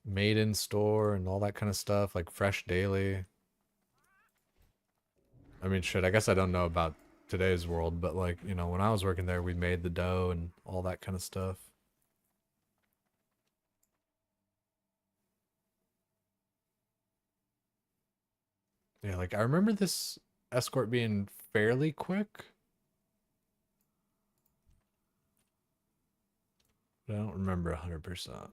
made in store and all that kind of stuff. Like, fresh daily. I mean, shit, I guess I don't know about today's world, but, like, you know, when I was working there, we made the dough and all that kind of stuff. Yeah, like, I remember this escort being fairly quick. But I don't remember 100%.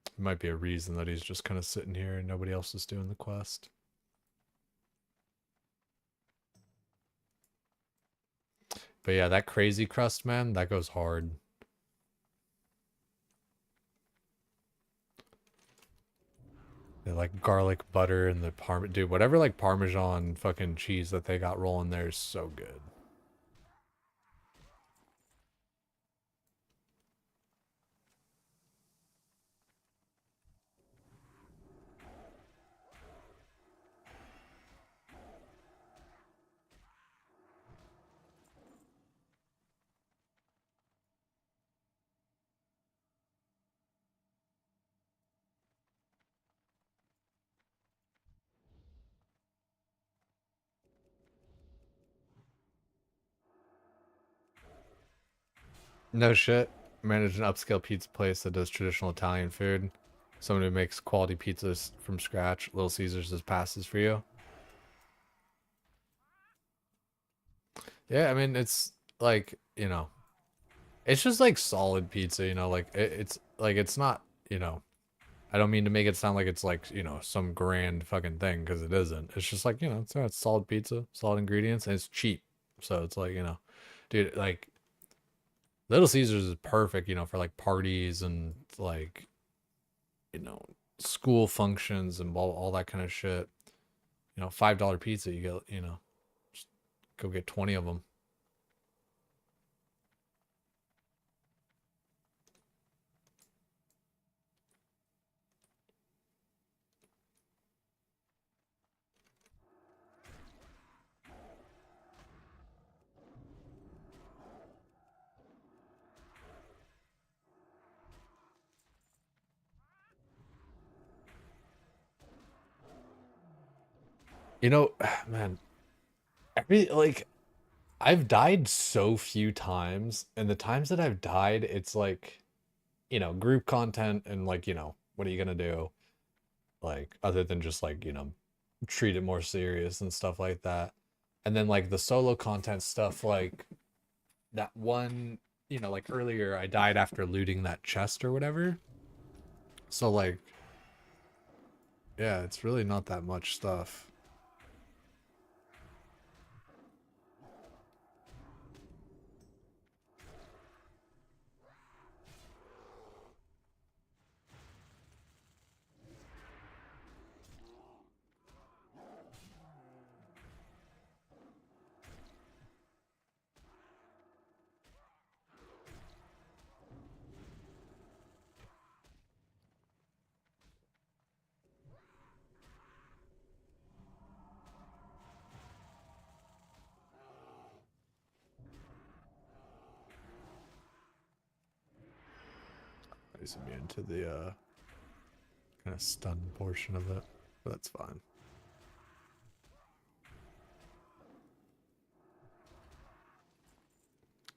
It might be a reason that he's just kind of sitting here and nobody else is doing the quest. But yeah, that crazy crust, man, that goes hard. They like garlic butter and the dude, whatever like Parmesan fucking cheese that they got rolling there is so good. No shit. Manage an upscale pizza place that does traditional Italian food. Someone who makes quality pizzas from scratch. Little Caesars is passes for you. Yeah, I mean, it's like, you know, it's just like solid pizza, you know, like it's like, it's not, you know, I don't mean to make it sound like it's like, you know, some grand fucking thing because it isn't. It's just like, you know, it's solid pizza, solid ingredients, and it's cheap. So it's like, you know, dude, like Little Caesars is perfect, you know, for like parties and like, you know, school functions and all that kind of shit. You know, $5 pizza, you get, you know, just go get 20 of them. You know, man, like I've died so few times, and the times that I've died, it's like, you know, group content and like, you know, what are you gonna do? Like, other than just like, you know, treat it more serious and stuff like that. And then like the solo content stuff, like that one, you know, like earlier I died after looting that chest or whatever. So like, yeah, it's really not that much stuff. He's immune to the kind of stun portion of it, but that's fine.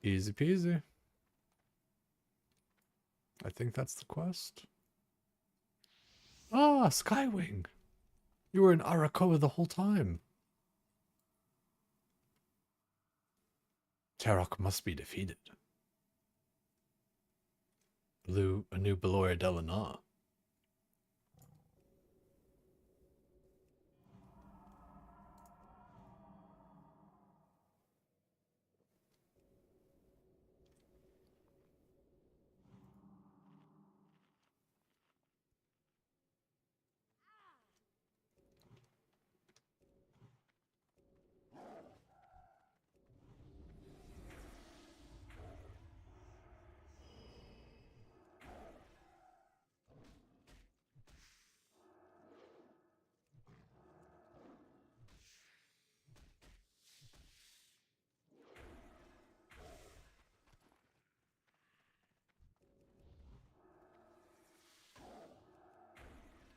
Easy peasy. I think that's the quest. Ah, Skywing! You were in Arakoa the whole time. Tarok must be defeated. A new Beloya Delanar.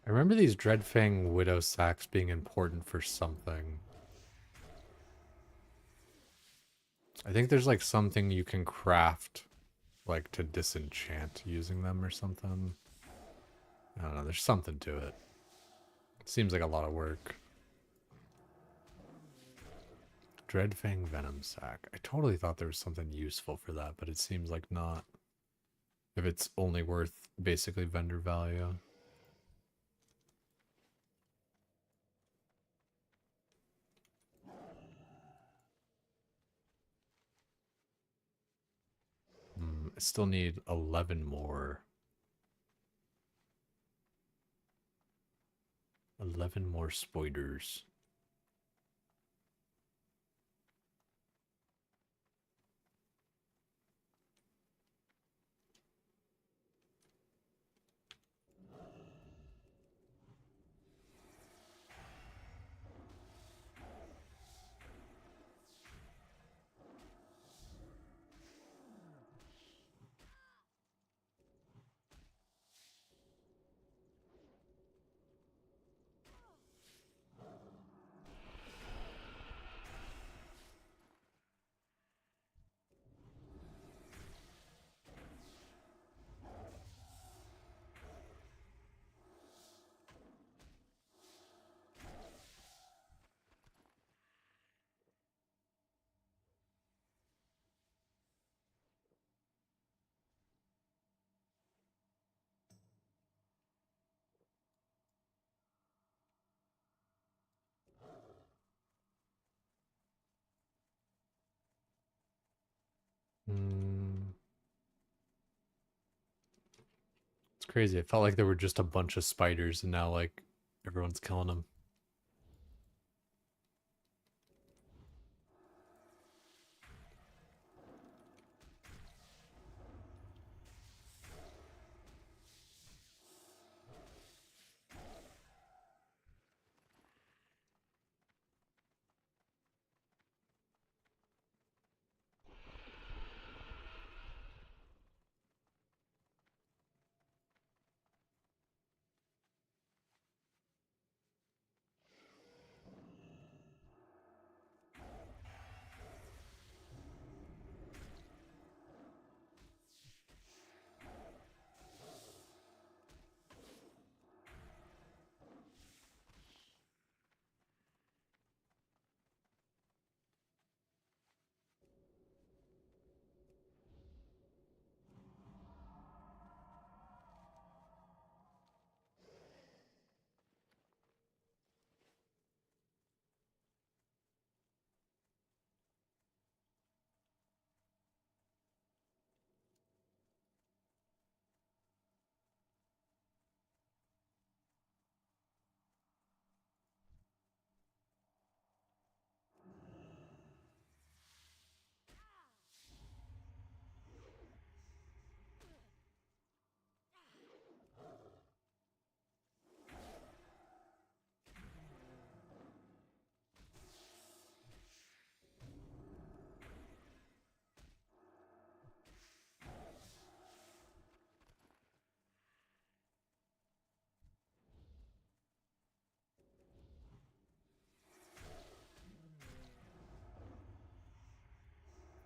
I remember these Dreadfang Widow Sacks being important for something. I think there's like something you can craft, like to disenchant using them or something. I don't know. know, there's something to it. Seems like a lot of work. Dreadfang Venom Sac. I totally thought there was something useful for that, but it seems like not. If it's only worth basically vendor value. I still need 11 more. 11 more spoiders. It's crazy. It felt like there were just a bunch of spiders and now like everyone's killing them.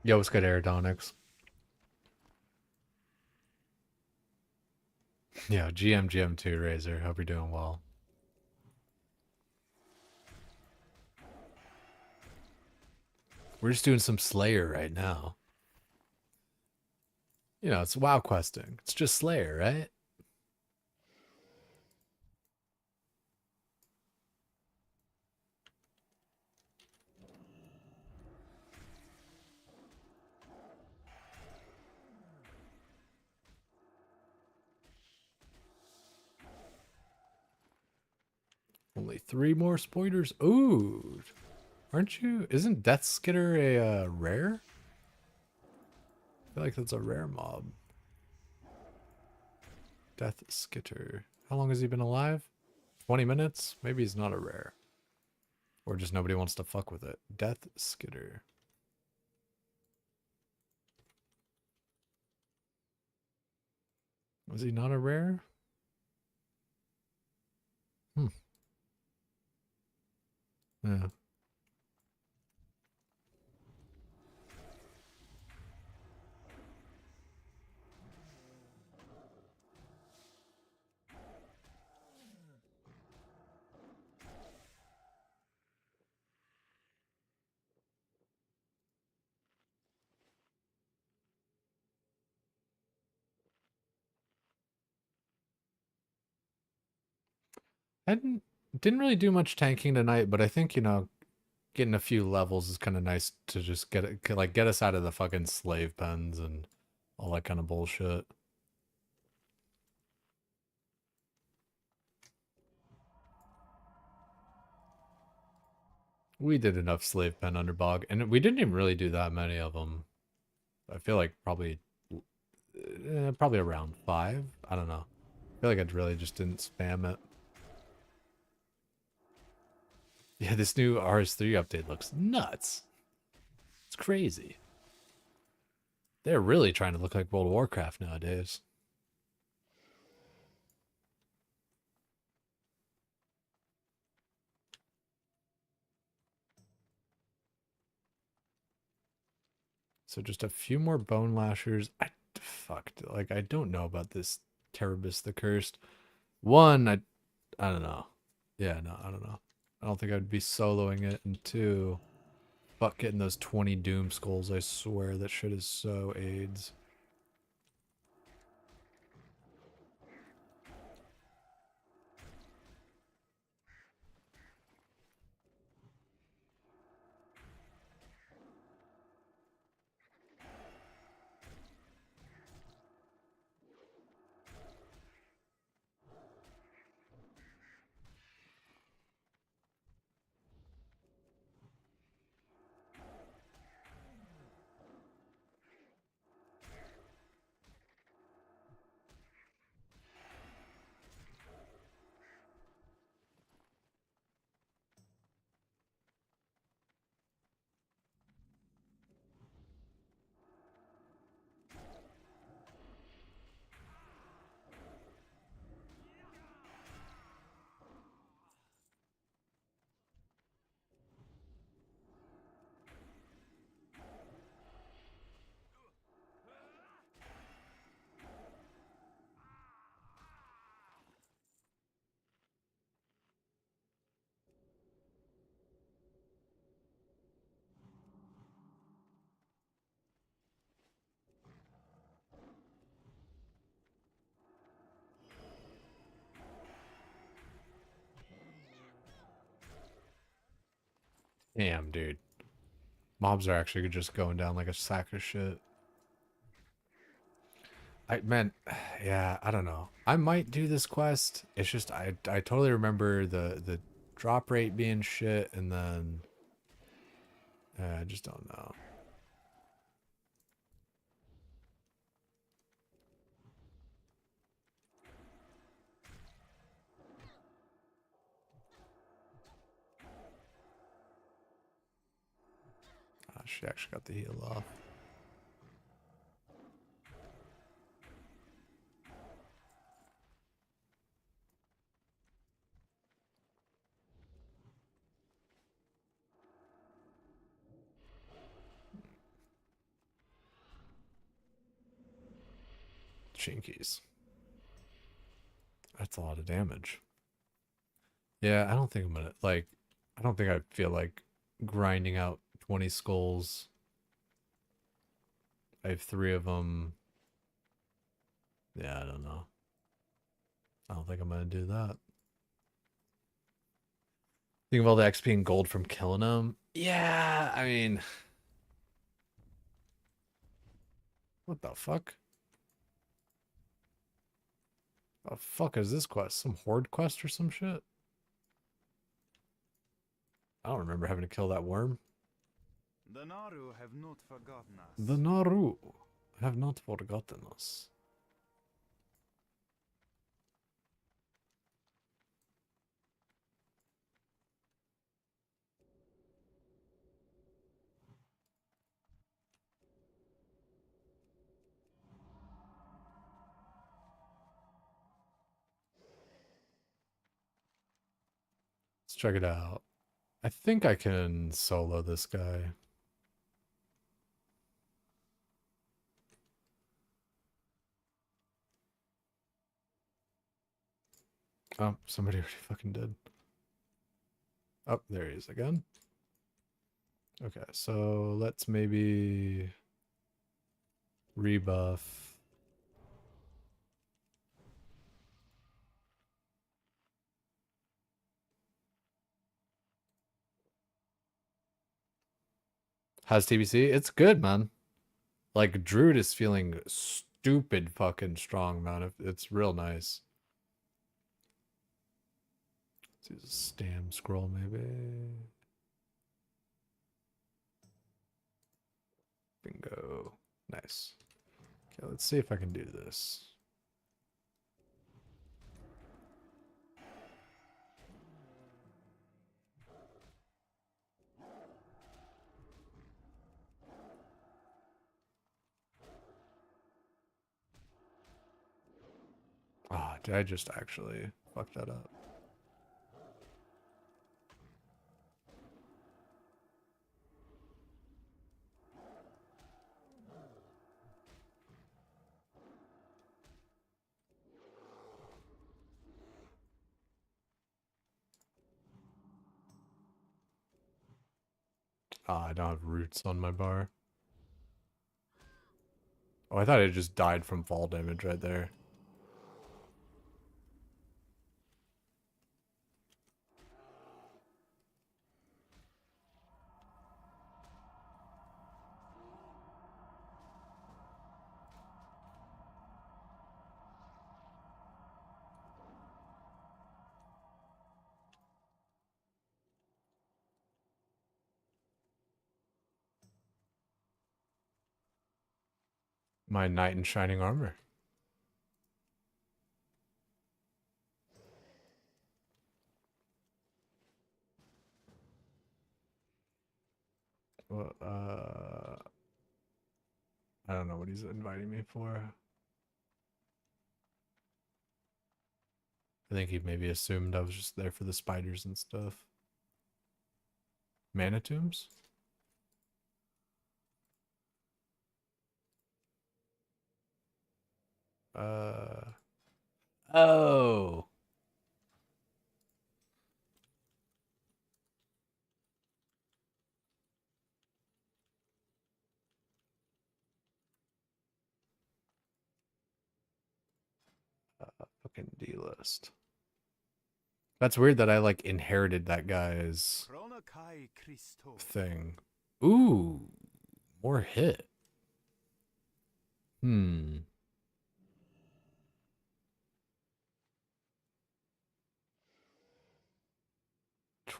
Yo, what's good, Aerodonics? Yeah, GM2 Razor. Hope you're doing well. We're just doing some Slayer right now. You know, it's WoW questing. It's just Slayer, right? Only 3 more spoilers. Ooh. Aren't you? Isn't Death Skitter a rare? I feel like that's a rare mob. Death Skitter. How long has he been alive? 20 minutes? Maybe he's not a rare. Or just nobody wants to fuck with it. Death Skitter. Was he not a rare? Yeah. I didn't really do much tanking tonight, but I think, you know, getting a few levels is kind of nice to just get it, like, get us out of the fucking slave pens and all that kind of bullshit. We did enough slave pen underbog, and we didn't even really do that many of them. I feel like probably around 5. I don't know. I feel like I really just didn't spam it. Yeah, this new RS3 update looks nuts. It's crazy. They're really trying to look like World of Warcraft nowadays. So just a few more bone lashers. Like, I don't know about this Terebus the Cursed. One, I don't know. Yeah, no, I don't know. I don't think I'd be soloing it. And two, fuck getting those 20 Doom Skulls. I swear that shit is so AIDS. Damn, dude. Mobs are actually just going down like a sack of shit. Man, yeah, I don't know. I might do this quest. It's just I totally remember the drop rate being shit, and then I just don't know. She actually got the heal off. Chinkies. That's a lot of damage. Yeah, I don't think I'm gonna, like, I don't think I feel like grinding out 20 skulls. I have 3 of them. Yeah, I don't know. I don't think I'm gonna do that. Think of all the XP and gold from killing them. Yeah, I mean, what the fuck? The fuck is this quest? Some horde quest or some shit? I don't remember having to kill that worm. The Naru have not forgotten us. The Naru have not forgotten us. Let's check it out. I think I can solo this guy. Oh, somebody already fucking did. Oh, there he is again. Okay, so let's maybe rebuff. How's TBC? It's good, man. Like, Druid is feeling stupid fucking strong, man. It's real nice. Let's use a stam scroll, maybe. Bingo. Nice. Okay, let's see if I can do this. Ah, did I just actually fuck that up? Ah, I don't have roots on my bar. Oh, I thought it just died from fall damage right there. My knight in shining armor. Well, I don't know what he's inviting me for. I think he maybe assumed I was just there for the spiders and stuff. Mana tombs? Oh. Fucking D-list. That's weird that I like inherited that guy's Chronokai Christo. thing. Ooh, more hit. Hmm.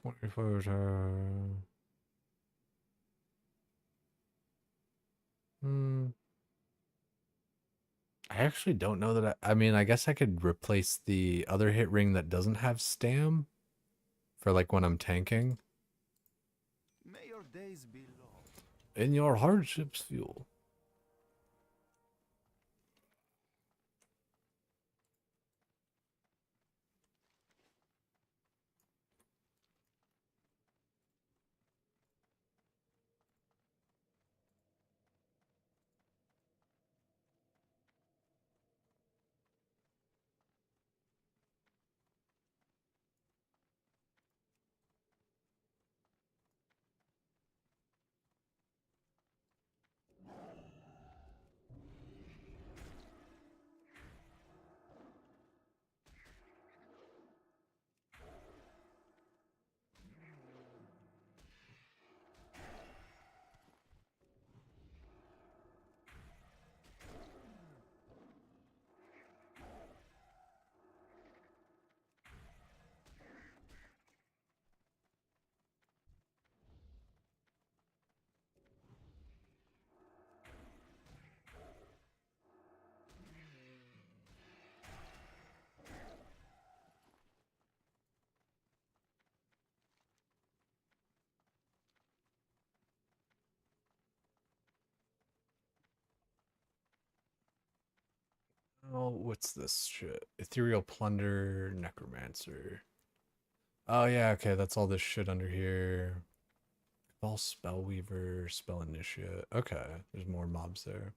$24. Hmm. I actually don't know that I mean, I guess I could replace the other hit ring that doesn't have stam for like when I'm tanking. May your days be long. In your hardships fuel. Oh, what's this shit? Ethereal Plunder, Necromancer. Oh yeah, okay, that's all this shit under here. False Spellweaver, Spell Initiate. Okay, there's more mobs there.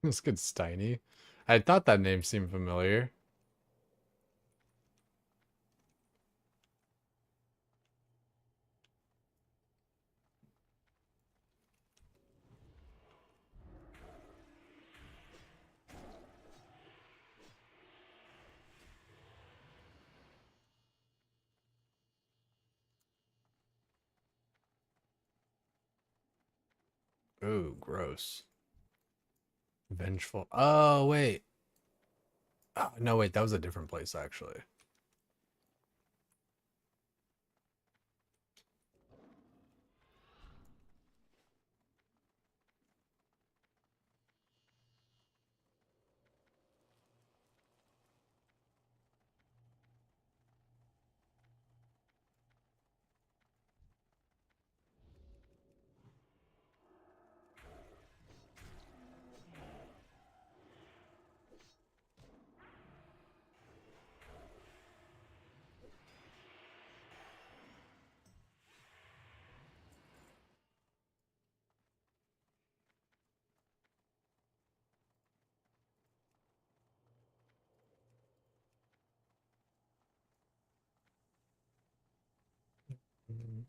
It's good, Steiny. I thought that name seemed familiar. Ooh, gross. Vengeful. Oh, wait. Oh, no, wait, that was a different place, actually.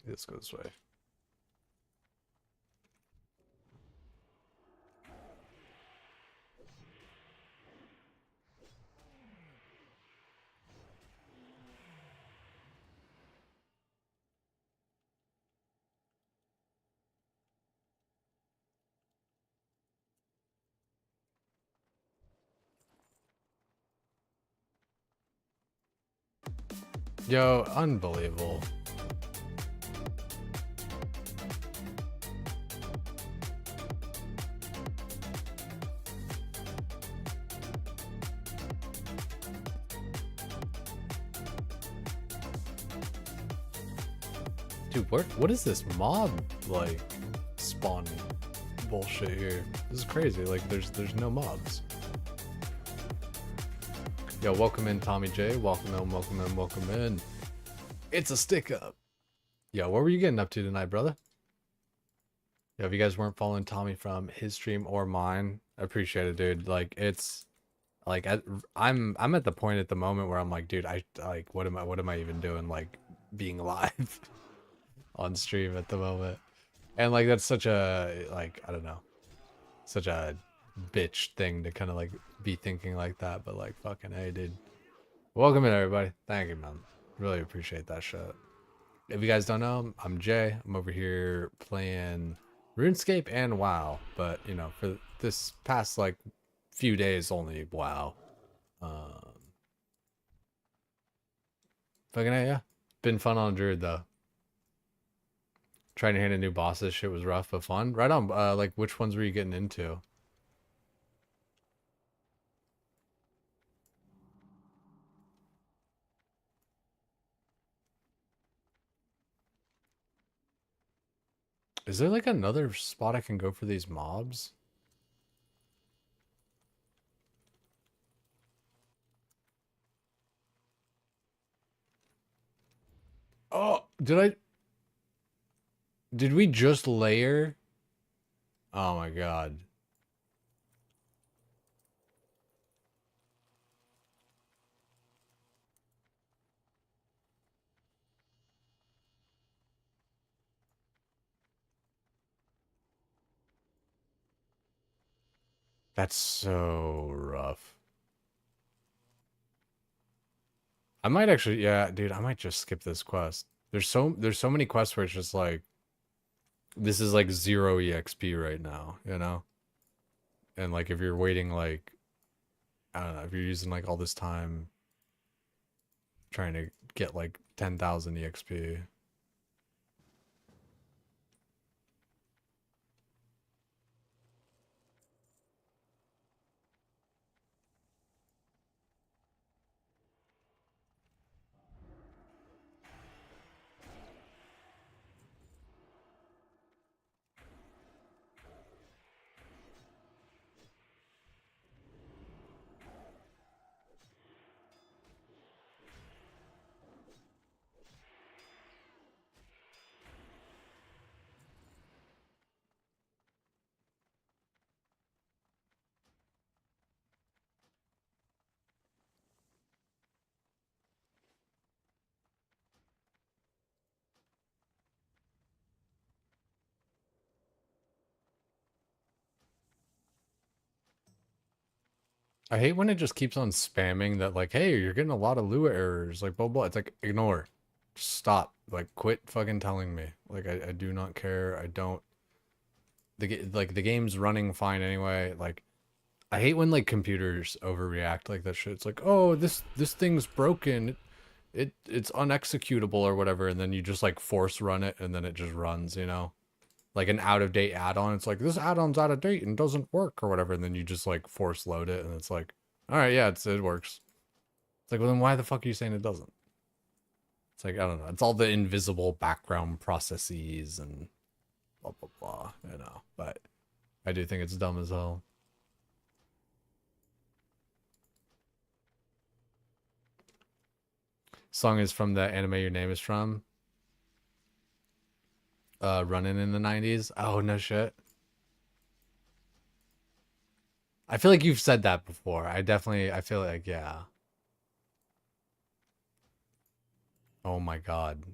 Let's go this way. Yo, unbelievable. Dude, what is this mob like spawn bullshit here? This is crazy. Like there's no mobs. Yo, welcome in, Tommy J. Welcome in, welcome in, welcome in. It's a stick up. Yo, what were you getting up to tonight, brother? Yo, if you guys weren't following Tommy from his stream or mine, I appreciate it, dude. Like it's like I'm at the point at the moment where I'm like, dude, I like what am I even doing like being live on stream at the moment? And like that's such a like I don't know, such a bitch thing to kind of like be thinking like that, but like fucking hey, dude. Welcome in, everybody. Thank you, man. Really appreciate that shit. If you guys don't know, I'm Jay. I'm over here playing RuneScape and WoW, but you know, for this past like few days only WoW. Fucking hey, yeah. Been fun on Druid though. Trying to hit a new boss, this shit was rough but fun. Right on. Like which ones were you getting into? Is there like another spot I can go for these mobs? Oh, did we just layer? Oh my god. That's so rough. I might actually, yeah, dude, I might just skip this quest. There's so many quests where it's just like this is like 0 EXP right now, you know? And like if you're waiting like I don't know, if you're using like all this time trying to get like 10,000 EXP. I hate when it just keeps on spamming that, like, hey, you're getting a lot of Lua errors, like, blah, blah. It's like, ignore. Just stop. Like, quit fucking telling me. Like, I do not care. I don't. The game's running fine anyway. Like, I hate when, like, computers overreact like that shit. It's like, oh, this thing's broken. It's unexecutable or whatever, and then you just, like, force run it, and then it just runs, you know? Like an out-of-date add-on. It's like, this add-on's out of date and doesn't work or whatever. And then you just like force load it and it's like, all right, yeah, it works. It's like, well, then why the fuck are you saying it doesn't? It's like, I don't know. It's all the invisible background processes and blah, blah, blah, you know. But I do think it's dumb as hell. Song is from the anime your name is from. Running in the 90s. Oh, no shit. I feel like you've said that before. I feel like, yeah. Oh my god.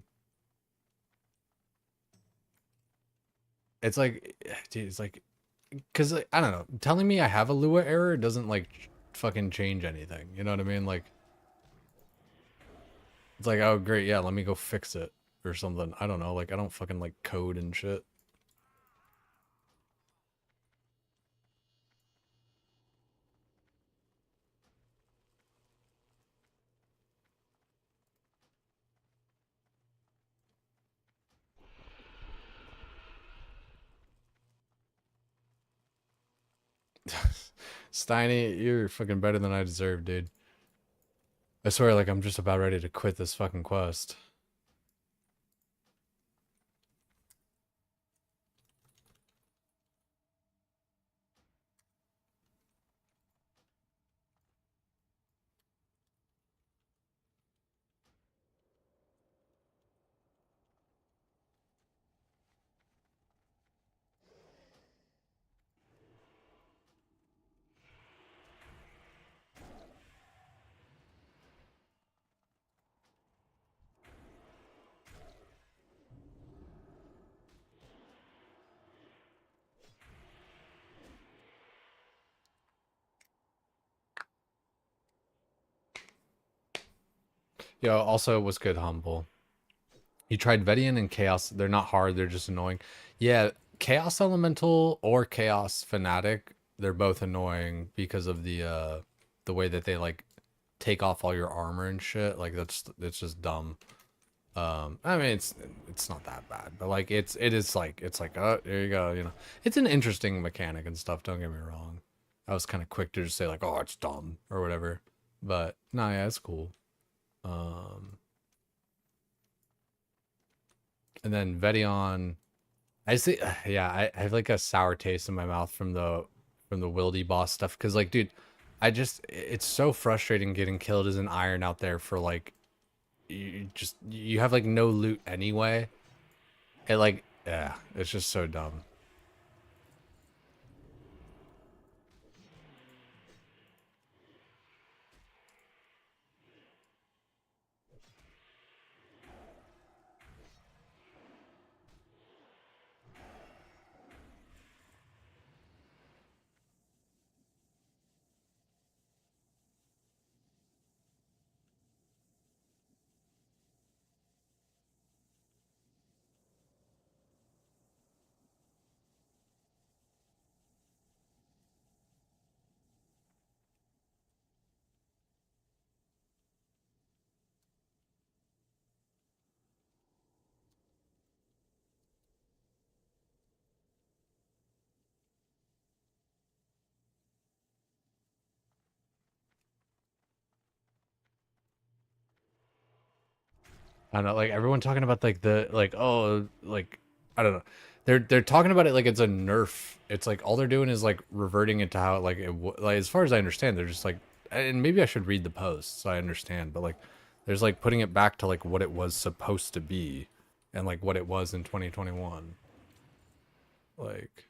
It's like, dude, it's like, because like, I don't know, telling me I have a Lua error doesn't like fucking change anything. You know what I mean? Like, it's like, oh great, yeah, let me go fix it or something. I don't know. Like, I don't fucking like code and shit. Steiny, you're fucking better than I deserve, dude. I swear, like, I'm just about ready to quit this fucking quest. Yo, also, what's good, Humble? You tried Vedian and Chaos. They're not hard, they're just annoying. Yeah, Chaos Elemental or Chaos Fanatic, they're both annoying because of the way that they like take off all your armor and shit. Like that's just dumb. I mean it's not that bad, but like it's like oh there you go, you know. It's an interesting mechanic and stuff, don't get me wrong. I was kind of quick to just say like, oh it's dumb or whatever. But no, yeah, it's cool. Um and then Vedion, I see yeah, I have like a sour taste in my mouth from the Wildy boss stuff because like dude, it's so frustrating getting killed as an iron out there for like you have like no loot anyway. It like yeah, it's just so dumb. I don't know, like everyone talking about like the like oh like I don't know. They're talking about it like it's a nerf. It's like all they're doing is like reverting it to how like like as far as I understand, they're just like and maybe I should read the post so I understand, but like there's like putting it back to like what it was supposed to be and like what it was in 2021. Like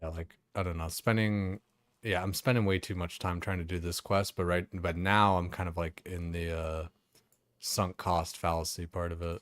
Yeah, like I don't know, spending yeah, I'm spending way too much time trying to do this quest, but now I'm kind of like in the sunk cost fallacy part of it.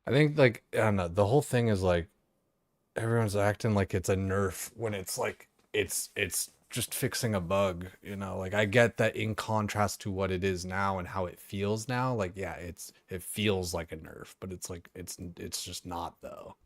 I think like I don't know, the whole thing is like everyone's acting like it's a nerf when it's like it's just fixing a bug, you know? Like I get that in contrast to what it is now and how it feels now, like yeah, it feels like a nerf, but it's like it's just not though.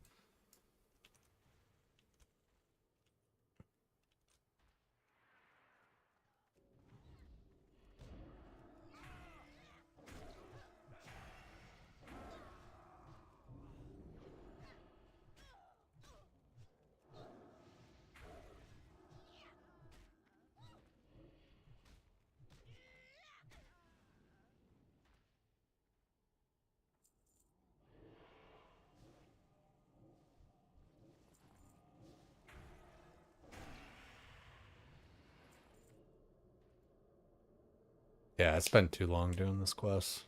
Yeah, I spent too long doing this quest.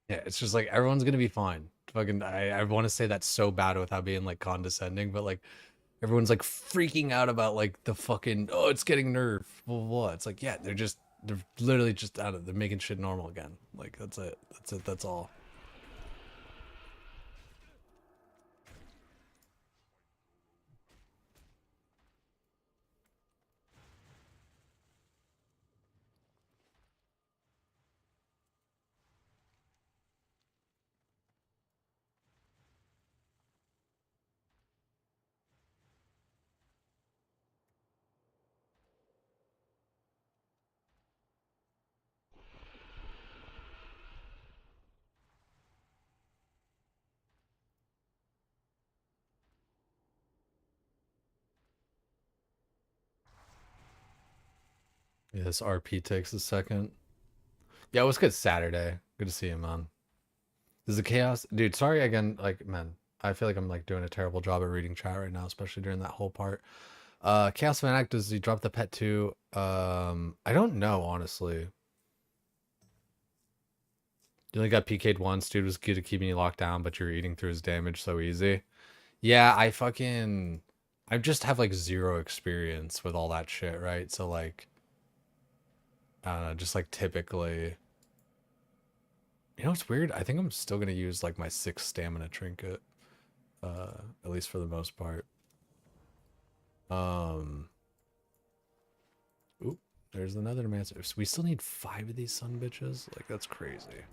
Yeah, it's just like everyone's gonna be fine. fucking I want to say that so bad without being like condescending, but like everyone's like freaking out about like the fucking oh it's getting nerfed. Blah, blah, blah. It's like yeah, they're literally just out of they're making shit normal again. Like that's it. That's it. That's all. Yeah, this RP takes a second. Yeah, it was good Saturday. Good to see you, man. This is a chaos, dude. Sorry again. Like, man, I feel like I'm like doing a terrible job at reading chat right now, especially during that whole part. Chaos Fanatic, does he drop the pet too? I don't know, honestly. You only got PK'd once, dude was good at keeping you locked down, but you're eating through his damage so easy. Yeah, I just have like zero experience with all that shit, right? So like, I don't know, just like typically. You know what's weird? I think I'm still gonna use like my 6 stamina trinket. At least for the most part. Oop, there's another massive. So we still need 5 of these son bitches? Like that's crazy.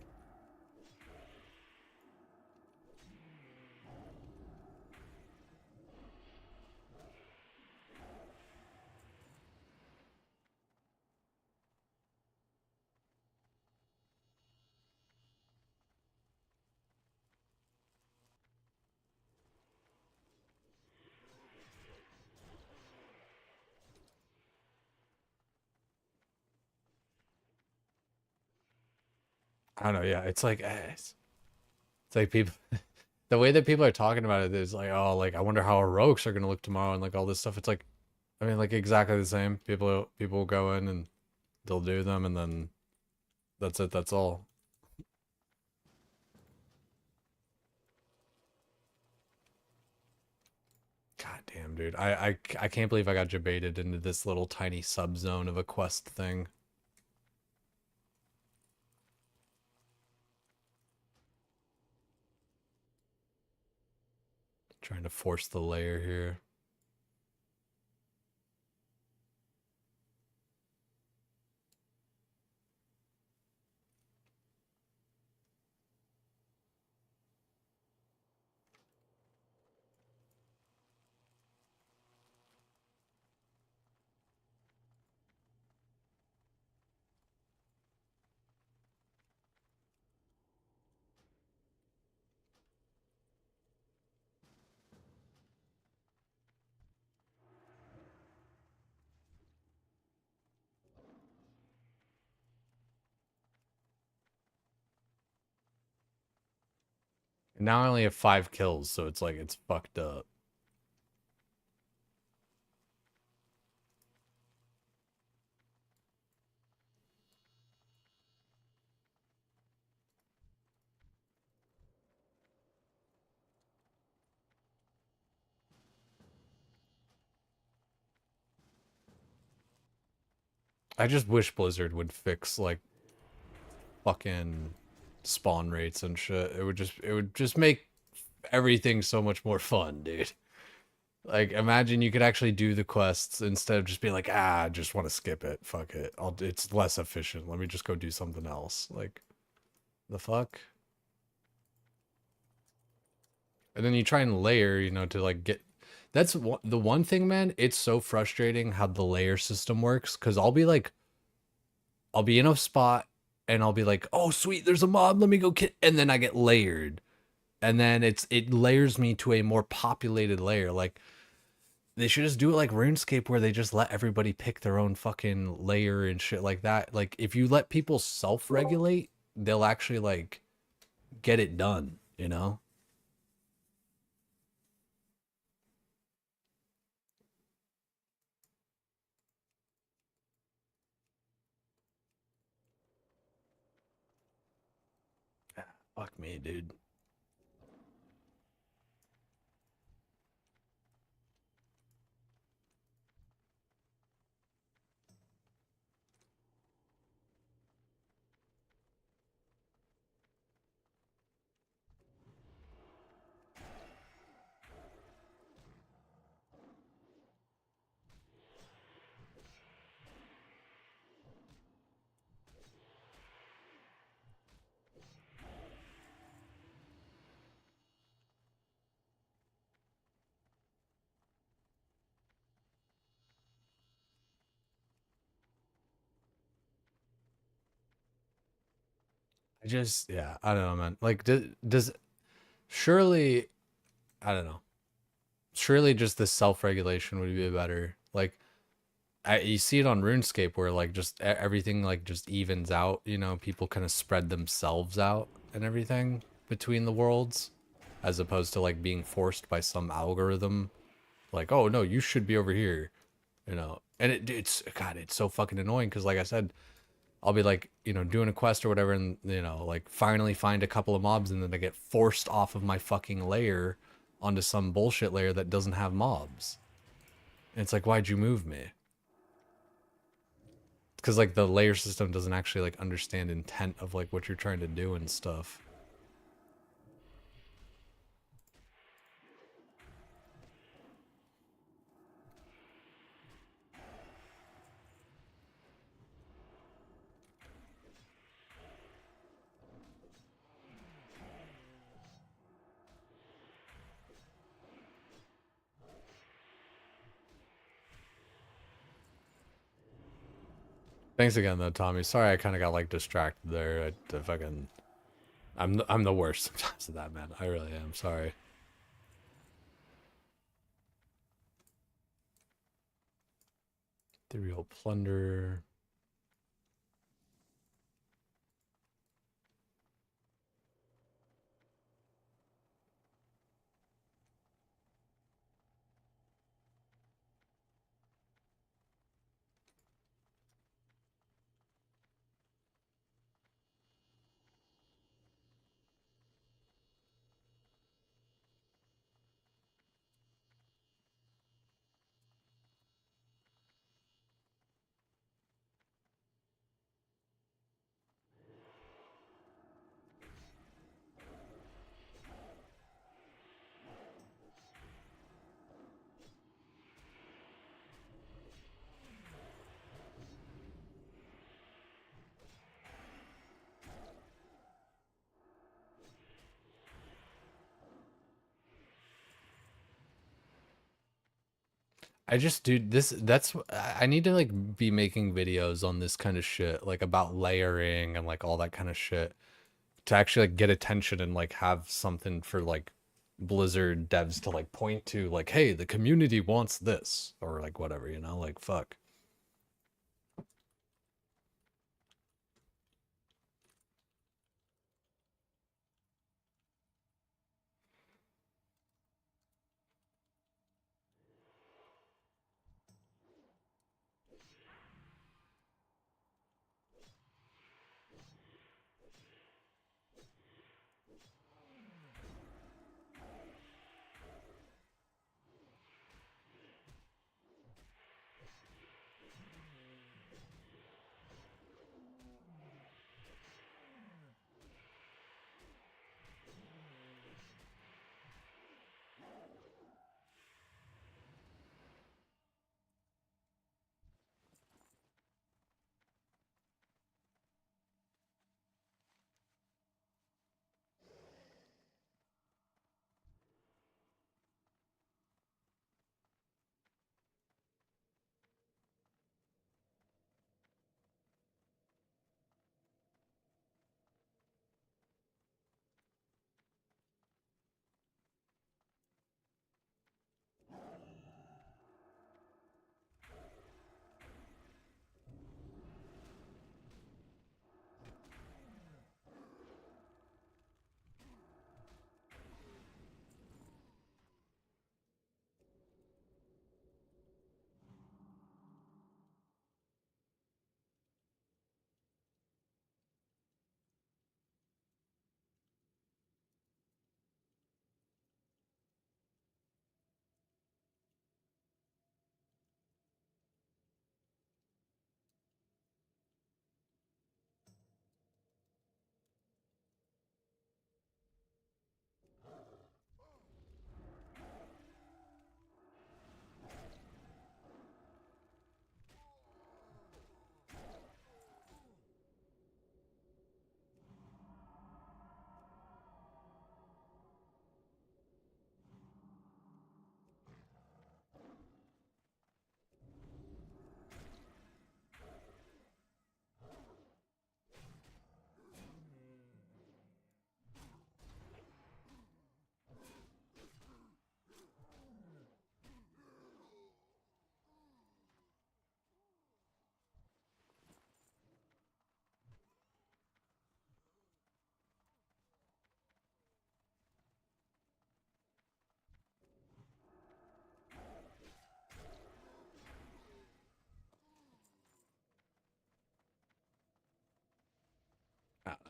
I don't know, yeah, it's like people the way that people are talking about it is like, oh, like I wonder how heroics are gonna look tomorrow and like all this stuff. It's like, I mean, like exactly the same. People will go in and they'll do them, and then that's it. That's all. God damn, dude. I can't believe I got debated into this little tiny sub zone of a quest thing. Trying to force the layer here. And now I only have 5 kills, so it's like it's fucked up. I just wish Blizzard would fix like fucking spawn rates and shit. It would just make everything so much more fun, dude. Like imagine you could actually do the quests instead of just being like, ah, I just want to skip it. Fuck it. It's less efficient. Let me just go do something else. Like the fuck? And then you try and layer, you know, to like get that's the one thing, man. It's so frustrating how the layer system works because I'll be in a spot and I'll be like, oh sweet, there's a mob, let me go and then I get layered. And then it layers me to a more populated layer. Like they should just do it like RuneScape where they just let everybody pick their own fucking layer and shit like that. Like if you let people self-regulate, they'll actually like get it done, you know? Fuck me, dude. Just yeah, I don't know, man. Like, does surely, I don't know. Surely, just this self-regulation would be better. Like, you see it on RuneScape where like just everything like just evens out. You know, people kind of spread themselves out and everything between the worlds, as opposed to like being forced by some algorithm. Like, oh no, you should be over here. You know, and it's God, it's so fucking annoying because like I said, I'll be like, you know, doing a quest or whatever, and you know, like finally find a couple of mobs, and then I get forced off of my fucking layer onto some bullshit layer that doesn't have mobs. And it's like, why'd you move me? Because like the layer system doesn't actually like understand intent of like what you're trying to do and stuff. Thanks again though, Tommy. Sorry I kind of got like distracted there. I fucking I'm the worst sometimes at that, man. I really am. Sorry. The real plunder. I just, dude, that's, I need to like be making videos on this kind of shit, like about layering and like all that kind of shit to actually like get attention and like have something for like Blizzard devs to like point to, like, hey, the community wants this or like whatever, you know, like fuck.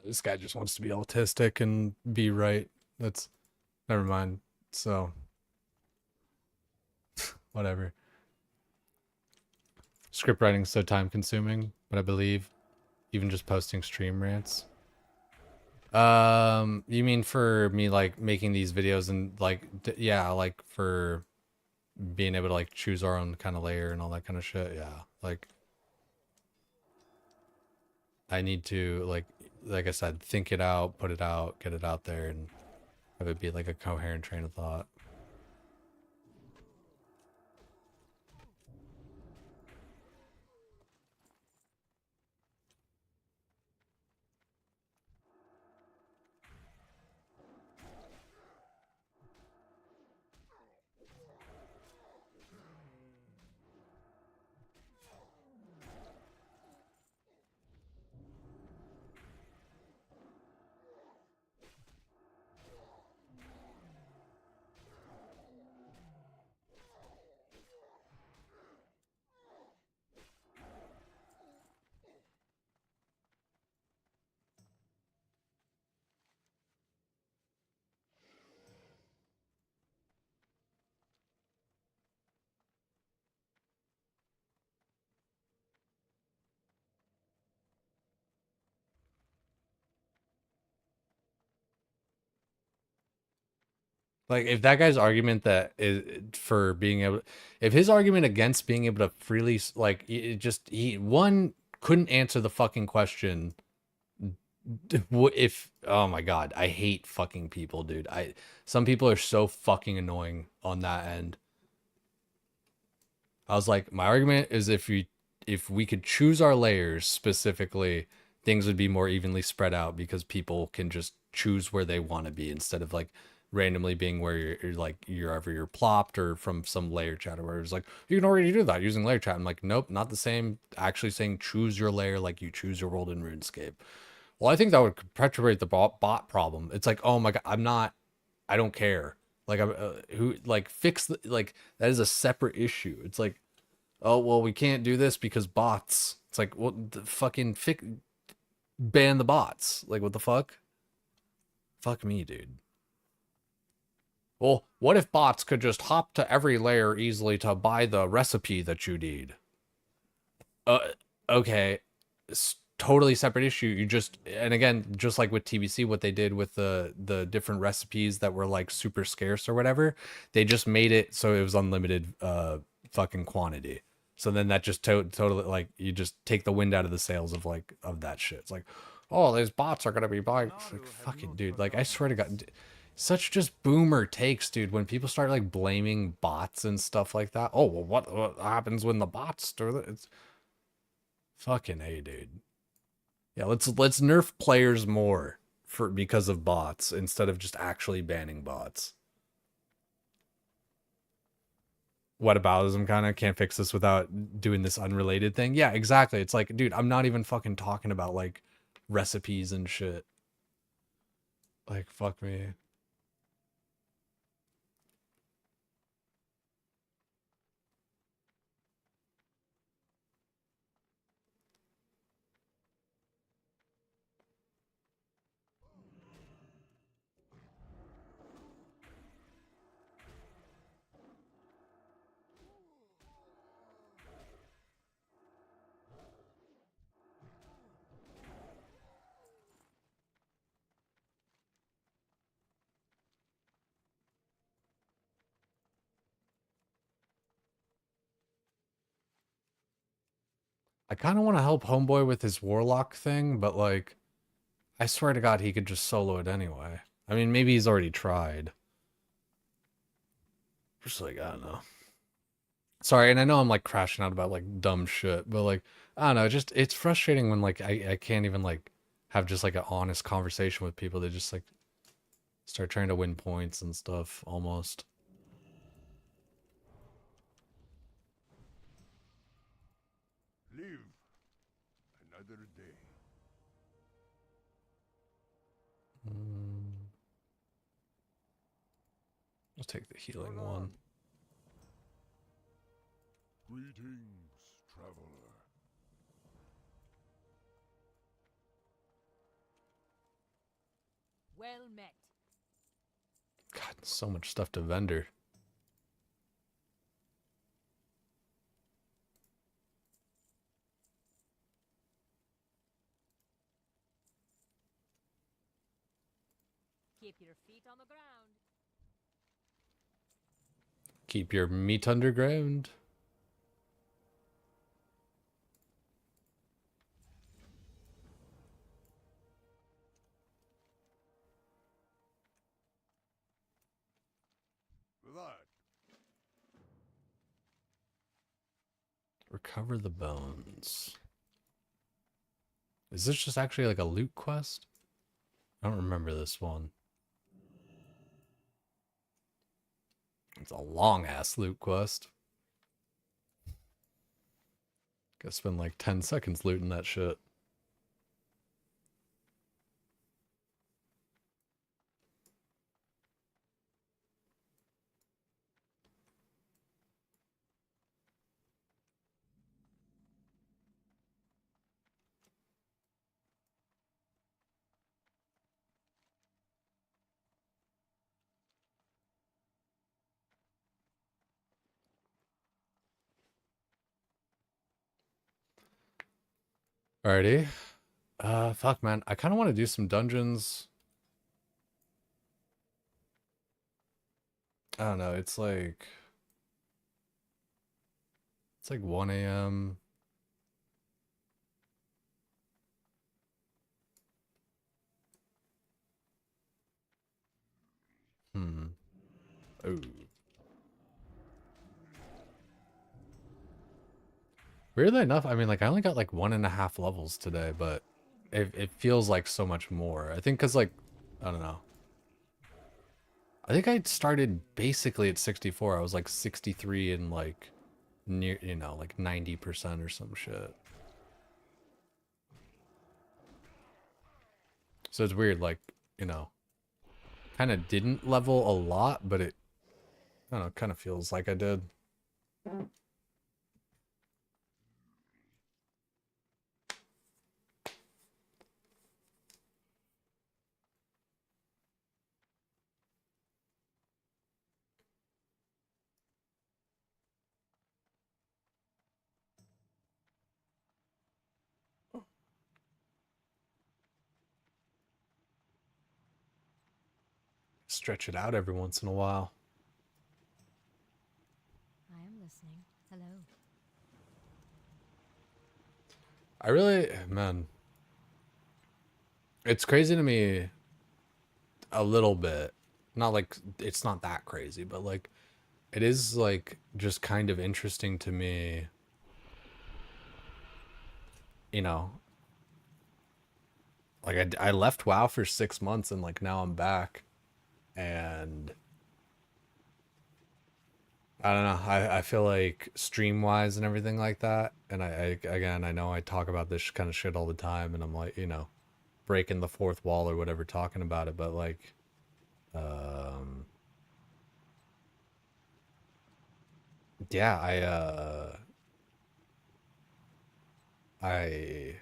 This guy just wants to be autistic and be right. That's never mind. So whatever. Script writing's so time consuming, but I believe even just posting stream rants. You mean for me like making these videos and like yeah, like for being able to like choose our own kind of layer and all that kind of shit. Yeah, like I need to like I said, think it out, put it out, get it out there, and have it be like a coherent train of thought. Like if that guy's argument that is for being able, if his argument against being able to freely like it just he one couldn't answer the fucking question. If oh my god, I hate fucking people, dude. Some people are so fucking annoying on that end. I was like, my argument is if we could choose our layers specifically, things would be more evenly spread out because people can just choose where they want to be instead of like randomly being where you're like you're plopped or from some layer chat where it's like you can already do that using layer chat. I'm like, nope, not the same. Actually saying choose your layer like you choose your world in RuneScape. Well, I think that would perpetuate the bot problem. It's like, oh my god, I don't care. Like I'm who like fix the like that is a separate issue. It's like, oh well, we can't do this because bots. It's like, well, the fucking ban the bots. Like what the fuck? Fuck me, dude. Well, what if bots could just hop to every layer easily to buy the recipe that you need? Okay. Totally separate issue. You just, and again, just like with TBC, what they did with the different recipes that were like super scarce or whatever, they just made it so it was unlimited fucking quantity. So then that just totally like you just take the wind out of the sails of like of that shit. It's like, oh, these bots are gonna be buying. Like, fucking dude, like I swear to God, such just boomer takes, dude. When people start like blaming bots and stuff like that. Oh well, what happens when the bots do that? It's fucking hey, dude. Yeah, let's nerf players more for because of bots instead of just actually banning bots. Whataboutism kind of can't fix this without doing this unrelated thing. Yeah, exactly. It's like, dude, I'm not even fucking talking about like recipes and shit. Like, fuck me. I kind of want to help Homeboy with his Warlock thing, but like, I swear to God, he could just solo it anyway. I mean, maybe he's already tried. Just like, I don't know. Sorry, and I know I'm like crashing out about like dumb shit, but like, I don't know, just it's frustrating when like I can't even like have just like an honest conversation with people. They just like start trying to win points and stuff almost. Live another day. Let's take the healing one. Greetings, traveler. Well met. God, so much stuff to vendor. Keep your feet on the ground. Keep your meat underground. That. Recover the bones. Is this just actually like a loot quest? I don't remember this one. It's a long ass loot quest. Gotta spend like 10 seconds looting that shit. Alrighty. Fuck, man. I kind of want to do some dungeons. I don't know. It's like 1 a.m. Oh. Weirdly enough, I mean, like, I only got like 1.5 levels today, but it feels like so much more. I think because, like, I don't know. I think I started basically at 64. I was like 63 and like near, you know, like 90% or some shit. So it's weird, like, you know, kind of didn't level a lot, but it, I don't know, kind of feels like I did. Stretch it out every once in a while. I am listening. Hello. I really, man, it's crazy to me a little bit. Not like, it's not that crazy, but like, it is like just kind of interesting to me, you know, like I left WoW for 6 months and like now I'm back and I don't know. I feel like stream wise and everything like that. And I again, I know I talk about this kind of shit all the time and I'm like, you know, breaking the fourth wall or whatever talking about it. But like, yeah, I,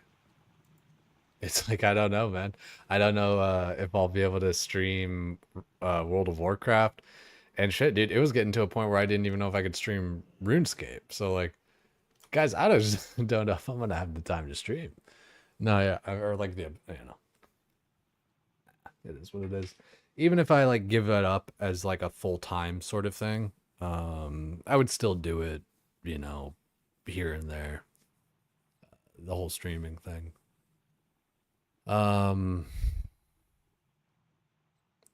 it's like, I don't know, man. I don't know, if I'll be able to stream, World of Warcraft and shit, dude. It was getting to a point where I didn't even know if I could stream RuneScape. So like, guys, I just don't know if I'm gonna have the time to stream. No, yeah, or like the, you know, it is what it is. Even if I like give it up as like a full time sort of thing, I would still do it, you know, here and there. The whole streaming thing. Are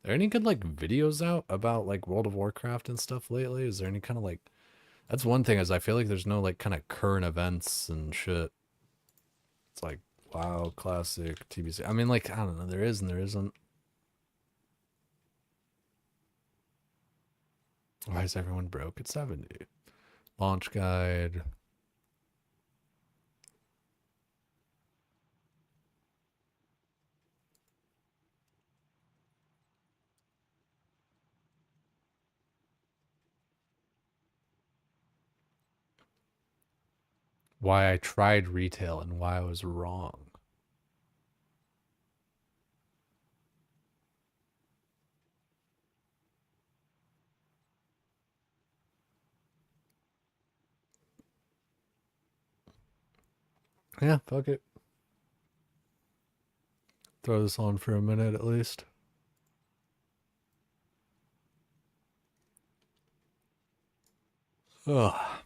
there any good like videos out about like World of Warcraft and stuff lately? Is there any kind of like, that's one thing is I feel like there's no like kind of current events and shit. It's like WoW, Classic, TBC. I mean, like, I don't know, there is and there isn't. Why is everyone broke at 70? Launch guide. Why I tried retail and why I was wrong. Yeah, fuck it. Throw this on for a minute at least. Ugh.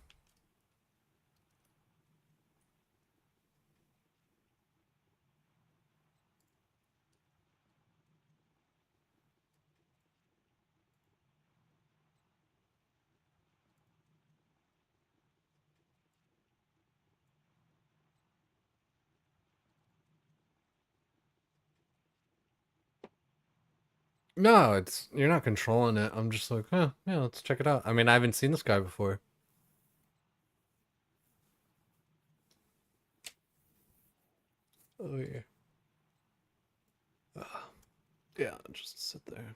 No, it's you're not controlling it. I'm just like, yeah, let's check it out. I mean, I haven't seen this guy before. Oh yeah. Yeah, just sit there.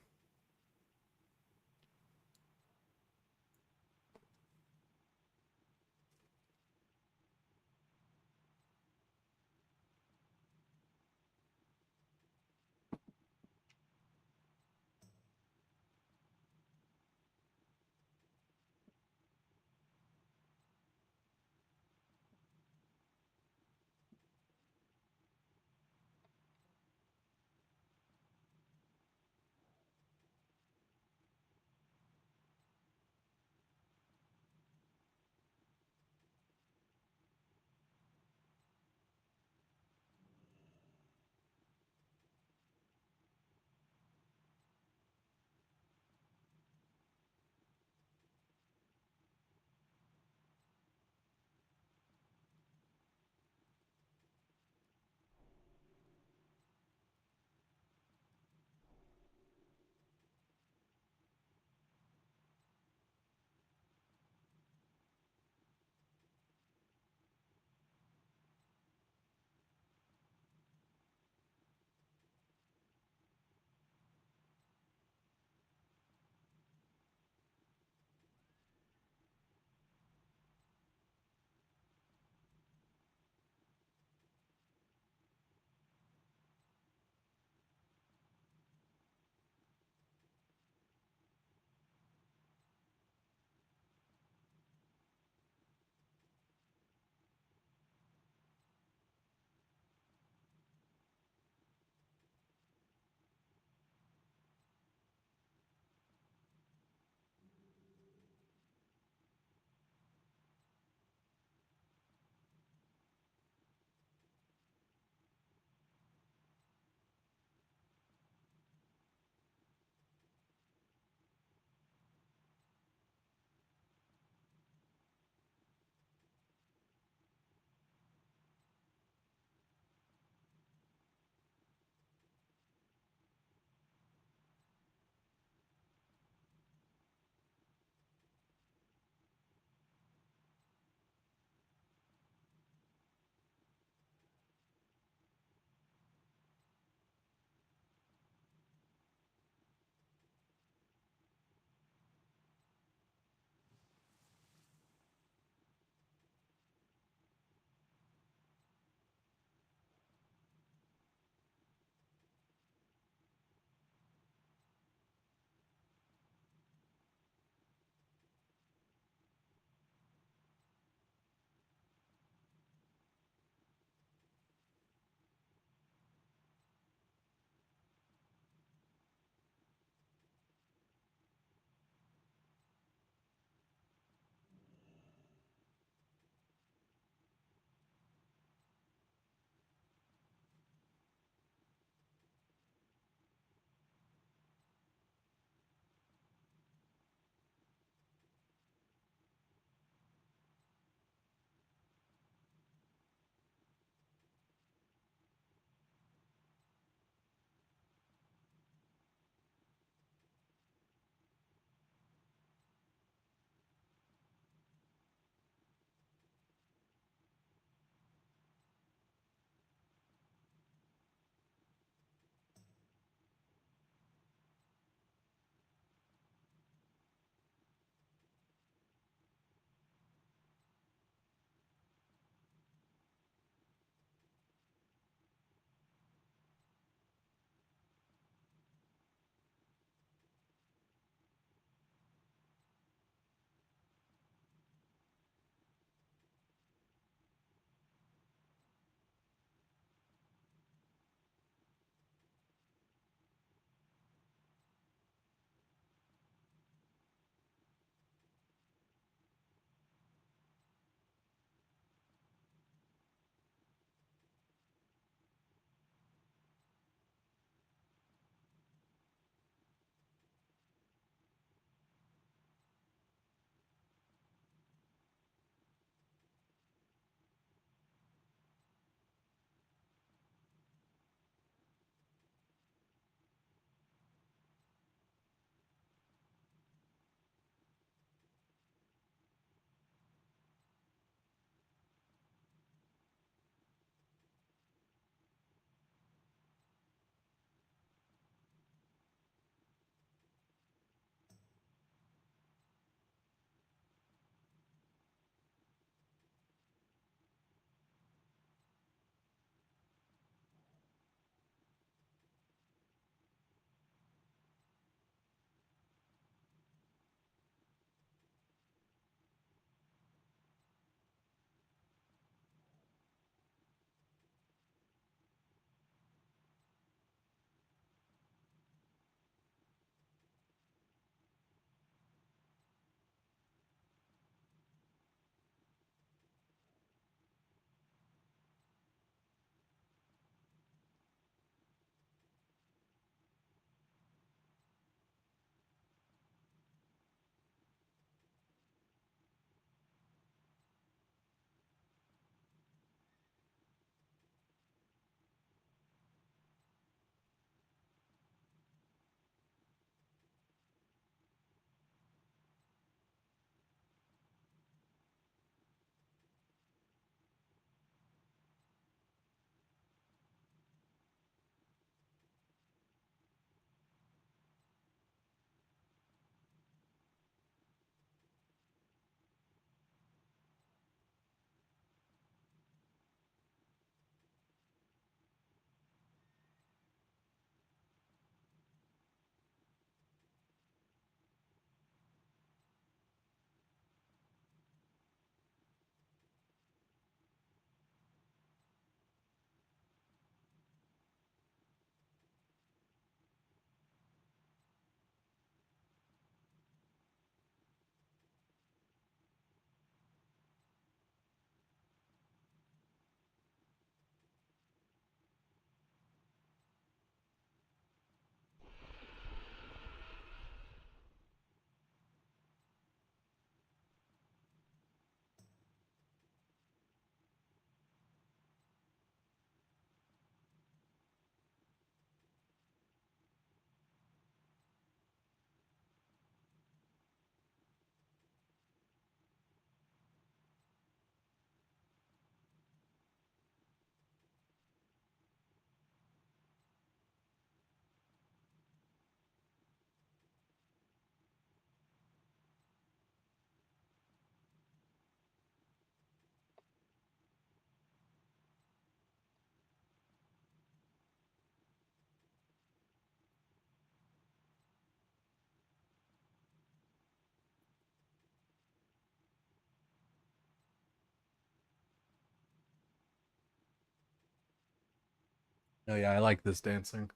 Oh yeah, I like this dancing.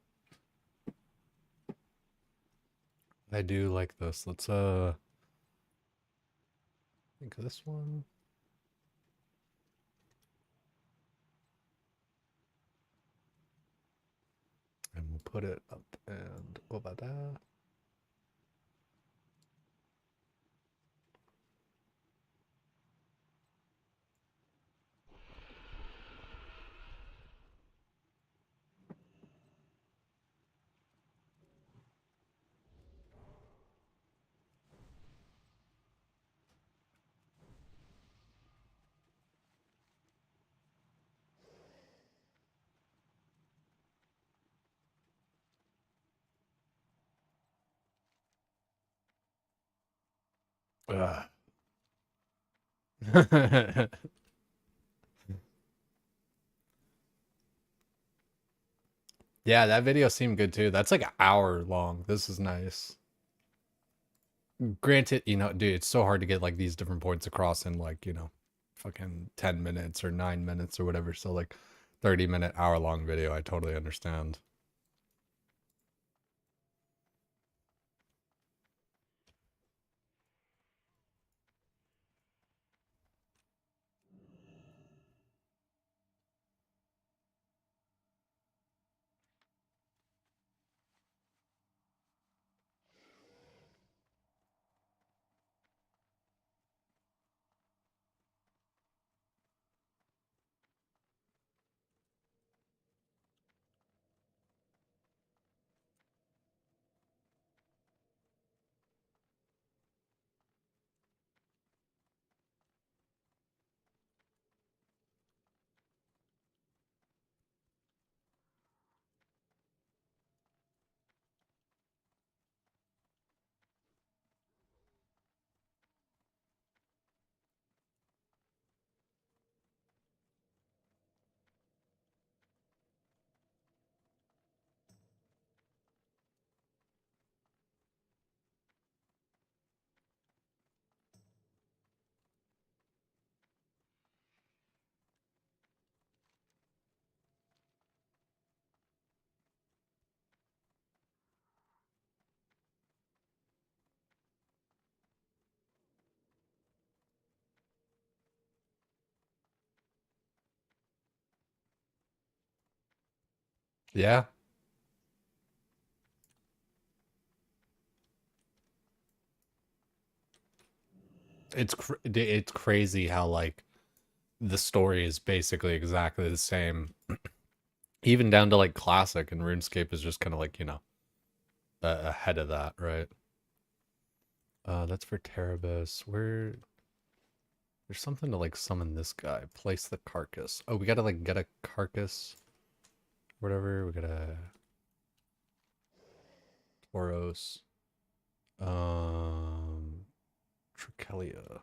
I do like this. Let's think of this one. And we'll put it up and over there. Ugh. Yeah, that video seemed good too. That's like an hour long. This is nice. Granted, you know, dude, it's so hard to get like these different points across in like, you know, fucking 10 minutes or 9 minutes or whatever. So like 30-minute, hour-long video, I totally understand. Yeah. It's crazy how like the story is basically exactly the same, even down to like classic, and RuneScape is just kind of like, you know, ahead of that, right? That's for Terabus. Where there's something to like summon this guy. Place the carcass. Oh, we gotta like get a carcass. Whatever. We gotta Tauros. Trichelia.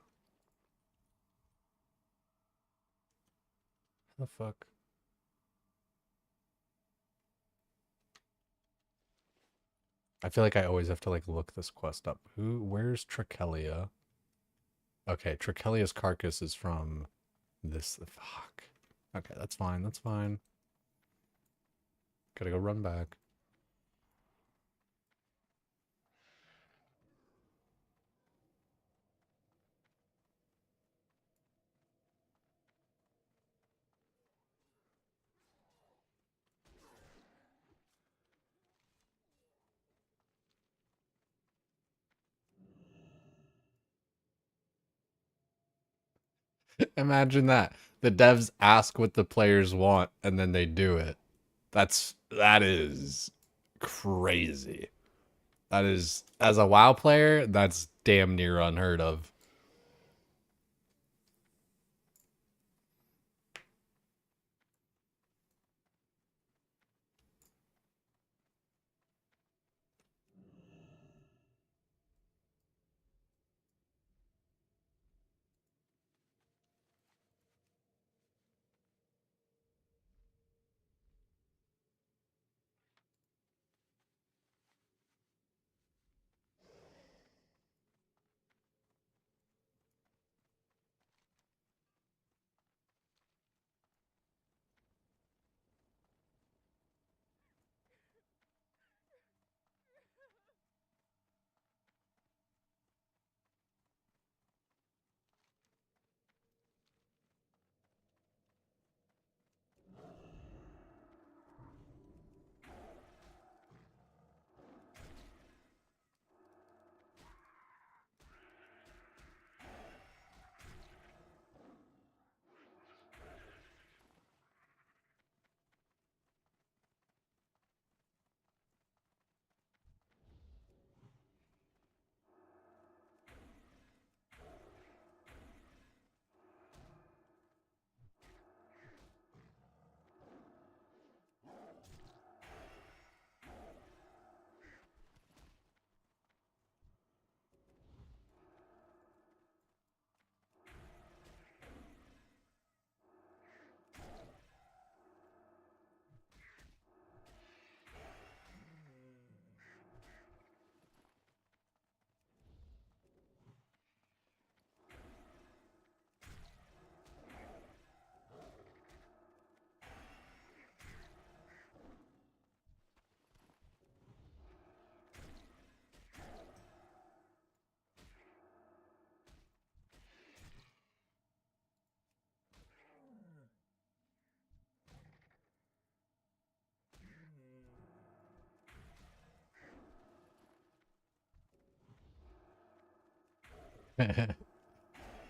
The fuck? I feel like I always have to like look this quest up. Where's Trichelia? Okay, Trichelia's carcass is from this. Fuck. Okay, that's fine. That's fine. Gotta go run back. Imagine that. The devs ask what the players want and then they do it. That is crazy. That is, as a WoW player, that's damn near unheard of.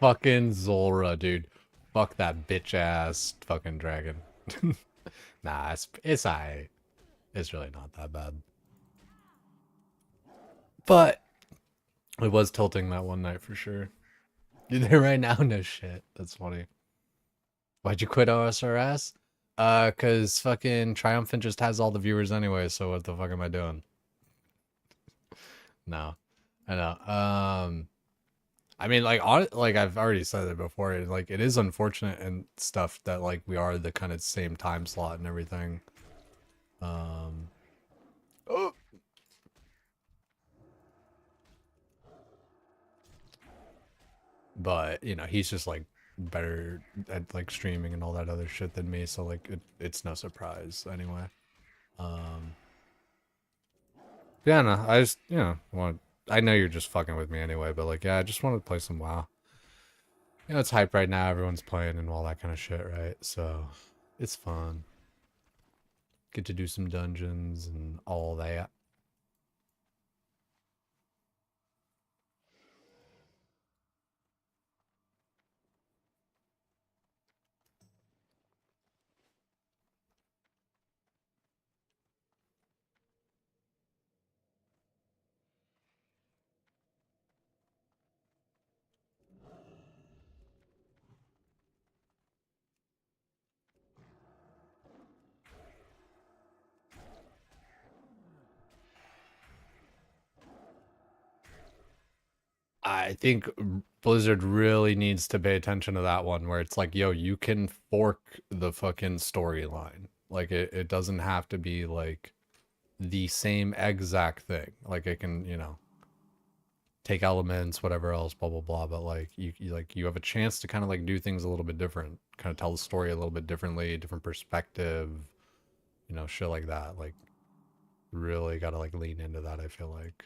Fucking Zora, dude. Fuck that bitch ass fucking dragon. Nah, it's alright. It's really not that bad. But it was tilting that one night for sure. You're there right now? No shit. That's funny. Why'd you quit OSRS? Cause fucking Triumphant just has all the viewers anyway, so what the fuck am I doing? No. I know. I mean, like, like I've already said it before. Like, it is unfortunate and stuff that like we are the kind of same time slot and everything. Oh. But you know, he's just like better at like streaming and all that other shit than me. So like, it's no surprise anyway. Yeah, no, I just want. I know you're just fucking with me anyway, but like, yeah, I just want to play some WoW. You know, it's hype right now. Everyone's playing and all that kind of shit, right? So it's fun. Get to do some dungeons and all that. I think Blizzard really needs to pay attention to that one where it's like, yo, you can fork the fucking storyline. Like it doesn't have to be like the same exact thing. Like it can, you know, take elements, whatever else, blah blah blah. But like you have a chance to kind of like do things a little bit different, kind of tell the story a little bit differently, different perspective, you know, shit like that. Like really got to like lean into that. I feel like.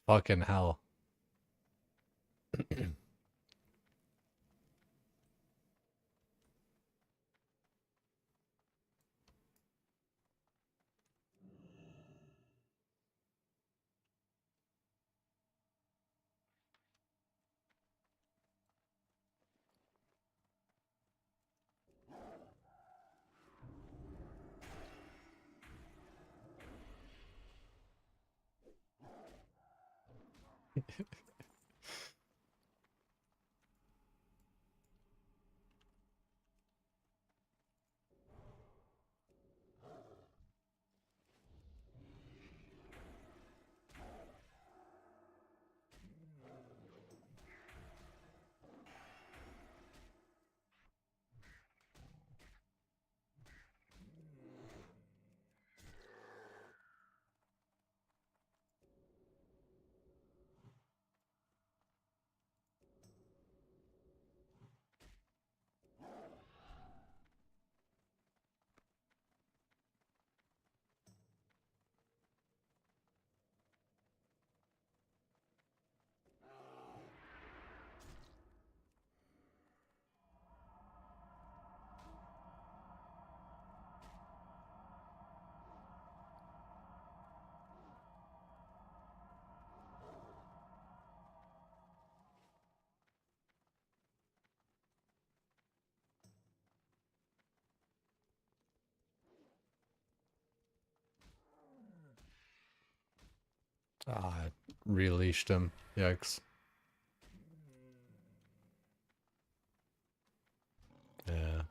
Fucking hell. Ah, released him. Yikes. Yeah.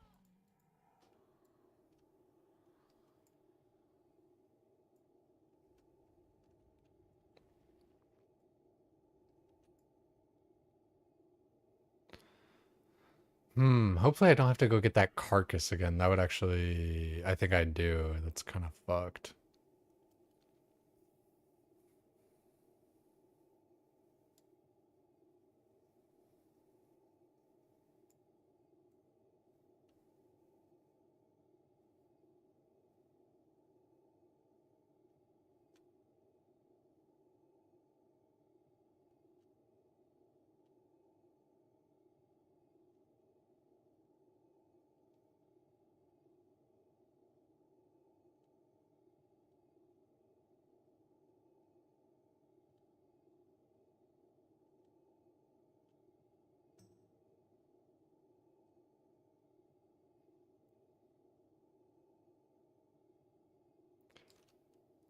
Hopefully I don't have to go get that carcass again. That would actually, I think I do. That's kind of fucked.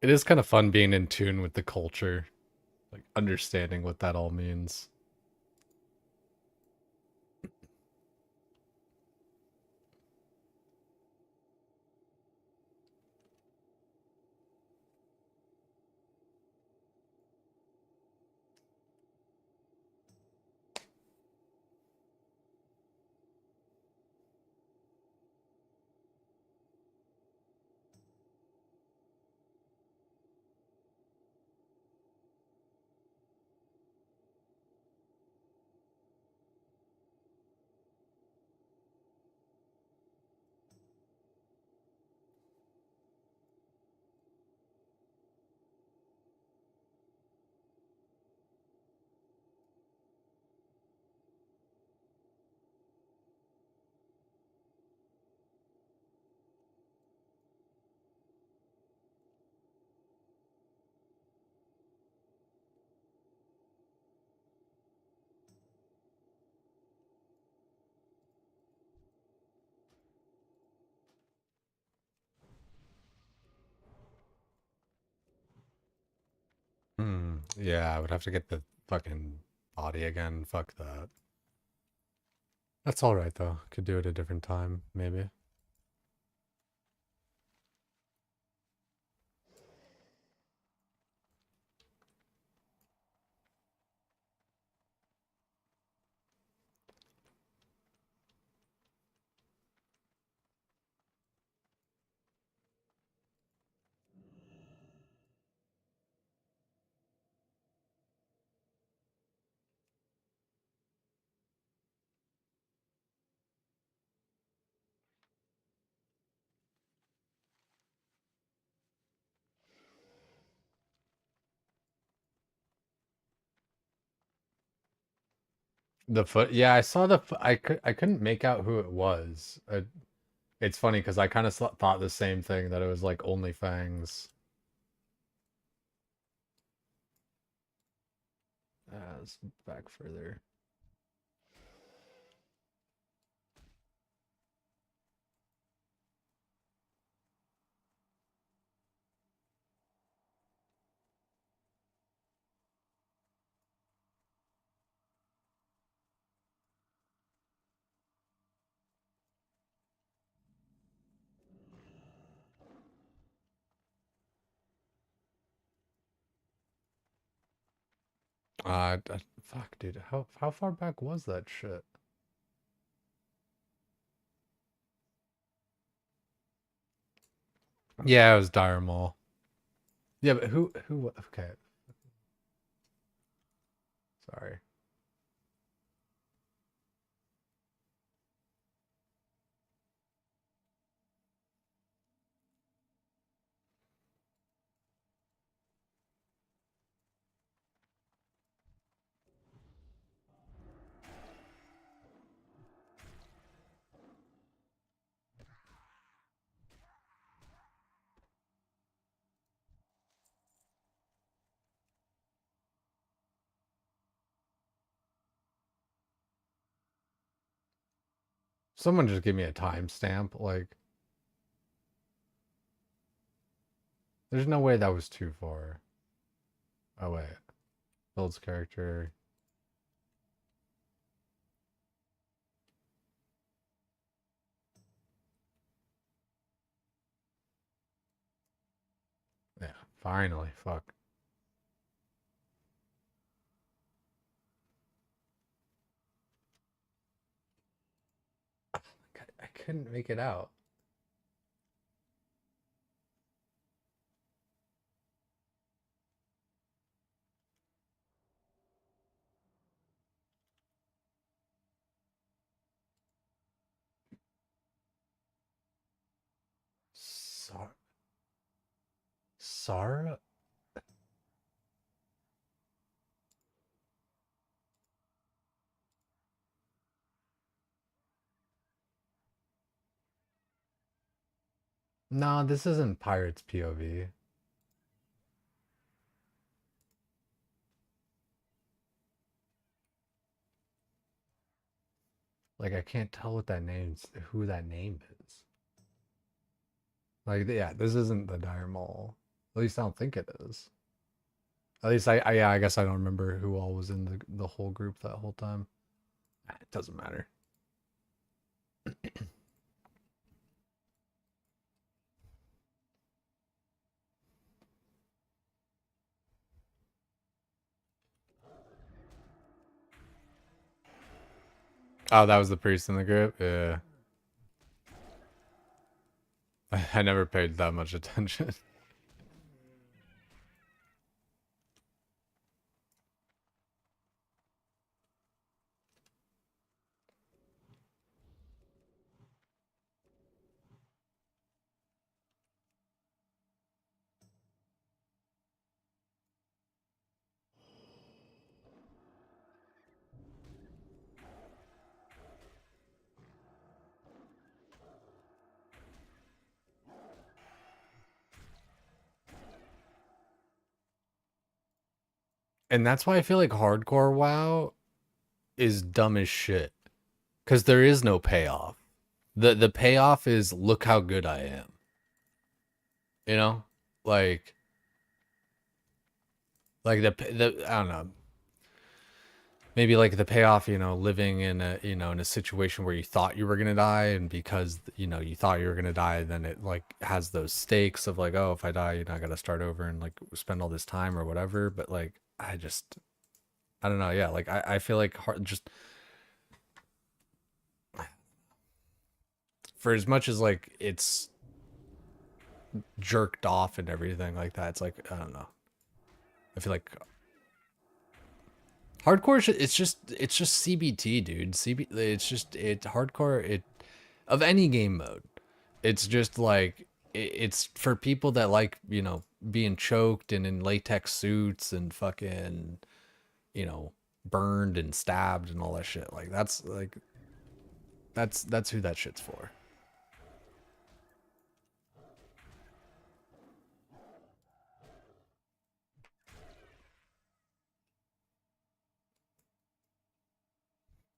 It is kind of fun being in tune with the culture, like understanding what that all means. Yeah, I would have to get the fucking body again. Fuck that. That's all right though. Could do it a different time, maybe. The foot, yeah, I saw I couldn't make out who it was. It's funny because I kind of thought the same thing that it was like only fangs. Let's back further. Fuck, dude. How far back was that shit? Yeah, it was Dire Maul. Yeah, but who? Okay, sorry. Someone just give me a timestamp. Like, there's no way that was too far. Oh wait. Builds character. Yeah, finally. Fuck. I couldn't make it out. Sar Sara? No, this isn't Pirates POV. Like I can't tell what that name's who that name is. Like yeah, this isn't the Dire Mole. At least I don't think it is. At least yeah, I guess I don't remember who all was in the whole group that whole time. It doesn't matter. Oh, that was the priest in the group? Yeah. I never paid that much attention. And that's why I feel like hardcore WoW is dumb as shit. Because there is no payoff. The payoff is look how good I am. You know? Like the I don't know. Maybe like the payoff, you know, living in a, you know, in a situation where you thought you were going to die, and because, you know, you thought you were going to die, then it like has those stakes of like, oh, if I die, you know, I got to start over and like spend all this time or whatever. But like, I don't know. Yeah. Like I feel like just for as much as like it's jerked off and everything like that, it's like, I don't know. I feel like hardcore, it's just CBT, dude. It's hardcore. It of any game mode. It's just like it's for people that like, you know, being choked and in latex suits and fucking, you know, burned and stabbed and all that shit. Like that's who that shit's for.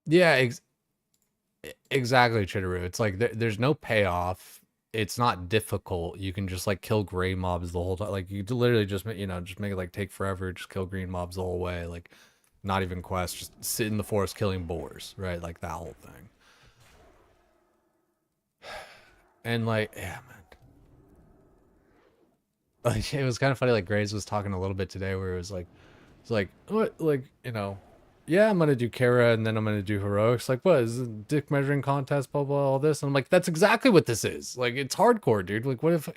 Yeah, exactly, Chitteru. It's like there's no payoff. It's not difficult. You can just like kill gray mobs the whole time. Like you literally just, you know, just make it like take forever. Just kill green mobs the whole way. Like not even quests. Just sit in the forest killing boars, right? Like that whole thing. And like, yeah, man. Like it was kind of funny. Like Graves was talking a little bit today, where it was like, what, like, you know, yeah, I'm gonna do Kara and then I'm gonna do heroics. Like, what is it, a dick measuring contest, blah blah, all this? And I'm like, that's exactly what this is. Like, it's hardcore, dude. Like, what if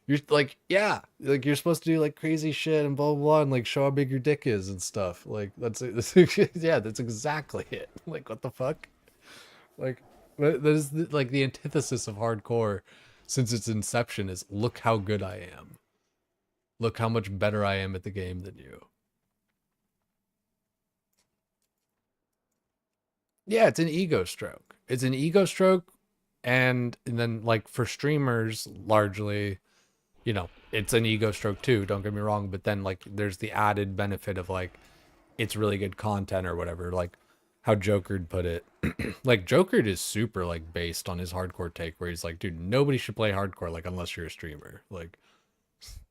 you're like, yeah, like you're supposed to do like crazy shit and blah blah, blah and like show how big your dick is and stuff. Like, that's it. Yeah, that's exactly it. Like, what the fuck? Like, that is like the antithesis of hardcore since its inception is look how good I am. Look how much better I am at the game than you. Yeah, it's an ego stroke. It's an ego stroke, and then like for streamers, largely, you know, it's an ego stroke too. Don't get me wrong, but then like there's the added benefit of like it's really good content or whatever. Like how Jokered put it. Like Jokered is super like based on his hardcore take, where he's like, dude, nobody should play hardcore like unless you're a streamer. Like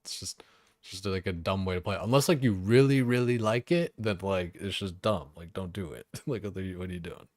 it's just Just like a dumb way to play it. Unless like you really, really like it, then like it's just dumb. Like don't do it. Like what are you doing?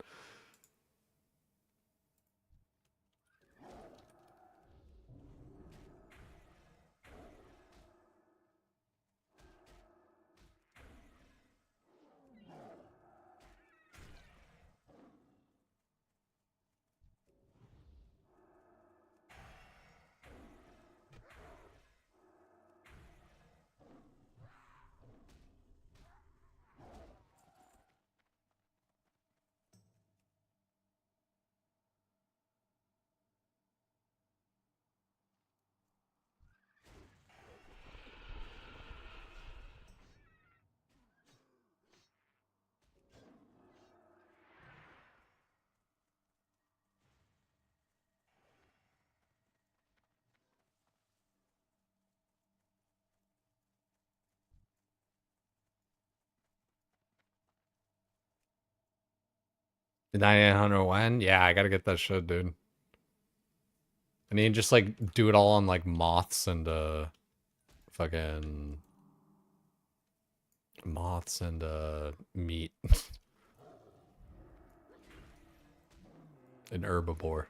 The 9800 when? Yeah, I gotta get that shit, dude. I need to just like do it all on like moths and fucking moths and meat. An herbivore.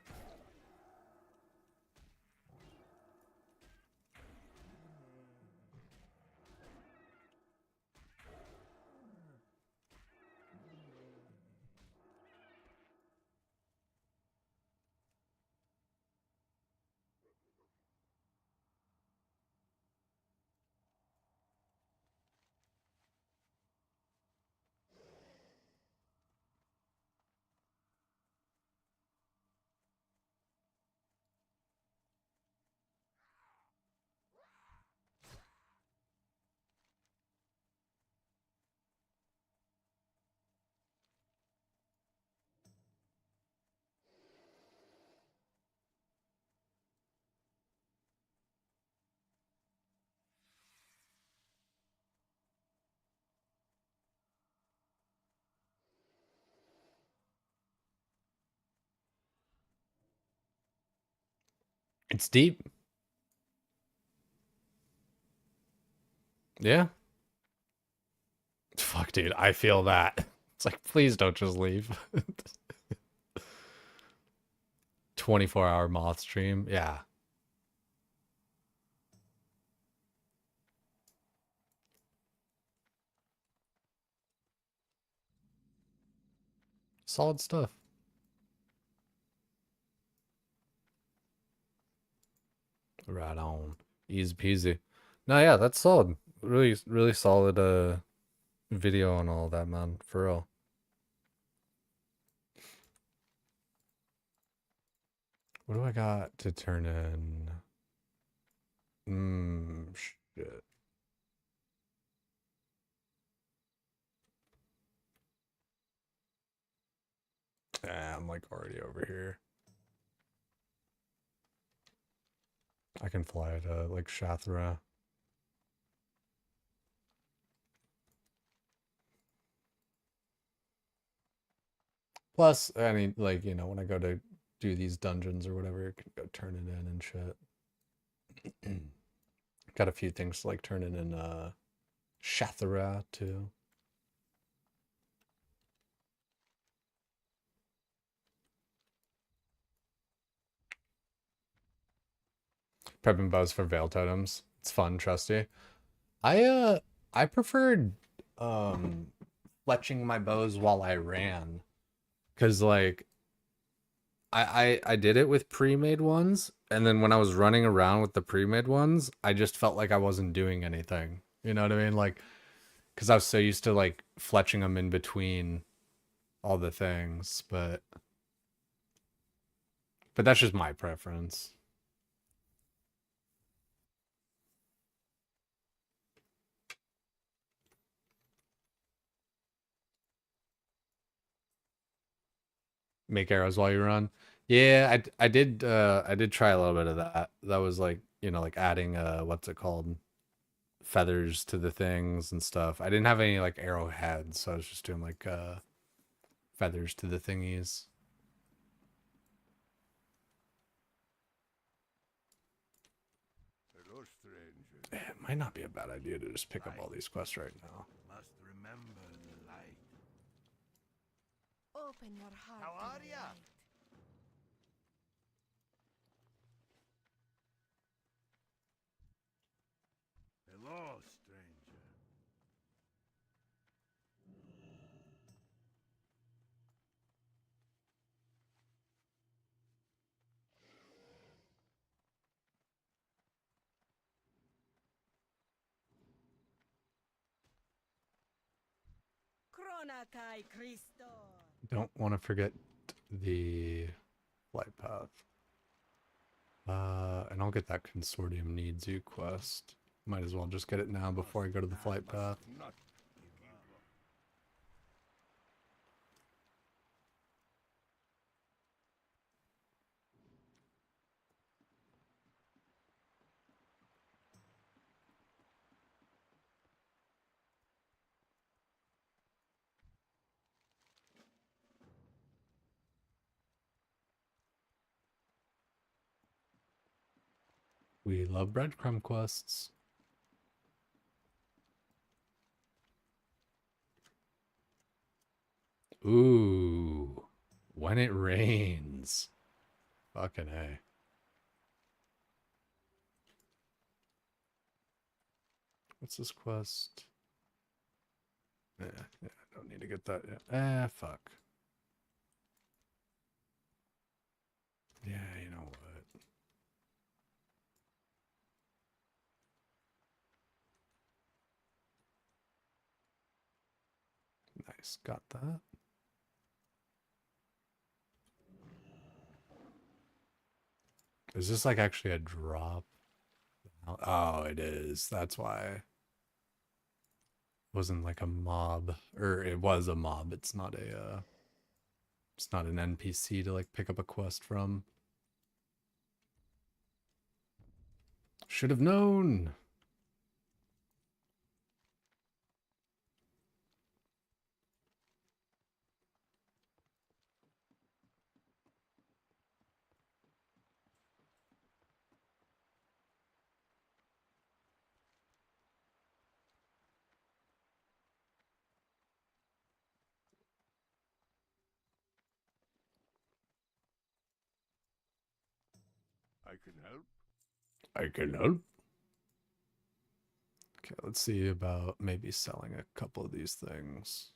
It's deep. Yeah. Fuck, dude, I feel that. It's like, please don't just leave. 24-hour moth stream. Yeah. Solid stuff. Right on. Easy peasy. No, yeah, that's solid. Really, really solid video and all that, man. For real. What do I got to turn in? Shit. I'm like already over here. I can fly to like Shathra. Plus, I mean, like, you know, when I go to do these dungeons or whatever, I can go turn it in and shit. Got a few things to like turn it in Shathra too. Prepping bows for Veil Totems. It's fun, trusty. I preferred fletching my bows while I ran. Cause like I did it with pre-made ones, and then when I was running around with the pre-made ones, I just felt like I wasn't doing anything. You know what I mean? Like, because I was so used to like fletching them in between all the things, but that's just my preference. Make arrows while you run. Yeah, I did try a little bit of that. That was like, you know, like adding what's it called? Feathers to the things and stuff. I didn't have any like arrowheads, so I was just doing like feathers to the thingies. Hello, stranger. It might not be a bad idea to just pick up all these quests right now. Must remember the light. Open your heart. How to are the ya? light. Hello, stranger. Chronakai Christo. Don't want to forget the flight path. And I'll get that consortium needs you quest. Might as well just get it now before I go to the flight path. Not We love breadcrumb quests. Ooh, when it rains. Fucking A. What's this quest? Yeah, I don't need to get that yet. Fuck. Yeah, you know what? Nice, got that. Is this like actually a drop? Oh, it is. That's why. It wasn't like a mob, or it was a mob. It's not a it's not an NPC to like pick up a quest from. Should have known. I can help. I can help. Okay, let's see about maybe selling a couple of these things.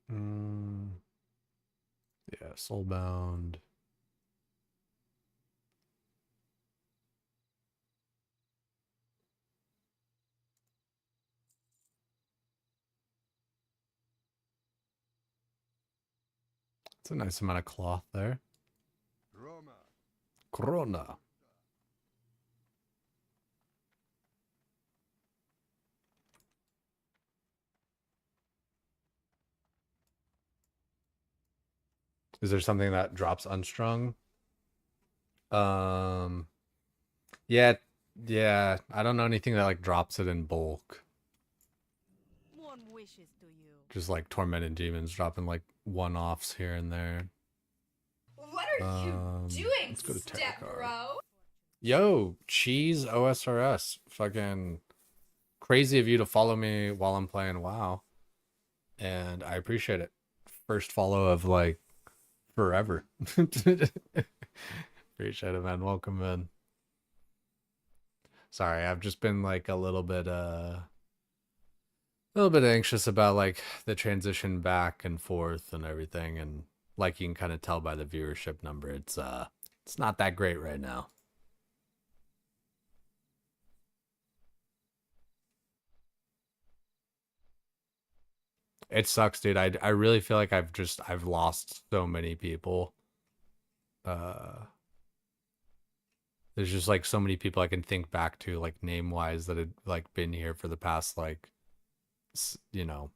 Yeah, soulbound. It's a nice amount of cloth there. Roma. Corona. Is there something that drops unstrung? Yeah, yeah. I don't know anything that like drops it in bulk. One wishes to you. Just like tormented demons dropping like one-offs here and there. What are you doing, Let's go to step Terracar. bro? Yo, Cheese OSRS. Fucking crazy of you to follow me while I'm playing WoW. And I appreciate it. First follow of like forever. Appreciate it, man. Welcome in. Sorry, I've just been like a little bit anxious about like the transition back and forth and everything, and like you can kind of tell by the viewership number, it's not that great right now. It sucks, dude. I really feel like I've lost so many people. There's just like so many people I can think back to, like name wise, that had like been here for the past like, you know,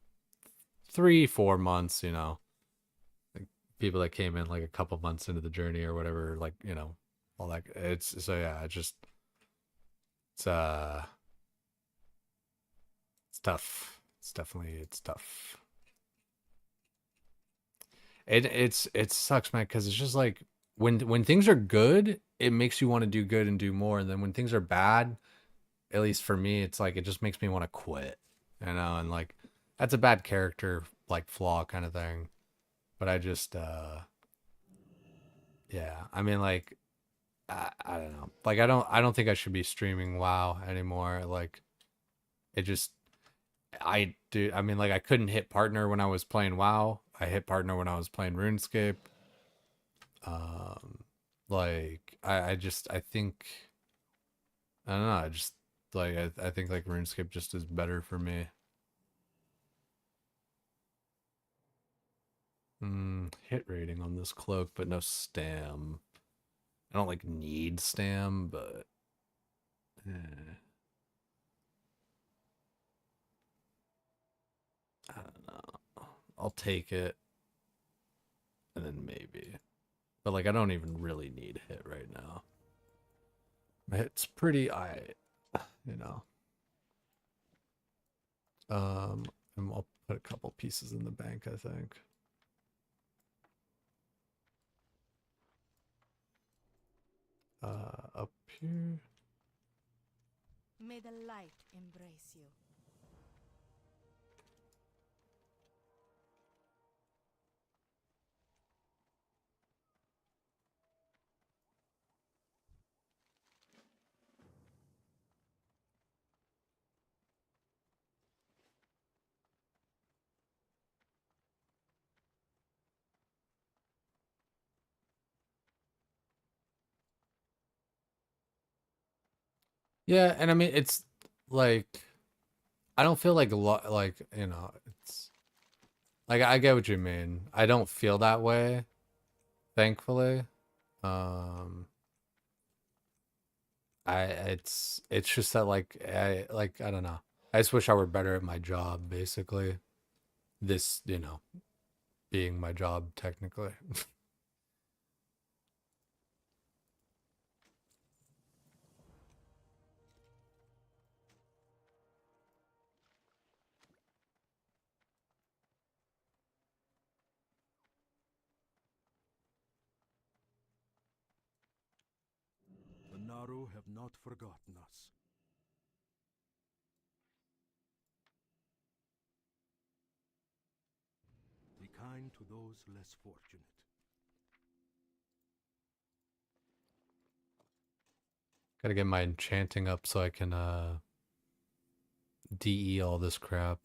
3-4 months. You know, like people that came in like a couple months into the journey or whatever. Like, you know, all that. It's so yeah. It's tough. It's tough. It sucks, man, because it's just like when things are good, it makes you want to do good and do more, and then when things are bad, at least for me, it's like it just makes me want to quit, you know, and like that's a bad character like flaw kind of thing. But I just yeah, I mean like I don't know. Like I don't think I should be streaming WoW anymore. Like it just I do I mean like I couldn't hit partner when I was playing WoW. I hit partner when I was playing RuneScape. Um like I think I don't know, I just like I think like RuneScape just is better for me. Hit rating on this cloak, but no stam. I don't like need stam, but I don't know. I'll take it, and then maybe. But like, I don't even really need hit right now. My hit's pretty, you know. And I'll put a couple pieces in the bank, I think. Up here. May the light embrace you. Yeah, and I mean, it's like, I don't feel like a lot, like, you know, it's like, I get what you mean. I don't feel that way, thankfully. Um, it's just that I don't know. I just wish I were better at my job, basically. This, you know, being my job technically. The Naru have not forgotten us. Be kind to those less fortunate. Gotta get my enchanting up so I can DE all this crap.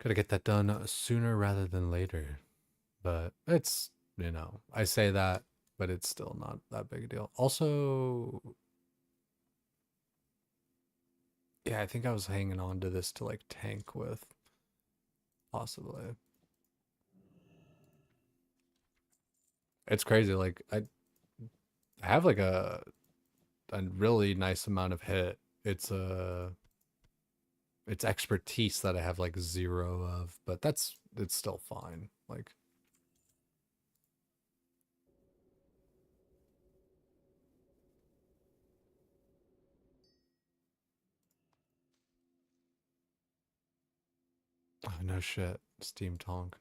Gotta get that done sooner rather than later. But it's, you know, I say that, but it's still not that big a deal. Also, yeah, I think I was hanging on to this to like tank with, possibly. It's crazy. Like I have like a really nice amount of hit. It's expertise that I have like 0 of, but it's still fine. Like oh no shit. Steam Tonk.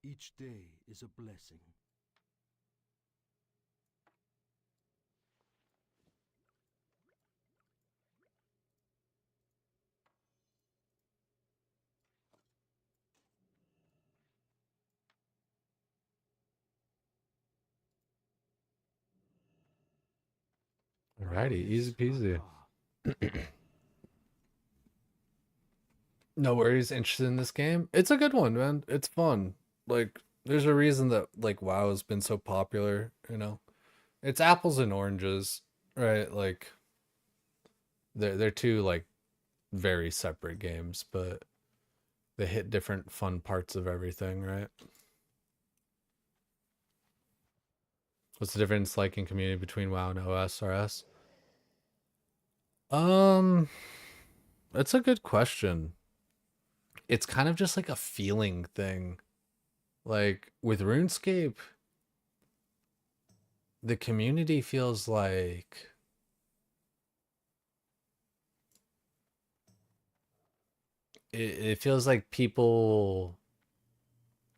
Each day is a blessing. Alrighty, easy peasy. Ah, No worries, interested in this game? It's a good one, man. It's fun. Like, there's a reason that like WoW has been so popular, you know. It's apples and oranges, right? Like they're two like very separate games, but they hit different fun parts of everything, right? What's the difference like in community between WoW and OSRS? Um, that's a good question. It's kind of just like a feeling thing. Like with RuneScape, the community feels like it feels like people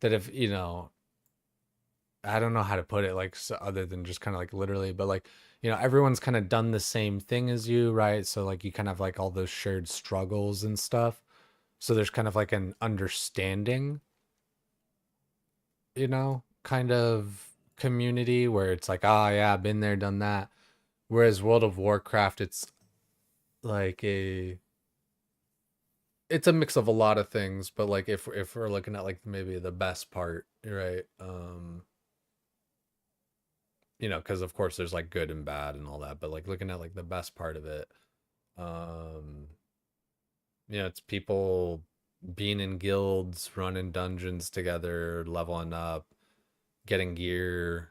that have, you know, I don't know how to put it, like, so other than just kind of like literally, but like, you know, everyone's kind of done the same thing as you, right? So like you kind of have like all those shared struggles and stuff. So there's kind of like an understanding, you know, kind of community where it's like, oh yeah, been there, done that. Whereas World of Warcraft, like a it's a mix of a lot of things, but like if we're looking at like maybe the best part, right? You know, because of course there's like good and bad and all that, but like looking at like the best part of it, um, you know, it's people being in guilds, running dungeons together, leveling up, getting gear,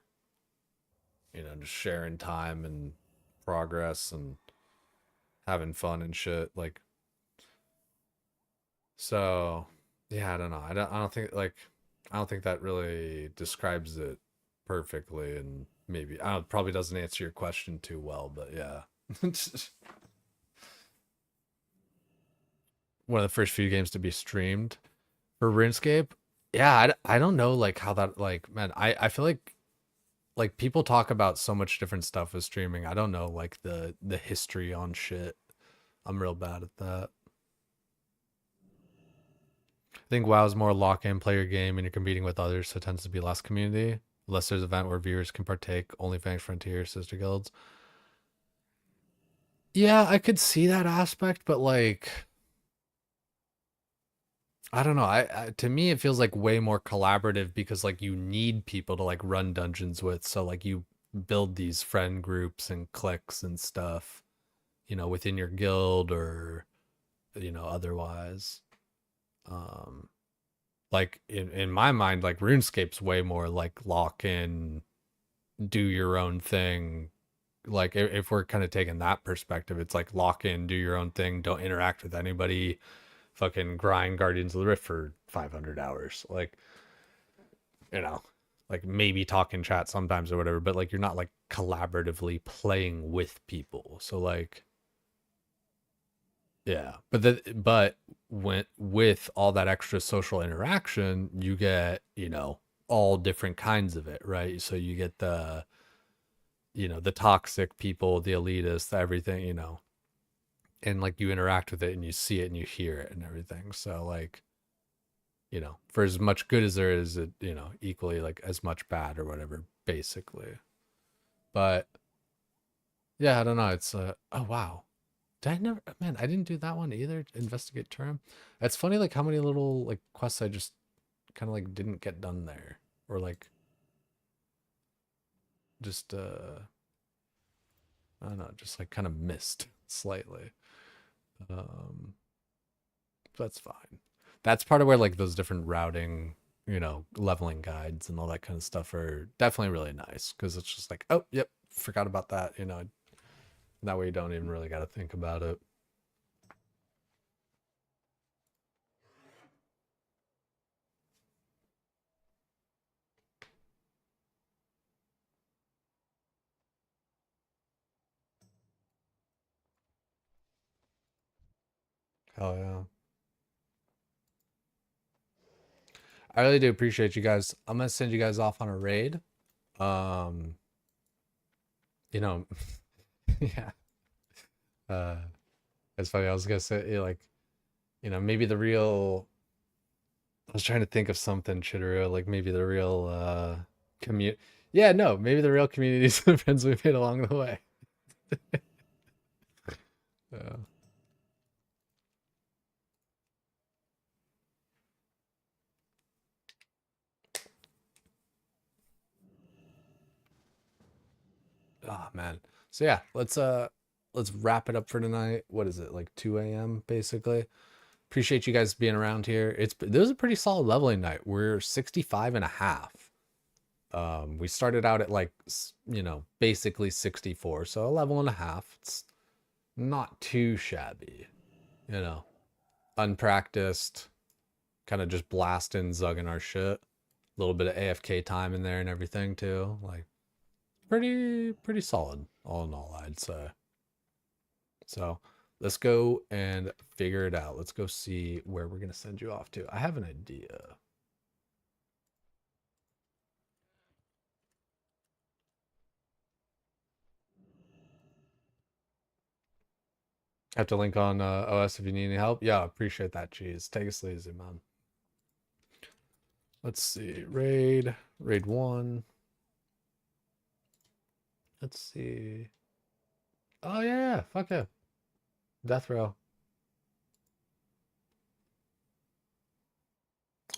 you know, just sharing time and progress and having fun and shit. Like, so yeah, I don't know. I don't think that really describes it perfectly, and maybe I don't, probably doesn't answer your question too well, but yeah. One of the first few games to be streamed for RuneScape. Yeah, I don't know like how that like man, I feel like people talk about so much different stuff with streaming. I don't know like the history on shit. I'm real bad at that. I think WoW's more lock-in player game and you're competing with others, so it tends to be less community. Unless there's an event where viewers can partake, only Fangs Frontier, Sister Guilds. Yeah, I could see that aspect, but like I don't know. I to me it feels like way more collaborative because like you need people to like run dungeons with. So like you build these friend groups and cliques and stuff, you know, within your guild or you know, otherwise. Um like in my mind, like RuneScape's way more like lock in, do your own thing. Like if we're kind of taking that perspective, it's like lock in, do your own thing, don't interact with anybody, fucking grind Guardians of the Rift for 500 hours. Like, you know, like maybe talk in chat sometimes or whatever, but like you're not like collaboratively playing with people. So like, yeah, but when with all that extra social interaction, you get, you know, all different kinds of it, right? So you get the, you know, the toxic people, the elitists, everything, you know, and like you interact with it and you see it and you hear it and everything. So like, you know, for as much good as there is, it, you know, equally like as much bad or whatever, basically. But yeah, I don't know. It's oh wow. Did I never man, I didn't do that one either. Investigate term. It's funny like how many little like quests I just kind of like didn't get done there. Or like just I don't know, just like kind of missed slightly. Um that's fine. That's part of where like those different routing, you know, leveling guides and all that kind of stuff are definitely really nice because it's just like, oh, yep, forgot about that, you know. That way you don't even really got to think about it. Hell yeah. I really do appreciate you guys. I'm gonna send you guys off on a raid. Um, you know, yeah. It's funny. I was gonna say like, you know, maybe the real. I was trying to think of something, Chitterio, like maybe the real community. Yeah, no, maybe the real communities and friends we made along the way. Yeah. Oh man. So yeah, let's wrap it up for tonight. What is it? Like 2 a.m. basically. Appreciate you guys being around here. This was a pretty solid leveling night. We're 65 and a half. We started out at like, you know, basically 64, so a level and a half. It's not too shabby, you know. Unpracticed, kind of just blasting, zugging our shit. A little bit of AFK time in there and everything too. Like pretty solid all in all, I'd say. So let's go and figure it out. Let's go see where we're gonna send you off to. I have an idea. I have to link on OS if you need any help. Yeah, appreciate that, cheese. Take it sleazy, man. Let's see. Raid 1. Let's see. Oh yeah, fuck yeah. Death row.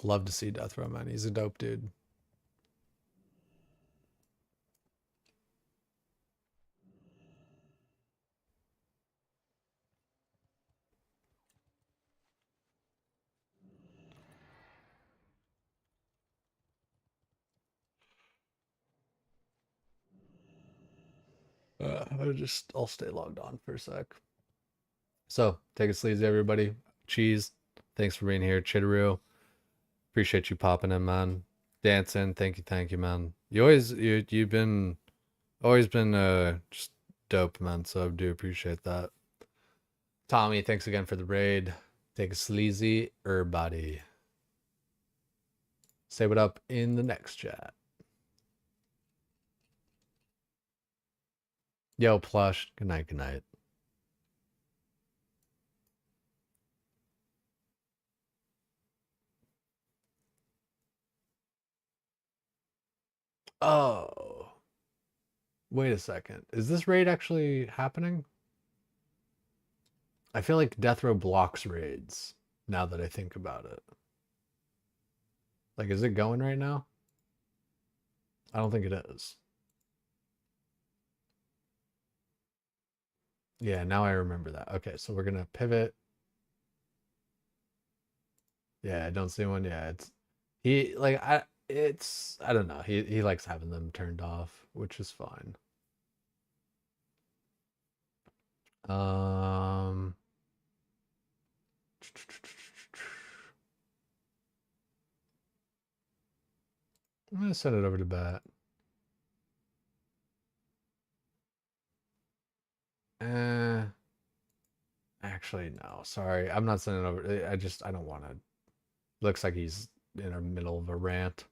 Love to see Death row, man. He's a dope dude. I'll stay logged on for a sec. So take it sleazy, everybody. Cheese, thanks for being here. Chitteroo, appreciate you popping in, man. Dancing, thank you, man. You've been always been just dope, man. So I do appreciate that. Tommy, thanks again for the raid. Take it sleazy, everybody. Say what up in the next chat. Yo, Plush. Good night, good night. Oh. Wait a second. Is this raid actually happening? I feel like Death Row blocks raids, now that I think about it. Like, is it going right now? I don't think it is. Yeah, now I remember that. Okay, so we're gonna pivot. Yeah, I don't see one. Yeah, I don't know. He likes having them turned off, which is fine. I'm gonna send it over to Bat. Actually, no. Sorry, I'm not sending it over. I don't want to. Looks like he's in the middle of a rant.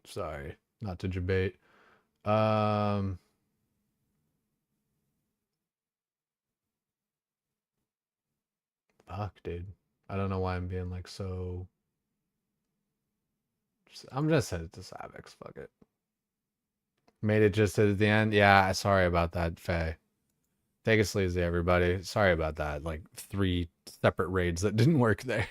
Sorry, not to debate. Fuck, dude. I don't know why I'm being like so. I'm gonna send it to Savix. Fuck it. Made it just at the end. Yeah, sorry about that, Faye. Take it sleazy, everybody. Sorry about that. Like 3 separate raids that didn't work there.